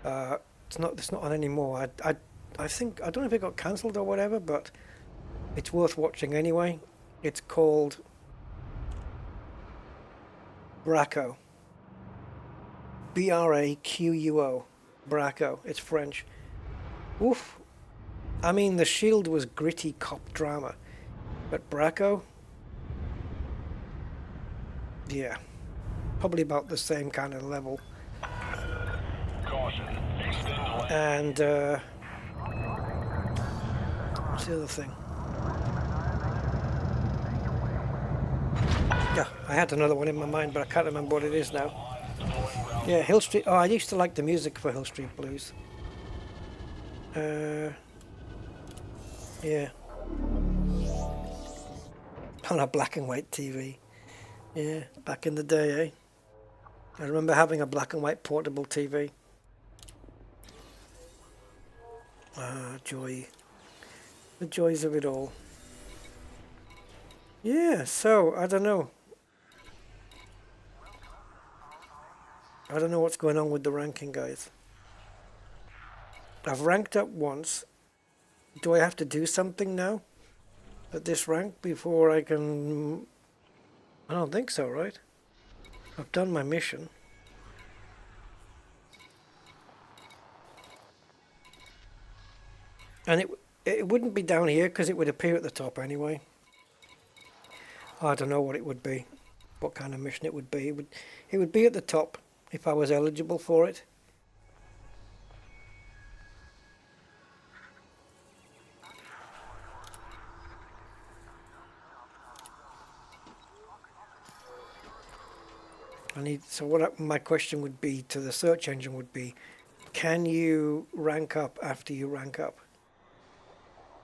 It's not on anymore. I think, I don't know if it got cancelled or whatever, but it's worth watching anyway. It's called Braco. B-R-A-Q-U-O. Braco. It's French. Oof. I mean, The Shield was gritty cop drama. But Braco? Yeah. Probably about the same kind of level. And, what's the other thing? Yeah, I had another one in my mind, but I can't remember what it is now. Yeah, Hill Street. Oh, I used to like the music for Hill Street Blues. Yeah. On a black and white TV. Yeah, back in the day, eh? I remember having a black and white portable TV. Ah, joy. The joys of it all. Yeah, so, I don't know. I don't know what's going on with the ranking, guys. I've ranked up once. Do I have to do something now at this rank before I can... I don't think so, right? I've done my mission. And it wouldn't be down here because it would appear at the top anyway. I don't know what it would be. What kind of mission it would be. It would be at the top if I was eligible for it. So what my question would be to the search engine would be, can you rank up after you rank up?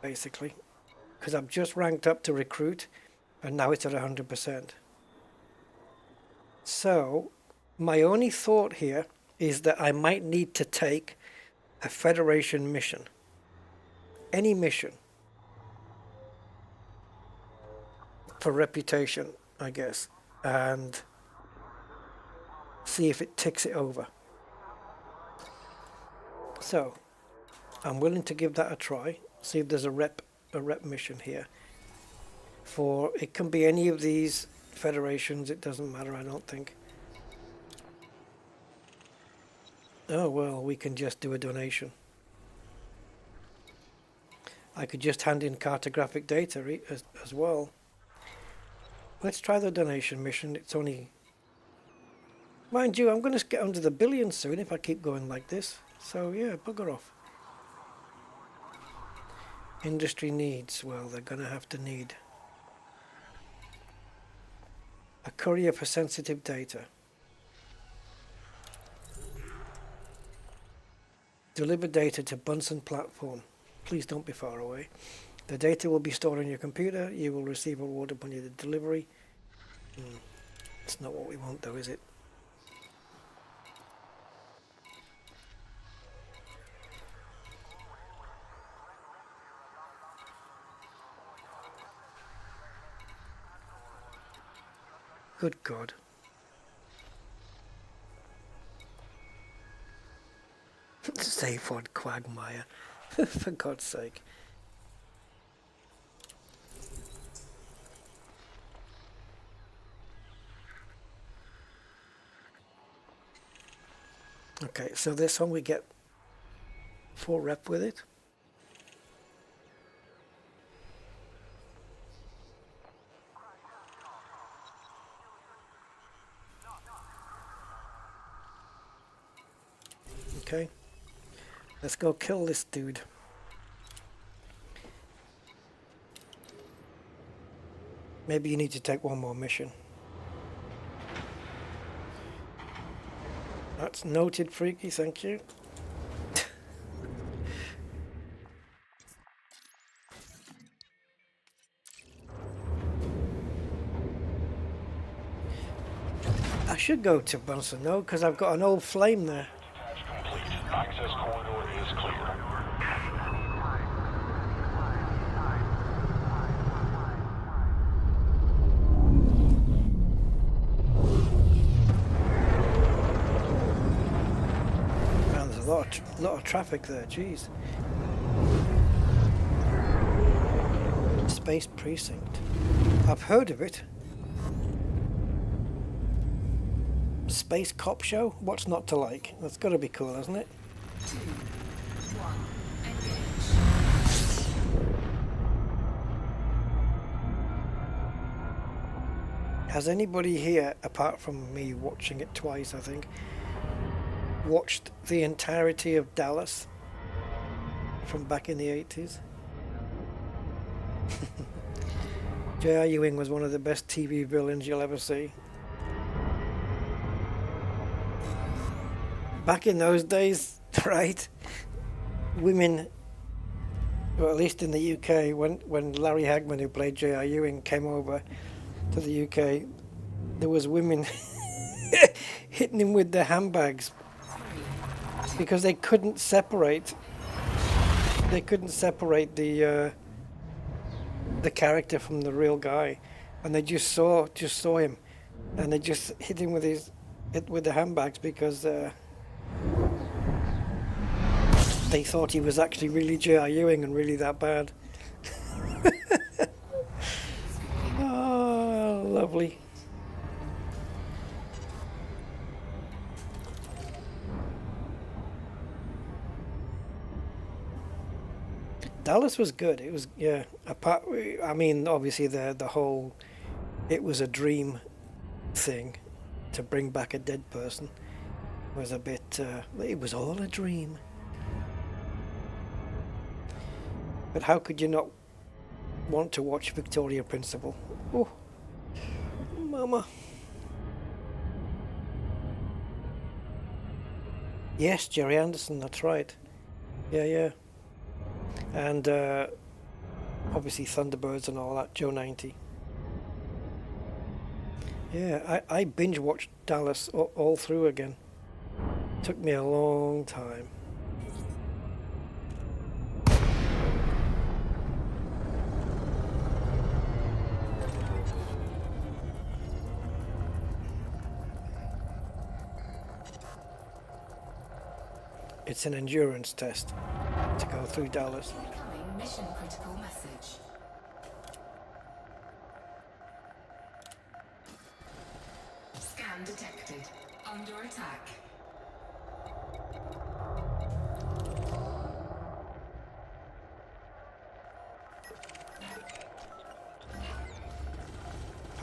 Basically. Because I've just ranked up to recruit and now it's at 100%. So my only thought here is that I might need to take a Federation mission. Any mission. For reputation, I guess. And see if it ticks it over. So I'm willing to give that a try. See if there's a rep mission here. For it can be any of these federations, it doesn't matter, I don't think. Oh well, we can just do a donation. I could just hand in cartographic data as well. Let's try the donation mission. It's only... Mind you, I'm going to get under the billions soon if I keep going like this. So yeah, bugger off. Industry needs. Well, they're going to have to need a courier for sensitive data. Deliver data to Bunsen platform. Please don't be far away. The data will be stored on your computer. You will receive a reward upon your delivery. It's not what we want though, is it? Good God. Safe on Quagmire. For God's sake. Okay, so this one we get 4 rep with it. Okay, let's go kill this dude. Maybe you need to take one more mission. That's noted, Freaky, thank you. I should go to Bunsen, no, because I've got an old flame there. Access corridor is clear. Man, there's a lot of traffic there, jeez. Space Precinct. I've heard of it. space cop show? What's not to like? That's got to be cool, hasn't it? 2, 1, engage. Has anybody here, apart from me watching it twice, I think, watched the entirety of Dallas from back in the 80s? J.R. Ewing was one of the best TV villains you'll ever see. Back in those days, right, women, or at least in the UK, when Larry Hagman, who played J.R. Ewing, came over to the UK, there was women hitting him with their handbags because they couldn't separate the character from the real guy, and they just saw him, and they just hit him with the handbags because they thought he was actually really J.R. Ewing and really that bad. Oh, lovely. Dallas was good. It was, yeah. Apart, I mean, obviously the whole "it was a dream" thing to bring back a dead person was a bit. It was all a dream. But how could you not want to watch Victoria Principal? Oh, mama. Yes, Jerry Anderson. That's right. Yeah, yeah. And obviously Thunderbirds and all that, Joe 90. Yeah, I binge watched Dallas all through again. Took me a long time. It's an endurance test to go through Dallas. Incoming mission critical message. Scan detected. Under attack.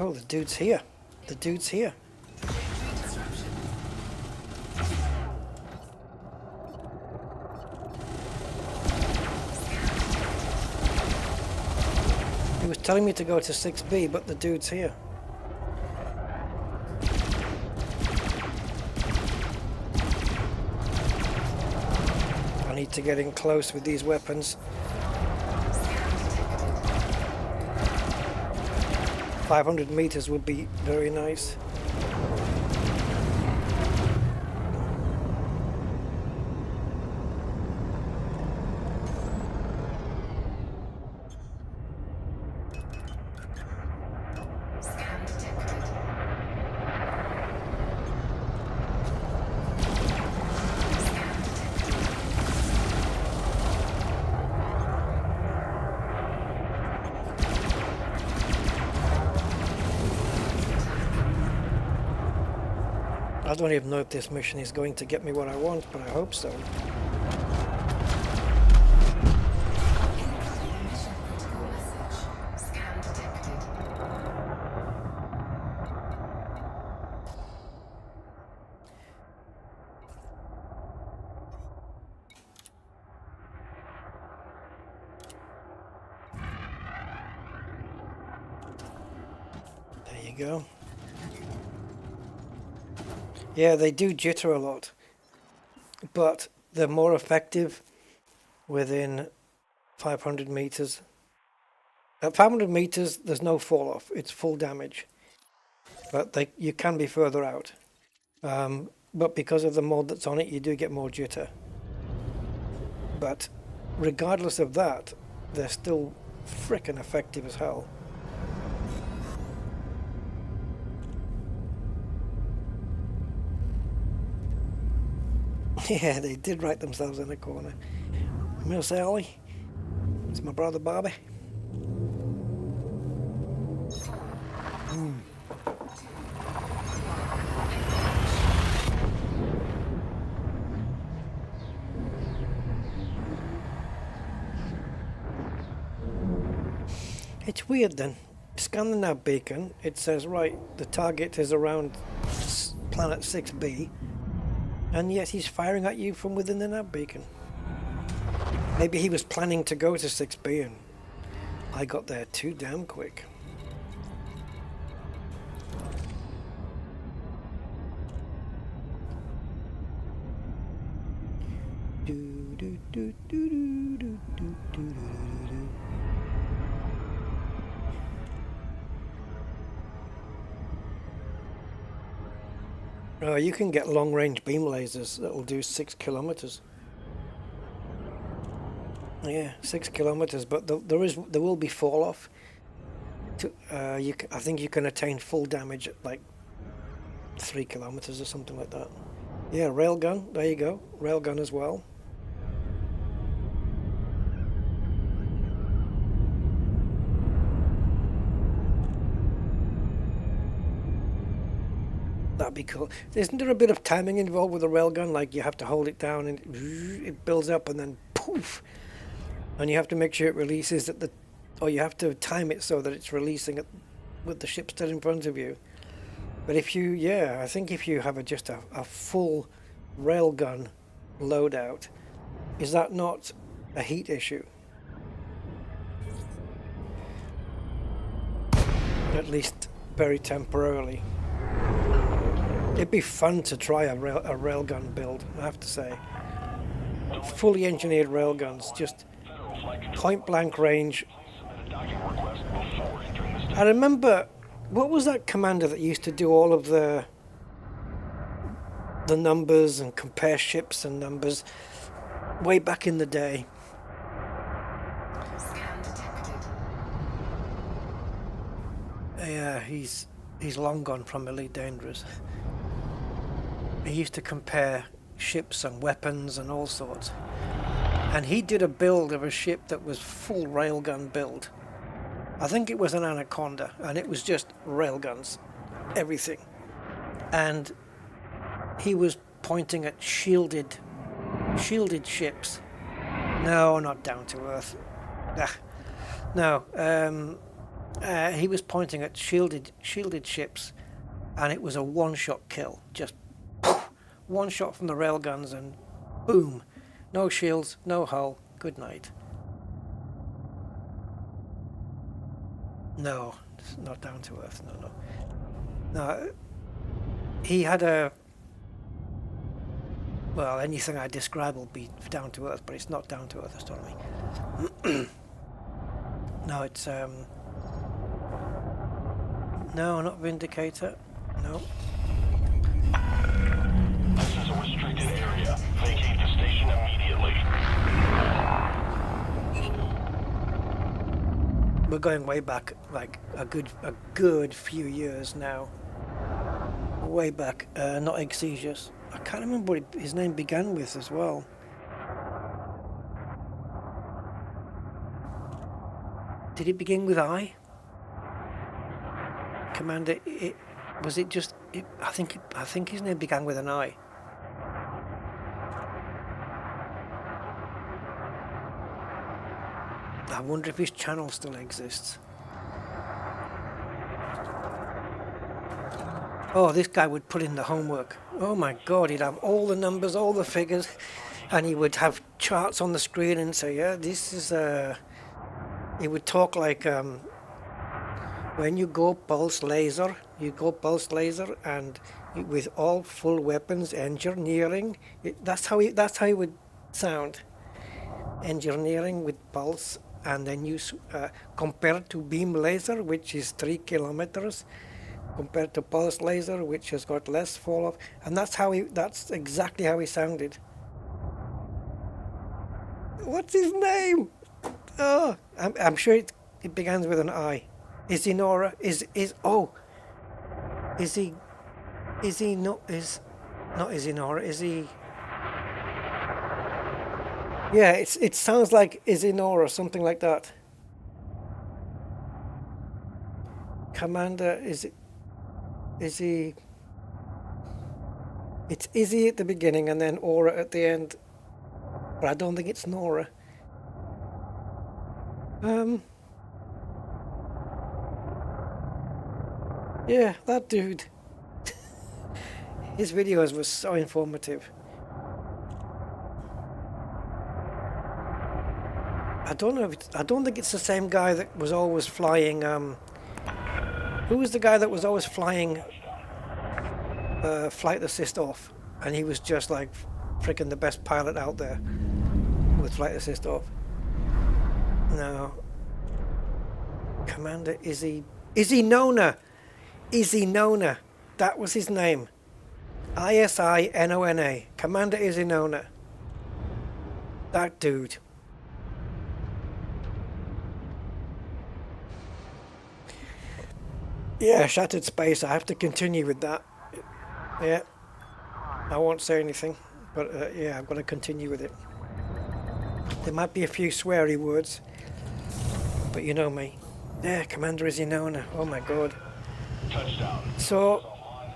Oh, the dude's here. The dude's here. He was telling me to go to 6B, but the dude's here. I need to get in close with these weapons. 500 meters would be very nice. I don't even know if this mission is going to get me what I want, but I hope so. There you go. Yeah, they do jitter a lot, but they're more effective within 500 meters. At 500 meters, there's no fall off; it's full damage. But you can be further out. But because of the mod that's on it, you do get more jitter. But regardless of that, they're still frickin' effective as hell. Yeah, they did write themselves in a corner. Miss Ellie. It's my brother Bobby. It's weird then. Scan the nav beacon. It says, right, the target is around planet 6b, and yet he's firing at you from within the nav beacon. Maybe he was planning to go to 6b and I got there too damn quick. Oh, you can get long-range beam lasers that will do 6 kilometers. Yeah, 6 kilometers, but there will be fall off. I think you can attain full damage at like 3 kilometers or something like that. Yeah, railgun. There you go, railgun as well. That'd be cool. Isn't there a bit of timing involved with a railgun? Like you have to hold it down and it builds up and then poof, and you have to make sure it releases at the, or you have to time it so that it's releasing with the ship still in front of you. But if you, yeah, I think if you have just a full railgun loadout, is that not a heat issue? At least very temporarily. It'd be fun to try a railgun build, I have to say. Fully engineered railguns, just point blank range. I remember, what was that commander that used to do all of the numbers and compare ships and numbers way back in the day? Scan detected. Yeah, he's long gone from Elite Dangerous. He used to compare ships and weapons and all sorts. And he did a build of a ship that was full railgun build. I think it was an Anaconda, and it was just railguns, everything. And he was pointing at shielded ships. No, not down to earth. No, he was pointing at shielded ships, and it was a one-shot kill. Just one shot from the railguns and boom. No shields, no hull, good night. No, it's not down to earth, no. He had a... Well, anything I describe will be down to earth, but it's not down to earth astronomy. No, it's... No, not Vindicator. No. This is a restricted area. Vacate the station immediately. We're going way back, like a good few years now. Way back, not Exesius. I can't remember what his name began with as well. Did it begin with I? Commander, I think his name began with an I. I wonder if his channel still exists. Oh, this guy would put in the homework. Oh my God, he'd have all the numbers, all the figures, and he would have charts on the screen and say, yeah, this is he would talk like, when you go pulse laser, and with all full weapons engineering. That's how he would sound. Engineering with pulse, and then you compared to beam laser, which is 3 kilometers, compared to pulse laser, which has got less fall off, and that's exactly how he sounded. What's his name? Oh, I'm sure it begins with an I. Is he Nora? Is he not Nora? Is he? Yeah, it sounds like Isinor or something like that. Commander, is he? It's Izzy at the beginning and then Aura at the end. But I don't think it's Nora. Yeah, that dude. His videos were so informative. I don't know if I don't think it's the same guy that was always flying. Who was the guy that was always flying flight assist off, and he was just like freaking the best pilot out there with flight assist off? No. Commander Izzy Nona. Izzy Nona. That was his name. ISINONA. Commander Izzy Nona. That dude. Yeah, Shattered Space. I have to continue with that. Yeah. I won't say anything, but yeah, I'm going to continue with it. There might be a few sweary words, but you know me. Yeah, Commander Izzy Nona. Oh my god. Touchdown. So,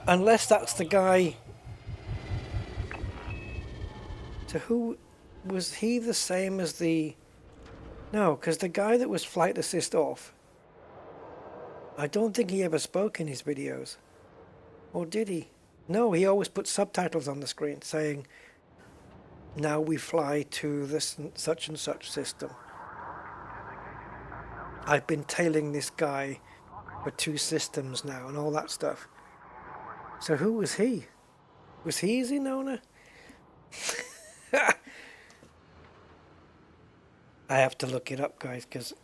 unless that's the guy... So who... Was he the same as the... No, because the guy that was flight assist off, I don't think he ever spoke in his videos. Or did he? No, he always put subtitles on the screen saying, now we fly to this such and such system. I've been tailing this guy for 2 systems now and all that stuff. So who was he? Was he Izzy Nona? I have to look it up, guys, because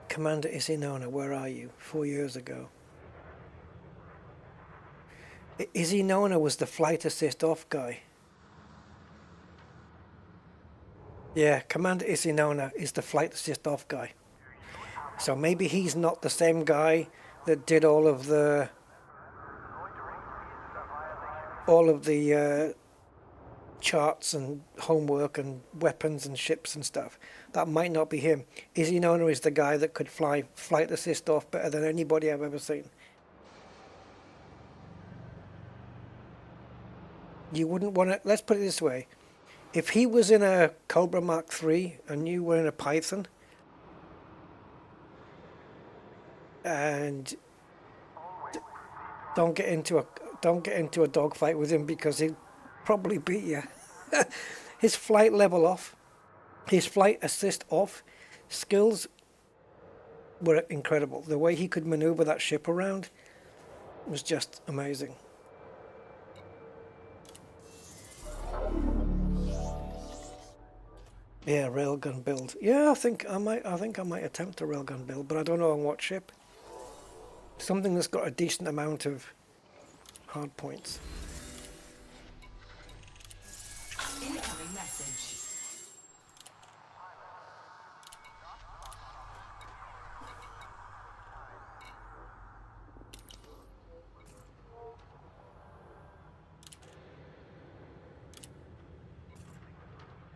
Commander Izzy Nona, where are you? 4 years ago. Izzy Nona was the flight assist off guy. Yeah, Commander Izzy Nona is the flight assist off guy. So maybe he's not the same guy that did all of the charts and homework and weapons and ships and stuff. That might not be him. Izzy Nona is the guy that could fly flight assist off better than anybody I've ever seen. You wouldn't want to... Let's put it this way. If he was in a Cobra Mark III and you were in a Python, and don't get into a dogfight with him, because he'd probably beat you. His flight level off, his flight assist off skills were incredible. The way he could maneuver that ship around was just amazing. Yeah, railgun build. Yeah, I think I might attempt a railgun build, but I don't know on what ship. Something that's got a decent amount of hard points. Incoming message.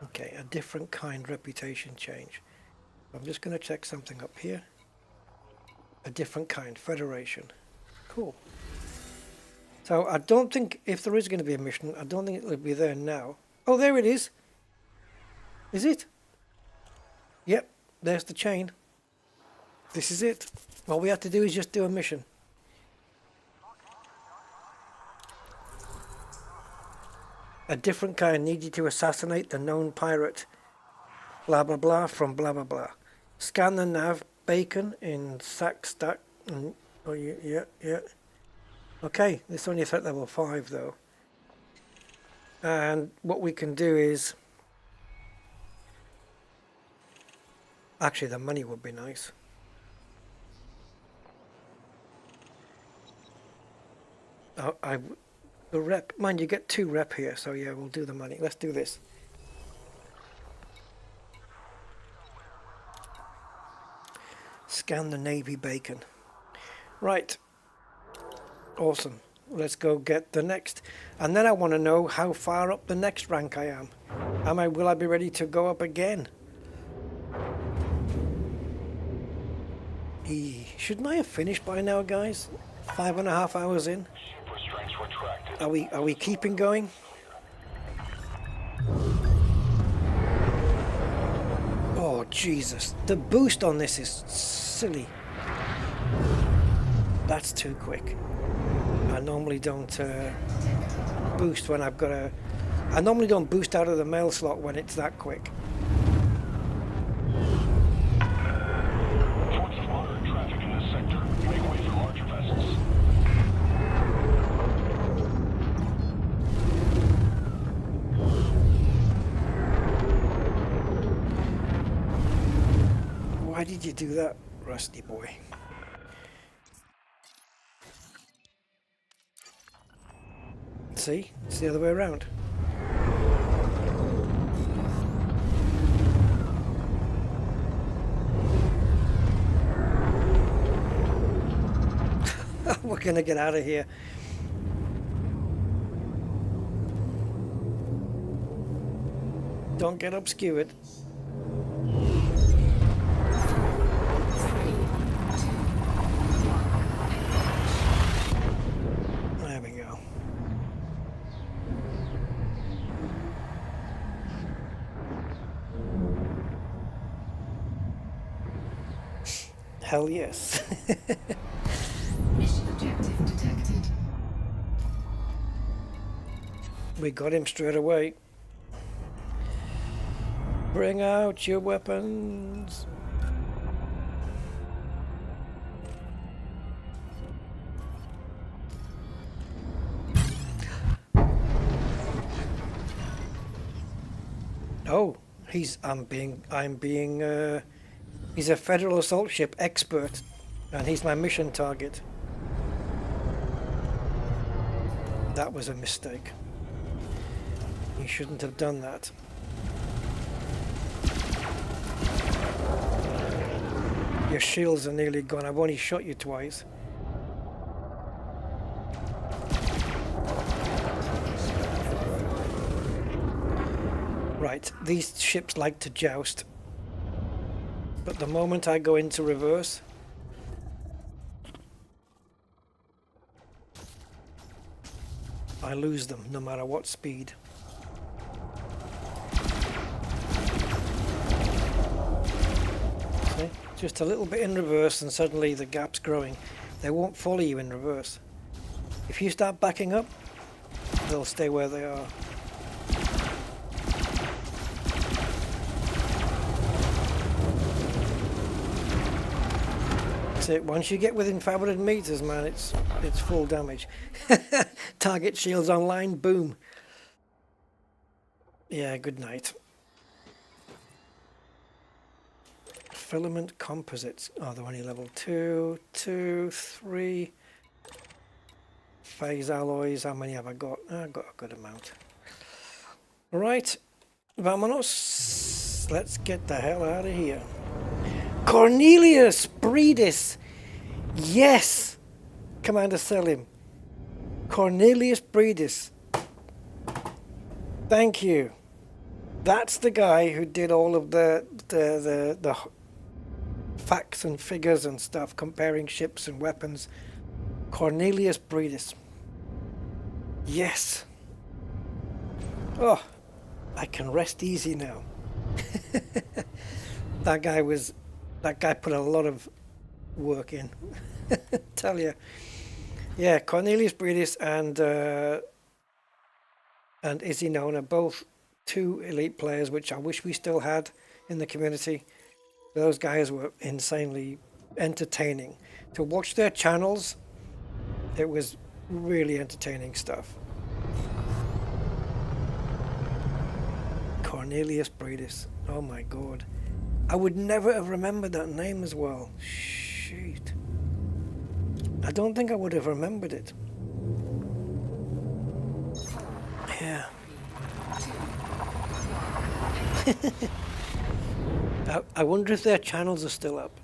Okay, a different kind reputation change. I'm just going to check something up here. A different kind, Federation. Cool. So I don't think, if there is going to be a mission, I don't think it'll be there now. Oh, there it is. Is it? Yep, there's the chain. This is it. All we have to do is just do a mission. A different kind needed to assassinate the known pirate. Blah blah blah from blah blah blah. Scan the nav beacon in sack stack. Oh yeah. Okay, this only threat level 5 though. And what we can do is, actually the money would be nice. The rep, mind you get 2 rep here, so yeah, we'll do the money. Let's do this. Scan the Navy beacon. Right. Awesome. Let's go get the next. And then I want to know how far up the next rank I am. Will I be ready to go up again? Shouldn't I have finished by now, guys? 5.5 hours in. Are we keeping going? Oh Jesus, the boost on this is silly. That's too quick. I normally don't boost when I've got a... I normally don't boost out of the mail slot when it's that quick. Traffic in this sector. Make way for larger vessels. Why did you do that, Rusty boy? See? It's the other way around. We're gonna get out of here. Don't get obscured. There we go. Hell yes. Mission objective detected. We got him straight away. Bring out your weapons. Oh, he's he's a federal assault ship expert, and he's my mission target. That was a mistake. You shouldn't have done that. Your shields are nearly gone. I've only shot you twice. Right, these ships like to joust. But the moment I go into reverse, I lose them no matter what speed. See? Just a little bit in reverse and suddenly the gap's growing. They won't follow you in reverse. If you start backing up, they'll stay where they are. That's it. Once you get within 500 meters, man, it's full damage. Target shields online, boom. Yeah, good night. Filament composites. Oh, they're only level 2, 2, 3. Phase alloys, how many have I got? I've got a good amount. Right, vamonos. Let's get the hell out of here. Cornelius Bredis. Yes! Commander Selim. Cornelius Bredis. Thank you. That's the guy who did all of the facts and figures and stuff, comparing ships and weapons. Cornelius Bredis. Yes. Oh, I can rest easy now. That guy put a lot of work in. Tell you. Yeah, Cornelius Bredis and Izzy Known are both two elite players, which I wish we still had in the community. Those guys were insanely entertaining. To watch their channels, it was really entertaining stuff. Cornelius Bredis. Oh my god. I would never have remembered that name as well. Shoot. I don't think I would have remembered it. Yeah. I wonder if their channels are still up.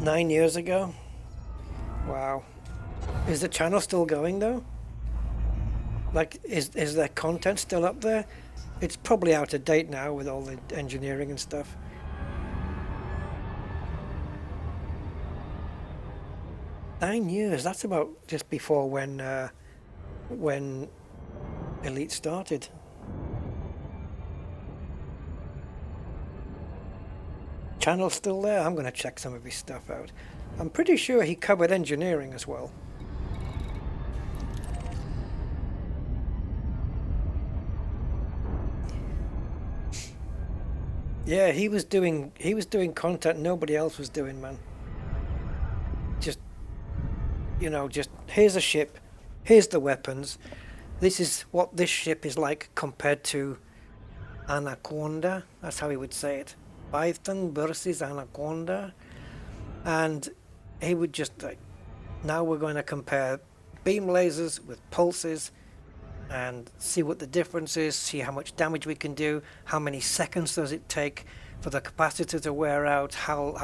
Nine years ago? Wow. Is the channel still going though? Like, is their content still up there? It's probably out of date now with all the engineering and stuff. $9 years, that's about just before when when Elite started. Channel's still there. I'm going to check some of his stuff out. I'm pretty sure he covered engineering as well. Yeah, he was doing content nobody else was doing, man. Just, you know, just here's a ship, here's the weapons. This is what this ship is like compared to Anaconda. That's how he would say it. Python versus Anaconda. And he would just like, now we're going to compare beam lasers with pulses and see what the difference is, see how much damage we can do, how many seconds does it take for the capacitor to wear out, how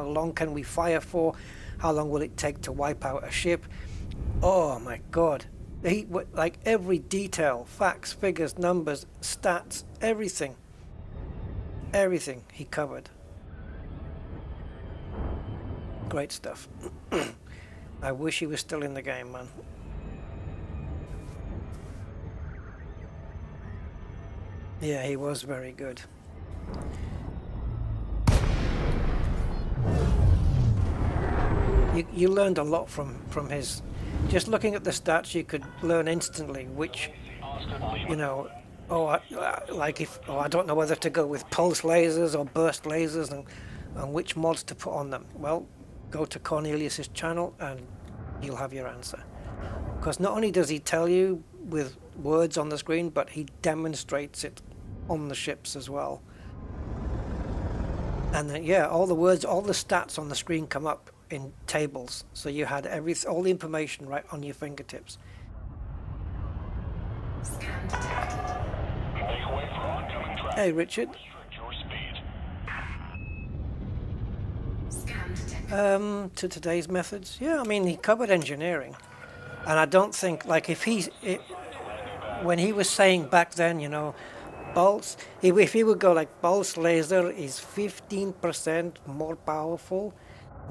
long can we fire for, how long will it take to wipe out a ship. Oh my god. He, like every detail, facts, figures, numbers, stats, everything he covered. Great stuff. I wish he was still in the game, man. Yeah, he was very good. You learned a lot from his. Just looking at the stats, you could learn instantly which, you know, I don't know whether to go with pulse lasers or burst lasers and which mods to put on them. Well, go to Cornelius's channel and you'll have your answer. Because not only does he tell you with words on the screen, but he demonstrates it on the ships as well. And then, yeah, all the words, all the stats on the screen come up in tables, so you had all the information right on your fingertips. Hey Richard. To today's methods, yeah, I mean he covered engineering, and I don't think like when he was saying back then, you know, pulse, if he would go like pulse laser is 15% more powerful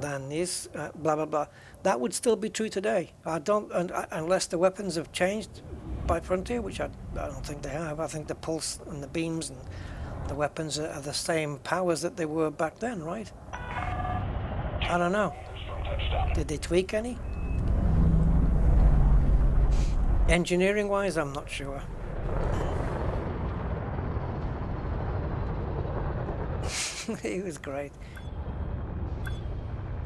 than this, blah blah blah, that would still be true today. I don't, unless the weapons have changed by Frontier, which I don't think they have. I think the pulse and the beams and the weapons are the same powers that they were back then, right? I don't know. Did they tweak any? Engineering wise, I'm not sure. He was great.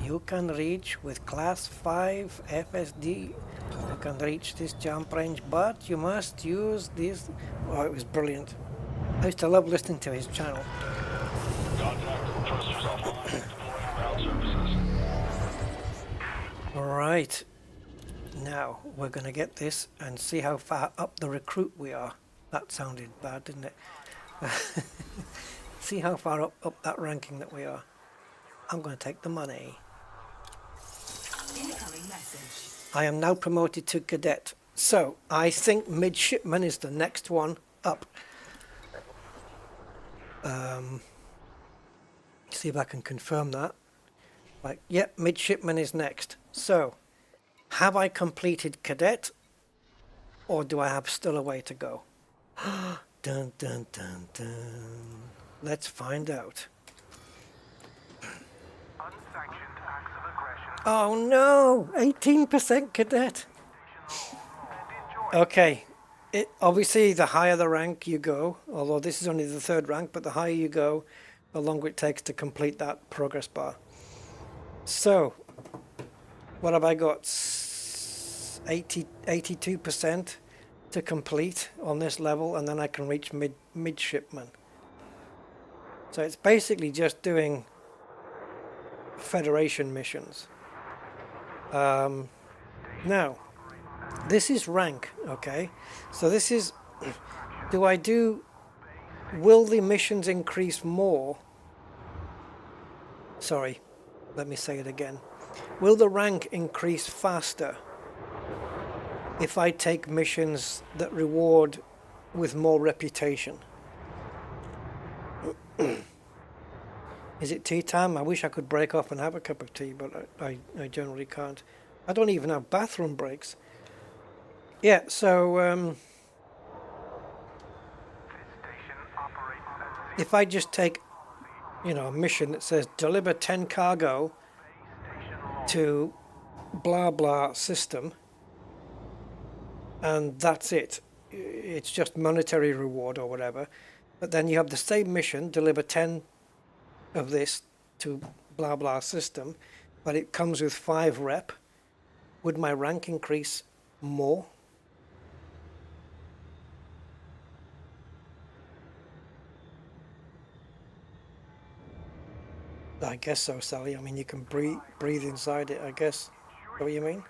You can reach with class 5 FSD. You can reach this jump range, but you must use this. Oh, it was brilliant. I used to love listening to his channel. Alright. Now, we're going to get this and see how far up the recruit we are. That sounded bad, didn't it? See how far up that ranking that we are. I'm going to take the money. Incoming message. I am now promoted to cadet. So, I think midshipman is the next one up. See if I can confirm that. Like, yep, midshipman is next. So, have I completed cadet? Or do I have still a way to go? Dun dun dun dun. Let's find out. Oh no! 18% cadet! Okay. Obviously, the higher the rank you go, although this is only the 3rd rank, but the higher you go, the longer it takes to complete that progress bar. So, what have I got? 82% to complete on this level, and then I can reach midshipman. So it's basically just doing Federation missions. Now, this is rank, okay? So this is, will the missions increase more? Sorry, let me say it again. Will the rank increase faster if I take missions that reward with more reputation? Is it tea time? I wish I could break off and have a cup of tea, but I generally can't. I don't even have bathroom breaks. Yeah, so if I just take, you know, a mission that says deliver 10 cargo to blah blah system, and that's it. It's just monetary reward or whatever. But then you have the same mission, deliver 10 of this to blah blah system, but it comes with 5 rep. Would my rank increase more? I guess so, Sally. I mean, you can breathe inside it, I guess. Is that what you mean?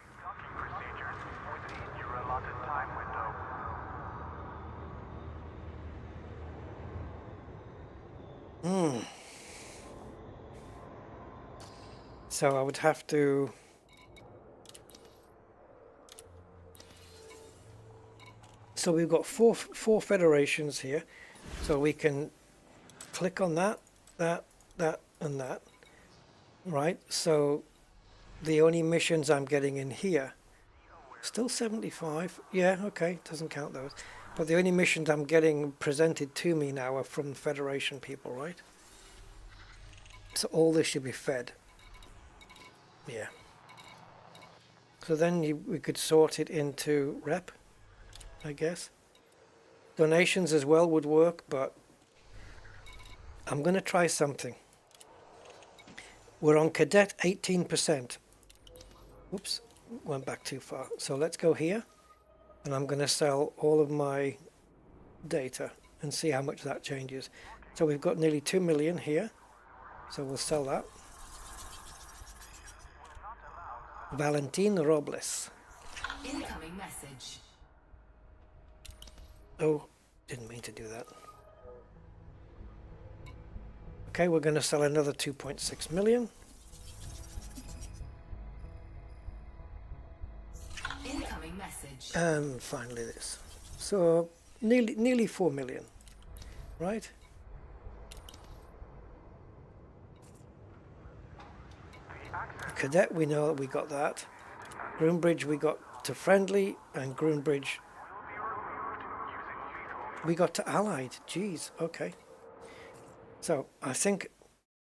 So I would have to... So we've got four federations here. So we can click on that, and that. Right, so the only missions I'm getting in here, still 75. Yeah, okay, doesn't count those. But the only missions I'm getting presented to me now are from Federation people, right? So all this should be fed. Yeah. So then we could sort it into rep, I guess. Donations as well would work, but I'm going to try something. We're on cadet 18%. Oops, went back too far. So let's go here, and I'm going to sell all of my data and see how much that changes. So we've got nearly 2 million here, so we'll sell that. Valentin Robles. Incoming message. Oh, didn't mean to do that. Okay, we're going to sell another 2.6 million. Incoming message. And finally this. So nearly 4 million, right? Cadet, we know that we got that. Groombridge we got to friendly, and Groombridge we got to allied. Jeez, okay. So I think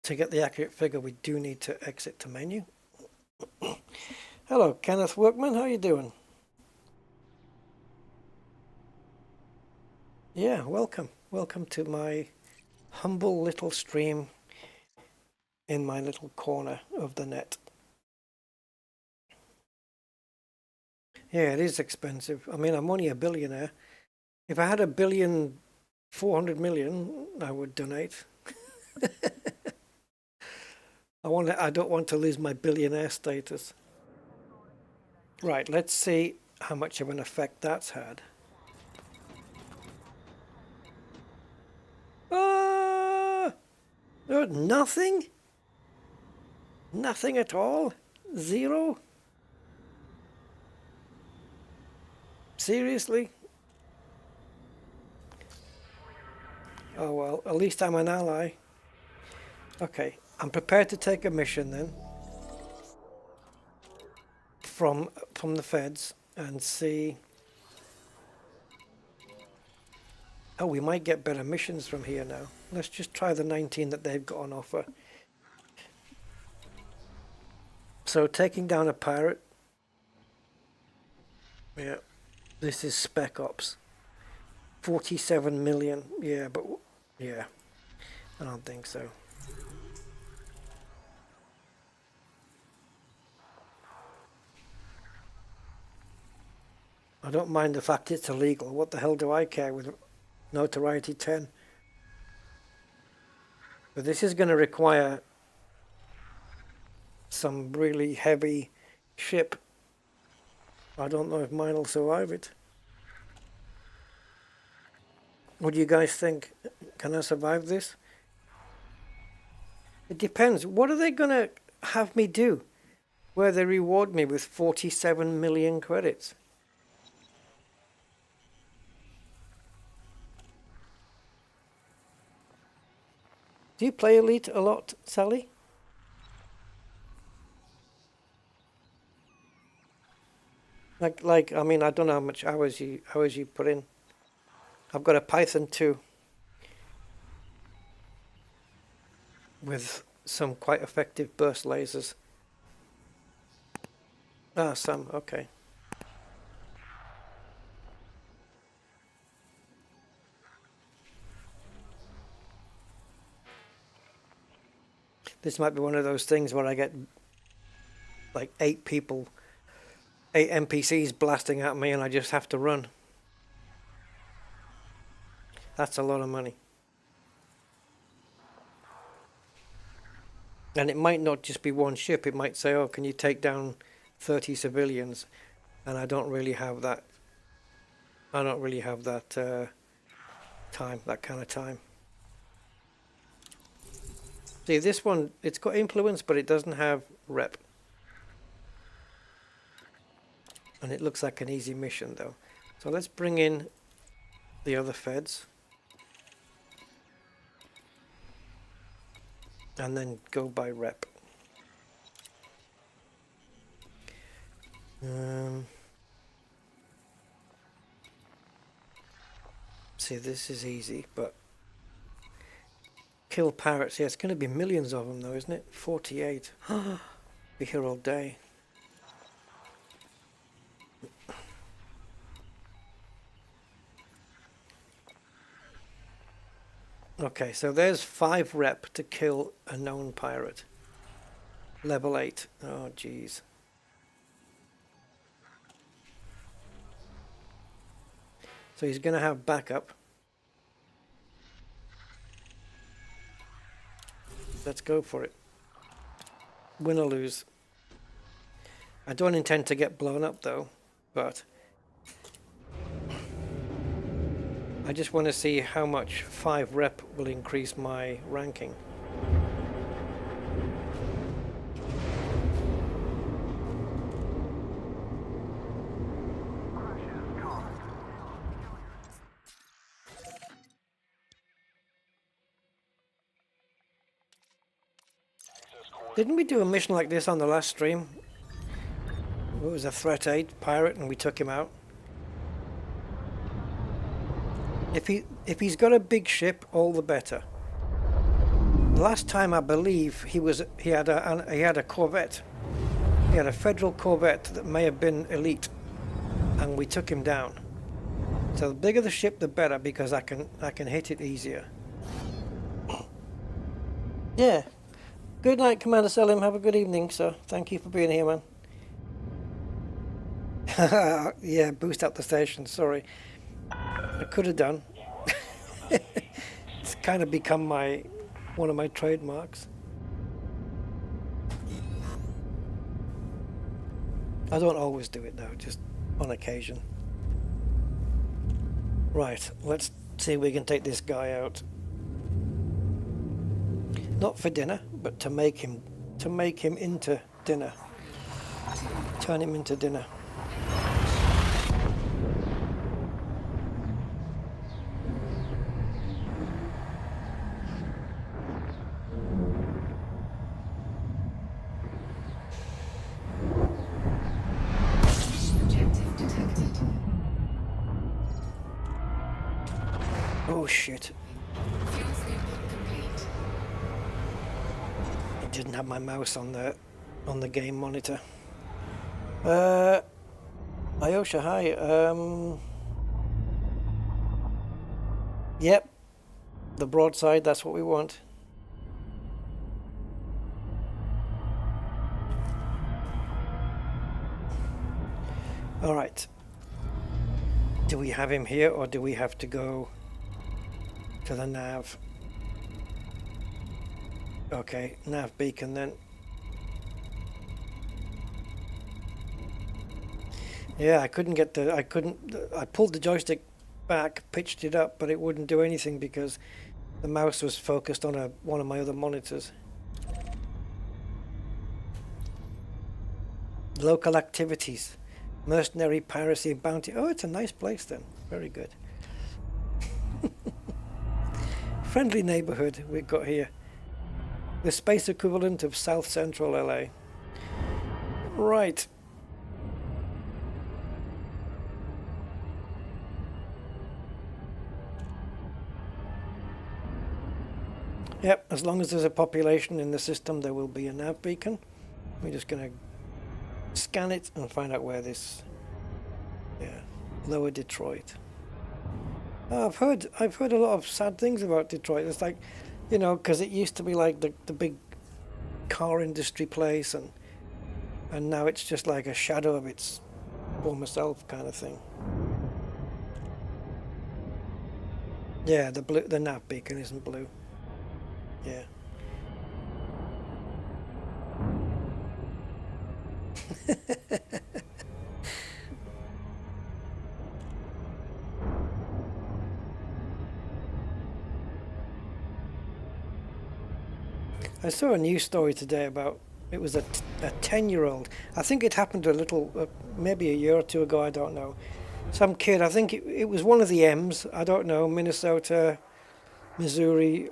to get the accurate figure we do need to exit to menu. Hello, Kenneth Workman, how you doing? Yeah, welcome. Welcome to my humble little stream in my little corner of the net. Yeah, it is expensive. I mean, I'm only a billionaire. If I had $1,400,000,000, I would donate. I don't want to lose my billionaire status. Right, let's see how much of an effect that's had. Nothing? Nothing at all? Zero? Seriously? Oh well, at least I'm an ally. Okay, I'm prepared to take a mission then. From the feds and see... Oh, we might get better missions from here now. Let's just try the 19 that they've got on offer. So taking down a pirate. Yeah, this is Spec Ops. 47 million. Yeah, but yeah, I don't think so. I don't mind the fact it's illegal. What the hell do I care with notoriety 10? But this is going to require some really heavy ship. I don't know if mine will survive it. What do you guys think? Can I survive this? It depends. What are they going to have me do? Where they reward me with 47 million credits? Do you play Elite a lot, Sally? Like I mean, I don't know how much hours you put in. I've got a Python 2 with some quite effective burst lasers. Ah, some, okay. This might be one of those things where I get like 8 NPCs blasting at me and I just have to run. That's a lot of money. And it might not just be one ship. It might say, oh, can you take down 30 civilians? And I don't really have that. I don't really have that time, that kind of time. See, this one, it's got influence, but it doesn't have rep. And it looks like an easy mission, though. So let's bring in the other feds. And then go by rep. See, this is easy, but kill parrots. Yeah, it's going to be millions of them, though, isn't it? 48. Be here all day. Okay, so there's 5 rep to kill a known pirate. Level 8. Oh, jeez. So he's going to have backup. Let's go for it. Win or lose. I don't intend to get blown up, though, but I just want to see how much 5 rep will increase my ranking. Didn't we do a mission like this on the last stream? It was a threat 8 pirate and we took him out. If he's got a big ship, all the better. Last time I believe he had a corvette. He had a federal corvette that may have been elite, and we took him down. So the bigger the ship, the better, because I can hit it easier. Yeah. Good night, Commander Selim. Have a good evening, sir. Thank you for being here, man. Yeah, boost up the station. Sorry. I could have done. It's kind of become one of my trademarks. I don't always do it though, just on occasion. Right, let's see if we can take this guy out. Not for dinner, but to make him into dinner. Turn him into dinner. Oh shit. I didn't have my mouse on the game monitor. Ayosha, hi. Yep. The broadside, that's what we want. Alright. Do we have him here or do we have to go to the nav? Okay, nav beacon then. Yeah, I pulled the joystick back, pitched it up, but it wouldn't do anything because the mouse was focused on one of my other monitors. Local activities. Mercenary, piracy, bounty. Oh, it's a nice place then. Very good. Friendly neighborhood we've got here. The space equivalent of South Central LA. Right. Yep, as long as there's a population in the system, there will be a nav beacon. We're just going to scan it and find out where this... Yeah, Lower Detroit. Oh, I've heard a lot of sad things about Detroit. It's like, you know, because it used to be like the big car industry place, and now it's just like a shadow of its former self kind of thing. Yeah, the nav beacon isn't blue. Yeah. I saw a news story today about, it was a 10-year-old. I think it happened a little, maybe a year or two ago, I don't know. Some kid, I think it was one of the M's, I don't know, Minnesota, Missouri,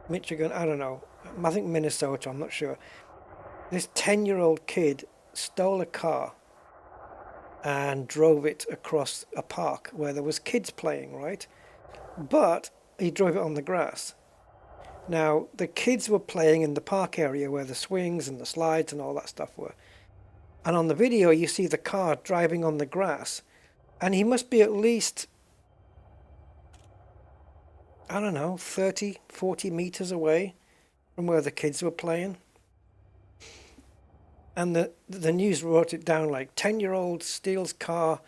Michigan, I don't know. I think Minnesota, I'm not sure. This 10-year-old kid stole a car and drove it across a park where there was kids playing, right? But he drove it on the grass. Now, the kids were playing in the park area where the swings and the slides and all that stuff were. And on the video, you see the car driving on the grass. And he must be at least, I don't know, 30, 40 meters away from where the kids were playing. And the news wrote it down like, 10-year-old steals car,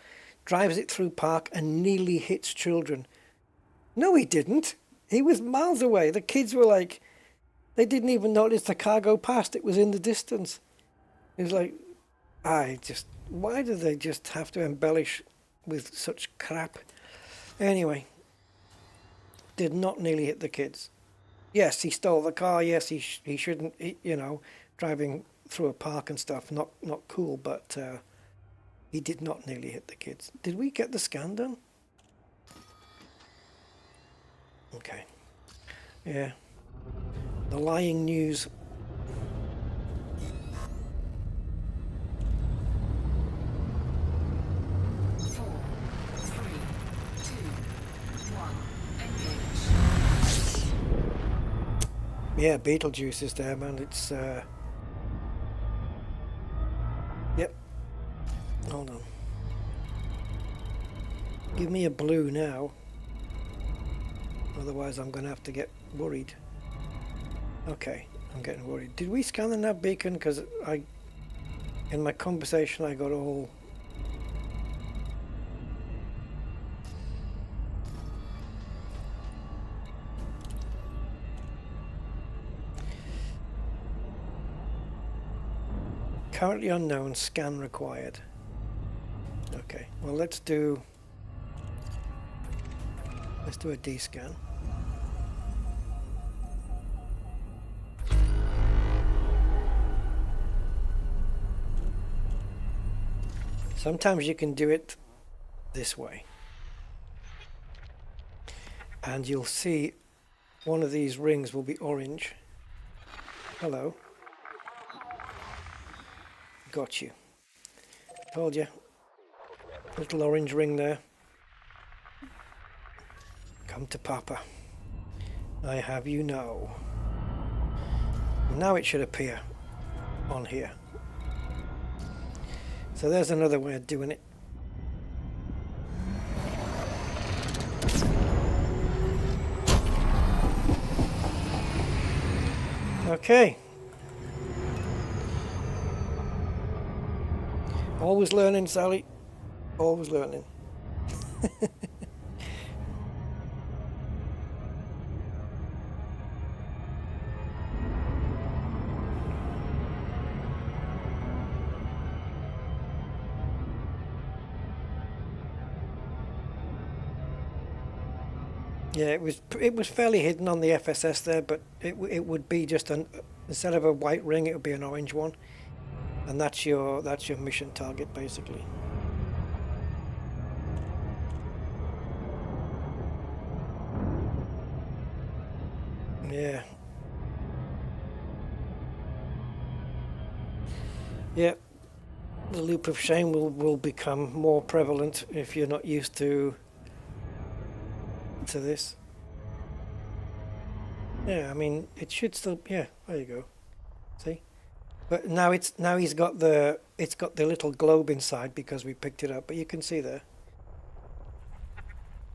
drives it through park and nearly hits children. No, he didn't. He was miles away. The kids were like, they didn't even notice the car go past. It was in the distance. It was like, why do they just have to embellish with such crap? Anyway, did not nearly hit the kids. Yes, he stole the car. Yes, he shouldn't, you know, driving through a park and stuff. Not cool, but he did not nearly hit the kids. Did we get the scan done? Okay. Yeah. The lying news. Yeah, Beetlejuice is there, man. It's yep. Hold on. Give me a blue now. Otherwise I'm gonna have to get worried. Okay, I'm getting worried. Did we scan the nav beacon? Because in my conversation I got all... Currently unknown, scan required. Okay, well let's do a D-scan. Sometimes you can do it this way. And you'll see one of these rings will be orange. Hello. Got you. Told you. Little orange ring there. Come to Papa. I have you now. Now it should appear on here. So there's another way of doing it. Okay. Always learning, Sally. Always learning. Yeah, it was fairly hidden on the FSS there, but it would be just instead of a white ring, it would be an orange one, and that's your mission target basically. Yeah. Yeah. The loop of shame will become more prevalent if you're not used to this. Yeah, I mean, it should still, yeah, there you go. See? But now he's got the, it's got the little globe inside because we picked it up, but you can see there.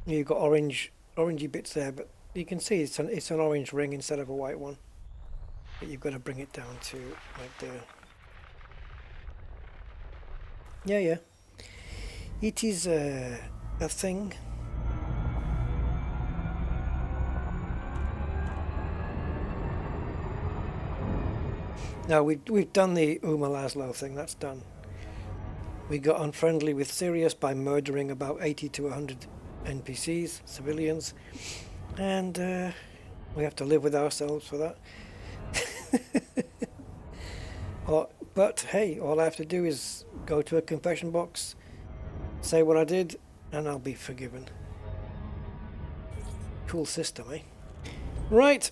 You've got orangey bits there, but you can see it's an orange ring instead of a white one. But you've got to bring it down to like there. Yeah. It is a thing. Now we've done the Uma Lazlo thing. That's done. We got unfriendly with Sirius by murdering about 80 to 100 NPCs, civilians, and we have to live with ourselves for that. But hey, all I have to do is go to a confession box, say what I did, and I'll be forgiven. Cool system, eh? Right.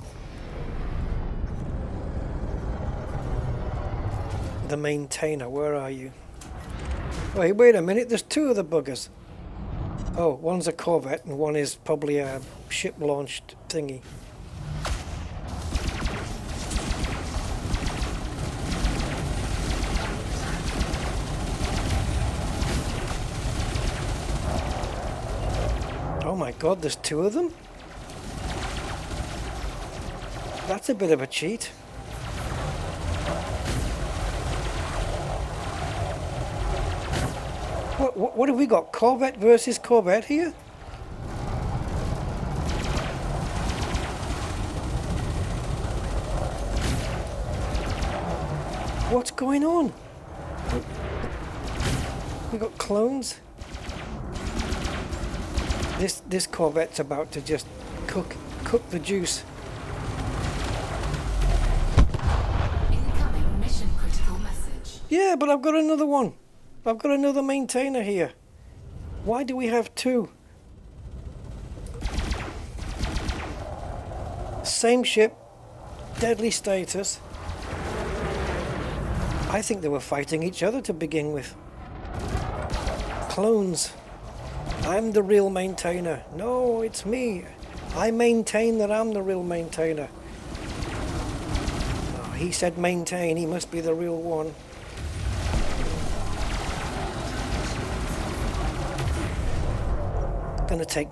The maintainer, where are you? Wait a minute, there's two of the buggers. Oh, one's a Corvette and one is probably a ship-launched thingy. Oh my god, there's two of them? That's a bit of a cheat. What have we got? Corvette versus Corvette here? What's going on? We got clones? This Corvette's about to just cook the juice. Incoming mission critical message. Yeah, but I've got another one. I've got another maintainer here. Why do we have two? Same ship, deadly status. I think they were fighting each other to begin with. Clones. I'm the real maintainer. No, it's me. I maintain that I'm the real maintainer. Oh, he said maintain, he must be the real one. Gonna take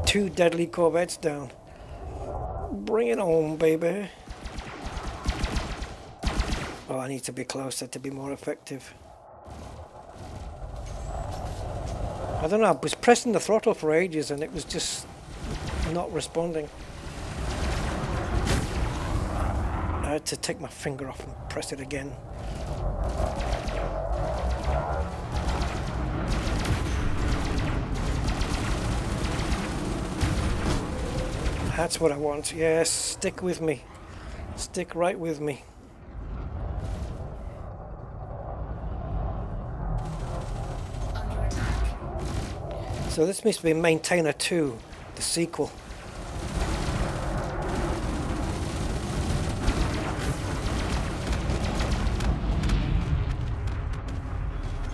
two deadly Corvettes down. Bring it on, baby. Oh, I need to be closer to be more effective. I don't know, I was pressing the throttle for ages and it was just not responding. I had to take my finger off and press it again. That's what I want. Yes, stick with me. Stick right with me. Under attack. So this must be Maintainer 2, the sequel.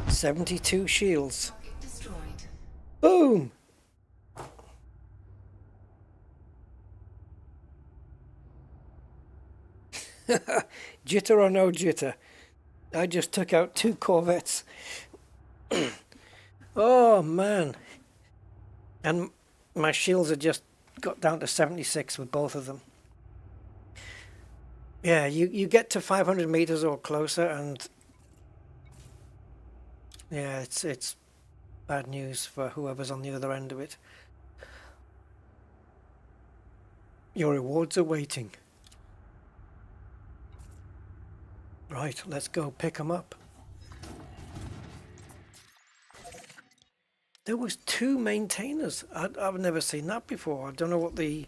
"72 shields. Destroyed. Boom! Jitter or no jitter, I just took out two Corvettes. Oh man. And my shields had just got down to 76 with both of them. Yeah, you get to 500 meters or closer and yeah, it's bad news for whoever's on the other end of it. Your rewards are waiting. Right, let's go pick them up. There was two maintainers. I've never seen that before. I don't know what the...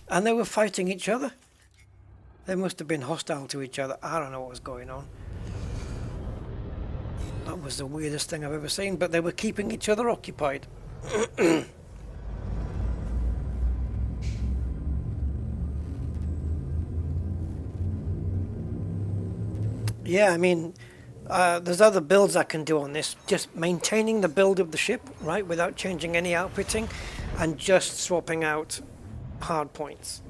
And they were fighting each other. They must have been hostile to each other. I don't know what was going on. That was the weirdest thing I've ever seen, but they were keeping each other occupied. Yeah, I mean, there's other builds I can do on this. Just maintaining the build of the ship, right, without changing any outfitting, and just swapping out hard points.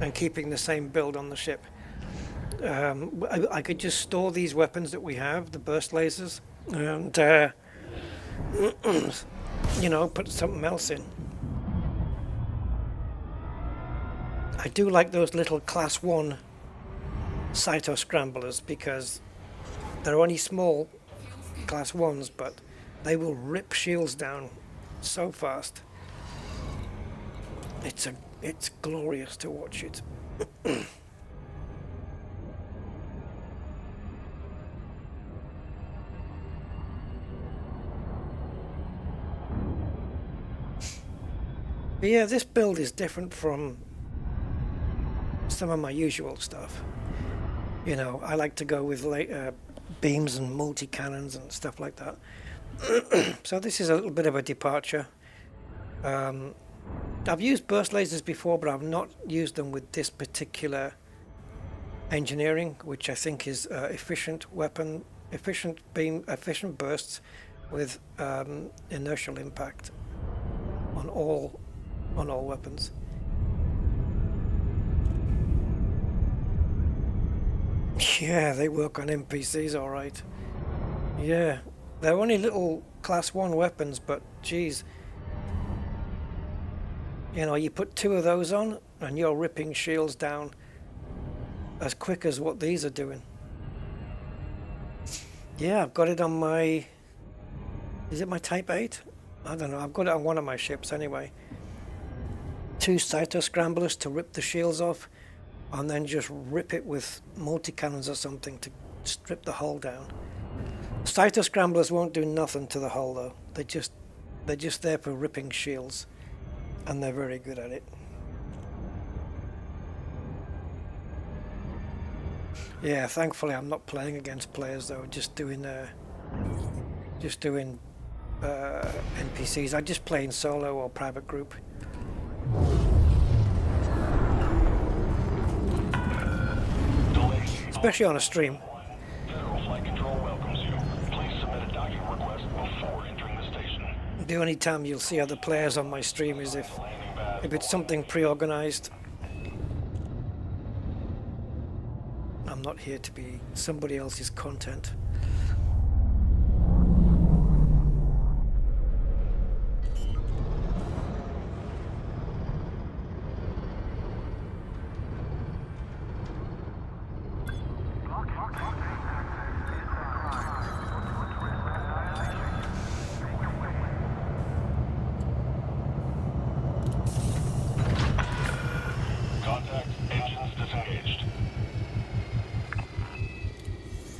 and keeping the same build on the ship. I could just store these weapons that we have, the burst lasers, and you know, put something else in. I do like those little class 1 cyto scramblers because they're only small class 1s, but they will rip shields down so fast. It's glorious to watch it. But yeah, this build is different from some of my usual stuff. You know, I like to go with beams and multi-cannons and stuff like that. So this is a little bit of a departure. I've used burst lasers before, but I've not used them with this particular engineering, which I think is efficient weapon, efficient beam, efficient bursts with inertial impact on all weapons. Yeah, they work on NPCs all right. Yeah, they're only little class 1 weapons, but geez, you know, you put 2 of those on and you're ripping shields down as quick as what these are doing. Yeah, I've got it on my, is it my Type 8? I don't know, I've got it on one of my ships anyway. 2 cyto scramblers to rip the shields off, and then just rip it with multi-cannons or something to strip the hull down. Cyto scramblers won't do nothing to the hull though. They're just there for ripping shields, and they're very good at it. Yeah, thankfully I'm not playing against players though. Just doing NPCs. I just play in solo or private group. Especially on a stream. Federal Flight Control welcomes you. Please submit a docking request before entering the station. The only time you'll see other players on my stream is if it's something pre-organized. I'm not here to be somebody else's content.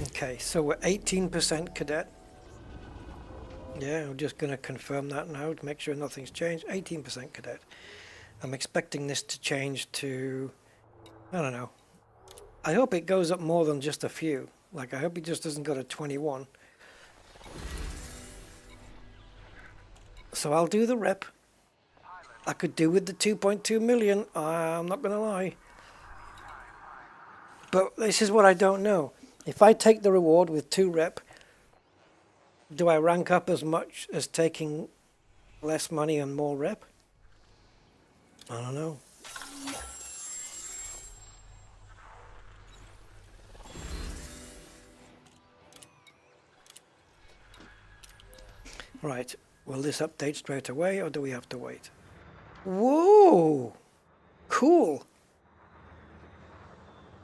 Okay, so we're 18% cadet. Yeah, I'm just going to confirm that now to make sure nothing's changed. 18% cadet. I'm expecting this to change to, I don't know. I hope it goes up more than just a few. Like, I hope it just doesn't go to 21. So I'll do the rep. I could do with the 2.2 million. I'm not going to lie. But this is what I don't know. If I take the reward with 2 rep, do I rank up as much as taking less money and more rep? I don't know. Right, will this update straight away or do we have to wait? Whoa! Cool!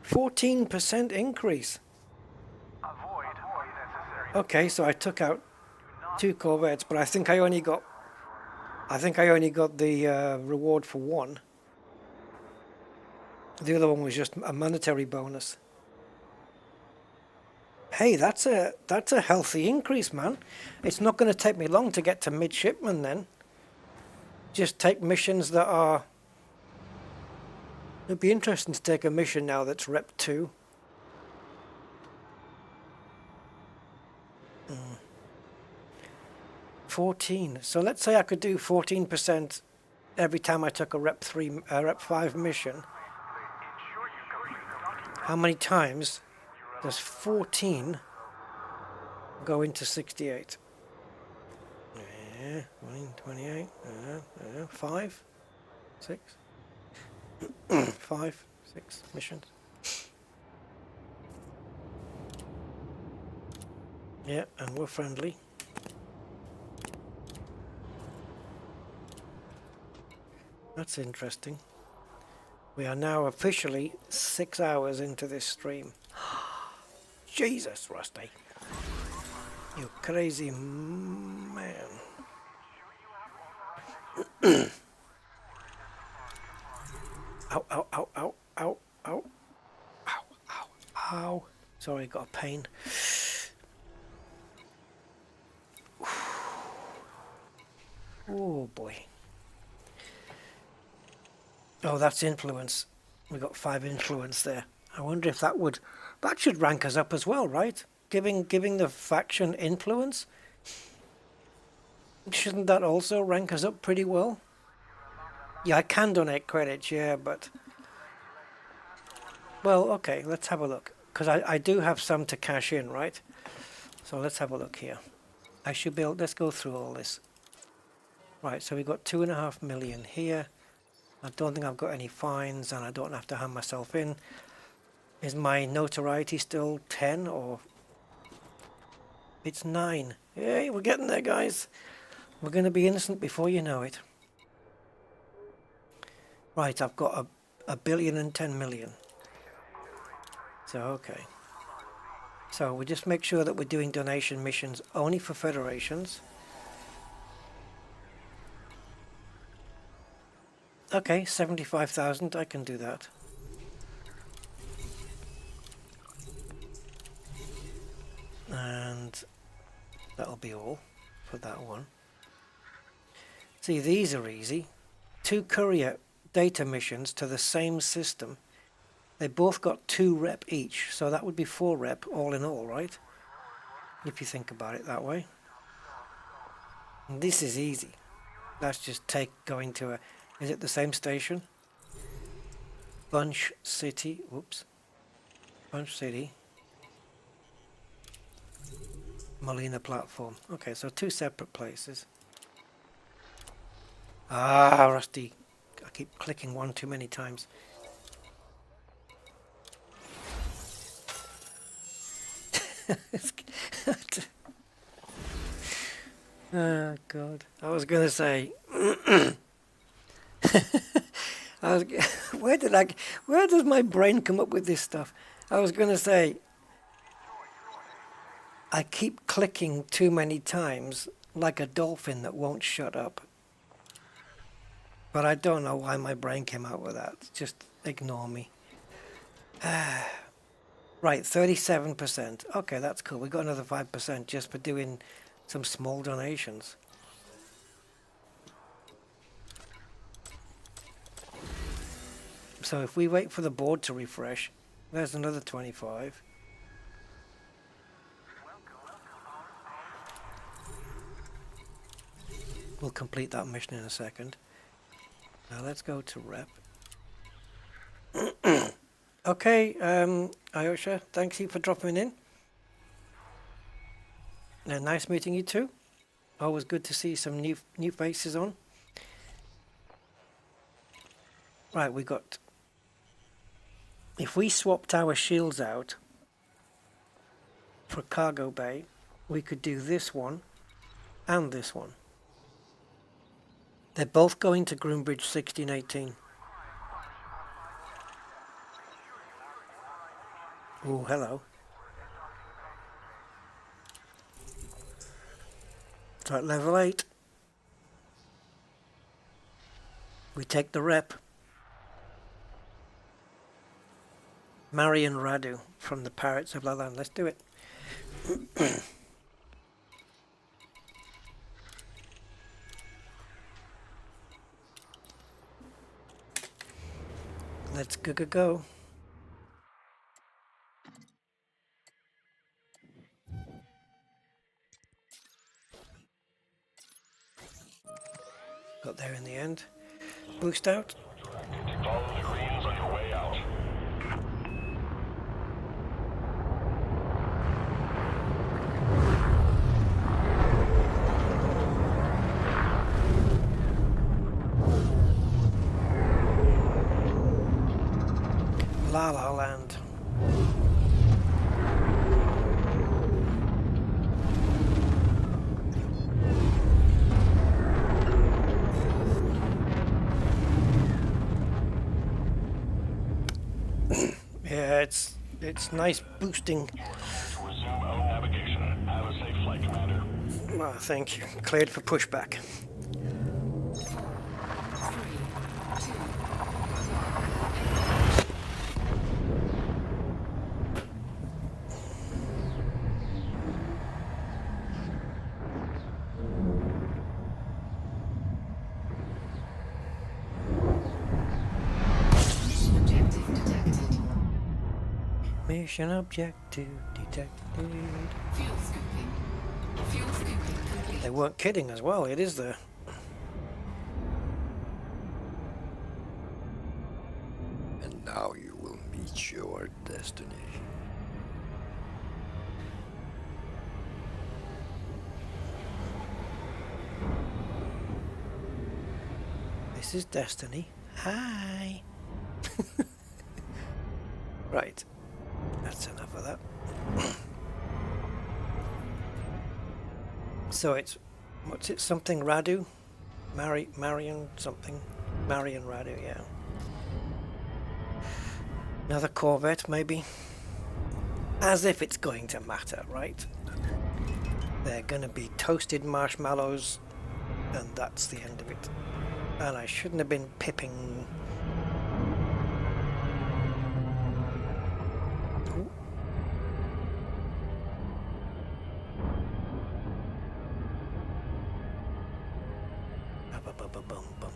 14% increase. Okay, so I took out 2 corvettes, but I think I only got the reward for 1. The other one was just a monetary bonus. Hey, that's a healthy increase, man. It's not going to take me long to get to midshipman then. Just take missions that are... It'd be interesting to take a mission now that's rep 2. 14. So let's say I could do 14% every time I took a rep 5 mission. How many times does 14 go into 68? 28, 5, 6. 5, 6 missions. Yeah, and we're friendly. That's interesting. We are now officially 6 hours into this stream. Jesus, Rusty. You crazy man. Ow, ow, ow, ow, ow, ow. Ow, ow, ow. Sorry, got a pain. Oh boy. Oh, that's influence. We got 5 influence there. I wonder if that should rank us up as well, right? Giving the faction influence. Shouldn't that also rank us up pretty well? Yeah, I can donate credits, yeah, but well, okay, let's have a look, because I do have some to cash in, right? So let's have a look here. I should be able, let's go through all this. Right, so we've got 2.5 million here. I don't think I've got any fines, and I don't have to hand myself in. Is my notoriety still 10 or? It's 9. Hey, we're getting there, guys. We're going to be innocent before you know it. Right, I've got a billion and 10 million. So, okay. So we just make sure that we're doing donation missions only for federations. Okay, 75,000, I can do that. And that'll be all for that one. See, these are easy. 2 courier data missions to the same system. They both got 2 rep each, so that would be 4 rep all in all, right? If you think about it that way. And this is easy. That's just going to a... Is it the same station? Bunch City. Whoops. Bunch City. Molina platform. Okay, so 2 separate places. Ah, Rusty. I keep clicking 1 too many times. Oh, God. I was going to say... where does my brain come up with this stuff? I was going to say, I keep clicking too many times like a dolphin that won't shut up. But I don't know why my brain came out with that. Just ignore me. Right, 37%. Okay, that's cool. We got another 5% just for doing some small donations. So if we wait for the board to refresh, there's another 25. We'll complete that mission in a second. Now let's go to rep. Okay, Ayosha, thanks you for dropping in. Nice meeting you too. Always good to see some new faces on. Right, we got... If we swapped our shields out for cargo bay, we could do this one and this one. They're both going to Groombridge 1618. Oh, hello. It's at level 8. We take the rep. Marion Radu from the Pirates of Laland. Let's do it. Let's go. Got there in the end. Boost out. Follow the greens on your way out. La La Land. Yeah, it's nice boosting. Resume O navigation. Have a safe flight, Commander. Well, thank you. Cleared for pushback. 3, 2, mission objective detected. Mission objective detected. Fuel scooping. Fuel scooping complete. They weren't kidding as well. It is there. And now you will meet your destiny. This is Destiny. Hi. Right. That's enough of that. So it's, what's it, something Radu? Marion something? Marion Radu, yeah. Another Corvette, maybe? As if it's going to matter, right? They're gonna be toasted marshmallows, and that's the end of it. And I shouldn't have been pipping. Ooh. Ba-ba-ba-bum-bum-bum.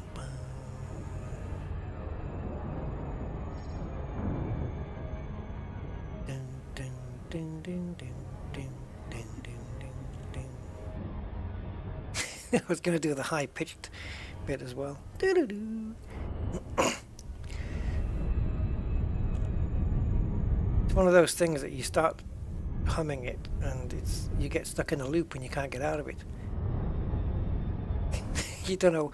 Dun, dun, dun, dun, dun, dun, dun, dun, dun, dun. I was going to do the high-pitched bit as well. Doo-doo-doo. It's one of those things that you start humming it and you get stuck in a loop and you can't get out of it. You don't know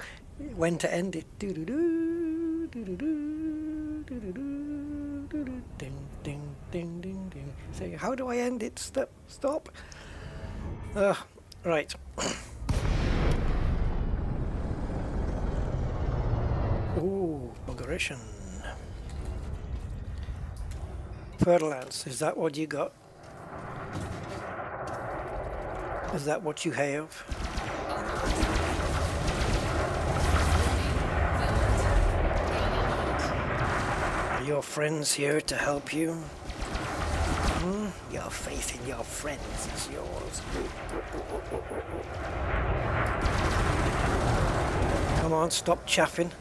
when to end it. Doo-doo-doo, doo-doo-doo, doo-doo-doo, doo-doo, ding, ding, ding, ding, ding. Say, how do I end it? Stop. Right. Ooh, buggeration. Fertilance, is that what you got? Is that what you have? Are your friends here to help you? Your faith in your friends is yours. Come on, stop chaffing.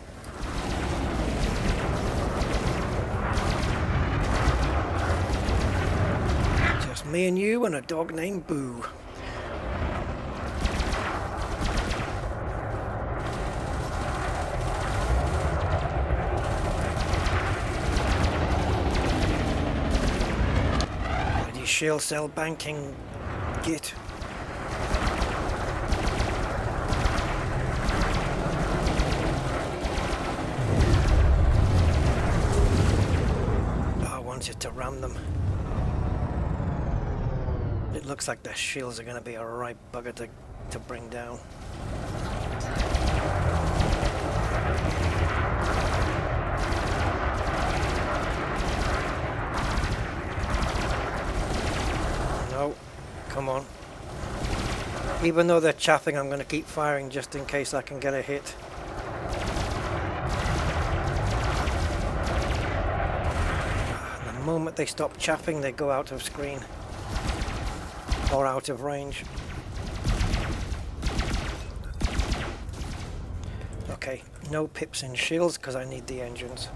Just me and you and a dog named Boo. Shield cell banking git. I wanted to ram them. It looks like the shields are going to be a right bugger to bring down. No, come on. Even though they're chaffing, I'm going to keep firing just in case I can get a hit. And the moment they stop chaffing, they go out of screen. Or out of range. Okay, no pips in shields because I need the engines.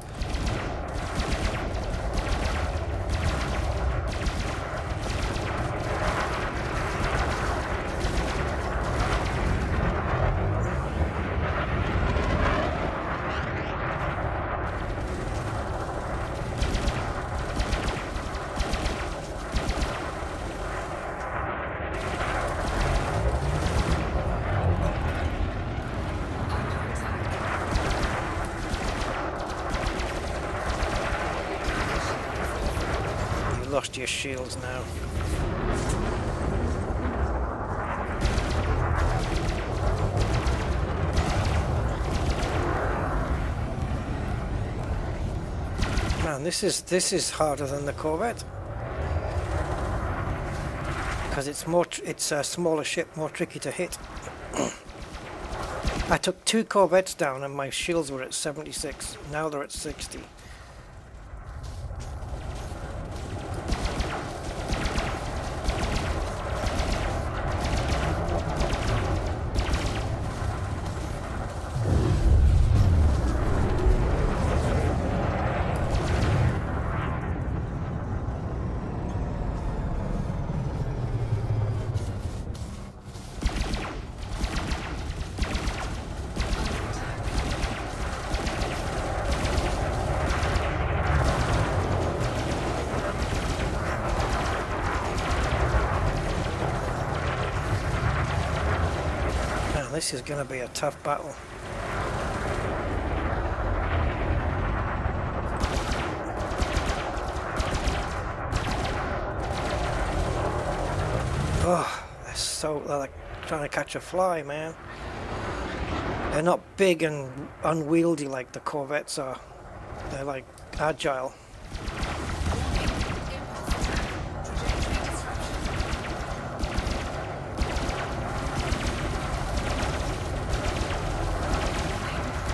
lost your shields now. Man, this is harder than the Corvette. Because it's a smaller ship, more tricky to hit. I took 2 Corvettes down and my shields were at 76. Now they're at 60. This is going to be a tough battle. Oh, they're like trying to catch a fly, man. They're not big and unwieldy like the Corvettes are. They're like agile.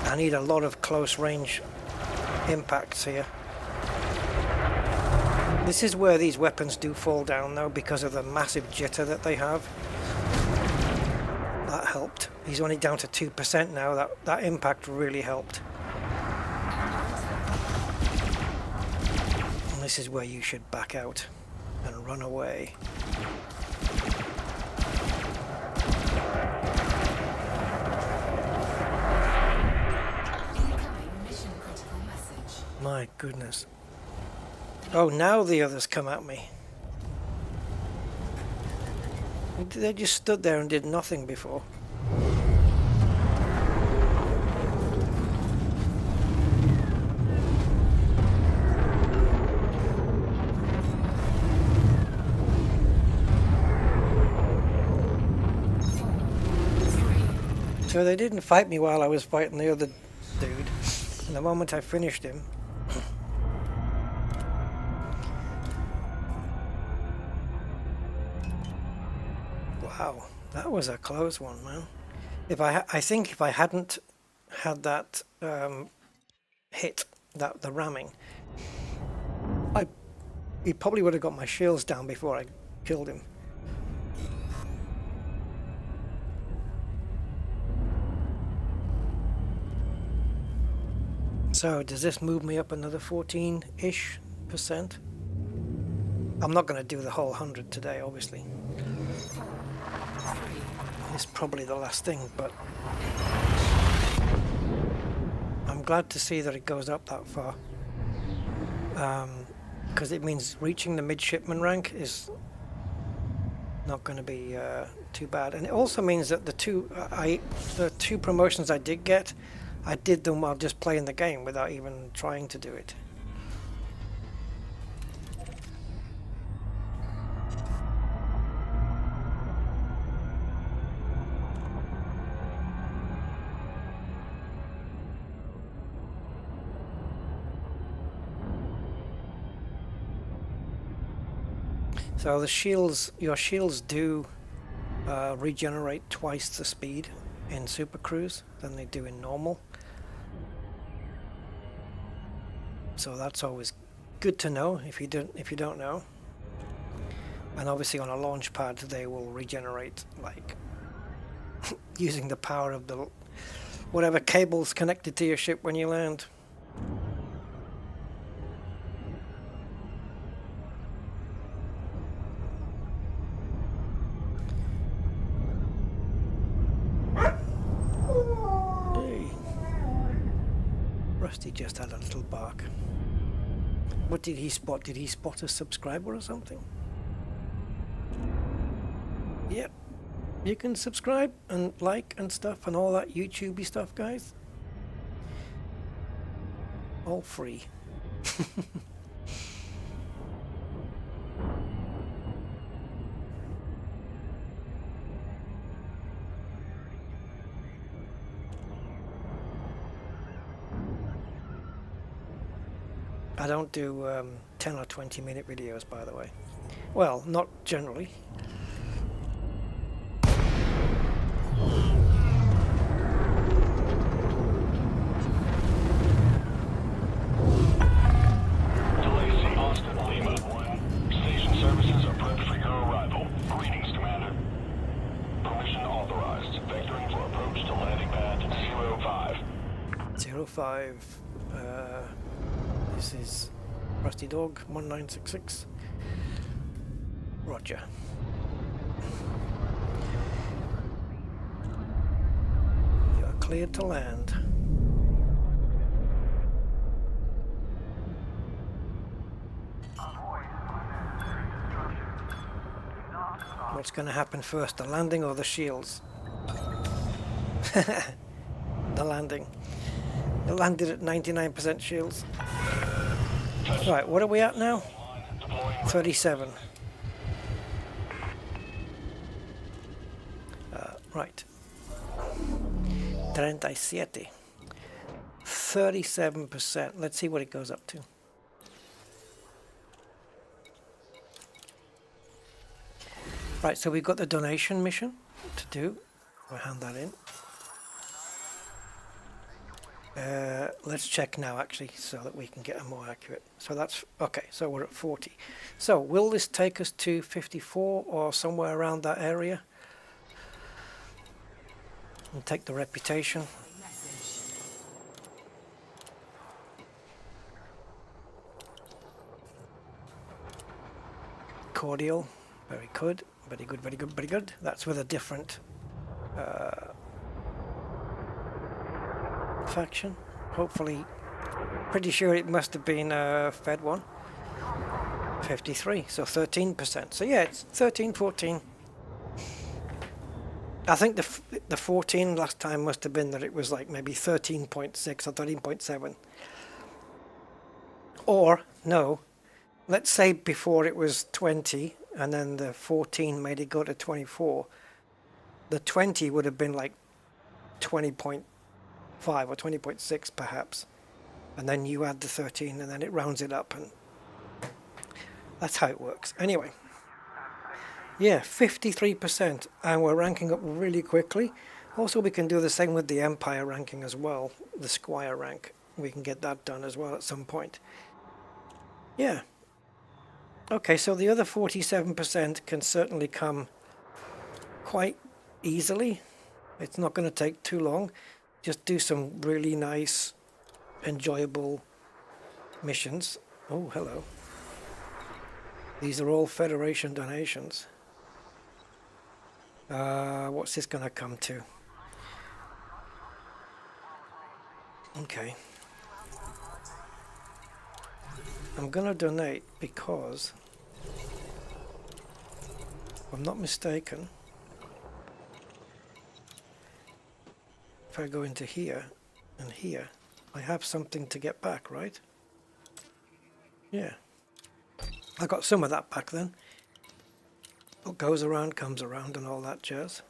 I need a lot of close range impacts here. This is where these weapons do fall down though, because of the massive jitter that they have. That helped. He's only down to 2% now. That impact really helped. And this is where you should back out and run away. My goodness. Oh, now the others come at me. They just stood there and did nothing before. So they didn't fight me while I was fighting the other dude. And the moment I finished him, wow, that was a close one, man. I think if I hadn't had that hit, the ramming, he probably would have got my shields down before I killed him. So does this move me up another 14-ish %? I'm not going to do the whole 100 today, obviously. It's probably the last thing, but I'm glad to see that it goes up that far. Because it means reaching the midshipman rank is not going to be too bad. And it also means that the two promotions I did get, I did them while just playing the game without even trying to do it. So the shields, your shields do regenerate twice the speed in Super Cruise than they do in normal. So that's always good to know if you don't know. And obviously on a launch pad they will regenerate like using the power of the whatever cables connected to your ship when you land. Rusty just had a little bark. What did he spot? Did he spot a subscriber or something? Yep. You can subscribe and like and stuff and all that YouTubey stuff, guys. All free. I don't do 10 or 20-minute videos, by the way. Well, not generally. Delacey, Austin, Lima 1. Station services are prepped for your arrival. Greetings, Commander. Permission authorized. Vectoring for approach to landing pad 05. 05. This is Rusty Dog 1966. Roger. You are cleared to land. What's going to happen first, the landing or the shields? The landing. It landed at 99% shields. Right, what are we at now? 37. Right. 37. 37%. Let's see what it goes up to. Right, so we've got the donation mission to do. We'll hand that in. Let's check now actually so that we can get a more accurate. So that's okay, so we're at 40. So will this take us to 54 or somewhere around that area? And take the reputation. Cordial, very good, very good, very good, very good. That's with a different faction. Hopefully, pretty sure it must have been Fed one. 53, so 13%. So yeah, it's 13, 14. I think the 14 last time must have been that it was like maybe 13.6 or 13.7. Or, no, let's say before it was 20 and then the 14 made it go to 24. The 20 would have been like 20.5 or 20.6 perhaps. And then you add the 13 and then it rounds it up, and that's how it works. Anyway. Yeah, 53%, and we're ranking up really quickly. Also, we can do the same with the Empire ranking as well, the Squire rank. We can get that done as well at some point. Yeah. Okay, so the other 47% can certainly come quite easily. It's not going to take too long. Just do some really nice, enjoyable missions. Oh, hello. These are all Federation donations. What's this going to come to? Okay. I'm going to donate because, if I'm not mistaken, if I go into here and here, I have something to get back, right? Yeah. I got some of that back then. What goes around comes around and all that jazz.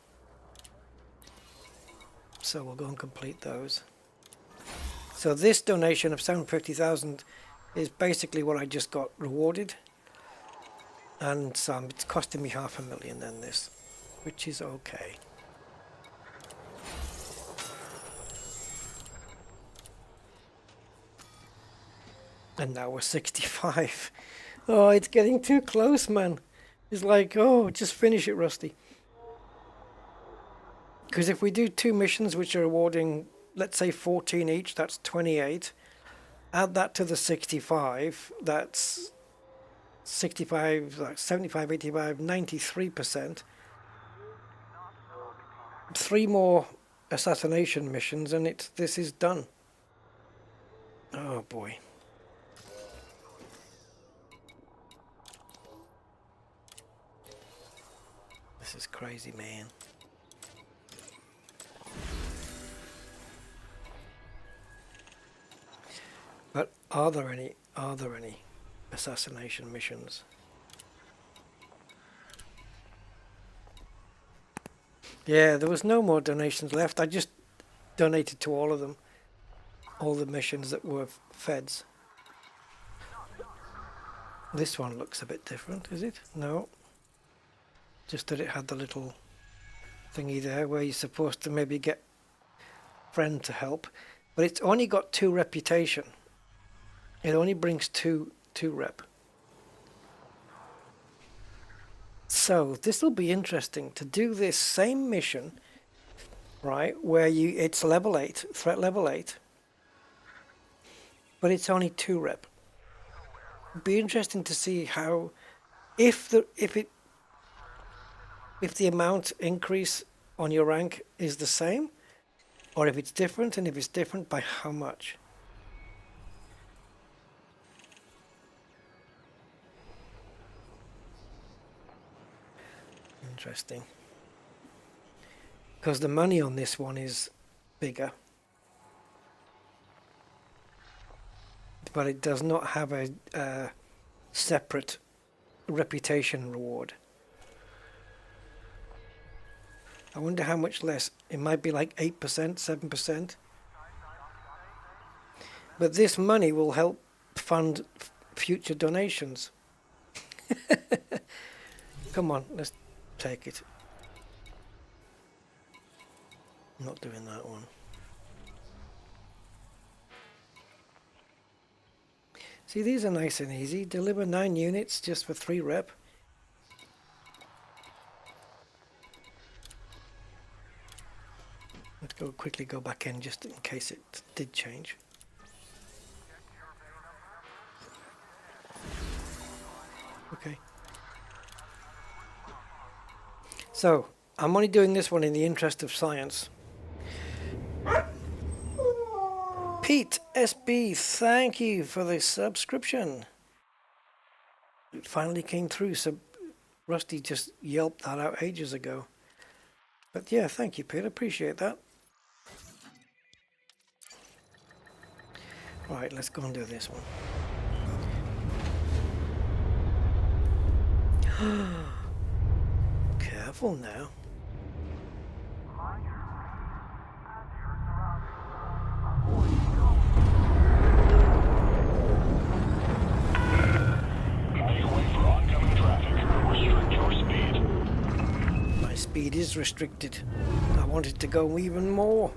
So we'll go and complete those. So this donation of 750,000 is basically what I just got rewarded. And it's costing me $500,000 then this, which is okay. And now we're 65. Oh, it's getting too close, man. It's like, oh, just finish it, Rusty. Because if we do 2 missions which are awarding, let's say 14 each, that's 28. Add that to the 65, that's 65, like 75, 85, 93%. 3 more assassination missions and this is done. Oh boy. This is crazy, man. But are there any assassination missions? Yeah, there was no more donations left. I just donated to all of them. All the missions that were feds. This one looks a bit different, is it? No. Just that it had the little thingy there where you're supposed to maybe get friend to help. But it's only got 2 reputation. It only brings 2 rep. So this will be interesting to do this same mission, right, where it's level 8, threat level 8, but it's only 2 rep. It'd be interesting to see how, if the amount increase on your rank is the same, or if it's different, and if it's different, by how much. Interesting. Because the money on this one is bigger. But it does not have a separate reputation reward. I wonder how much less. It might be like 8%, 7%. But this money will help fund future donations. Come on, let's take it. I'm not doing that one. See, these are nice and easy. Deliver 9 units just for 3 rep. Let's quickly go back in just in case it did change. Okay. So, I'm only doing this one in the interest of science. Pete SB, thank you for the subscription. It finally came through, so Rusty just yelped that out ages ago. But yeah, thank you, Pete, appreciate that. Right, let's go and do this one. Careful now. My speed is restricted. I want it to go even more.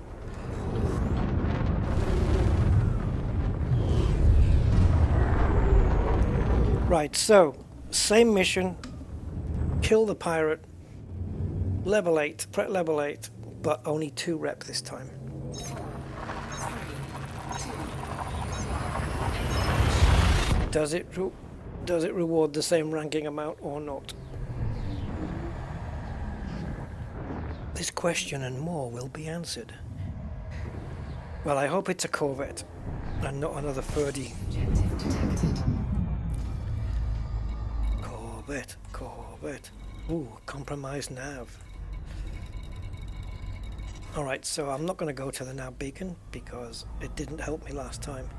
Right, so same mission. Kill the pirate. Level 8, threat level 8, but only 2 rep this time. Does it reward the same ranking amount or not? This question and more will be answered. Well, I hope it's a Corvette and not another Ferdy. Corvette. Ooh, compromised nav. Alright, so I'm not going to go to the nav beacon because it didn't help me last time.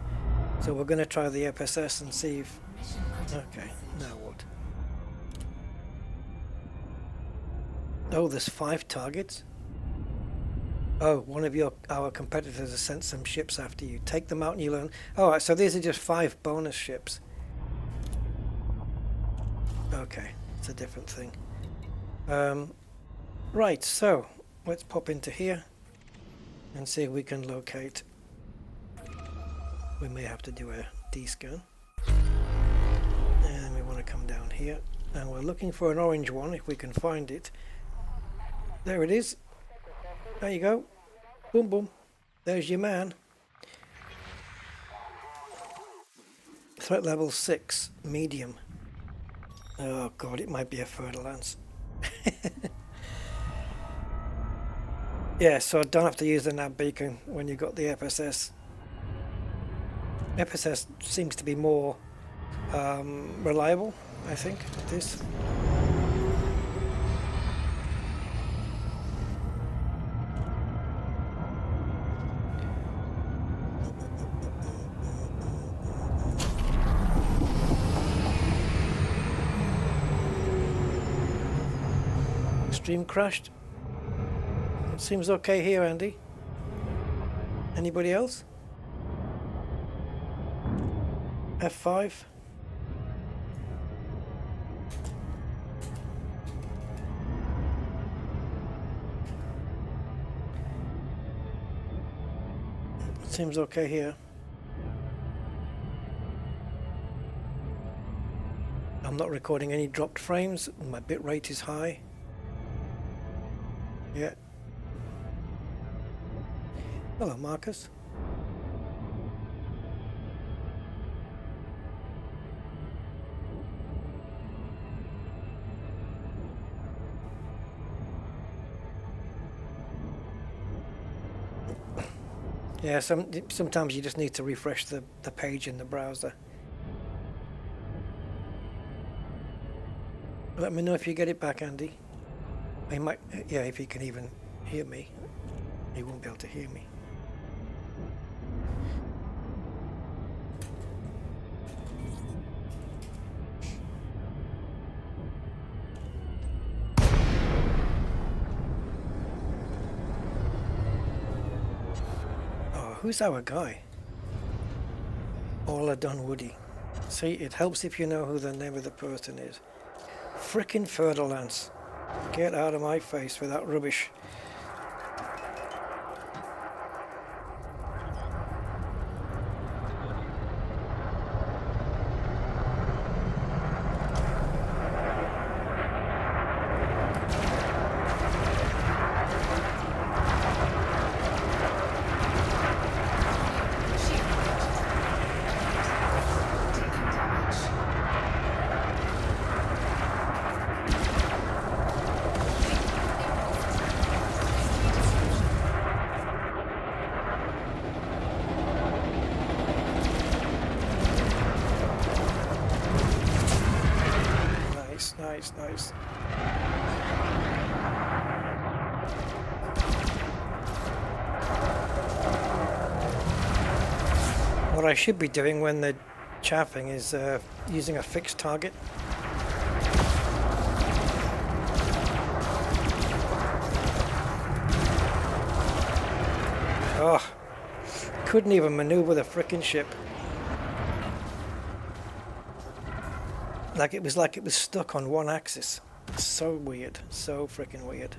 So we're going to try the FSS and see if... Okay, now what? Oh, there's 5 targets? Oh, one of our competitors has sent some ships after you. Take them out and you learn... Alright, so these are just 5 bonus ships. Okay, it's a different thing. Right, so let's pop into here and see if we can locate. We may have to do a D-scan. And we want to come down here. And we're looking for an orange one if we can find it. There it is. There you go. Boom, boom. There's your man. Threat level 6, medium. Oh god, it might be a Fer-de-Lance. Yeah, so don't have to use the nav beacon when you've got the FSS. FSS seems to be more reliable, I think, at this. Stream crashed. It seems okay here, Andy. Anybody else? F5. seems okay here. I'm not recording any dropped frames. My bit rate is high. Yeah. Hello, Marcus. Yeah, sometimes you just need to refresh the page in the browser. Let me know if you get it back, Andy. He might, yeah, if he can even hear me. He won't be able to hear me. Oh, who's our guy? Ola Dunwoody. See, it helps if you know who the name of the person is. Frickin' Fer-de-Lance. Get out of my face with that rubbish. Nice. What I should be doing when they're chaffing is using a fixed target. Oh, couldn't even maneuver the frickin' ship. Like it was stuck on one axis. So weird, so freaking weird.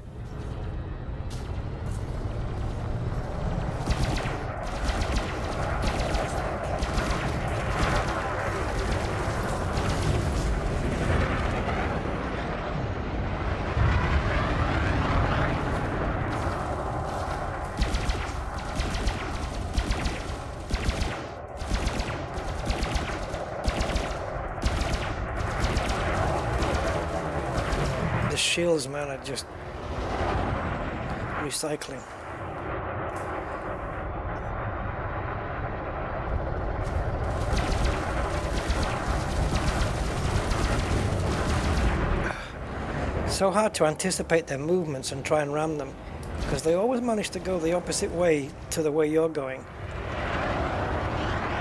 Shields, man, are just recycling. So hard to anticipate their movements and try and ram them, because they always manage to go the opposite way to the way you're going,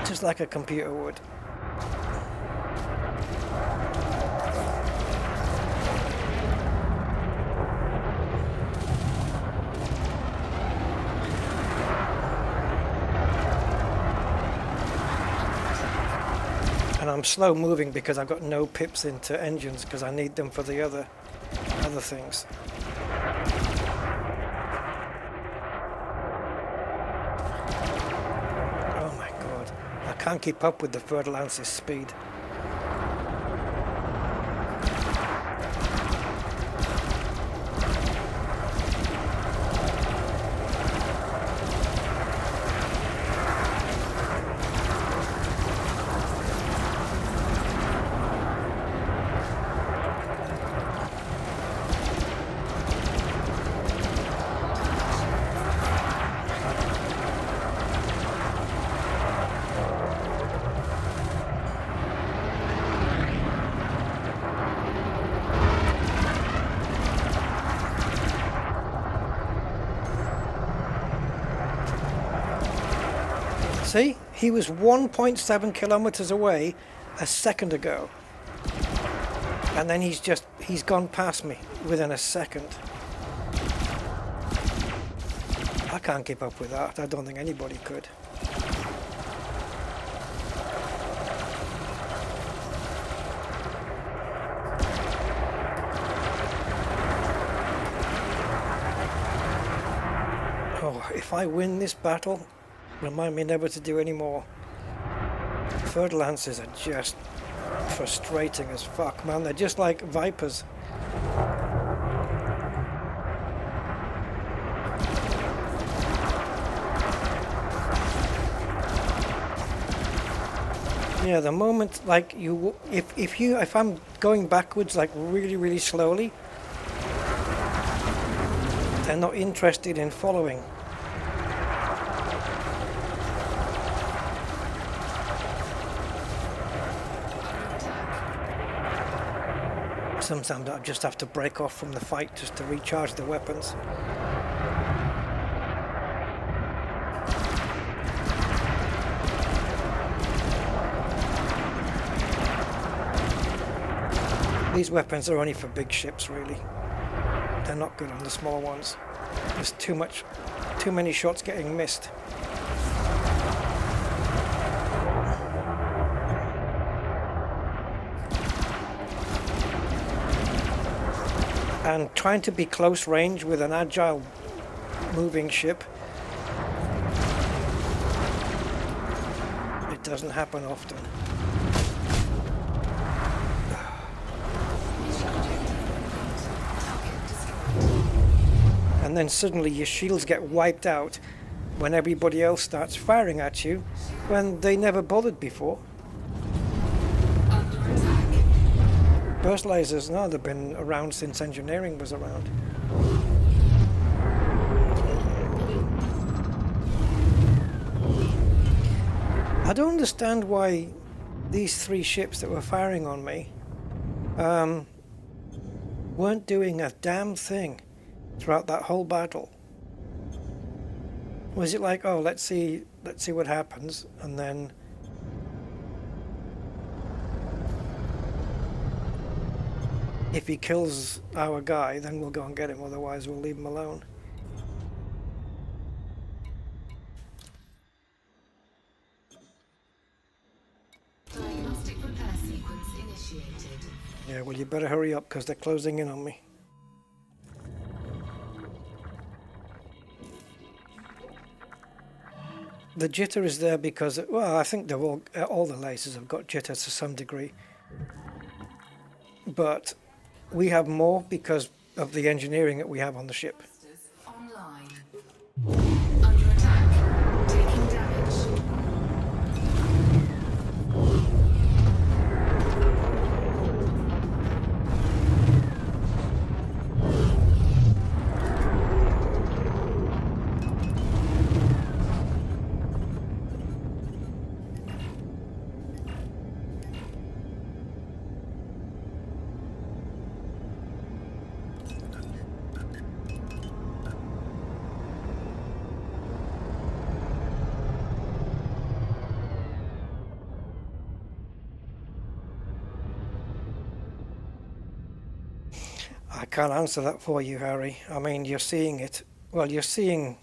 just like a computer would. I'm slow moving because I've got no pips into engines because I need them for the other things. Oh my god, I can't keep up with the Fer-de-Lance's speed. See, he was 1.7 kilometers away a second ago, and then he's gone past me within a second. I can't keep up with that. I don't think anybody could. Oh, if I win this battle, Remind me never to do any more. Third lances are just frustrating as fuck, man. They're just like vipers. Yeah, the moment like if I'm going backwards like really slowly, they're not interested in following. Sometimes I just have to break off from the fight just to recharge the weapons. These weapons are only for big ships, really. They're not good on the small ones. There's too many shots getting missed. And trying to be close range with an agile moving ship, it doesn't happen often. And then suddenly your shields get wiped out when everybody else starts firing at you when they never bothered before. Burst lasers, no, they've been around since engineering was around. I don't understand why these 3 ships that were firing on me weren't doing a damn thing throughout that whole battle. Was it like, oh, let's see what happens, and then if he kills our guy, then we'll go and get him, otherwise we'll leave him alone. Diagnostic repair sequence initiated. Yeah, well, you better hurry up because they're closing in on me. The jitter is there because, well, I think they're all the lasers have got jitter to some degree. But we have more because of the engineering that we have on the ship. Online. Under attack. Taking damage. I can't answer that for you, Harry. I mean, you're seeing it. Well, you're seeing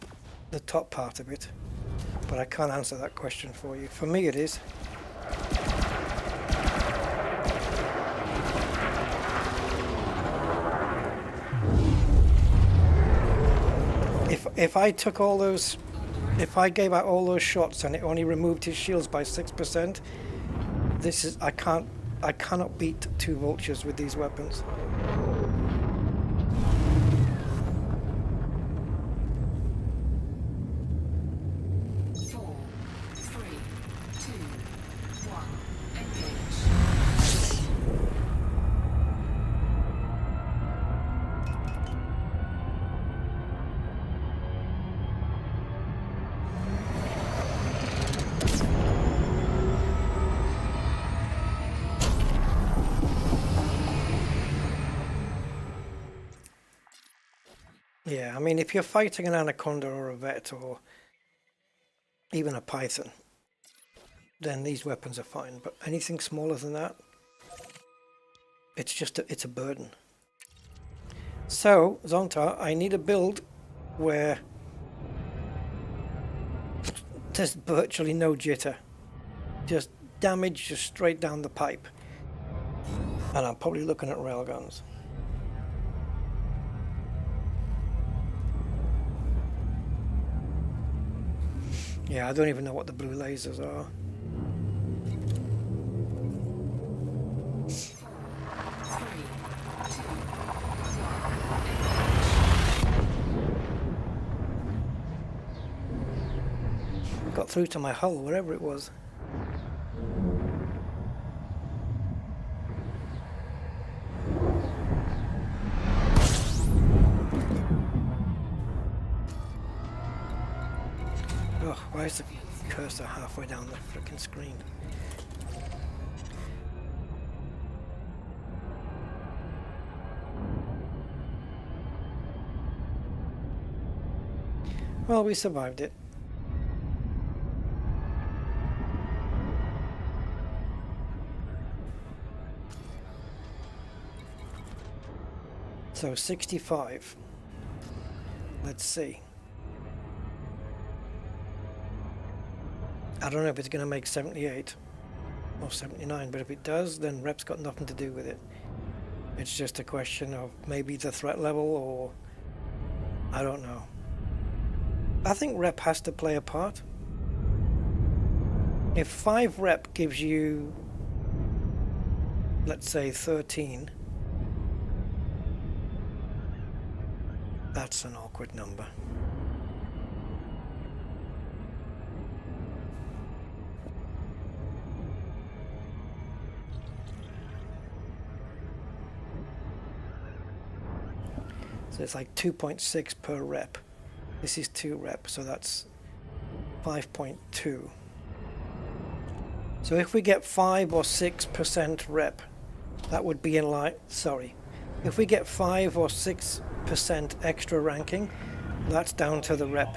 the top part of it, but I can't answer that question for you. For me, it is. If I took all those, if I gave out all those shots and it only removed his shields by 6%, this is I cannot beat 2 vultures with these weapons. Yeah, I mean, if you're fighting an anaconda or a vet or even a python, then these weapons are fine. But anything smaller than that, it's just it's a burden. So, Zonta, I need a build where there's virtually no jitter. Just damage just straight down the pipe. And I'm probably looking at railguns. Yeah, I don't even know what the blue lasers are. Got through to my hull, wherever it was. Oh, why is the cursor halfway down the frickin' screen? Well, we survived it. So 65. Let's see. I don't know if it's going to make 78 or 79, but if it does, then rep's got nothing to do with it. It's just a question of maybe the threat level, or I don't know. I think rep has to play a part. If 5 rep gives you, let's say 13, that's an awkward number. So it's like 2.6 per rep. This is 2 rep, so that's 5.2. So if we get 5 or 6% rep, that would be in line. Sorry, if we get 5 or 6% extra ranking, that's down to the rep.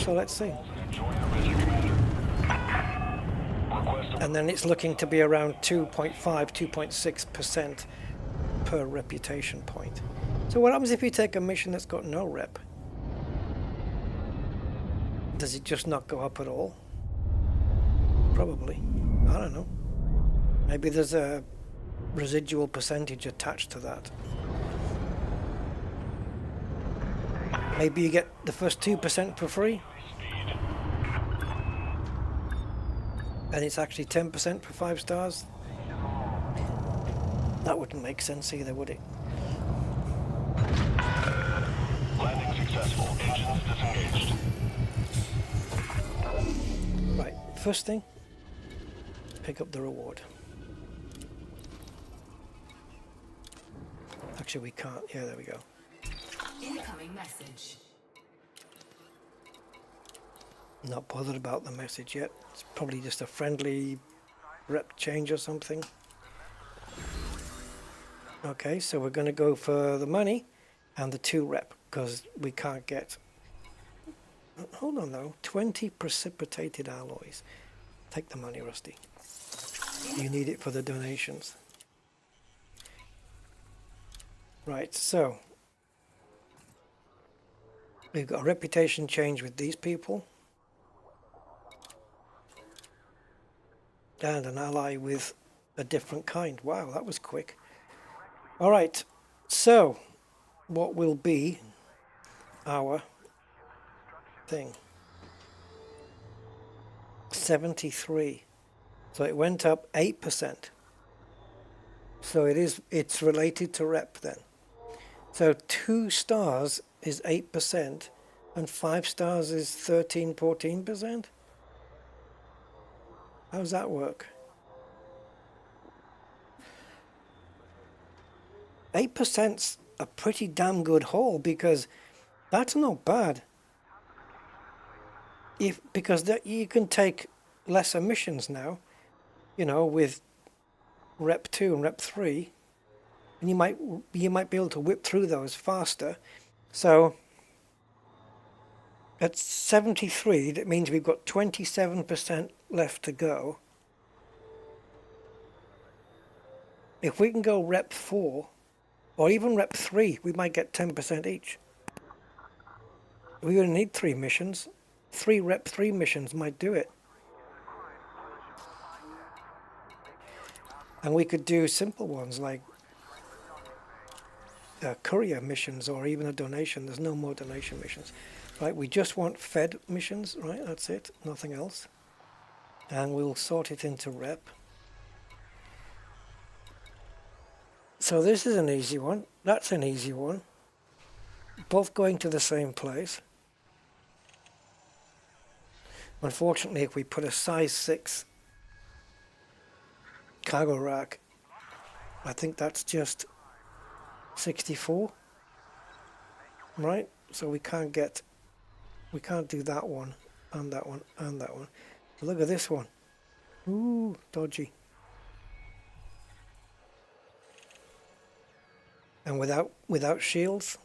So let's see. And then it's looking to be around 2.5, 2.6% per reputation point. So what happens if you take a mission that's got no rep? Does it just not go up at all? Probably. I don't know. Maybe there's a residual percentage attached to that. Maybe you get the first 2% for free, and it's actually 10% for 5 stars. That wouldn't make sense either, would it? Landing successful. Engines disengaged. Right, first thing, pick up the reward. Actually, we can't. Yeah, there we go. Incoming message. Not bothered about the message yet. It's probably just a friendly rep change or something. Okay, so we're going to go for the money and the 2 rep, because we can't get... Hold on though, 20 precipitated alloys. Take the money, Rusty. You need it for the donations. Right, so we've got a reputation change with these people. And an ally with a different kind. Wow, that was quick. Alright, so what will be our thing? 73. So it went up 8%. So it's related to rep then. So 2 stars is 8% and 5 stars is 13-14%. How does that work? 8%'s a pretty damn good haul, because that's not bad. Because you can take lesser missions now, you know, with rep 2 and rep 3, and you might be able to whip through those faster. So at 73, that means we've got 27% left to go. If we can go rep 4 or even rep 3, we might get 10% each. We only need 3 missions. 3 rep 3 missions might do it. And we could do simple ones like courier missions, or even a donation. There's no more donation missions. Right, we just want fed missions, right? That's it, nothing else. And we'll sort it into rep. So this is an easy one. That's an easy one. Both going to the same place. Unfortunately, if we put a size 6 cargo rack, I think that's just 64, right? So we can't do that one and that one and that one. But look at this one. Ooh, dodgy. And without shields.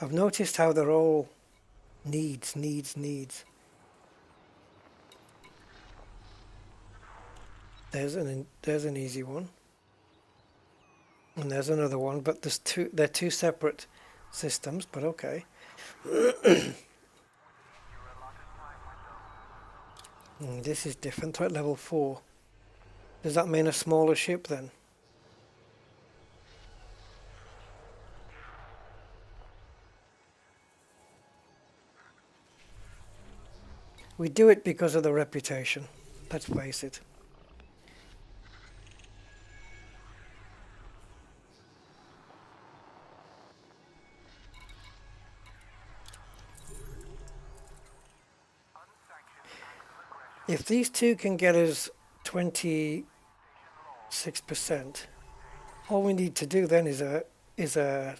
I've noticed how they're all needs. There's an easy one. And there's another one, but they're two separate systems, but okay. This is different, right? Level 4. Does that mean a smaller ship then? We do it because of the reputation, let's face it. If these two can get us 26%, all we need to do then is a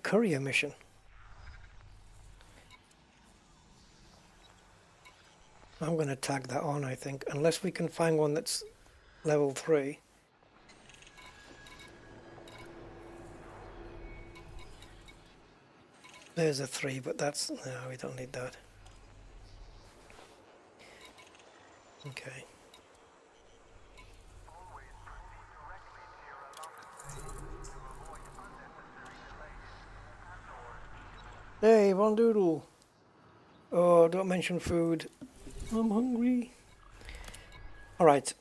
courier mission. I'm going to tag that on, I think, unless we can find one that's level 3. There's a 3, but that's, no, we don't need that. Okay. Hey, Von Doodle. Oh, don't mention food. I'm hungry. Alright.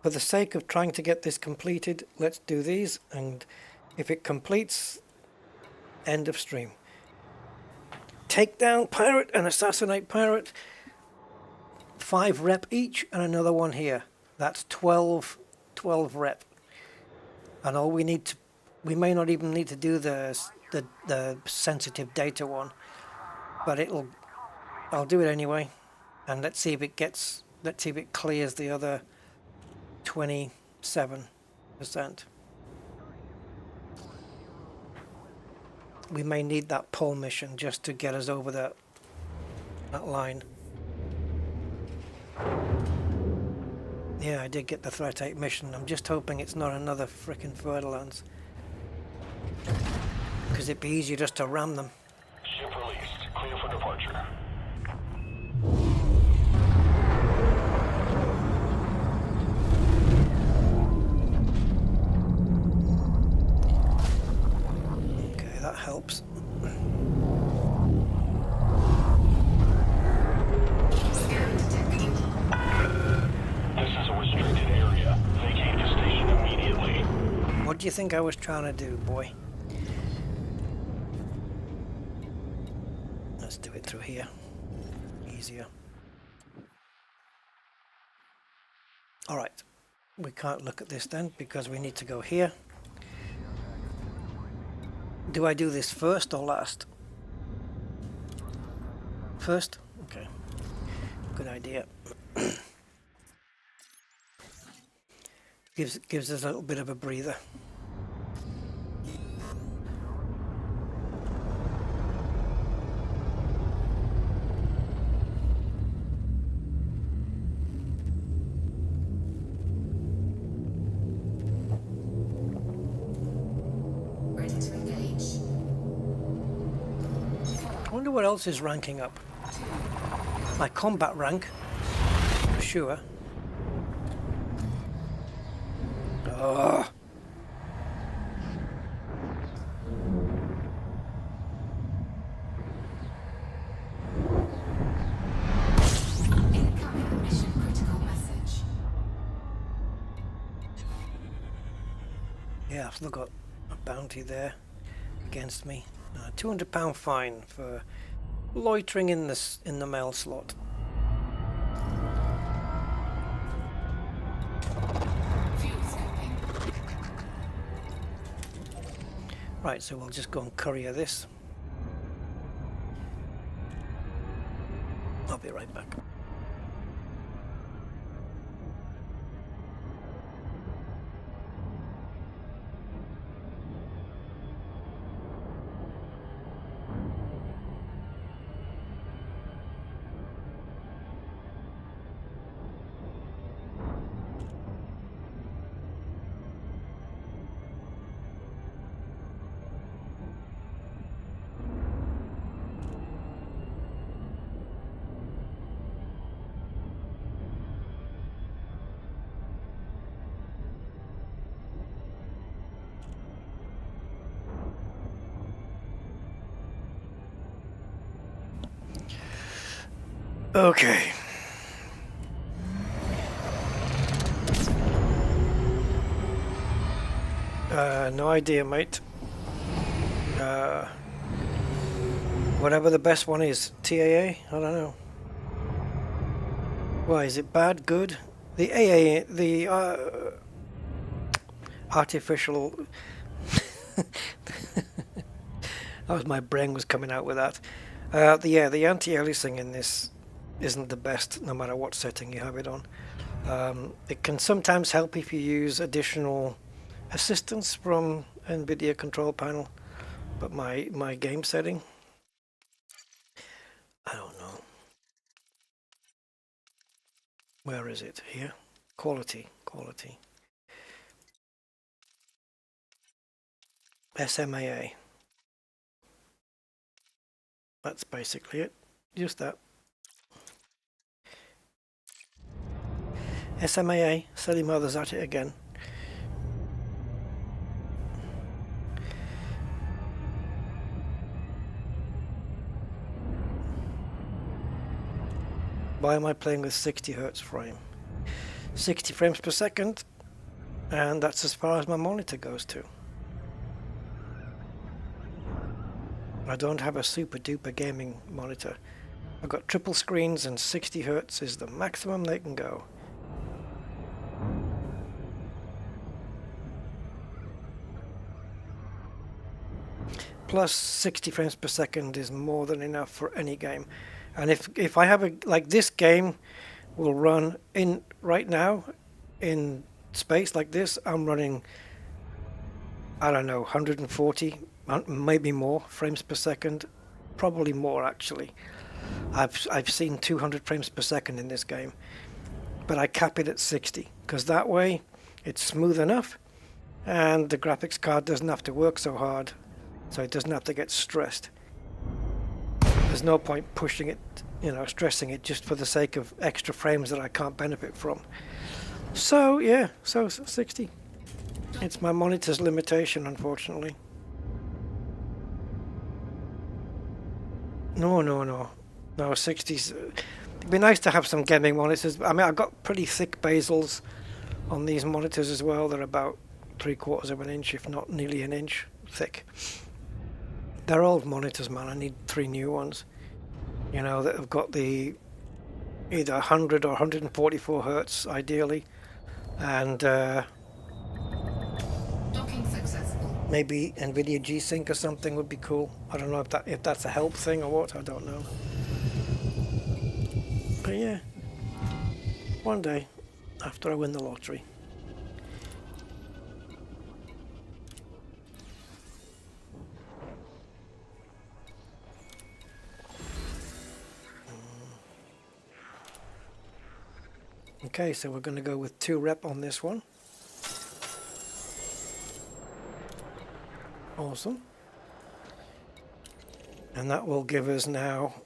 For the sake of trying to get this completed, let's do these, and if it completes, end of stream. Take down pirate and assassinate pirate. 5 rep each, and another one here. That's 12 rep. And all we need to, we may not even need to do the sensitive data one, but I'll do it anyway, and let's see if it clears the other 27%. We may need that pull mission just to get us over that line. Yeah, I did get the Threat 8 mission. I'm just hoping it's not another frickin' Fer-de-Lance, because it'd be easier just to ram them. Ship released. Clear for departure. Okay, that helps. This is a restricted area. Vacate the station immediately. What do you think I was trying to do, boy? Let's do it through here. Easier. Alright. We can't look at this then because we need to go here. Do I do this first or last? First? Okay. Good idea. Gives us a little bit of a breather. Ready to engage. I wonder what else is ranking up. My combat rank, for sure. Oh. Incoming mission critical message. still got a bounty there against me. £200 fine for loitering in the mail slot. Right, so we'll just go and courier this. I'll be right back. Okay. No idea, mate. Whatever the best one is. TAA? I don't know. Why, is it bad? Good? The AA, the artificial... That was my brain was coming out with that. The anti-aliasing in this isn't the best, no matter what setting you have it on. It can sometimes help if you use additional assistance from Nvidia control panel, but my game setting, I don't know. Where is it? Here? Quality. SMAA. That's basically it. Just that. SMAA, silly mother's at it again. Why am I playing with 60 Hz frame? 60 frames per second, and that's as far as my monitor goes to. I don't have a super duper gaming monitor. I've got triple screens and 60 Hz is the maximum they can go. Plus 60 frames per second is more than enough for any game. And if I have like this game will run in right now in space like this, I'm running, I don't know, 140, maybe more frames per second, probably more actually. I've seen 200 frames per second in this game, but I cap it at 60 because that way it's smooth enough and the graphics card doesn't have to work so hard, so it doesn't have to get stressed. There's no point pushing it, stressing it just for the sake of extra frames that I can't benefit from. So yeah, so 60. It's my monitor's limitation, unfortunately. No, 60s. It'd be nice to have some gaming monitors. I mean, I've got pretty thick bezels on these monitors as well. They're about 3/4 of an inch, if not nearly an inch thick. They're old monitors, man. I need 3 new ones. That have got the either 100 or 144 Hertz, ideally, and maybe Nvidia G-Sync or something would be cool. I don't know if that's a help thing or what. I don't know. But yeah, one day after I win the lottery. Okay, so we're going to go with 2 rep on this one. Awesome. And that will give us now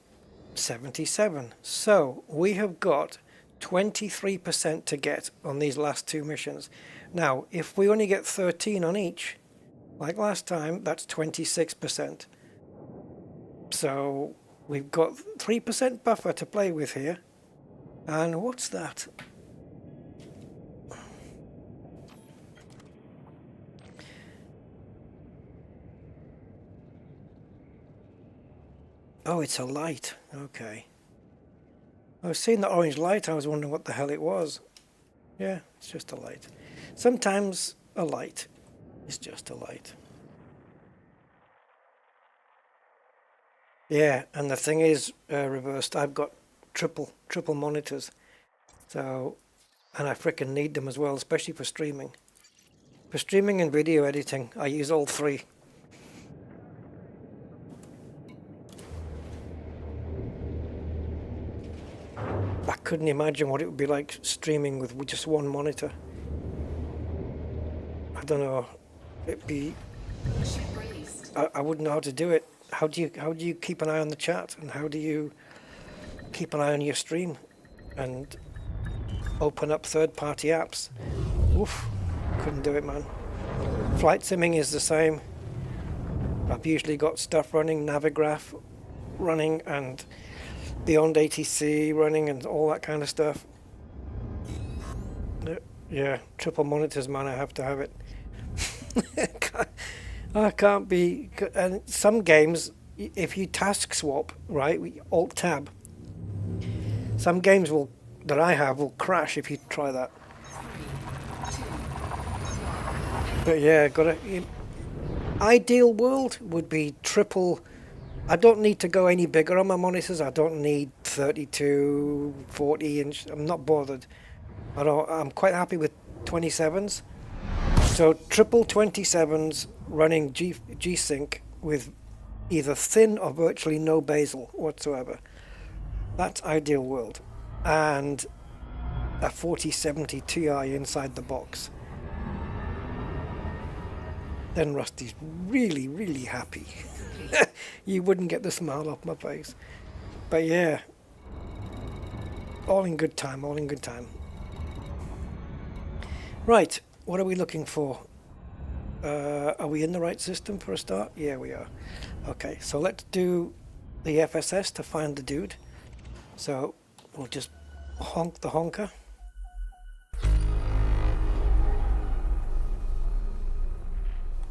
77. So we have got 23% to get on these last 2 missions. Now, if we only get 13 on each, like last time, that's 26%. So we've got 3% buffer to play with here. And what's that? Oh, it's a light. Okay. I was seeing the orange light. I was wondering what the hell it was. Yeah, it's just a light. Sometimes a light is just a light. Yeah, and the thing is reversed. I've got triple monitors. So, and I frickin' need them as well, especially for streaming. For streaming and video editing, I use all three. I couldn't imagine what it would be like streaming with just one monitor. I don't know. It'd be. I wouldn't know how to do it. How do you keep an eye on the chat, and how do you keep an eye on your stream, and open up third-party apps? Oof, couldn't do it, man. Flight simming is the same. I've usually got stuff running, Navigraph running, and Beyond ATC running, and all that kind of stuff. Yeah, triple monitors, man. I have to have it. I can't be. And some games, if you task swap, right, Alt Tab, some games that I have will crash if you try that. But yeah, ideal world would be triple. I don't need to go any bigger on my monitors. I don't need 32, 40 inch. I'm not bothered. I'm quite happy with 27s. So triple 27s running G-Sync with either thin or virtually no bezel whatsoever. That's ideal world. And a 4070 Ti inside the box. Then Rusty's really, really happy. You wouldn't get the smile off my face. But yeah, all in good time, all in good time. Right, what are we looking for? Are we in the right system for a start? Yeah, we are. Okay, so let's do the FSS to find the dude. So we'll just honk the honker.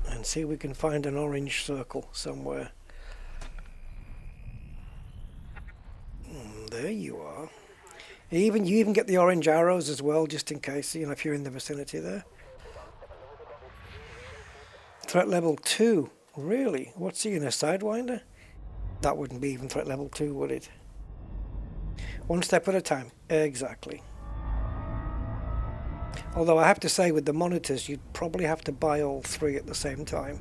And see if we can find an orange circle somewhere. There you are. You even get the orange arrows as well, just in case, if you're in the vicinity there. Threat level 2. Really? What's he in, a Sidewinder? That wouldn't be even threat level 2, would it? One step at a time. Exactly. Although I have to say, with the monitors, you'd probably have to buy all three at the same time.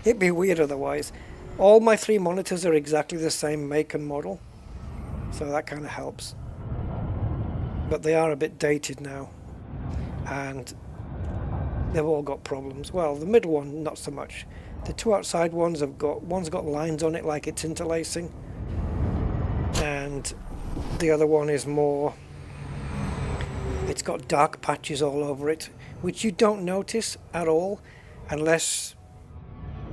It'd be weird otherwise. All my three monitors are exactly the same make and model, so that kind of helps. But they are a bit dated now, and they've all got problems. Well, the middle one, not so much. The two outside ones one's got lines on it like it's interlacing, and the other one is more. It's got dark patches all over it, which you don't notice at all unless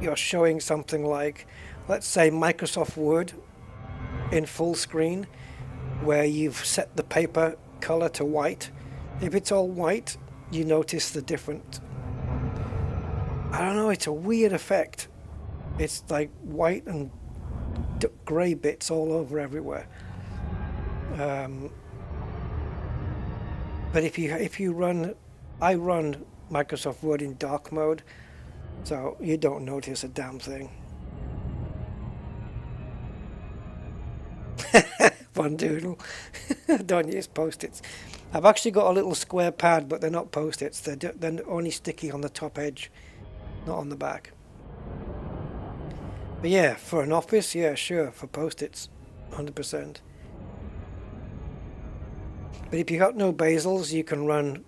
you're showing something like, let's say, Microsoft Word in full screen, where you've set the paper color to white. If it's all white, you notice the different. I don't know, it's a weird effect. It's like white and grey bits all over everywhere. But if you run, I run Microsoft Word in dark mode, so you don't notice a damn thing. Fun doodle. Don't use post-its. I've actually got a little square pad, but they're not post-its. They're only sticky on the top edge, not on the back. But yeah, for an office, yeah, sure. For post-its, 100%. But if you got no bezels, you can run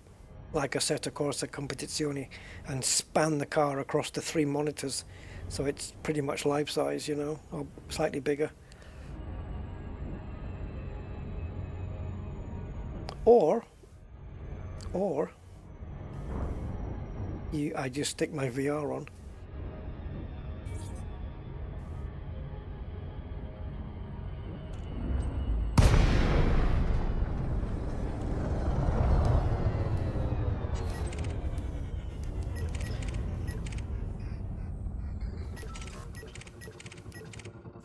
like a Assetto Corsa Competizione and span the car across the three monitors, so it's pretty much life size, or slightly bigger. Or I just stick my VR on.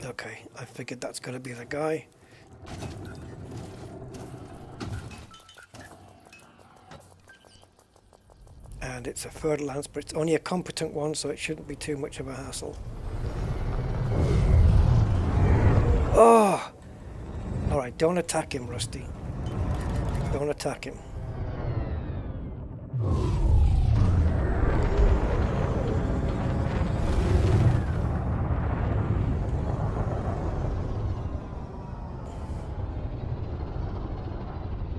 Okay, I figured that's going to be the guy. And it's a third lance, but it's only a competent one, so it shouldn't be too much of a hassle. Oh! Alright, don't attack him, Rusty. Don't attack him.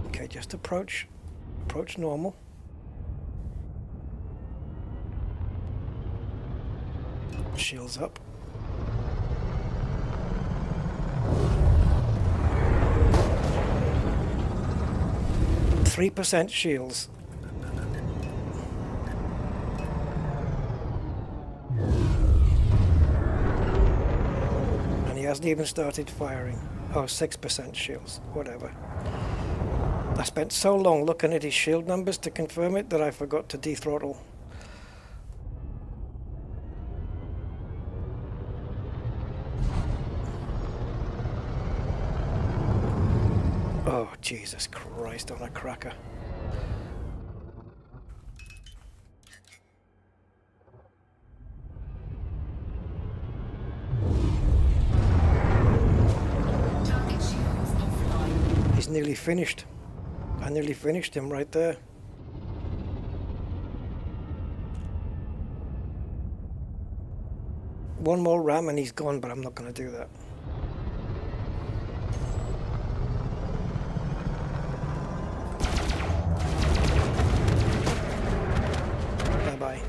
Okay, just approach normal. Shields up. %3 shields. And he hasn't even started firing. Oh, 6% shields, whatever. I spent so long looking at his shield numbers to confirm it that I forgot to dethrottle. Oh, Jesus Christ on a cracker. He's nearly finished. I nearly finished him right there. One more ram and he's gone, but I'm not going to do that. Bye-bye.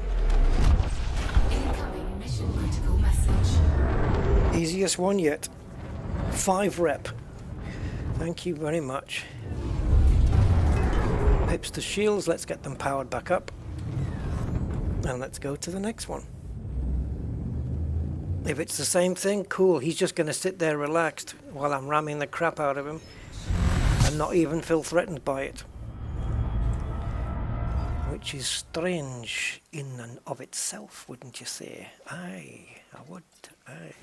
Incoming mission critical message. Easiest one yet. 5 rep. Thank you very much. Pips to shields, let's get them powered back up. And let's go to the next one. If it's the same thing, cool. He's just going to sit there relaxed while I'm ramming the crap out of him and not even feel threatened by it. Which is strange in and of itself, wouldn't you say? Aye, I would. Aye.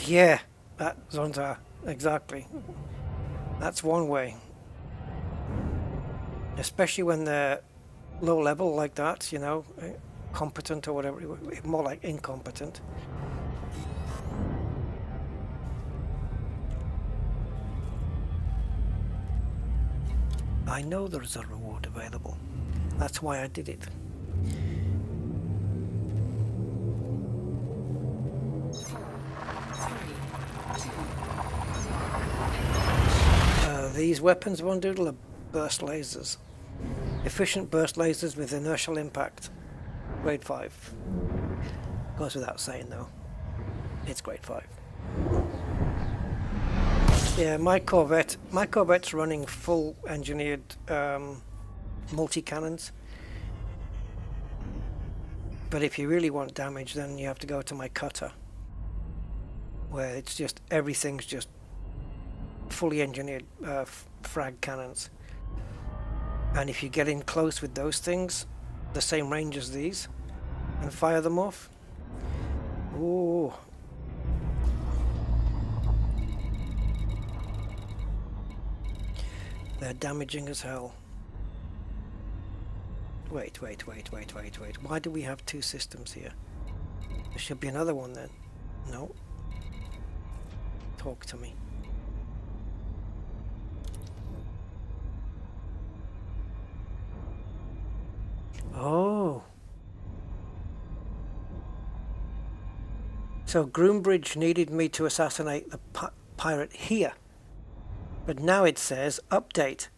Yeah, that Zonta, exactly. That's one way. Especially when they're low level like that, you know, competent or whatever, more like incompetent. I know there's a reward available. That's why I did it. These weapons, one doodle, are burst lasers. Efficient burst lasers with inertial impact. Grade 5. Goes without saying though. It's grade 5. Yeah, my Corvette's running full engineered multi-cannons. But if you really want damage, then you have to go to my cutter, where it's just everything's just fully engineered frag cannons. And if you get in close with those things, the same range as these, and fire them off, ooh. They're damaging as hell. Wait. Why do we have 2 systems here? There should be another one then. No. Talk to me. Oh. So Groombridge needed me to assassinate the pirate here. But now it says, update.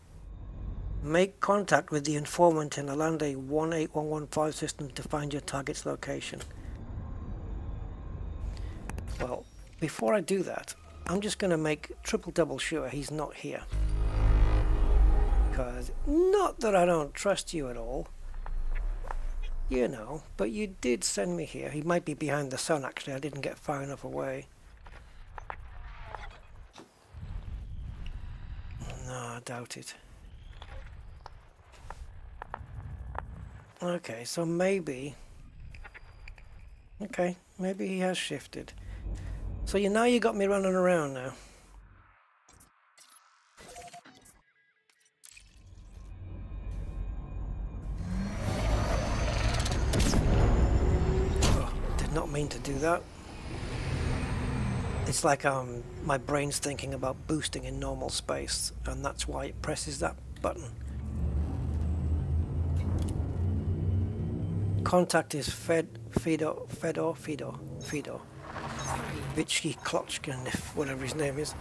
Make contact with the informant in the Lande 18115 system to find your target's location. Well, before I do that, I'm just going to make triple-double sure he's not here. Because, not that I don't trust you at all. You know, but you did send me here. He might be behind the sun, actually. I didn't get far enough away. No, I doubt it. Okay, so maybe Okay, maybe he has shifted. So now you got me running around now. Oh, did not mean to do that. It's like my brain's thinking about boosting in normal space, and that's why it presses that button. Contact is Fedor. Vitsky Klotchkin, if whatever his name is.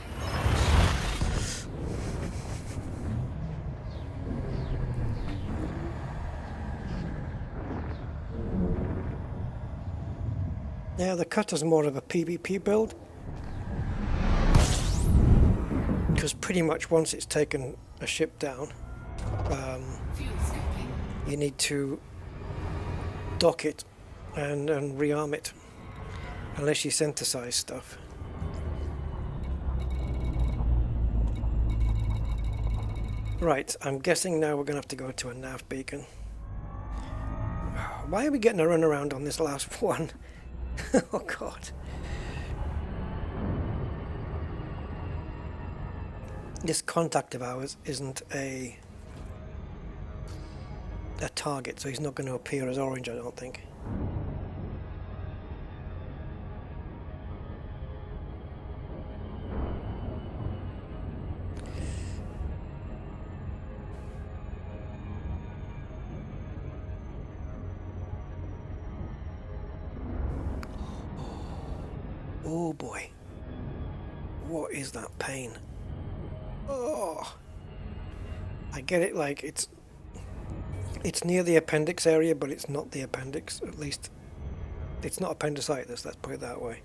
Yeah, the cutter's more of a PvP build. Because pretty much once it's taken a ship down, you need to dock it and rearm it, unless you synthesize stuff. Right, I'm guessing now we're going to have to go to a nav beacon. Why are we getting a run around on this last one? Oh god. This contact of ours isn't a target, so he's not going to appear as orange, I don't think. Oh boy. What is that pain? Oh, I get it, like it's near the appendix area, but it's not the appendix. At least it's not appendicitis, let's put it that way.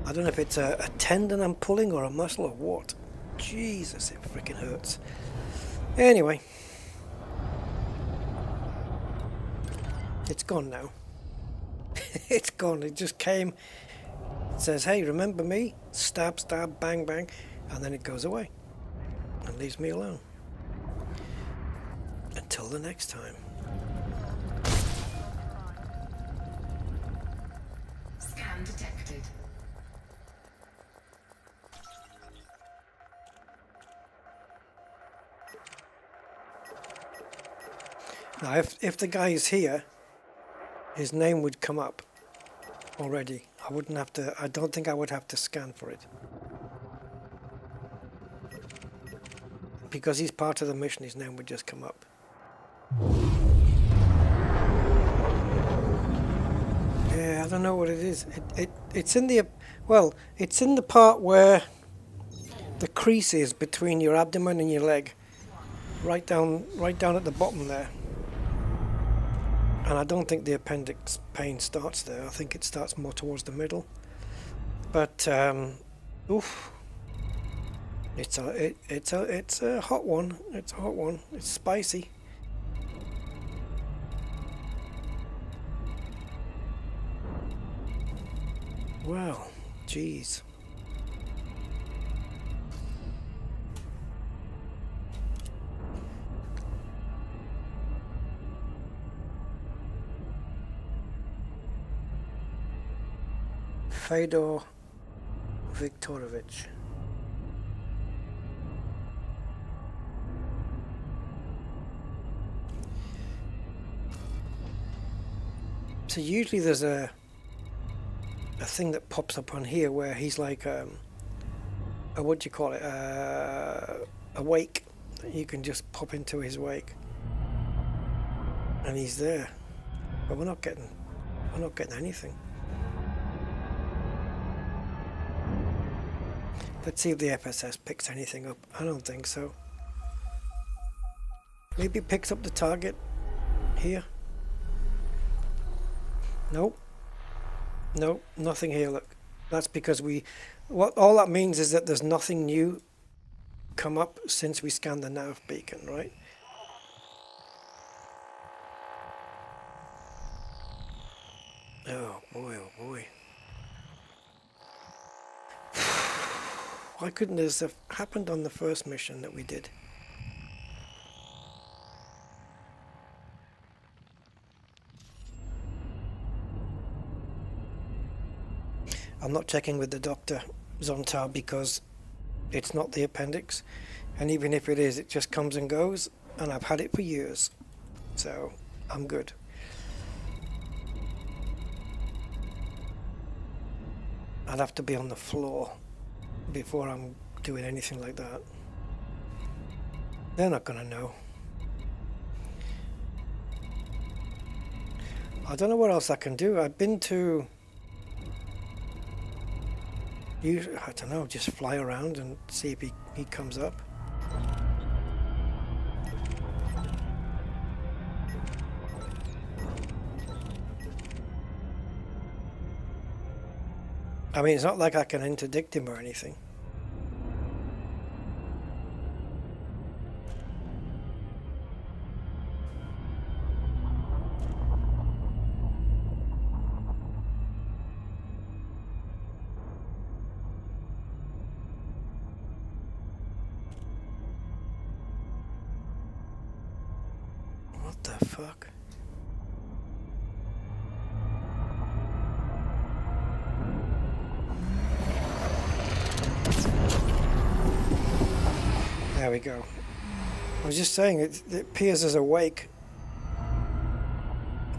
I don't know if it's a tendon I'm pulling or a muscle or what. Jesus, it freaking hurts. Anyway, it's gone now. It's gone. It just came. It says, hey, remember me? Stab, stab, bang, bang, and then it goes away and leaves me alone. Until the next time. Scan detected. Now, if the guy is here, his name would come up already. I wouldn't have to. I don't think I would have to scan for it. Because he's part of the mission, his name would just come up. Yeah, I don't know what it is. It's in the, well, it's in the part where the crease is between your abdomen and your leg, right down at the bottom there. And I don't think the appendix pain starts there. I think it starts more towards the middle. But oof, it's a hot one. It's a hot one. It's spicy. Well, geez. Fedor Viktorovich. So usually there's a thing that pops up on here where he's like a what do you call it, a wake. You can just pop into his wake and he's there, but we're not getting anything. Let's see if the FSS picks anything up. I don't think so. Maybe it picks up the target here. Nope. Nope, nothing here, look. That's because all that means is that there's nothing new come up since we scanned the nav beacon, right? Oh boy, oh boy. Why couldn't this have happened on the first mission that we did? I'm not checking with the doctor, Zontar, because it's not the appendix. And even if it is, it just comes and goes, and I've had it for years. So, I'm good. I'd have to be on the floor before I'm doing anything like that. They're not gonna know. I don't know what else I can do. I've been to... I don't know, just fly around and see if he comes up. I mean, it's not like I can interdict him or anything. What the fuck? There we go. I was just saying, it appears as awake,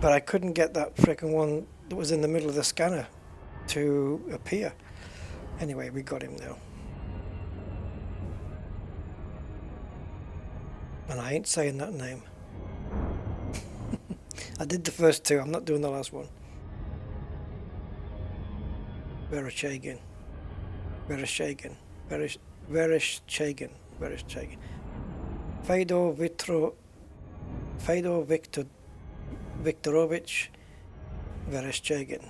but I couldn't get that frickin' one that was in the middle of the scanner to appear. Anyway, we got him now. And I ain't saying that name. I did the first two, I'm not doing the last one. Vereshchagin. Vereshchagin. Vereshchagin. Fedor Viktorovich Vereshchagin.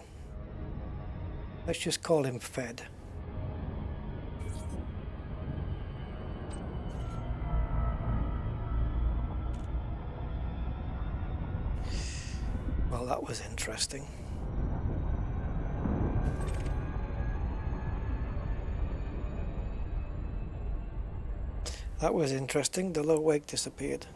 Let's just call him Fed. Well, that was interesting. That was interesting. The low wake disappeared.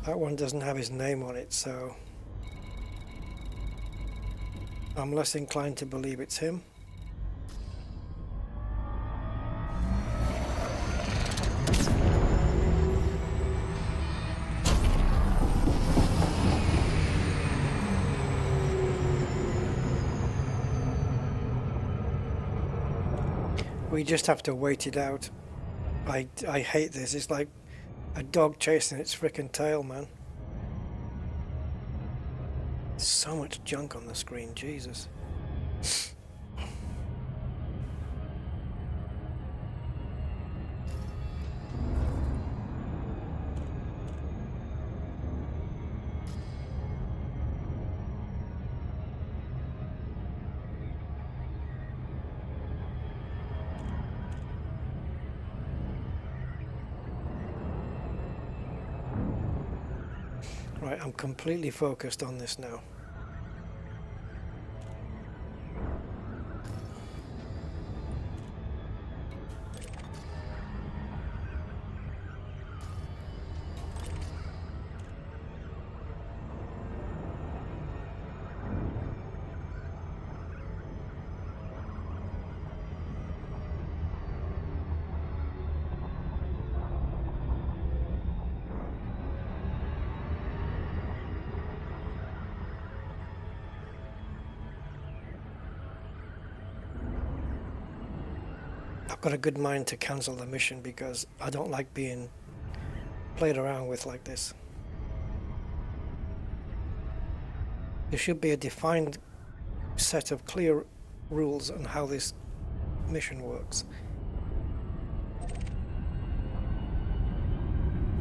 That one doesn't have his name on it, so I'm less inclined to believe it's him. We just have to wait it out. I hate this. It's like a dog chasing its frickin' tail, man. So much junk on the screen, Jesus. Right, I'm completely focused on this now. I've got a good mind to cancel the mission because I don't like being played around with like this. There should be a defined set of clear rules on how this mission works.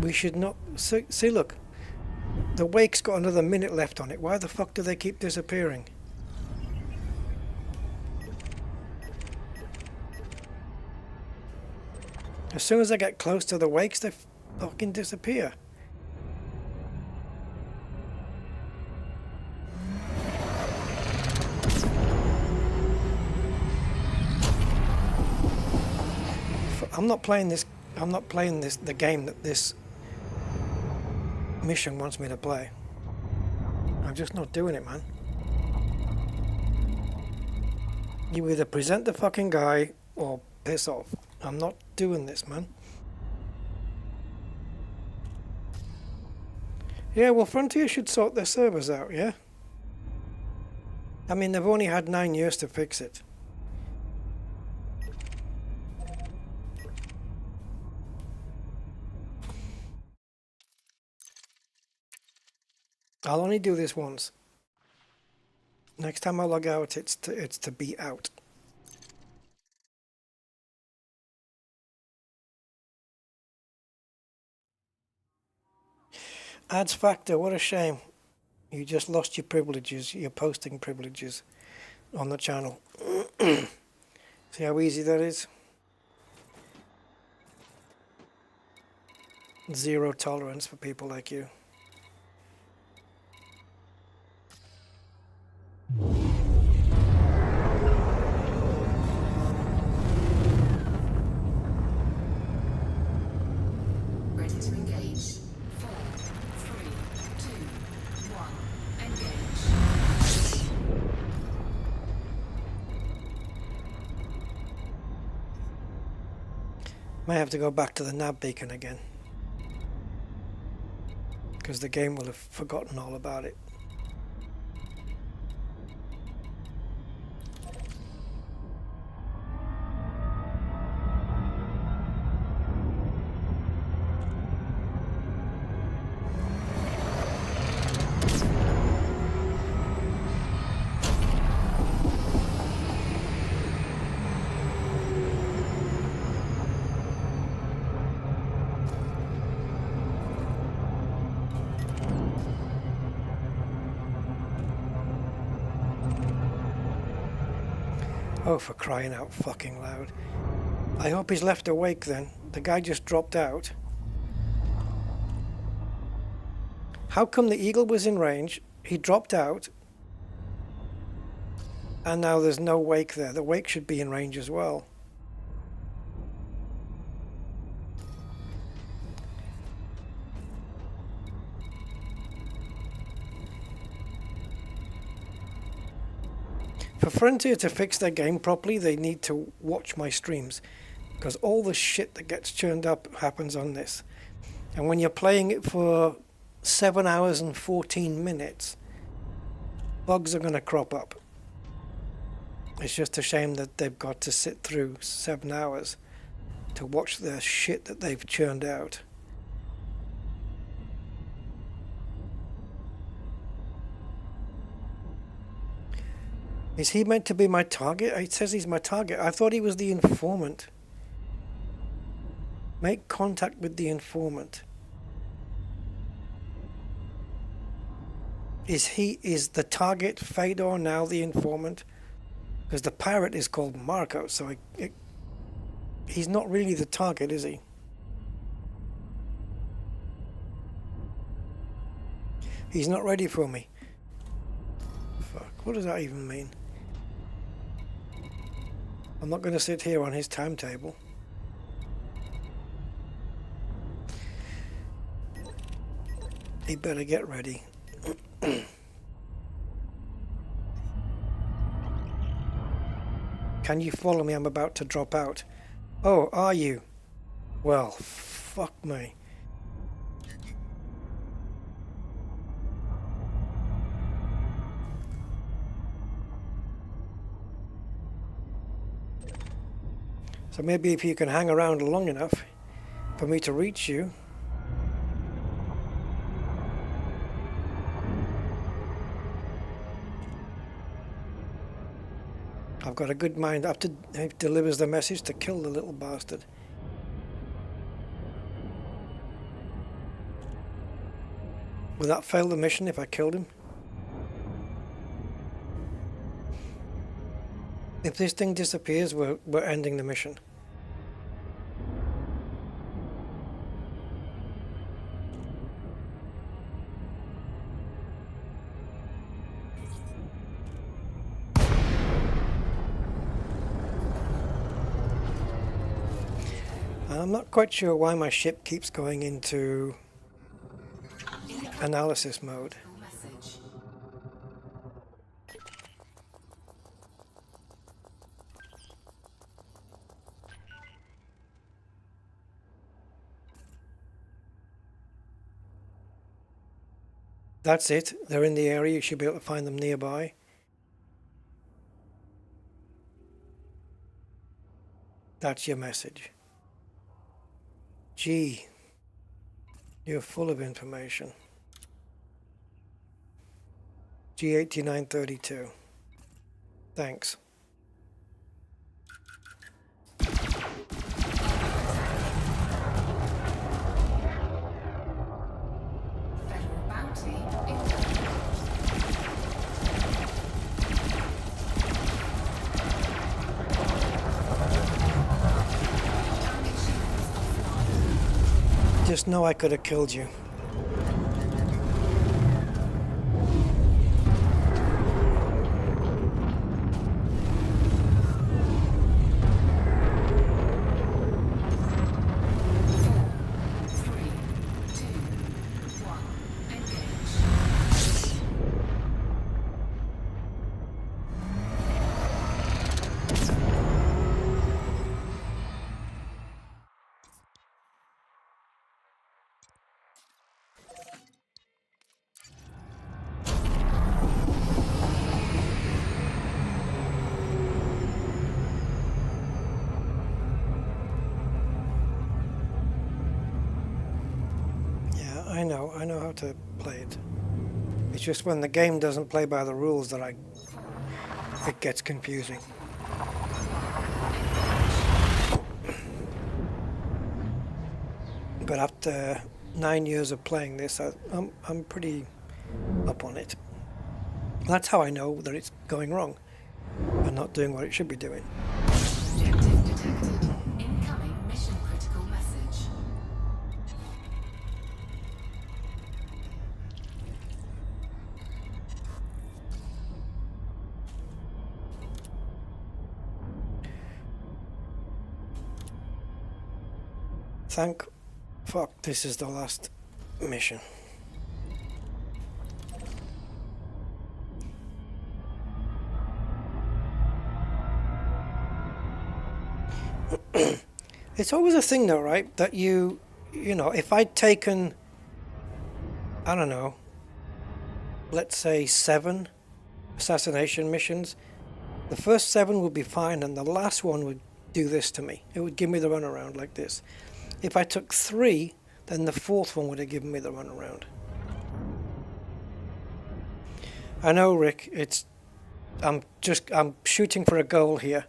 We should not... See, look. The wake's got another minute left on it. Why the fuck do they keep disappearing? As soon as I get close to the wakes, they fucking disappear. I'm not playing this. I'm not playing the game that this mission wants me to play. I'm just not doing it, man. You either present the fucking guy or piss off. I'm not doing this, man. Yeah, well, Frontier should sort their servers out, yeah? I mean, they've only had 9 years to fix it. I'll only do this once. Next time I log out, it's to be out. Ads Factor, what a shame. You just lost your privileges, your posting privileges on the channel. See how easy that is? Zero tolerance for people like you. Ready to engage. 4, 3, 2, 1. Engage. May have to go back to the nav beacon again, because the game will have forgotten all about it. Oh, for crying out fucking loud. I hope he's left awake then. The guy just dropped out. How come the Eagle was in range, he dropped out, and now there's no wake there? The wake should be in range as well. For Frontier to fix their game properly, they need to watch my streams, because all the shit that gets churned up happens on this. And when you're playing it for 7 hours and 14 minutes, bugs are going to crop up. It's just a shame that they've got to sit through 7 hours to watch the shit that they've churned out. Is he meant to be my target? It says he's my target. I thought he was the informant. Make contact with the informant. Is the target Fedor now the informant? Because the pirate is called Marco, so he's not really the target, is he? He's not ready for me. Fuck, what does that even mean? I'm not going to sit here on his timetable. He better get ready. Can you follow me? I'm about to drop out. Oh, are you? Well, fuck me. So maybe if you can hang around long enough for me to reach you. I've got a good mind after he delivers the message to kill the little bastard. Will that fail the mission if I killed him? If this thing disappears, we're ending the mission. I'm not quite sure why my ship keeps going into analysis mode. Message. That's it. They're in the area. You should be able to find them nearby. That's your message. Gee, you're full of information. G8932. Thanks. Federal bounty Just know I could have killed you. I know how to play it. It's just when the game doesn't play by the rules that it gets confusing. But after 9 years of playing this, I'm pretty up on it. That's how I know that it's going wrong and not doing what it should be doing. Objective detected. Incoming mission critical message. Thank fuck this is the last mission. It's always a thing though, right? That you know, if I'd taken, I don't know, let's say 7 assassination missions, the first 7 would be fine and the last one would do this to me. It would give me the runaround like this. If I took 3, then the 4th one would have given me the runaround. I know, Rick, I'm shooting for a goal here,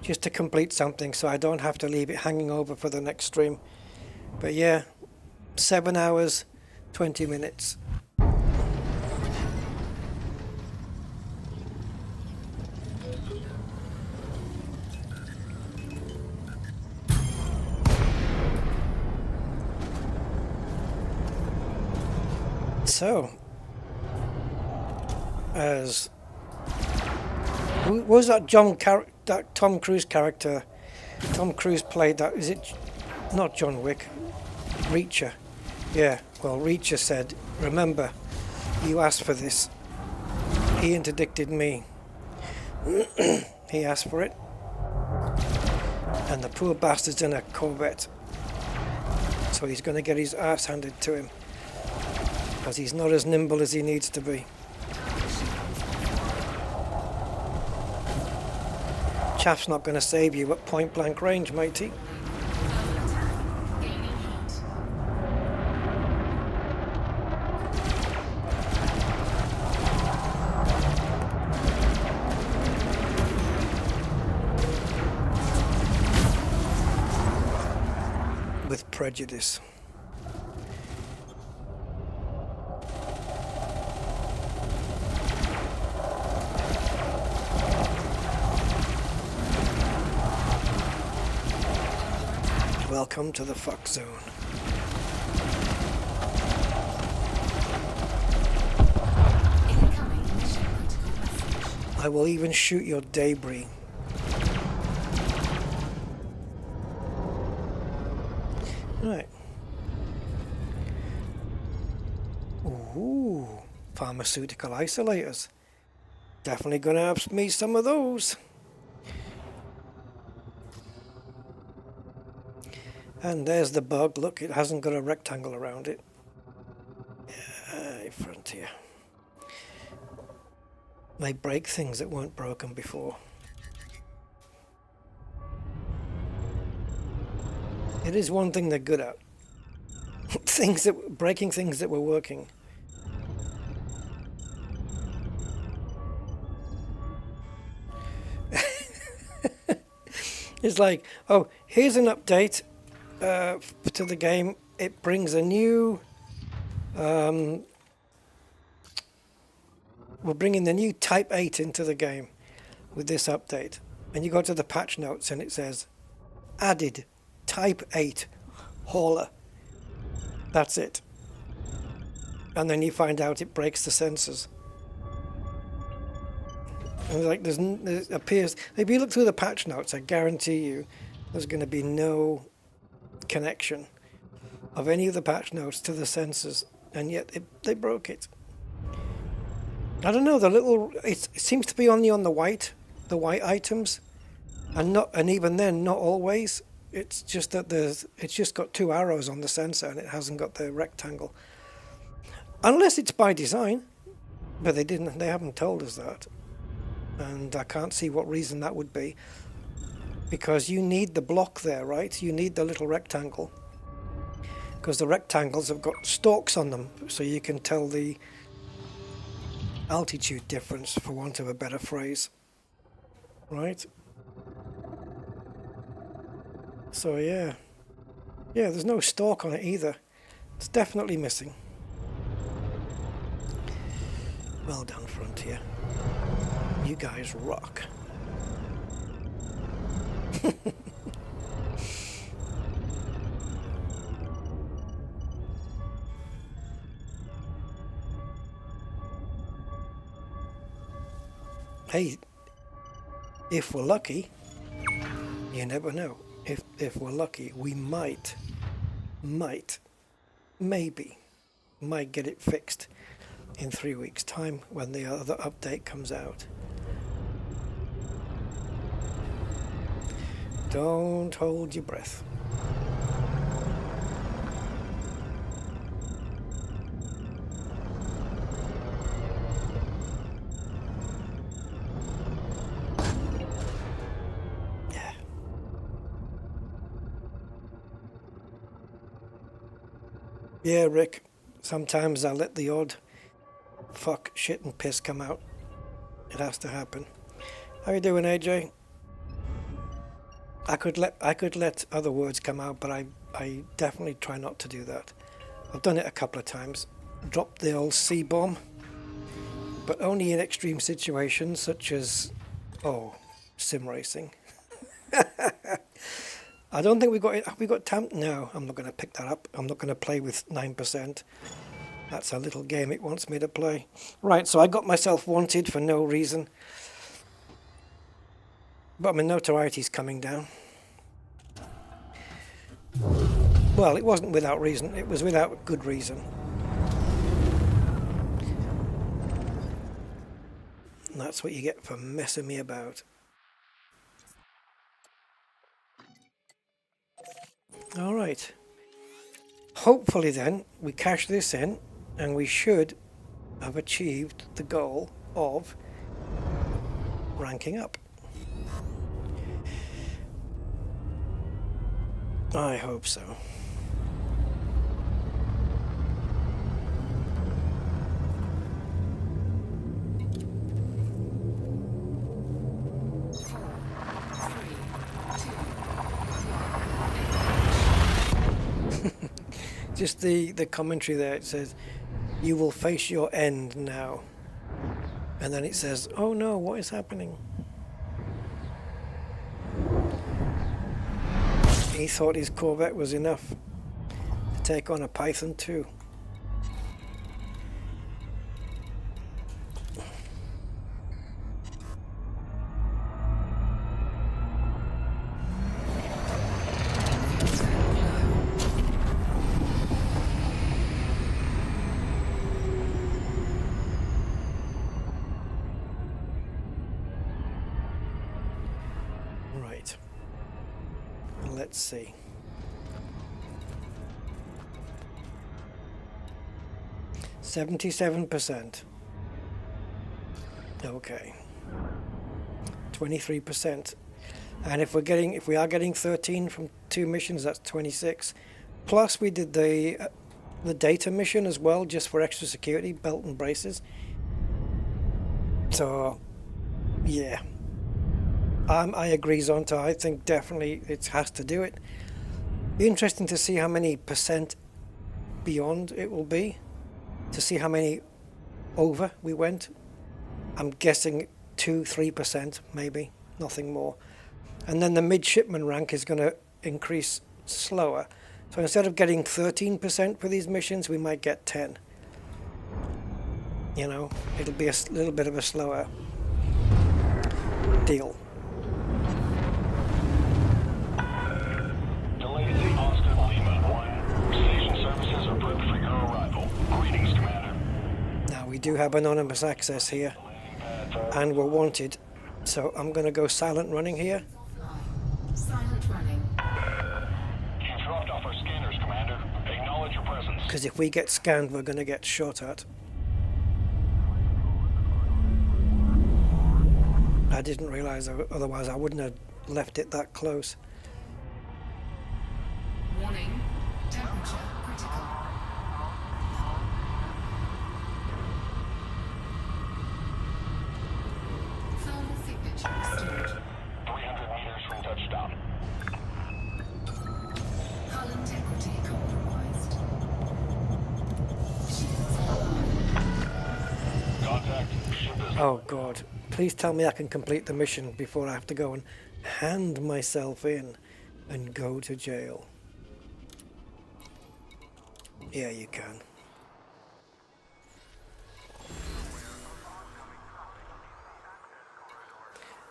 just to complete something so I don't have to leave it hanging over for the next stream. But yeah, 7 hours, 20 minutes. So, who was that that Tom Cruise character? Tom Cruise played that. Is it not John Wick? Reacher. Yeah. Well, Reacher said, "Remember, you asked for this. He interdicted me. He asked for it, and the poor bastard's in a Corvette, so he's going to get his ass handed to him." Because he's not as nimble as he needs to be. Chaff's not going to save you at point blank range, matey. With prejudice. Welcome to the fuck zone. I will even shoot your debris. Ooh, pharmaceutical isolators. Definitely gonna have me some of those. And there's the bug. Look, it hasn't got a rectangle around it. Frontier. They break things that weren't broken before. It is one thing they're good at. Breaking things that were working. It's like, oh, here's an update to the game. It brings a new we're bringing the new Type 8 into the game with this update. And you go to the patch notes and it says, added Type 8 hauler. That's it. And then you find out it breaks the sensors. And like there appears, if you look through the patch notes, I guarantee you there's going to be no connection of any of the patch notes to the sensors, and yet they broke it. I don't know, it seems to be only on the white items, and even then not always. It's just that it's just got two arrows on the sensor and it hasn't got the rectangle. Unless it's by design, but they haven't told us that. And I can't see what reason that would be, because you need the block there, right? You need the little rectangle, because the rectangles have got stalks on them, so you can tell the altitude difference, for want of a better phrase, right? So yeah, there's no stalk on it either. It's definitely missing. Well done, Frontier. You guys rock. Hey, if we're lucky, you never know. If we're lucky, we might get it fixed in 3 weeks' time when the other update comes out. Don't hold your breath. Yeah, Rick, sometimes I let the odd fuck, shit and piss come out. It has to happen. How you doing, AJ? I could let other words come out, but I definitely try not to do that. I've done it a couple of times. Dropped the old C-bomb, but only in extreme situations such as, sim racing. I don't think have we got tam? No, I'm not going to pick that up. I'm not going to play with 9%. That's a little game it wants me to play. Right, so I got myself wanted for no reason. But my notoriety's coming down. Well, it wasn't without reason. It was without good reason. And that's what you get for messing me about. All right. Hopefully then we cash this in and we should have achieved the goal of ranking up. I hope so. Just the commentary there, it says, you will face your end now. And then it says, oh no, what is happening? He thought his Corvette was enough to take on a Python 2. Let's see. %. Okay. 23%. And if we are getting 13 from 2 missions, that's 26. Plus we did the data mission as well, just for extra security, belt and braces. So yeah, I agree, Zonta. I think definitely it has to do it. Be interesting to see how many % beyond it will be, to see how many over we went. I'm guessing 2-3% maybe, nothing more. And then the midshipman rank is going to increase slower. So instead of getting 13% for these missions, we might get 10. You know, it'll be a little bit of a slower deal. Delayed Oscar Lima 1. Station services are booked for your arrival. Greetings, Commander. Now we do have anonymous access here, and we're wanted. So I'm going to go silent running here. Silent running. You've dropped off our scanners, Commander. Acknowledge your presence. Because if we get scanned, we're going to get shot at. I didn't realize, otherwise I wouldn't have left it that close. Warning. Temperature critical. Thermal signature restored. 300 meters from touchdown. Hull integrity compromised. Shields online. Contact. Ship is... Oh God, please tell me I can complete the mission before I have to go and hand myself in and go to jail. Yeah, you can.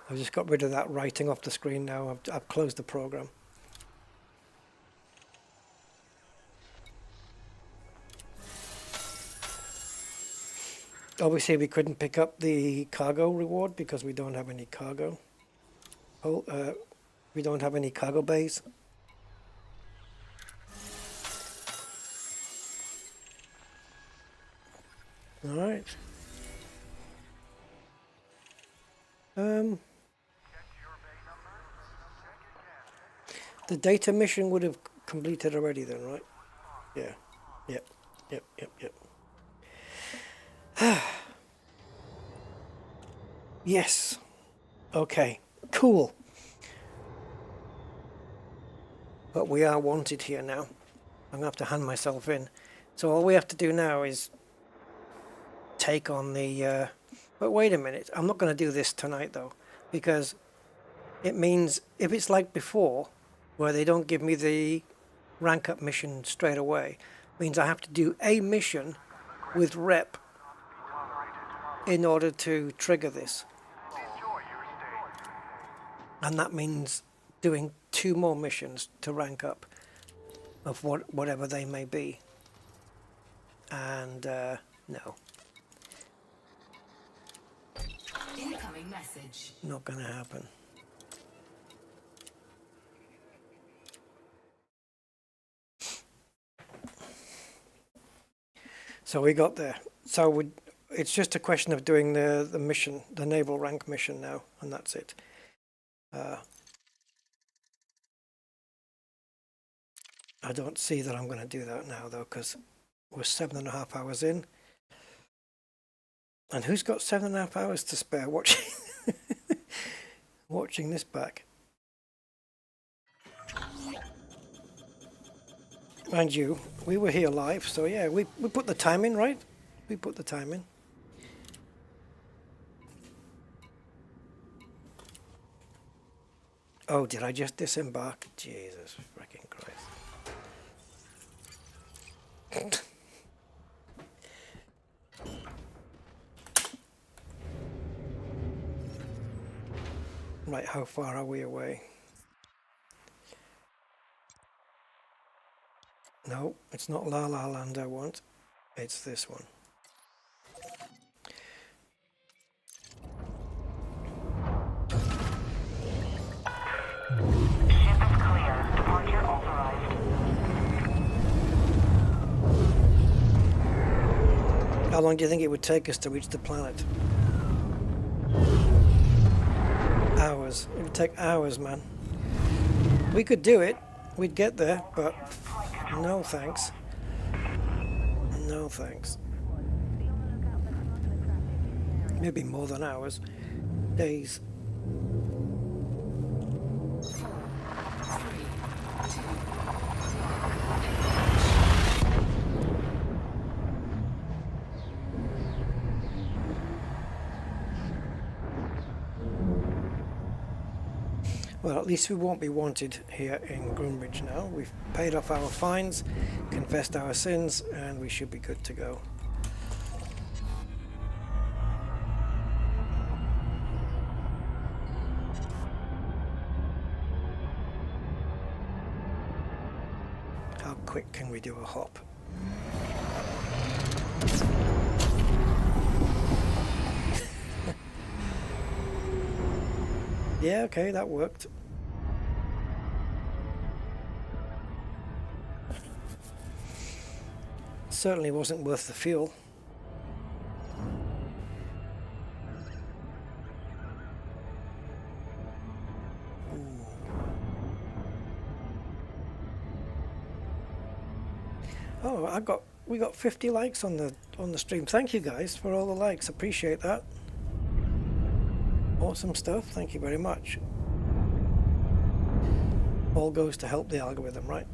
I've just got rid of that writing off the screen now. I've closed the program. Obviously we couldn't pick up the cargo reward because we don't have any cargo. We don't have any cargo bays. Alright. The data mission would have completed already then, right? Yeah. Yep. Yes. Okay. Cool. But we are wanted here now. I'm going to have to hand myself in. So all we have to do now is take on the... But wait a minute. I'm not going to do this tonight though. Because it means if it's like before, where they don't give me the rank up mission straight away, means I have to do a mission with rep in order to trigger this. And that means doing 2 more missions to rank up of whatever they may be. And no. Incoming message. Not going to happen. So we got there. So it's just a question of doing the mission, the naval rank mission now, and that's it. I don't see that I'm going to do that now though, because we're 7.5 hours in. And who's got 7.5 hours to spare watching watching this back? Mind you, we were here live, so yeah, we put the time in, right? We put the time in. Oh, did I just disembark? Jesus freaking Christ. Right, how far are we away? No, it's not La La Land I want. It's this one. Ship is clear. How long do you think it would take us to reach the planet? Hours. It would take hours, man. We could do it. We'd get there, but no thanks. No thanks. Maybe more than hours. Days. Well, at least we won't be wanted here in Groombridge now. We've paid off our fines, confessed our sins, and we should be good to go. How quick can we do a hop? Yeah, okay, that worked. Certainly wasn't worth the fuel. Ooh. Oh, we got 50 likes on the stream. Thank you guys for all the likes. Appreciate that. Awesome stuff. Thank you very much. All goes to help the algorithm, right?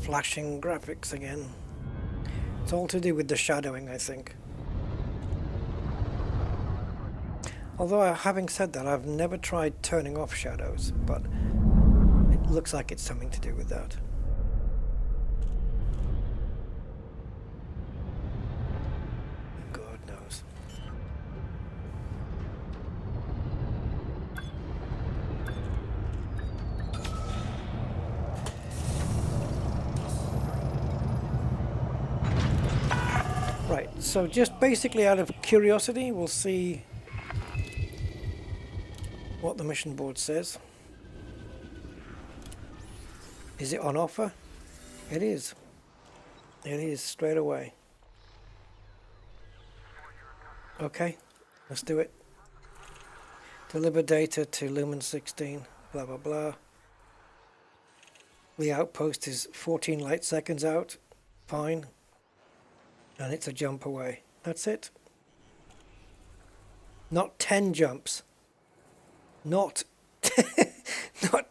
Flashing graphics again. It's all to do with the shadowing, I think. Although, having said that, I've never tried turning off shadows, but it looks like it's something to do with that. God knows. Right, so just basically out of curiosity, we'll see what the mission board says. Is it on offer? It is. It is, straight away. Okay, let's do it. Deliver data to Lumen 16, blah blah blah. The outpost is 14 light seconds out, fine. And it's a jump away. That's it. Not 10 jumps. Not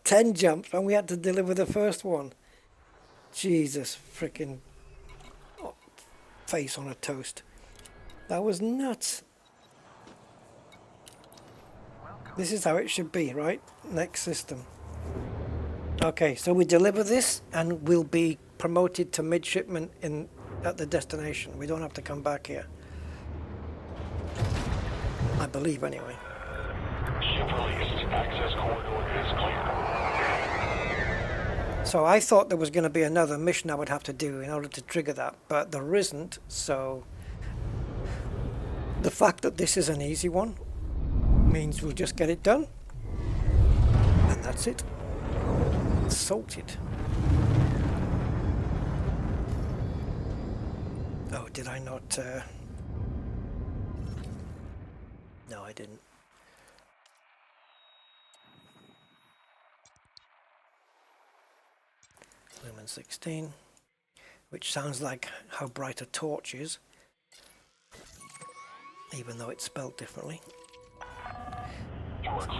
10 jumps, and we had to deliver the first one. Jesus freaking face on a toast. That was nuts. This is how it should be, right? Next system. Okay, so we deliver this and we'll be promoted to midshipman at the destination. We don't have to come back here. I believe anyway. Ship released. Access corridor is clear. So I thought there was going to be another mission I would have to do in order to trigger that, but there isn't, so the fact that this is an easy one means we'll just get it done. And that's it. Sorted. Oh, did I not? No, I didn't. Lumen 16, which sounds like how bright a torch is, even though it's spelled differently.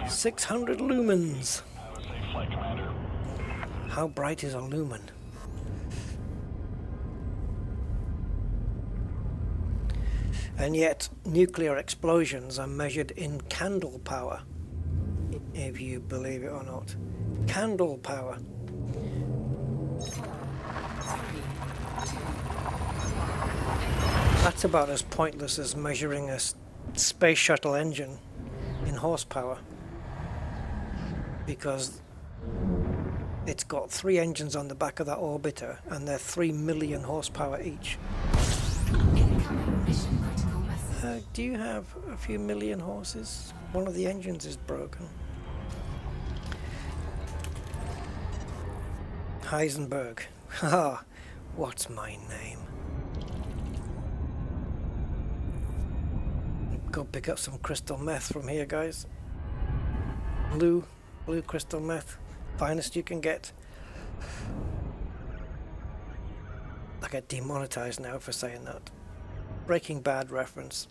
600 lumens. How bright is a lumen? And yet nuclear explosions are measured in candle power, if you believe it or not. Candle power. That's about as pointless as measuring a space shuttle engine in horsepower, because it's got 3 engines on the back of that orbiter and they're 3 million horsepower each. Do you have a few million horses? One of the engines is broken. Heisenberg. Haha, what's my name? Go pick up some crystal meth from here, guys. Blue crystal meth. Finest you can get. I get demonetized now for saying that. Breaking Bad reference.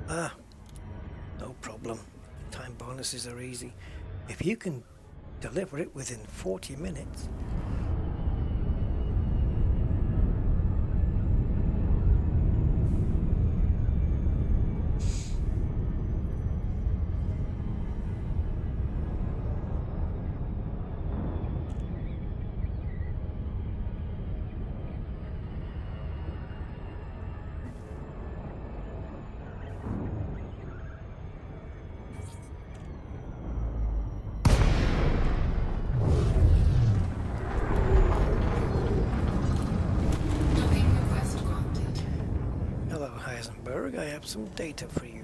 Ah, no problem. Time bonuses are easy. If you can deliver it within 40 minutes. I have some data for you.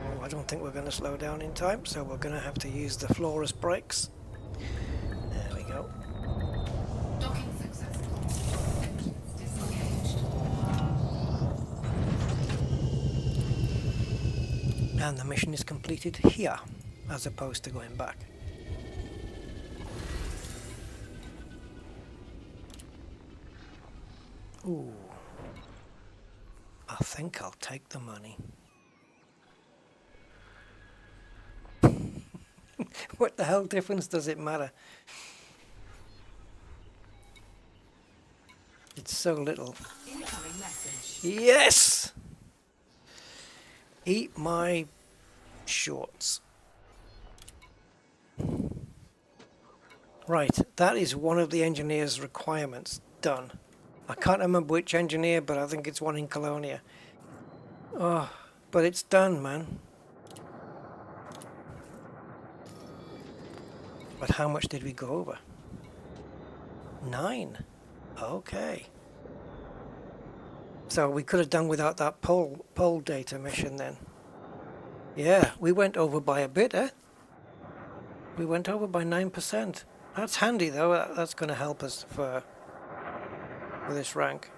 Oh, I don't think we're going to slow down in time, so we're going to have to use the floorless brakes. There we go. Docking successful. Engines disengaged. And the mission is completed here, as opposed to going back. Ooh. I think I'll take the money. What the hell difference does it matter? It's so little. Incoming message. Yes! Eat my shorts. Right, that is one of the engineer's requirements. Done. I can't remember which engineer, but I think it's one in Colonia. Oh, but it's done, man. But how much did we go over? 9. Okay. So we could have done without that poll data mission then. Yeah, we went over by a bit, eh? We went over by 9%. That's handy though. That's going to help us for this rank.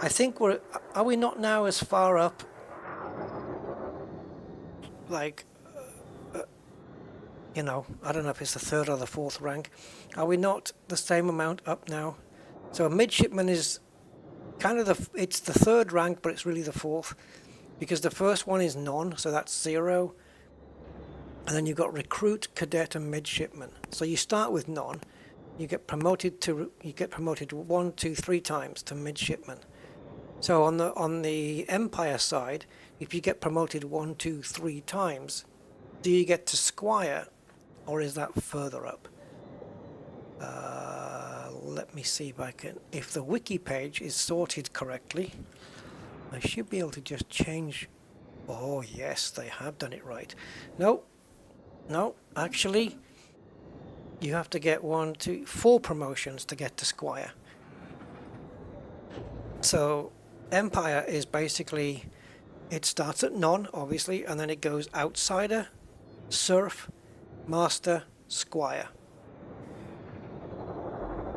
I think are we not now as far up, like, you know, I don't know if it's the 3rd or the 4th rank. Are we not the same amount up now? So a midshipman is kind of it's the 3rd rank, but it's really the 4th, because the first one is none, so that's 0. And then you've got recruit, cadet, and midshipman. So you start with none. You get promoted 1, 2, 3 times to midshipman. So on the Empire side, if you get promoted 1, 2, 3 times, do you get to squire, or is that further up? Let me see if I can. If the wiki page is sorted correctly, I should be able to just change. Oh yes, they have done it right. No, actually. You have to get 1, 2, 4 promotions to get to squire. So Empire is basically, it starts at none, obviously, and then it goes outsider, serf, master, squire.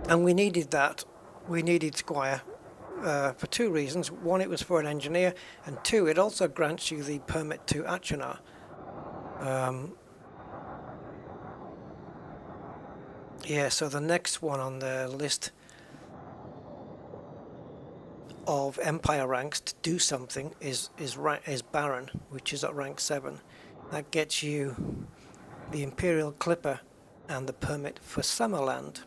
And we needed that. We needed squire for 2 reasons. 1, it was for an engineer, and 2, it also grants you the permit to Achenar. Yeah, so the next one on the list of Empire ranks to do something is Baron, which is at rank 7. That gets you the Imperial Clipper and the permit for Summerland.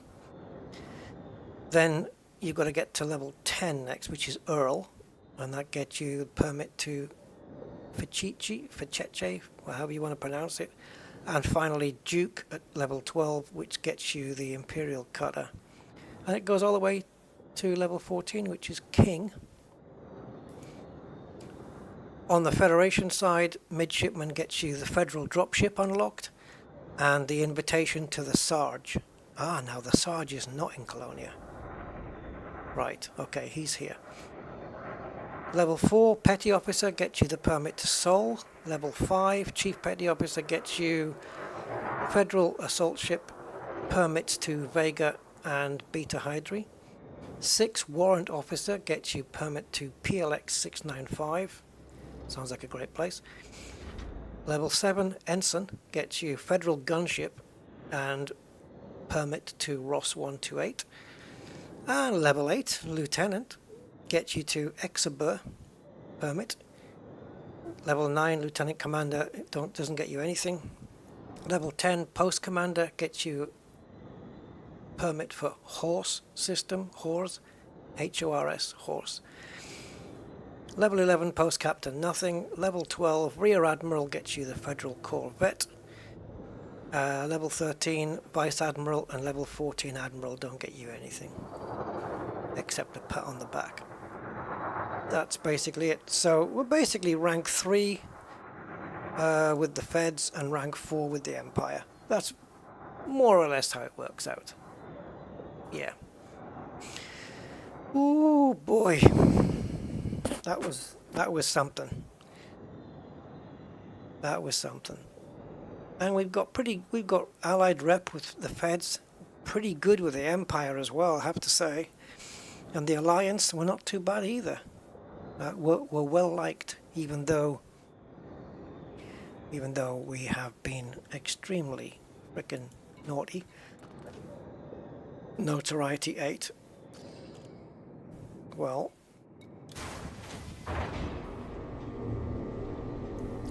Then you've got to get to level 10 next, which is Earl, and that gets you the permit to Fecheche, however you want to pronounce it. And finally Duke at level 12, which gets you the Imperial Cutter. And it goes all the way to level 14, which is King. On the Federation side, Midshipman gets you the Federal Dropship unlocked and the invitation to the Sarge. Ah, now the Sarge is not in Colonia. Right, okay, he's here. Level 4, Petty Officer gets you the permit to Sol. Level 5, Chief Petty Officer gets you Federal Assault Ship permits to Vega and Beta Hydri. 6, Warrant Officer gets you permit to PLX 695. Sounds like a great place. Level 7, Ensign gets you Federal Gunship and permit to Ross 128. And level 8, Lieutenant gets you to Exeter permit. Level 9, Lieutenant Commander doesn't get you anything. Level 10, Post Commander gets you permit for Horse system, Horse, H-O-R-S, Horse. Level 11, Post Captain, nothing. Level 12, Rear Admiral gets you the Federal Corvette. Level 13, Vice Admiral, and level 14, Admiral don't get you anything except a pat on the back. That's basically it. So we're basically rank 3 with the Feds and rank 4 with the Empire. That's more or less how it works out. Yeah. Ooh boy, that was something. That was something. And we've got allied rep with the Feds, pretty good with the Empire as well, I have to say. And the Alliance were not too bad either. Were well liked, even though we have been extremely frickin' naughty. Notoriety 8. Well,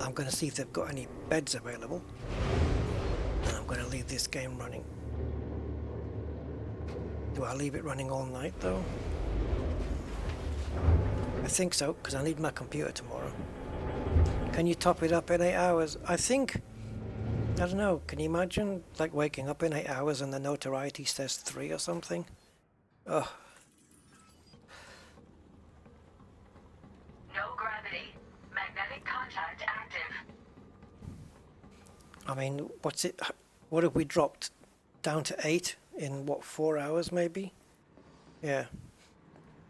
I'm going to see if they've got any beds available. And I'm going to leave this game running. Do I leave it running all night though? I think so, because I need my computer tomorrow. Can you top it up in 8 hours? I don't know, can you imagine like waking up in 8 hours and the notoriety says 3 or something? Ugh. No gravity. Magnetic contact active. I mean, what have we dropped? Down to 8 in what, 4 hours maybe? Yeah.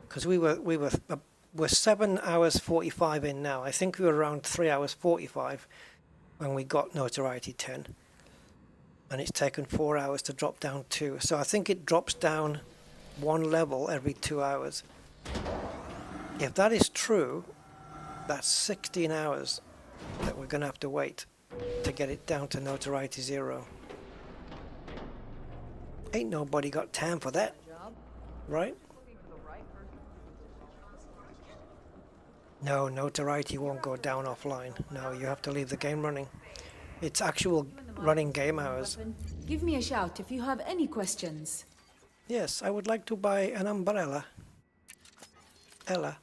Because we're 7 hours 45 in now. I think we were around 3 hours 45 when we got notoriety 10. And it's taken 4 hours to drop down 2. So I think it drops down 1 level every 2 hours. If that is true, that's 16 hours that we're going to have to wait to get it down to notoriety 0. Ain't nobody got time for that, right? No, notoriety won't go down offline. No, you have to leave the game running. It's actual running game hours. Give me a shout if you have any questions. Yes, I would like to buy an umbrella. Ella.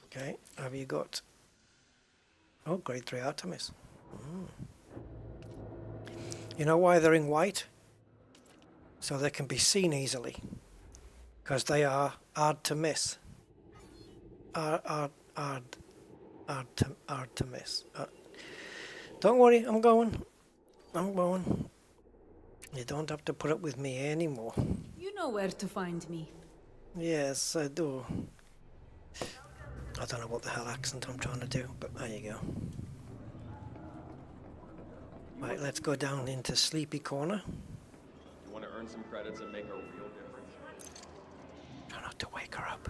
Okay, have you got... Oh, grade 3 Artemis. You know why they're in white? So they can be seen easily. Because they are hard to miss. Hard to miss. Don't worry, I'm going. You don't have to put up with me anymore. You know where to find me. Yes, I do. I don't know what the hell accent I'm trying to do, but there you go. Right, let's go down into Sleepy Corner. You want to earn some credits and make a real difference? Try not to wake her up.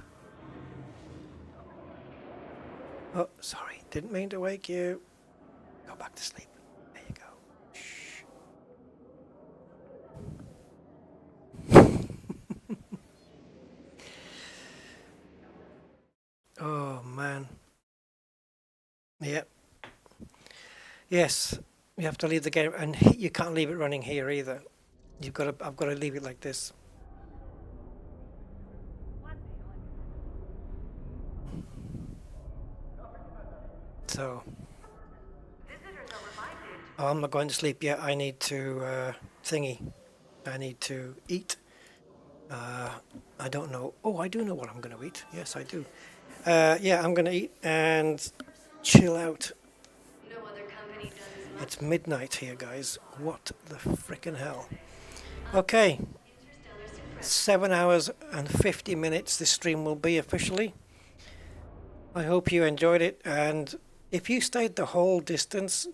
Oh, sorry. Didn't mean to wake you. Go back to sleep. There you go. Shh. Yeah. Yes, you have to leave the game, and you can't leave it running here either. You've got to. I've got to leave it like this. So. Oh, I'm not going to sleep yet. I need to thingy. I need to eat. I don't know. Oh, I do know what I'm going to eat. Yes, I do. Yeah, I'm going to eat and chill out. It's midnight here, guys. What the frickin' hell? Okay. 7 hours and 50 minutes this stream will be officially. I hope you enjoyed it, and if you stayed the whole distance,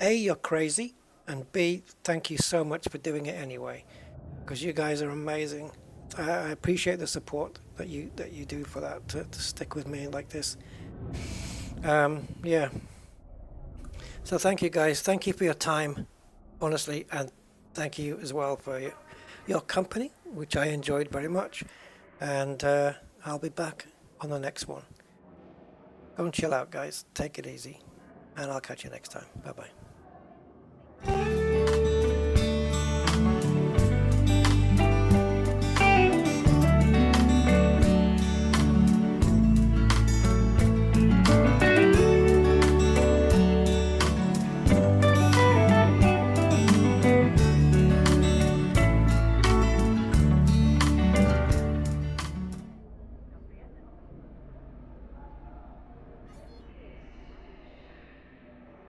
A, you're crazy, and B, thank you so much for doing it anyway, because you guys are amazing. I appreciate the support that you do for that, to stick with me like this. Yeah. So thank you guys. Thank you for your time, honestly, and thank you as well for your company, which I enjoyed very much. And I'll be back on the next one. Go and chill out, guys. Take it easy, and I'll catch you next time. Bye-bye.